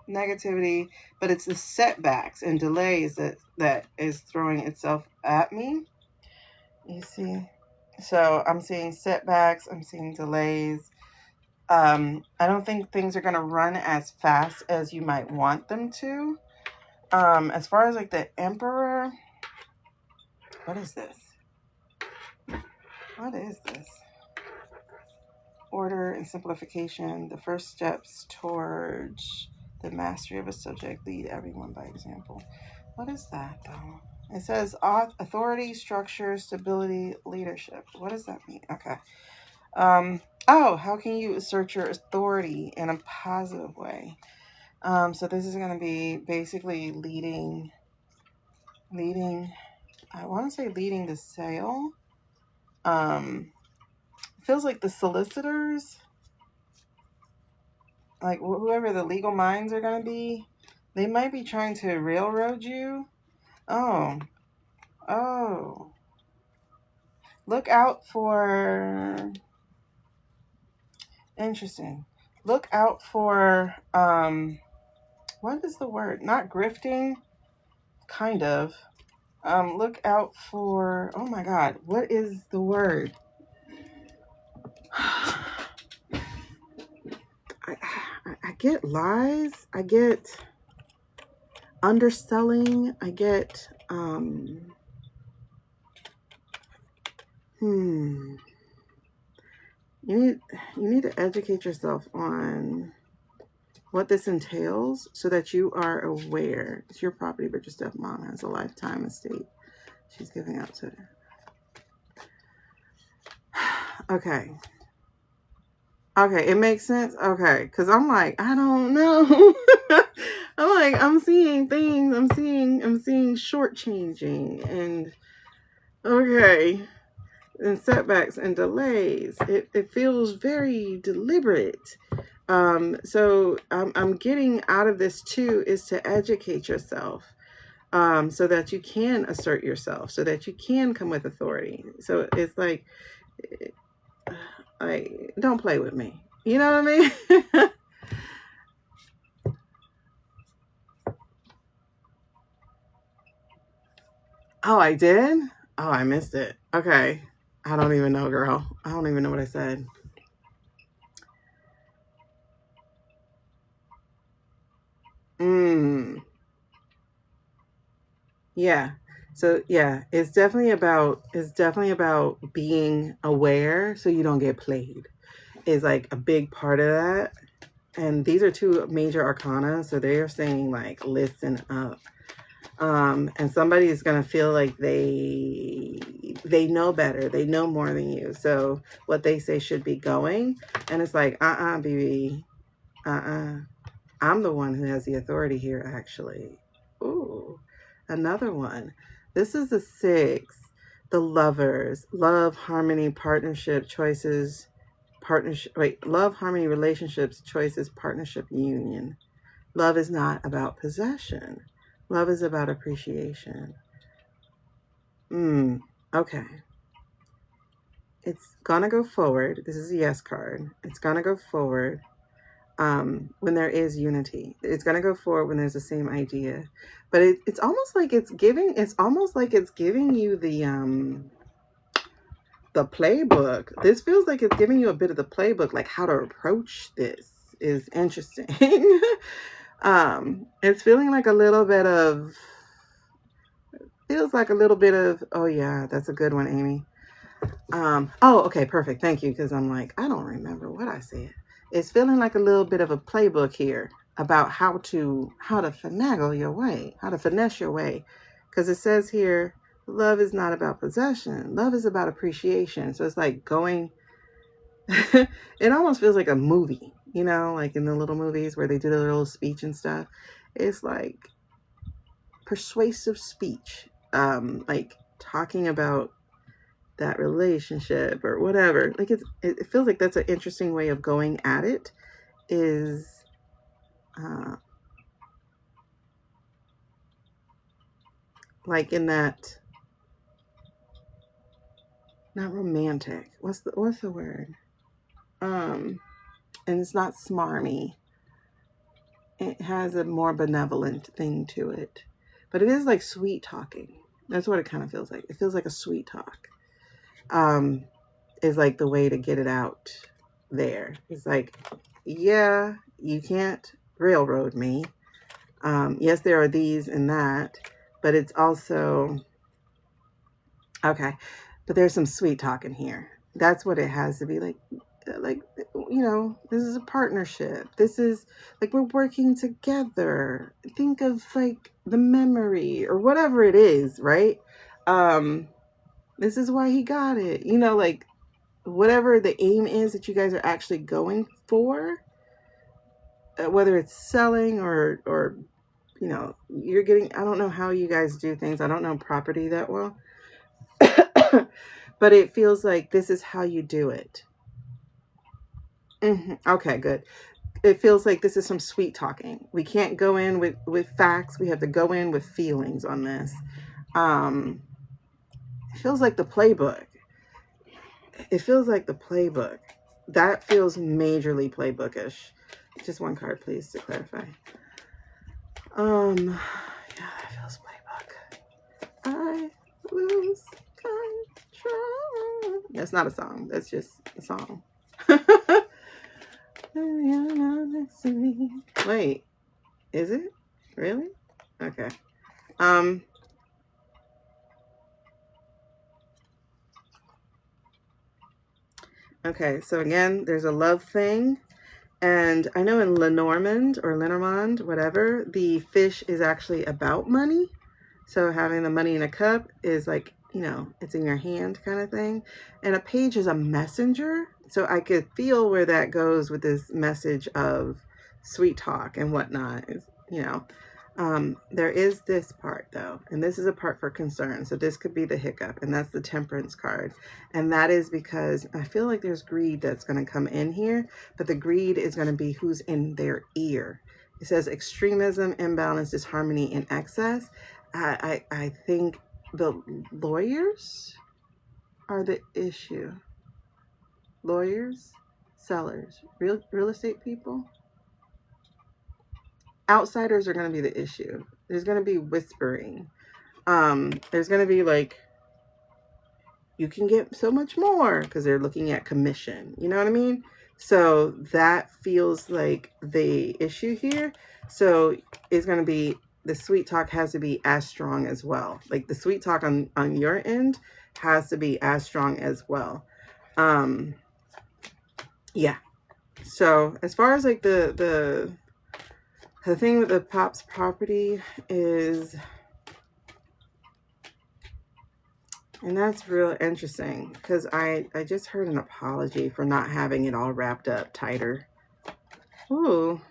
negativity, but it's the setbacks and delays that is throwing itself at me. You see? So I'm seeing setbacks, I'm seeing delays. I don't think things are going to run as fast as you might want them to. As far as like the Emperor, what is this? What is this? Order and simplification, the first steps towards the mastery of a subject, lead everyone by example. What is that though? It says authority, structure, stability, leadership. What does that mean? Okay. Oh, how can you assert your authority in a positive way? So this is going to be basically leading, I want to say leading the sale. Feels like the solicitors, like whoever the legal minds are going to be, they might be trying to railroad you. Oh, look out for, interesting. Look out for, what is the word? Not grifting, kind of. Look out for, oh my God, what is the word? I get lies. I get underselling. I get, you need to educate yourself on what this entails so that you are aware. It's your property, but your stepmom has a lifetime estate she's giving out to her. Okay, it makes sense. Okay, because I'm like, I don't know. I'm like, I'm seeing things. I'm seeing shortchanging and okay, and setbacks and delays. It feels very deliberate. So I'm getting out of this too is to educate yourself, so that you can assert yourself, so that you can come with authority. So it's like don't play with me. You know what I mean? Oh, I did? Oh, I missed it. Okay. I don't even know, girl. I don't even know what I said. Yeah. So yeah, it's definitely about being aware so you don't get played. Is like a big part of that. And these are 2 major arcana, so they are saying like listen up. And somebody is going to feel like they know better, they know more than you, so what they say should be going, and it's like baby, I'm the one who has the authority here, actually. Ooh, another one. This is the 6, the Lovers, love, harmony, partnership, choices, love, harmony, relationships, choices, partnership, union. Love is not about possession. Love is about appreciation. Okay. It's gonna go forward. This is a yes card. It's gonna go forward when there is unity. It's gonna go forward when there's the same idea. But it's almost like it's giving you the playbook. This feels like it's giving you a bit of the playbook, like how to approach this is interesting. It's feeling like a little bit of, feels like a little bit of, oh yeah, that's a good one, Amy. Oh, okay, perfect. Thank you. Because I'm like, I don't remember what I said. It's feeling like a little bit of a playbook here about how to finagle your way, how to finesse your way. Because it says here, love is not about possession. Love is about appreciation. So it's like going, it almost feels like a movie, you know, like in the little movies where they do the little speech and stuff. It's like persuasive speech, like talking about that relationship or whatever. Like it feels like that's an interesting way of going at it, is like in that, not romantic, what's the word, and it's not smarmy, it has a more benevolent thing to it, but it is like sweet talking. That's what it kind of feels like. It feels like a sweet talk is like the way to get it out there. It's like, yeah, you can't railroad me. Yes, there are these and that, but it's also, okay, but there's some sweet talking here. That's what it has to be like, you know, this is a partnership. This is like, we're working together. Think of like the memory or whatever it is, right? This is why he got it. You know, like whatever the aim is that you guys are actually going for, whether it's selling or you know, you're getting, I don't know how you guys do things. I don't know property that well, but it feels like this is how you do it. Okay, good. It feels like this is some sweet talking. We can't go in with facts. We have to go in with feelings on this. It feels like the playbook. It feels like the playbook. That feels majorly playbookish. Just one card, please, to clarify. Yeah, that feels playbook. I lose control. That's not a song. That's just a song. Wait, is it? Really? Okay. Okay, so again, there's a love thing. And I know in Lenormand or Lenormand, whatever, the fish is actually about money. So having the money in a cup is like, you know, it's in your hand kind of thing. And a page is a messenger. So I could feel where that goes with this message of sweet talk and whatnot, you know. There is this part though, and this is a part for concern. So this could be the hiccup, and that's the Temperance card. And that is because I feel like there's greed that's going to come in here, but the greed is going to be who's in their ear. It says extremism, imbalance, disharmony, and excess. I think the lawyers are the issue. Lawyers, sellers, real estate people. Outsiders are going to be the issue. There's going to be whispering. There's going to be like, you can get so much more because they're looking at commission. You know what I mean? So that feels like the issue here. So it's going to be, the sweet talk has to be as strong as well. Like the sweet talk on your end has to be as strong as well. Yeah. So as far as like the thing with the Pop's property is, and that's real interesting because I just heard an apology for not having it all wrapped up tighter. Ooh.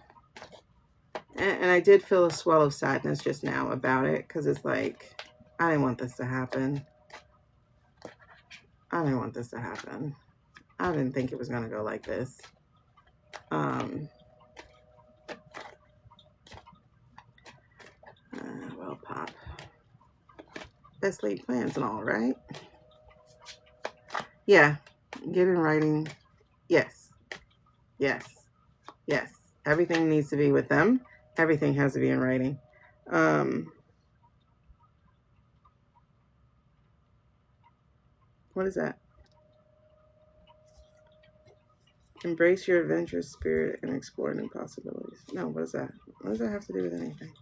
And I did feel a swell of sadness just now about it because it's like, I didn't want this to happen. I didn't want this to happen. I didn't think it was going to go like this. Well, Pop. Best laid plans and all, right? Yeah. Get in writing. Yes. Yes. Yes. Everything needs to be with them. Everything has to be in writing. What is that? Embrace your adventurous spirit and explore new possibilities. No, what is that? What does that have to do with anything?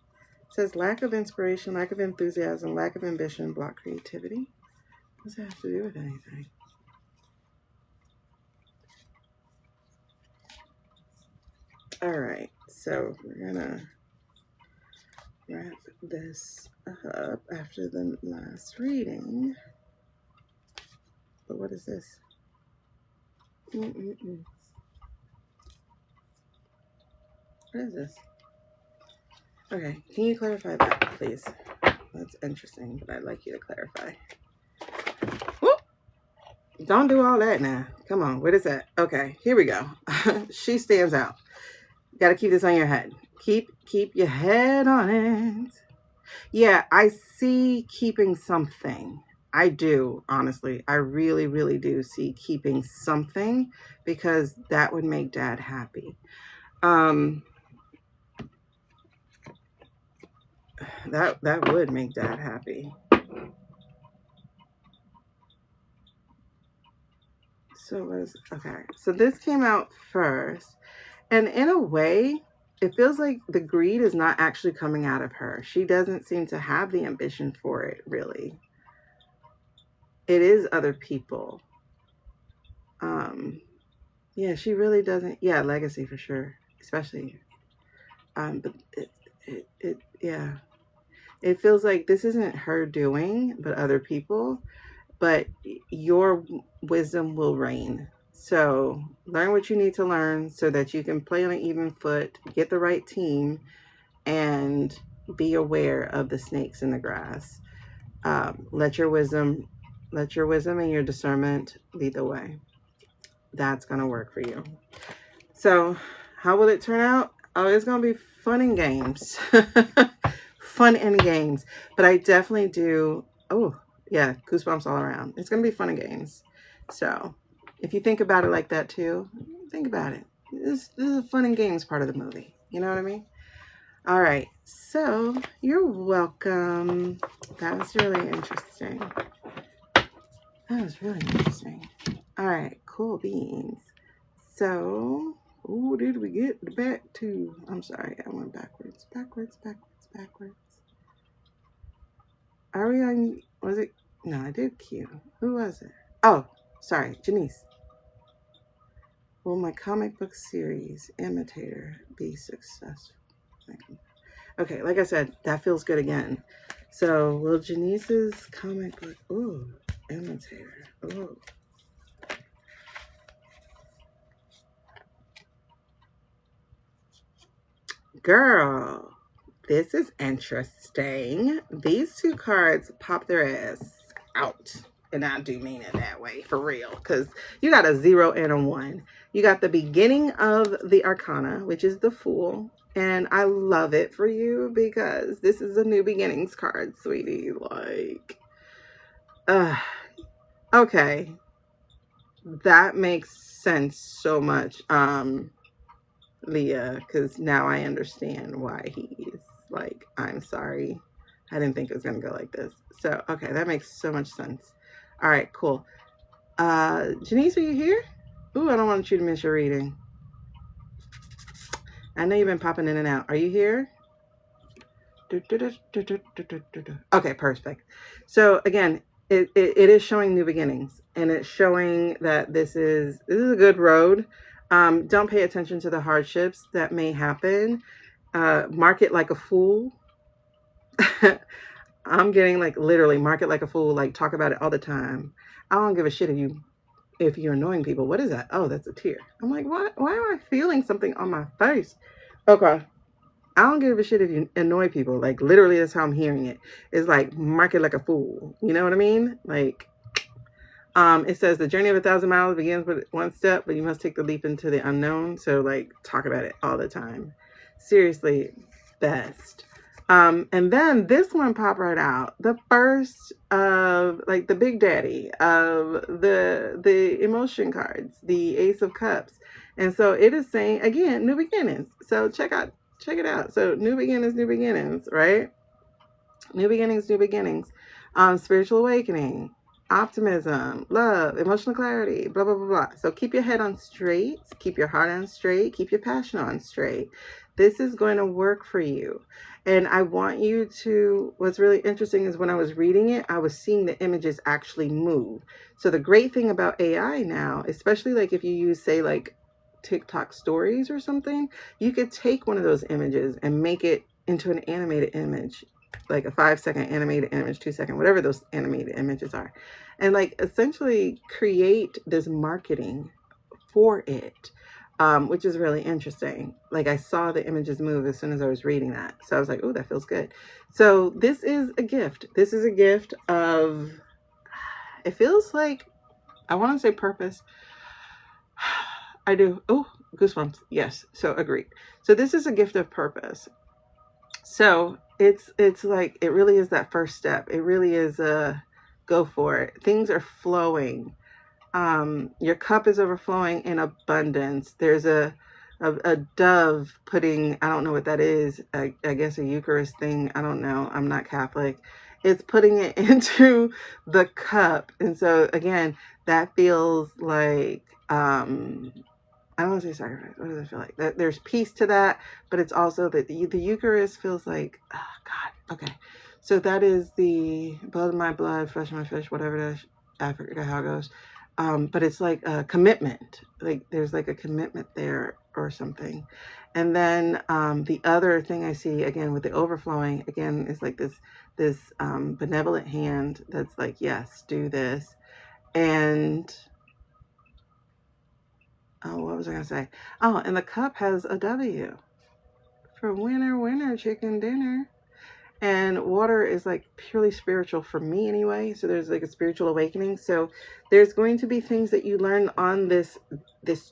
It says lack of inspiration, lack of enthusiasm, lack of ambition, block creativity. What does that have to do with anything? All right, so we're gonna wrap this up after the last reading. But what is this? What is this? Okay, can you clarify that, please? That's interesting, but I'd like you to clarify. Whoop! Don't do all that now. Come on, what is that? Okay, here we go. She stands out. You gotta keep this on your head. Keep your head on it. Yeah, I see keeping something. I do, honestly. I really, really do see keeping something because that would make Dad happy. That would make Dad happy. So okay. So this came out first, and in a way, it feels like the greed is not actually coming out of her. She doesn't seem to have the ambition for it, really. It is other people. Yeah, she really doesn't. Yeah, legacy for sure, especially. But yeah, it feels like this isn't her doing, but other people. But your wisdom will reign. So learn what you need to learn so that you can play on an even foot, get the right team, and be aware of the snakes in the grass. Let your wisdom and your discernment lead the way. That's going to work for you. So how will it turn out? Oh, it's going to be fun and games. Fun and games. But I definitely do. Oh, yeah, goosebumps all around. It's going to be fun and games. So if you think about it like that too, think about it. This is a fun and games part of the movie. You know what I mean? All right. So you're welcome. That was really interesting. That was really interesting. All right. Cool beans. So, who did we get back to? I'm sorry. I went backwards. Are we on? Was it? No, I did Q. Who was it? Oh, sorry, Janice. Will my comic book series, Imitator, be successful? Okay, like I said, that feels good again. So, will Janice's comic book? Ooh, Imitator. Ooh. Girl. This is interesting. These two cards pop their ass out. And I do mean it that way, for real. Because you got a 0 and a 1. You got the beginning of the Arcana, which is the Fool. And I love it for you because this is a new beginnings card, sweetie. Like, okay. That makes sense so much, Leah, because now I understand why he's like, I'm sorry. I didn't think it was going to go like this. So, okay, that makes so much sense. All right, cool. Janice, are you here? Ooh, I don't want you to miss your reading. I know you've been popping in and out. Are you here? Okay, perfect. So, again, it is showing new beginnings. And it's showing that this is a good road. Don't pay attention to the hardships that may happen. Mark it like a fool. I'm getting like literally mark it like a fool, like talk about it all the time. I don't give a shit if you're annoying people. What is that? Oh, that's a tear. I'm like, why am I feeling something on my face? Okay. I don't give a shit if you annoy people. Like literally that's how I'm hearing it. It's like mark it like a fool. You know what I mean? Like it says the journey of 1,000 miles begins with one step, but you must take the leap into the unknown. So like talk about it all the time. Seriously, best. And then this one popped right out. The first of like the big daddy of the emotion cards, the Ace of Cups. And so it is saying again, new beginnings. So check it out. So new beginnings, right? New beginnings. Spiritual awakening, optimism, love, emotional clarity, blah, blah, blah, blah. So keep your head on straight, keep your heart on straight, keep your passion on straight. This is going to work for you. And I want you to, what's really interesting is when I was reading it, I was seeing the images actually move. So the great thing about AI now, especially like if you use, say, like TikTok stories or something, you could take one of those images and make it into an animated image, like a 5-second animated image, 2-second, whatever those animated images are. And like essentially create this marketing for it. Which is really interesting. Like I saw the images move as soon as I was reading that. So I was like, oh, that feels good. So this is a gift. This is a gift of, it feels like, I want to say purpose. I do. Oh, goosebumps. Yes. So agreed. So this is a gift of purpose. So it's like, it really is that first step. It really is a go for it. Things are flowing. Your cup is overflowing in abundance. There's a dove putting, I don't know what that is. I guess a Eucharist thing. I don't know. I'm not Catholic. It's putting it into the cup. And so again, that feels like, I don't want to say sacrifice. What does it feel like? That there's peace to that, but it's also that the Eucharist feels like, oh God. Okay. So that is the blood of my blood, flesh of my flesh, whatever it is. I forget how it goes. But it's like a commitment, like there's like a commitment there or something. And then the other thing I see again with the overflowing again is like this benevolent hand that's like, yes, do this. And oh, what was I gonna say? Oh, and the cup has a W for winner, winner, chicken dinner. And water is like purely spiritual for me anyway. So there's like a spiritual awakening. So there's going to be things that you learn on this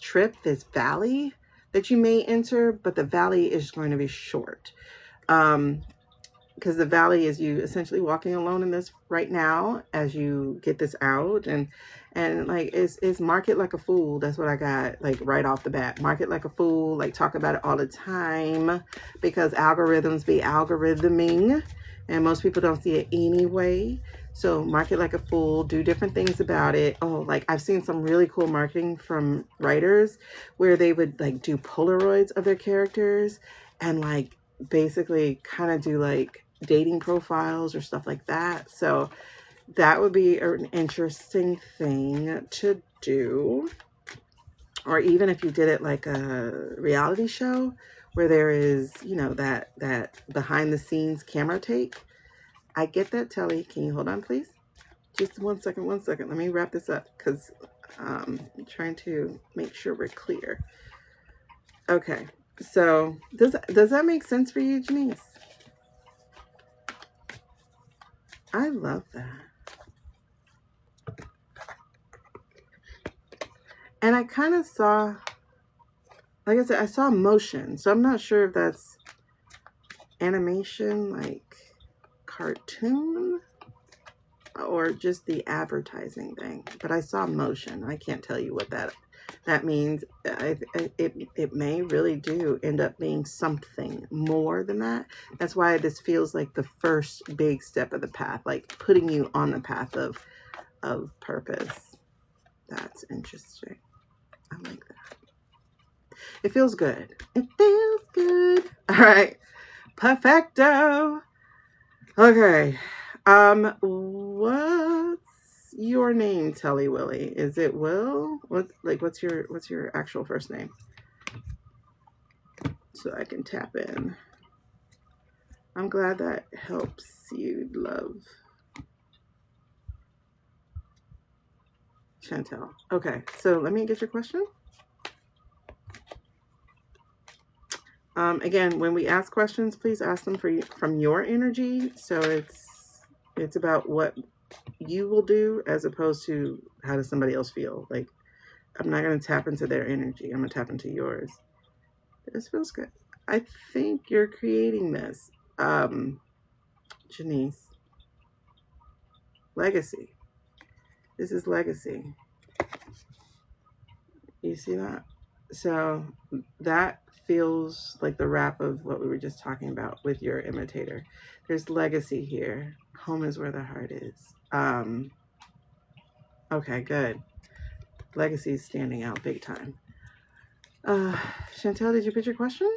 trip, this valley that you may enter, but the valley is going to be short. Because the valley is you essentially walking alone in this right now as you get this out, and like it's mark it like a fool. That's what I got, like right off the bat. Mark it like a fool, like talk about it all the time, because algorithms be algorithming and most people don't see it anyway. So mark it like a fool, do different things about it. Oh, like I've seen some really cool marketing from writers where they would like do Polaroids of their characters and like basically kind of do like dating profiles or stuff like that. So that would be an interesting thing to do. Or even if you did it like a reality show where there is, you know, that behind the scenes camera take. I get that, Telly. Can you hold on, please? Just 1 second, 1 second. Let me wrap this up because I'm trying to make sure we're clear. Okay. So does that make sense for you, Janice? I love that. And I kind of saw, like I said, I saw motion. So I'm not sure if that's animation, like cartoon, or just the advertising thing. But I saw motion. I can't tell you what that means. It may really do end up being something more than that. That's why this feels like the first big step of the path, like putting you on the path of purpose. That's interesting. I like that. It feels good. It feels good. All right. Perfecto. Okay. What's your name, Telly Willy? Is it Will? What's your actual first name? So I can tap in. I'm glad that helps you, love. Chantel. Okay, so let me get your question. Again, when we ask questions, please ask them from your energy. So it's about what you will do as opposed to how does somebody else feel. Like, I'm not going to tap into their energy. I'm going to tap into yours. This feels good. I think you're creating this. Janice. Legacy. This is legacy. You see that? So that feels like the wrap of what we were just talking about with your imitator. There's legacy here. Home is where the heart is. Okay, good. Legacy is standing out big time. Chantel, did you put your question?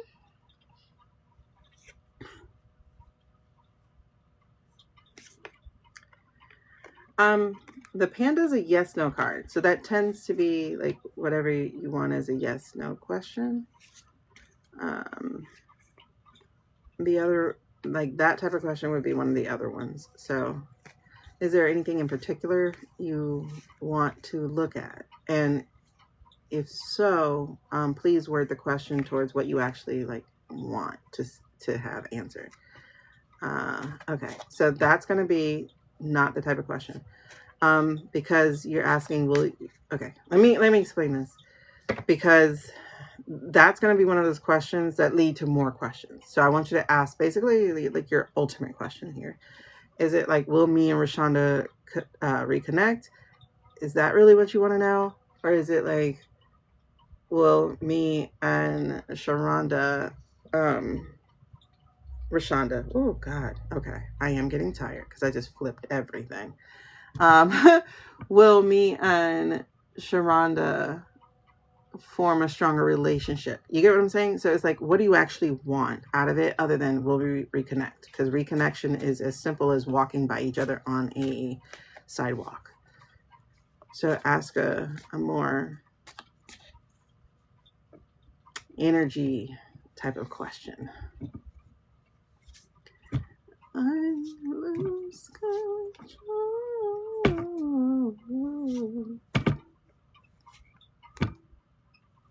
The panda is a yes no card, so that tends to be like whatever you want as a yes no question. The other, like that type of question would be one of the other ones. So is there anything in particular you want to look at? And if so, please word the question towards what you actually like want to have answered. Okay, so that's going to be not the type of question. Because you're asking, okay, let me explain this, because that's going to be one of those questions that lead to more questions. So I want you to ask basically like your ultimate question here. Is it like, will me and Rashonda reconnect? Is that really what you want to know? Or is it like, will me and Rashonda, oh God, okay, I am getting tired because I just flipped everything. Will me and Sharonda form a stronger relationship? You get what I'm saying? So it's like, what do you actually want out of it other than will we reconnect? Because reconnection is as simple as walking by each other on a sidewalk. So ask a more energy type of question. I lose control.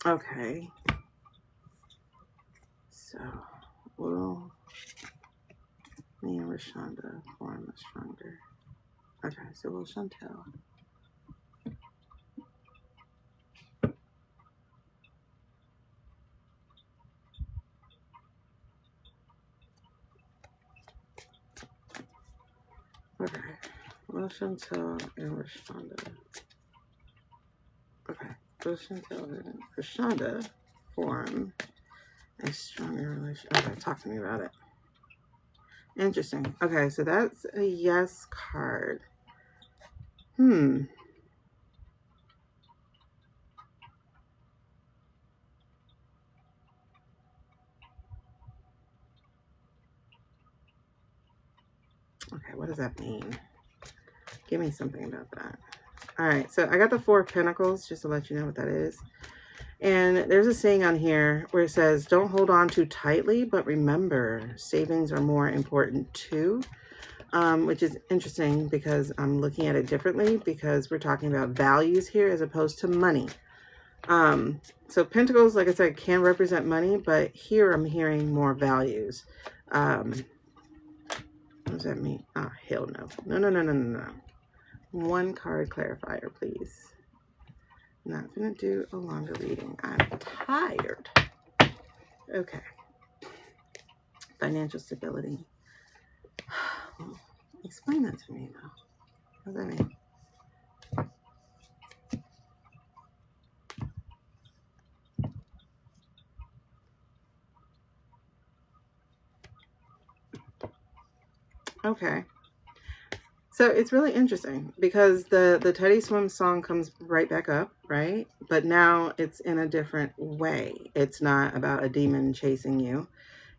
Okay. So, will me and Rashonda form a stronger. Okay, so will Chantel. Okay, will Chantel and Rashonda. Okay, will Chantel and Rashonda form a stronger relationship? Okay, talk to me about it. Interesting. Okay, so that's a yes card. Okay, what does that mean? Give me something about that. All right, so I got the 4 of Pentacles, just to let you know what that is. And there's a saying on here where it says, don't hold on too tightly, but remember, savings are more important too. Which is interesting because I'm looking at it differently, because we're talking about values here as opposed to money. So Pentacles, like I said, can represent money, but here I'm hearing more values. What does that mean? Oh, hell no. No. One card clarifier, please. Not gonna do a longer reading. I'm tired. Okay. Financial stability. Well, explain that to me though. What does that mean? Okay. So it's really interesting because the Teddy Swims song comes right back up, right? But now it's in a different way. It's not about a demon chasing you.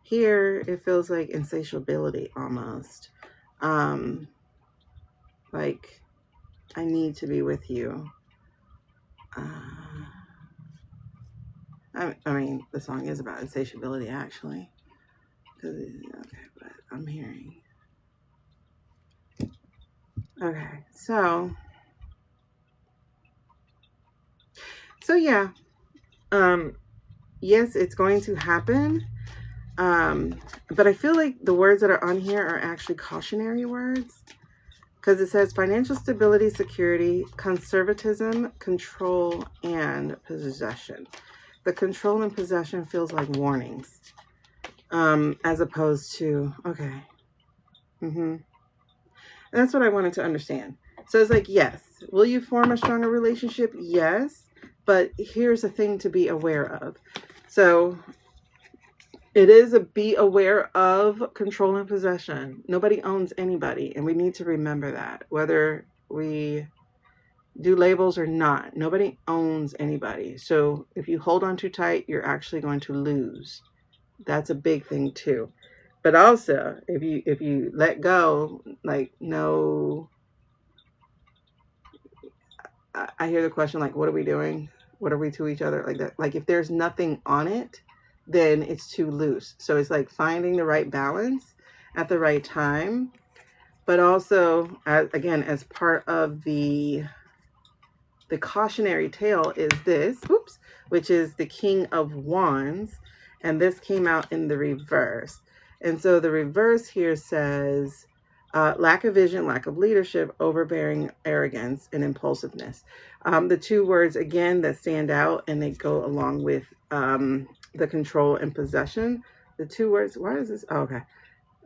Here, it feels like insatiability almost. Like, I need to be with you. I mean, the song is about insatiability, actually. Okay, but I'm hearing. Okay, so yeah. Yes, it's going to happen. But I feel like the words that are on here are actually cautionary words, because it says financial stability, security, conservatism, control, and possession. The control and possession feels like warnings, as opposed to, okay. And that's what I wanted to understand. So it's like, yes, will you form a stronger relationship? Yes, but here's a thing to be aware of. So it is a be aware of control and possession. Nobody owns anybody, and we need to remember that, whether we do labels or not. Nobody owns anybody. So if you hold on too tight, you're actually going to lose. That's a big thing too. But also, if you let go, like no I hear the question, like, what are we doing? What are we to each other? Like that. Like if there's nothing on it, then it's too loose. So it's like finding the right balance at the right time. But also, again, as part of the cautionary tale is this, oops, which is the King of Wands. And this came out in the reverse. And so the reverse here says, lack of vision, lack of leadership, overbearing arrogance, and impulsiveness. The two words, again, that stand out and they go along with the control and possession. The two words, why is this? Oh, okay.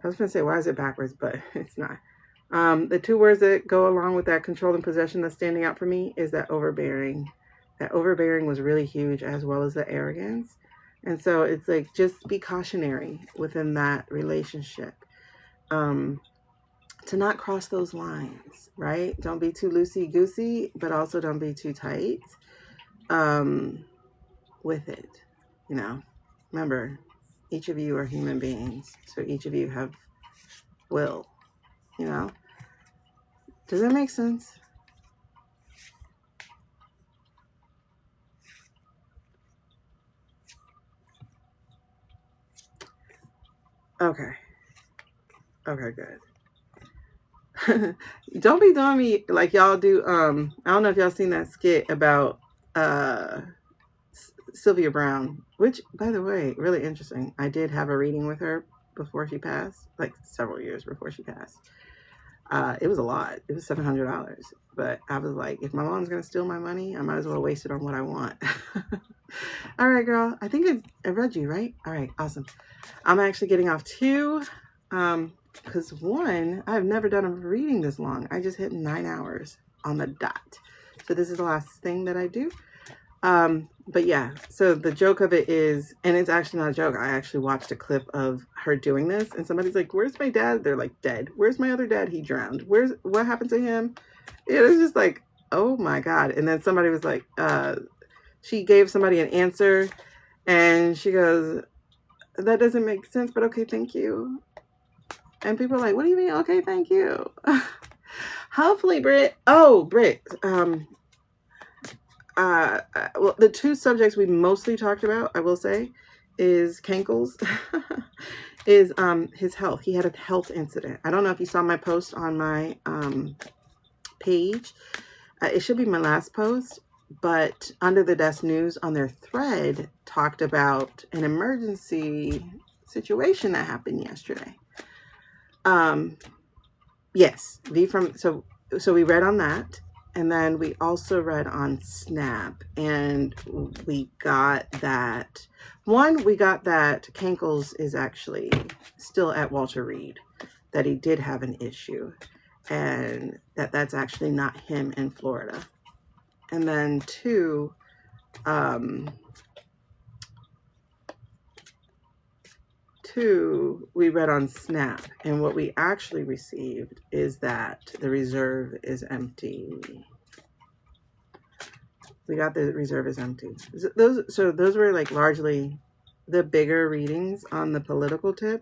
I was going to say, why is it backwards? But it's not. The two words that go along with that control and possession that's standing out for me is that overbearing. That overbearing was really huge, as well as the arrogance. And so it's like, just be cautionary within that relationship. To not cross those lines, right? Don't be too loosey-goosey, but also don't be too tight with it. You know, remember, each of you are human beings. So each of you have will, you know? Does that make sense? Okay. Okay, good. Don't be doing me like y'all do. I don't know if y'all seen that skit about Sylvia Brown, which, by the way, really interesting. I did have a reading with her before she passed, like several years before she passed. It was a lot. It was $700. But I was like, if my mom's going to steal my money, I might as well waste it on what I want. All right, girl. I think I read you, right? All right, awesome. I'm actually getting off too. Because one, I've never done a reading this long. I just hit 9 hours on the dot. So this is the last thing that I do. But yeah, so the joke of it is, and it's actually not a joke. I actually watched a clip of her doing this and somebody's like, where's my dad? They're like, dead. Where's my other dad? He drowned. What happened to him? It was just like, oh my God. And then somebody was like, she gave somebody an answer and she goes, that doesn't make sense, but okay, thank you. And people are like, what do you mean? Okay, thank you. Hopefully, Britt. Oh, Britt. Well, the two subjects we mostly talked about, I will say, is Cankles, is his health. He had a health incident. I don't know if you saw my post on my page. It should be my last post, but Under the Desk News on their thread talked about an emergency situation that happened yesterday. Yes, so we read on that. And then we also read on Snap, and we got that. One, we got that Cankles is actually still at Walter Reed, that he did have an issue, and that's actually not him in Florida. And then two, we read on Snap, and what we actually received is that the reserve is empty. We got the reserve is empty. Those were like largely the bigger readings on the political tip.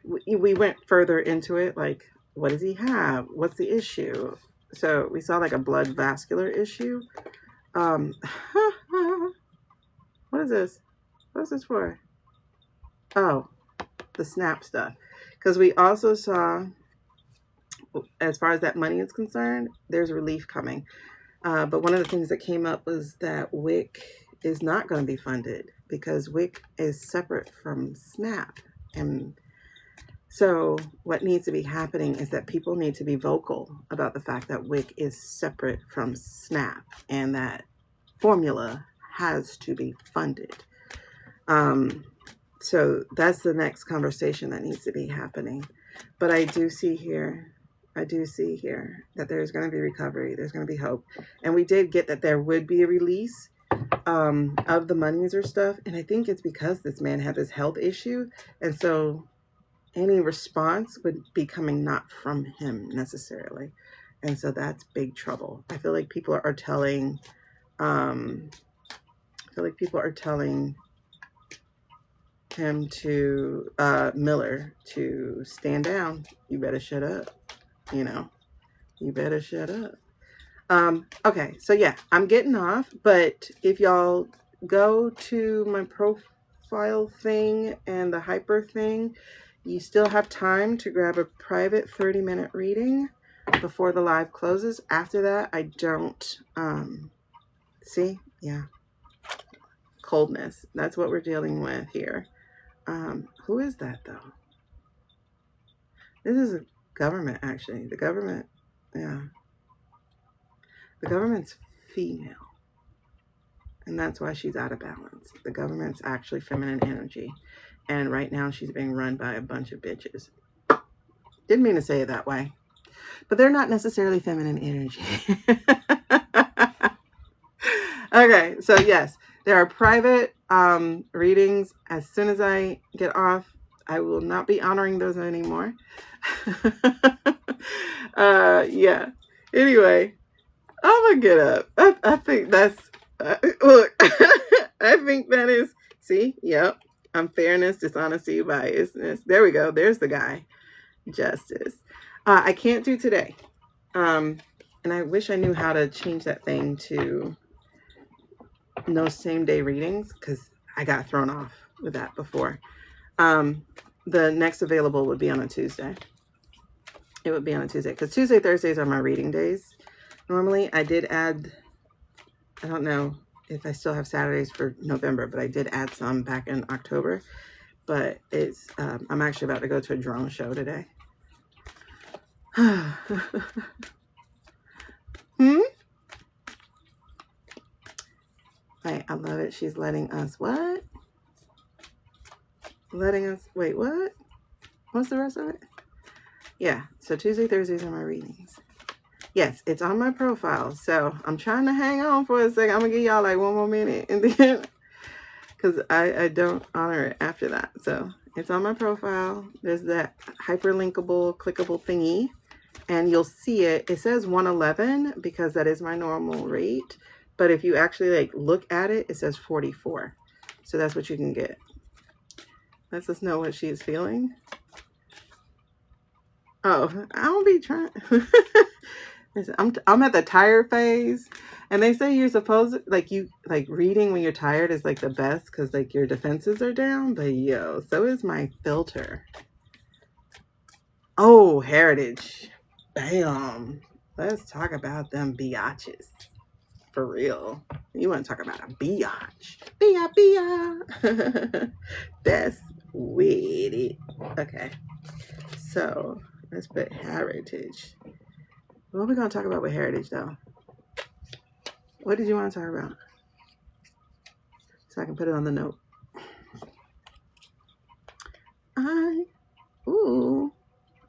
We went further into it, like, what does he have? What's the issue? So we saw like a blood vascular issue. What is this? What is this for? Oh, the Snap stuff. Because we also saw, as far as that money is concerned, there's relief coming. But one of the things that came up was that WIC is not going to be funded because WIC is separate from SNAP. And so what needs to be happening is that people need to be vocal about the fact that WIC is separate from SNAP and that formula has to be funded. So that's the next conversation that needs to be happening. But I do see here that there's going to be recovery. There's going to be hope. And we did get that there would be a release of the monies or stuff. And I think it's because this man had this health issue. And so any response would be coming not from him necessarily. And so that's big trouble. I feel like people are telling, him to, Miller, to stand down. You better shut up. You know, you better shut up. Okay, so yeah, I'm getting off, but if y'all go to my profile thing and the hyper thing, you still have time to grab a private 30-minute reading before the live closes. After that, I don't, see, yeah, coldness. That's what we're dealing with here. Who is that though? This is a government, actually. The government, yeah. The government's female. And that's why she's out of balance. The government's actually feminine energy. And right now she's being run by a bunch of bitches. Didn't mean to say it that way. But they're not necessarily feminine energy. Okay, so yes, there are private readings. As soon as I get off, I will not be honoring those anymore. Yeah. Anyway, I'm gonna get up. I think that's look. I think that is. See, yep. Unfairness, dishonesty, biasness. There we go. There's the guy. Justice. I can't do today. And I wish I knew how to change that thing to no same day readings, because I got thrown off with that before. The next available would be on a Tuesday. It would be on a Tuesday, because Tuesday, Thursdays are my reading days. Normally, I did add, I don't know if I still have Saturdays for November, but I did add some back in October. But it's, I'm actually about to go to a drone show today. Right, I love it. She's letting us, what? Letting us, wait, what? What's the rest of it? Yeah, so Tuesday, Thursdays are my readings. Yes, it's on my profile. So I'm trying to hang on for a second. I'm going to give y'all like one more minute. And then, because I don't honor it after that. So it's on my profile. There's that hyperlinkable, clickable thingy. And you'll see it. It says 111 because that is my normal rate. But if you actually like look at it, it says 44. So that's what you can get. Lets us know what she's feeling. Oh, I don't be trying. I'm at the tired phase, and they say you're supposed to, like reading when you're tired is like the best because like your defenses are down. But yo, so is my filter. Oh, heritage. Bam. Let's talk about them biatches. For real. You want to talk about a biatch. Bia. That's with it. Okay. So let's put heritage. What are we going to talk about with heritage though? What did you want to talk about? So I can put it on the note. Ooh,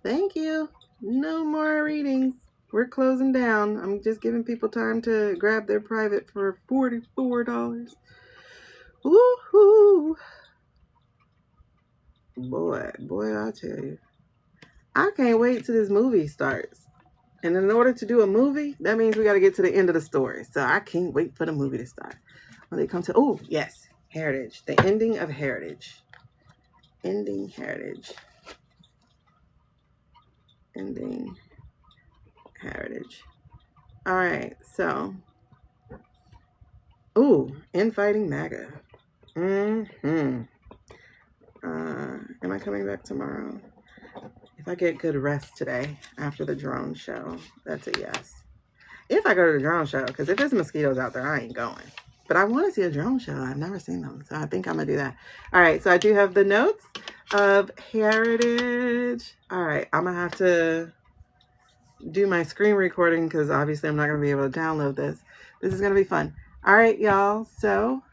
thank you. No more readings. We're closing down. I'm just giving people time to grab their private for $44. Woohoo! Boy, I tell you. I can't wait till this movie starts. And in order to do a movie, that means we got to get to the end of the story. So I can't wait for the movie to start. When they come to, oh, yes, heritage. The ending of heritage. Ending heritage. Ending heritage. All right, so. Ooh, infighting MAGA. Am I coming back tomorrow? If I get good rest today after the drone show, that's a yes. If I go to the drone show, because if there's mosquitoes out there, I ain't going. But I want to see a drone show. I've never seen them, so I think I'm going to do that. All right, so I do have the notes of heritage. All right, I'm going to have to do my screen recording because obviously I'm not going to be able to download this. This is going to be fun. All right, y'all. So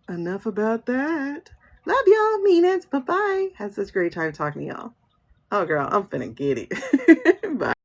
enough about that. Love y'all. Mean it. Bye-bye. Had such a great time talking to y'all. Oh, girl, I'm finna get it. Bye.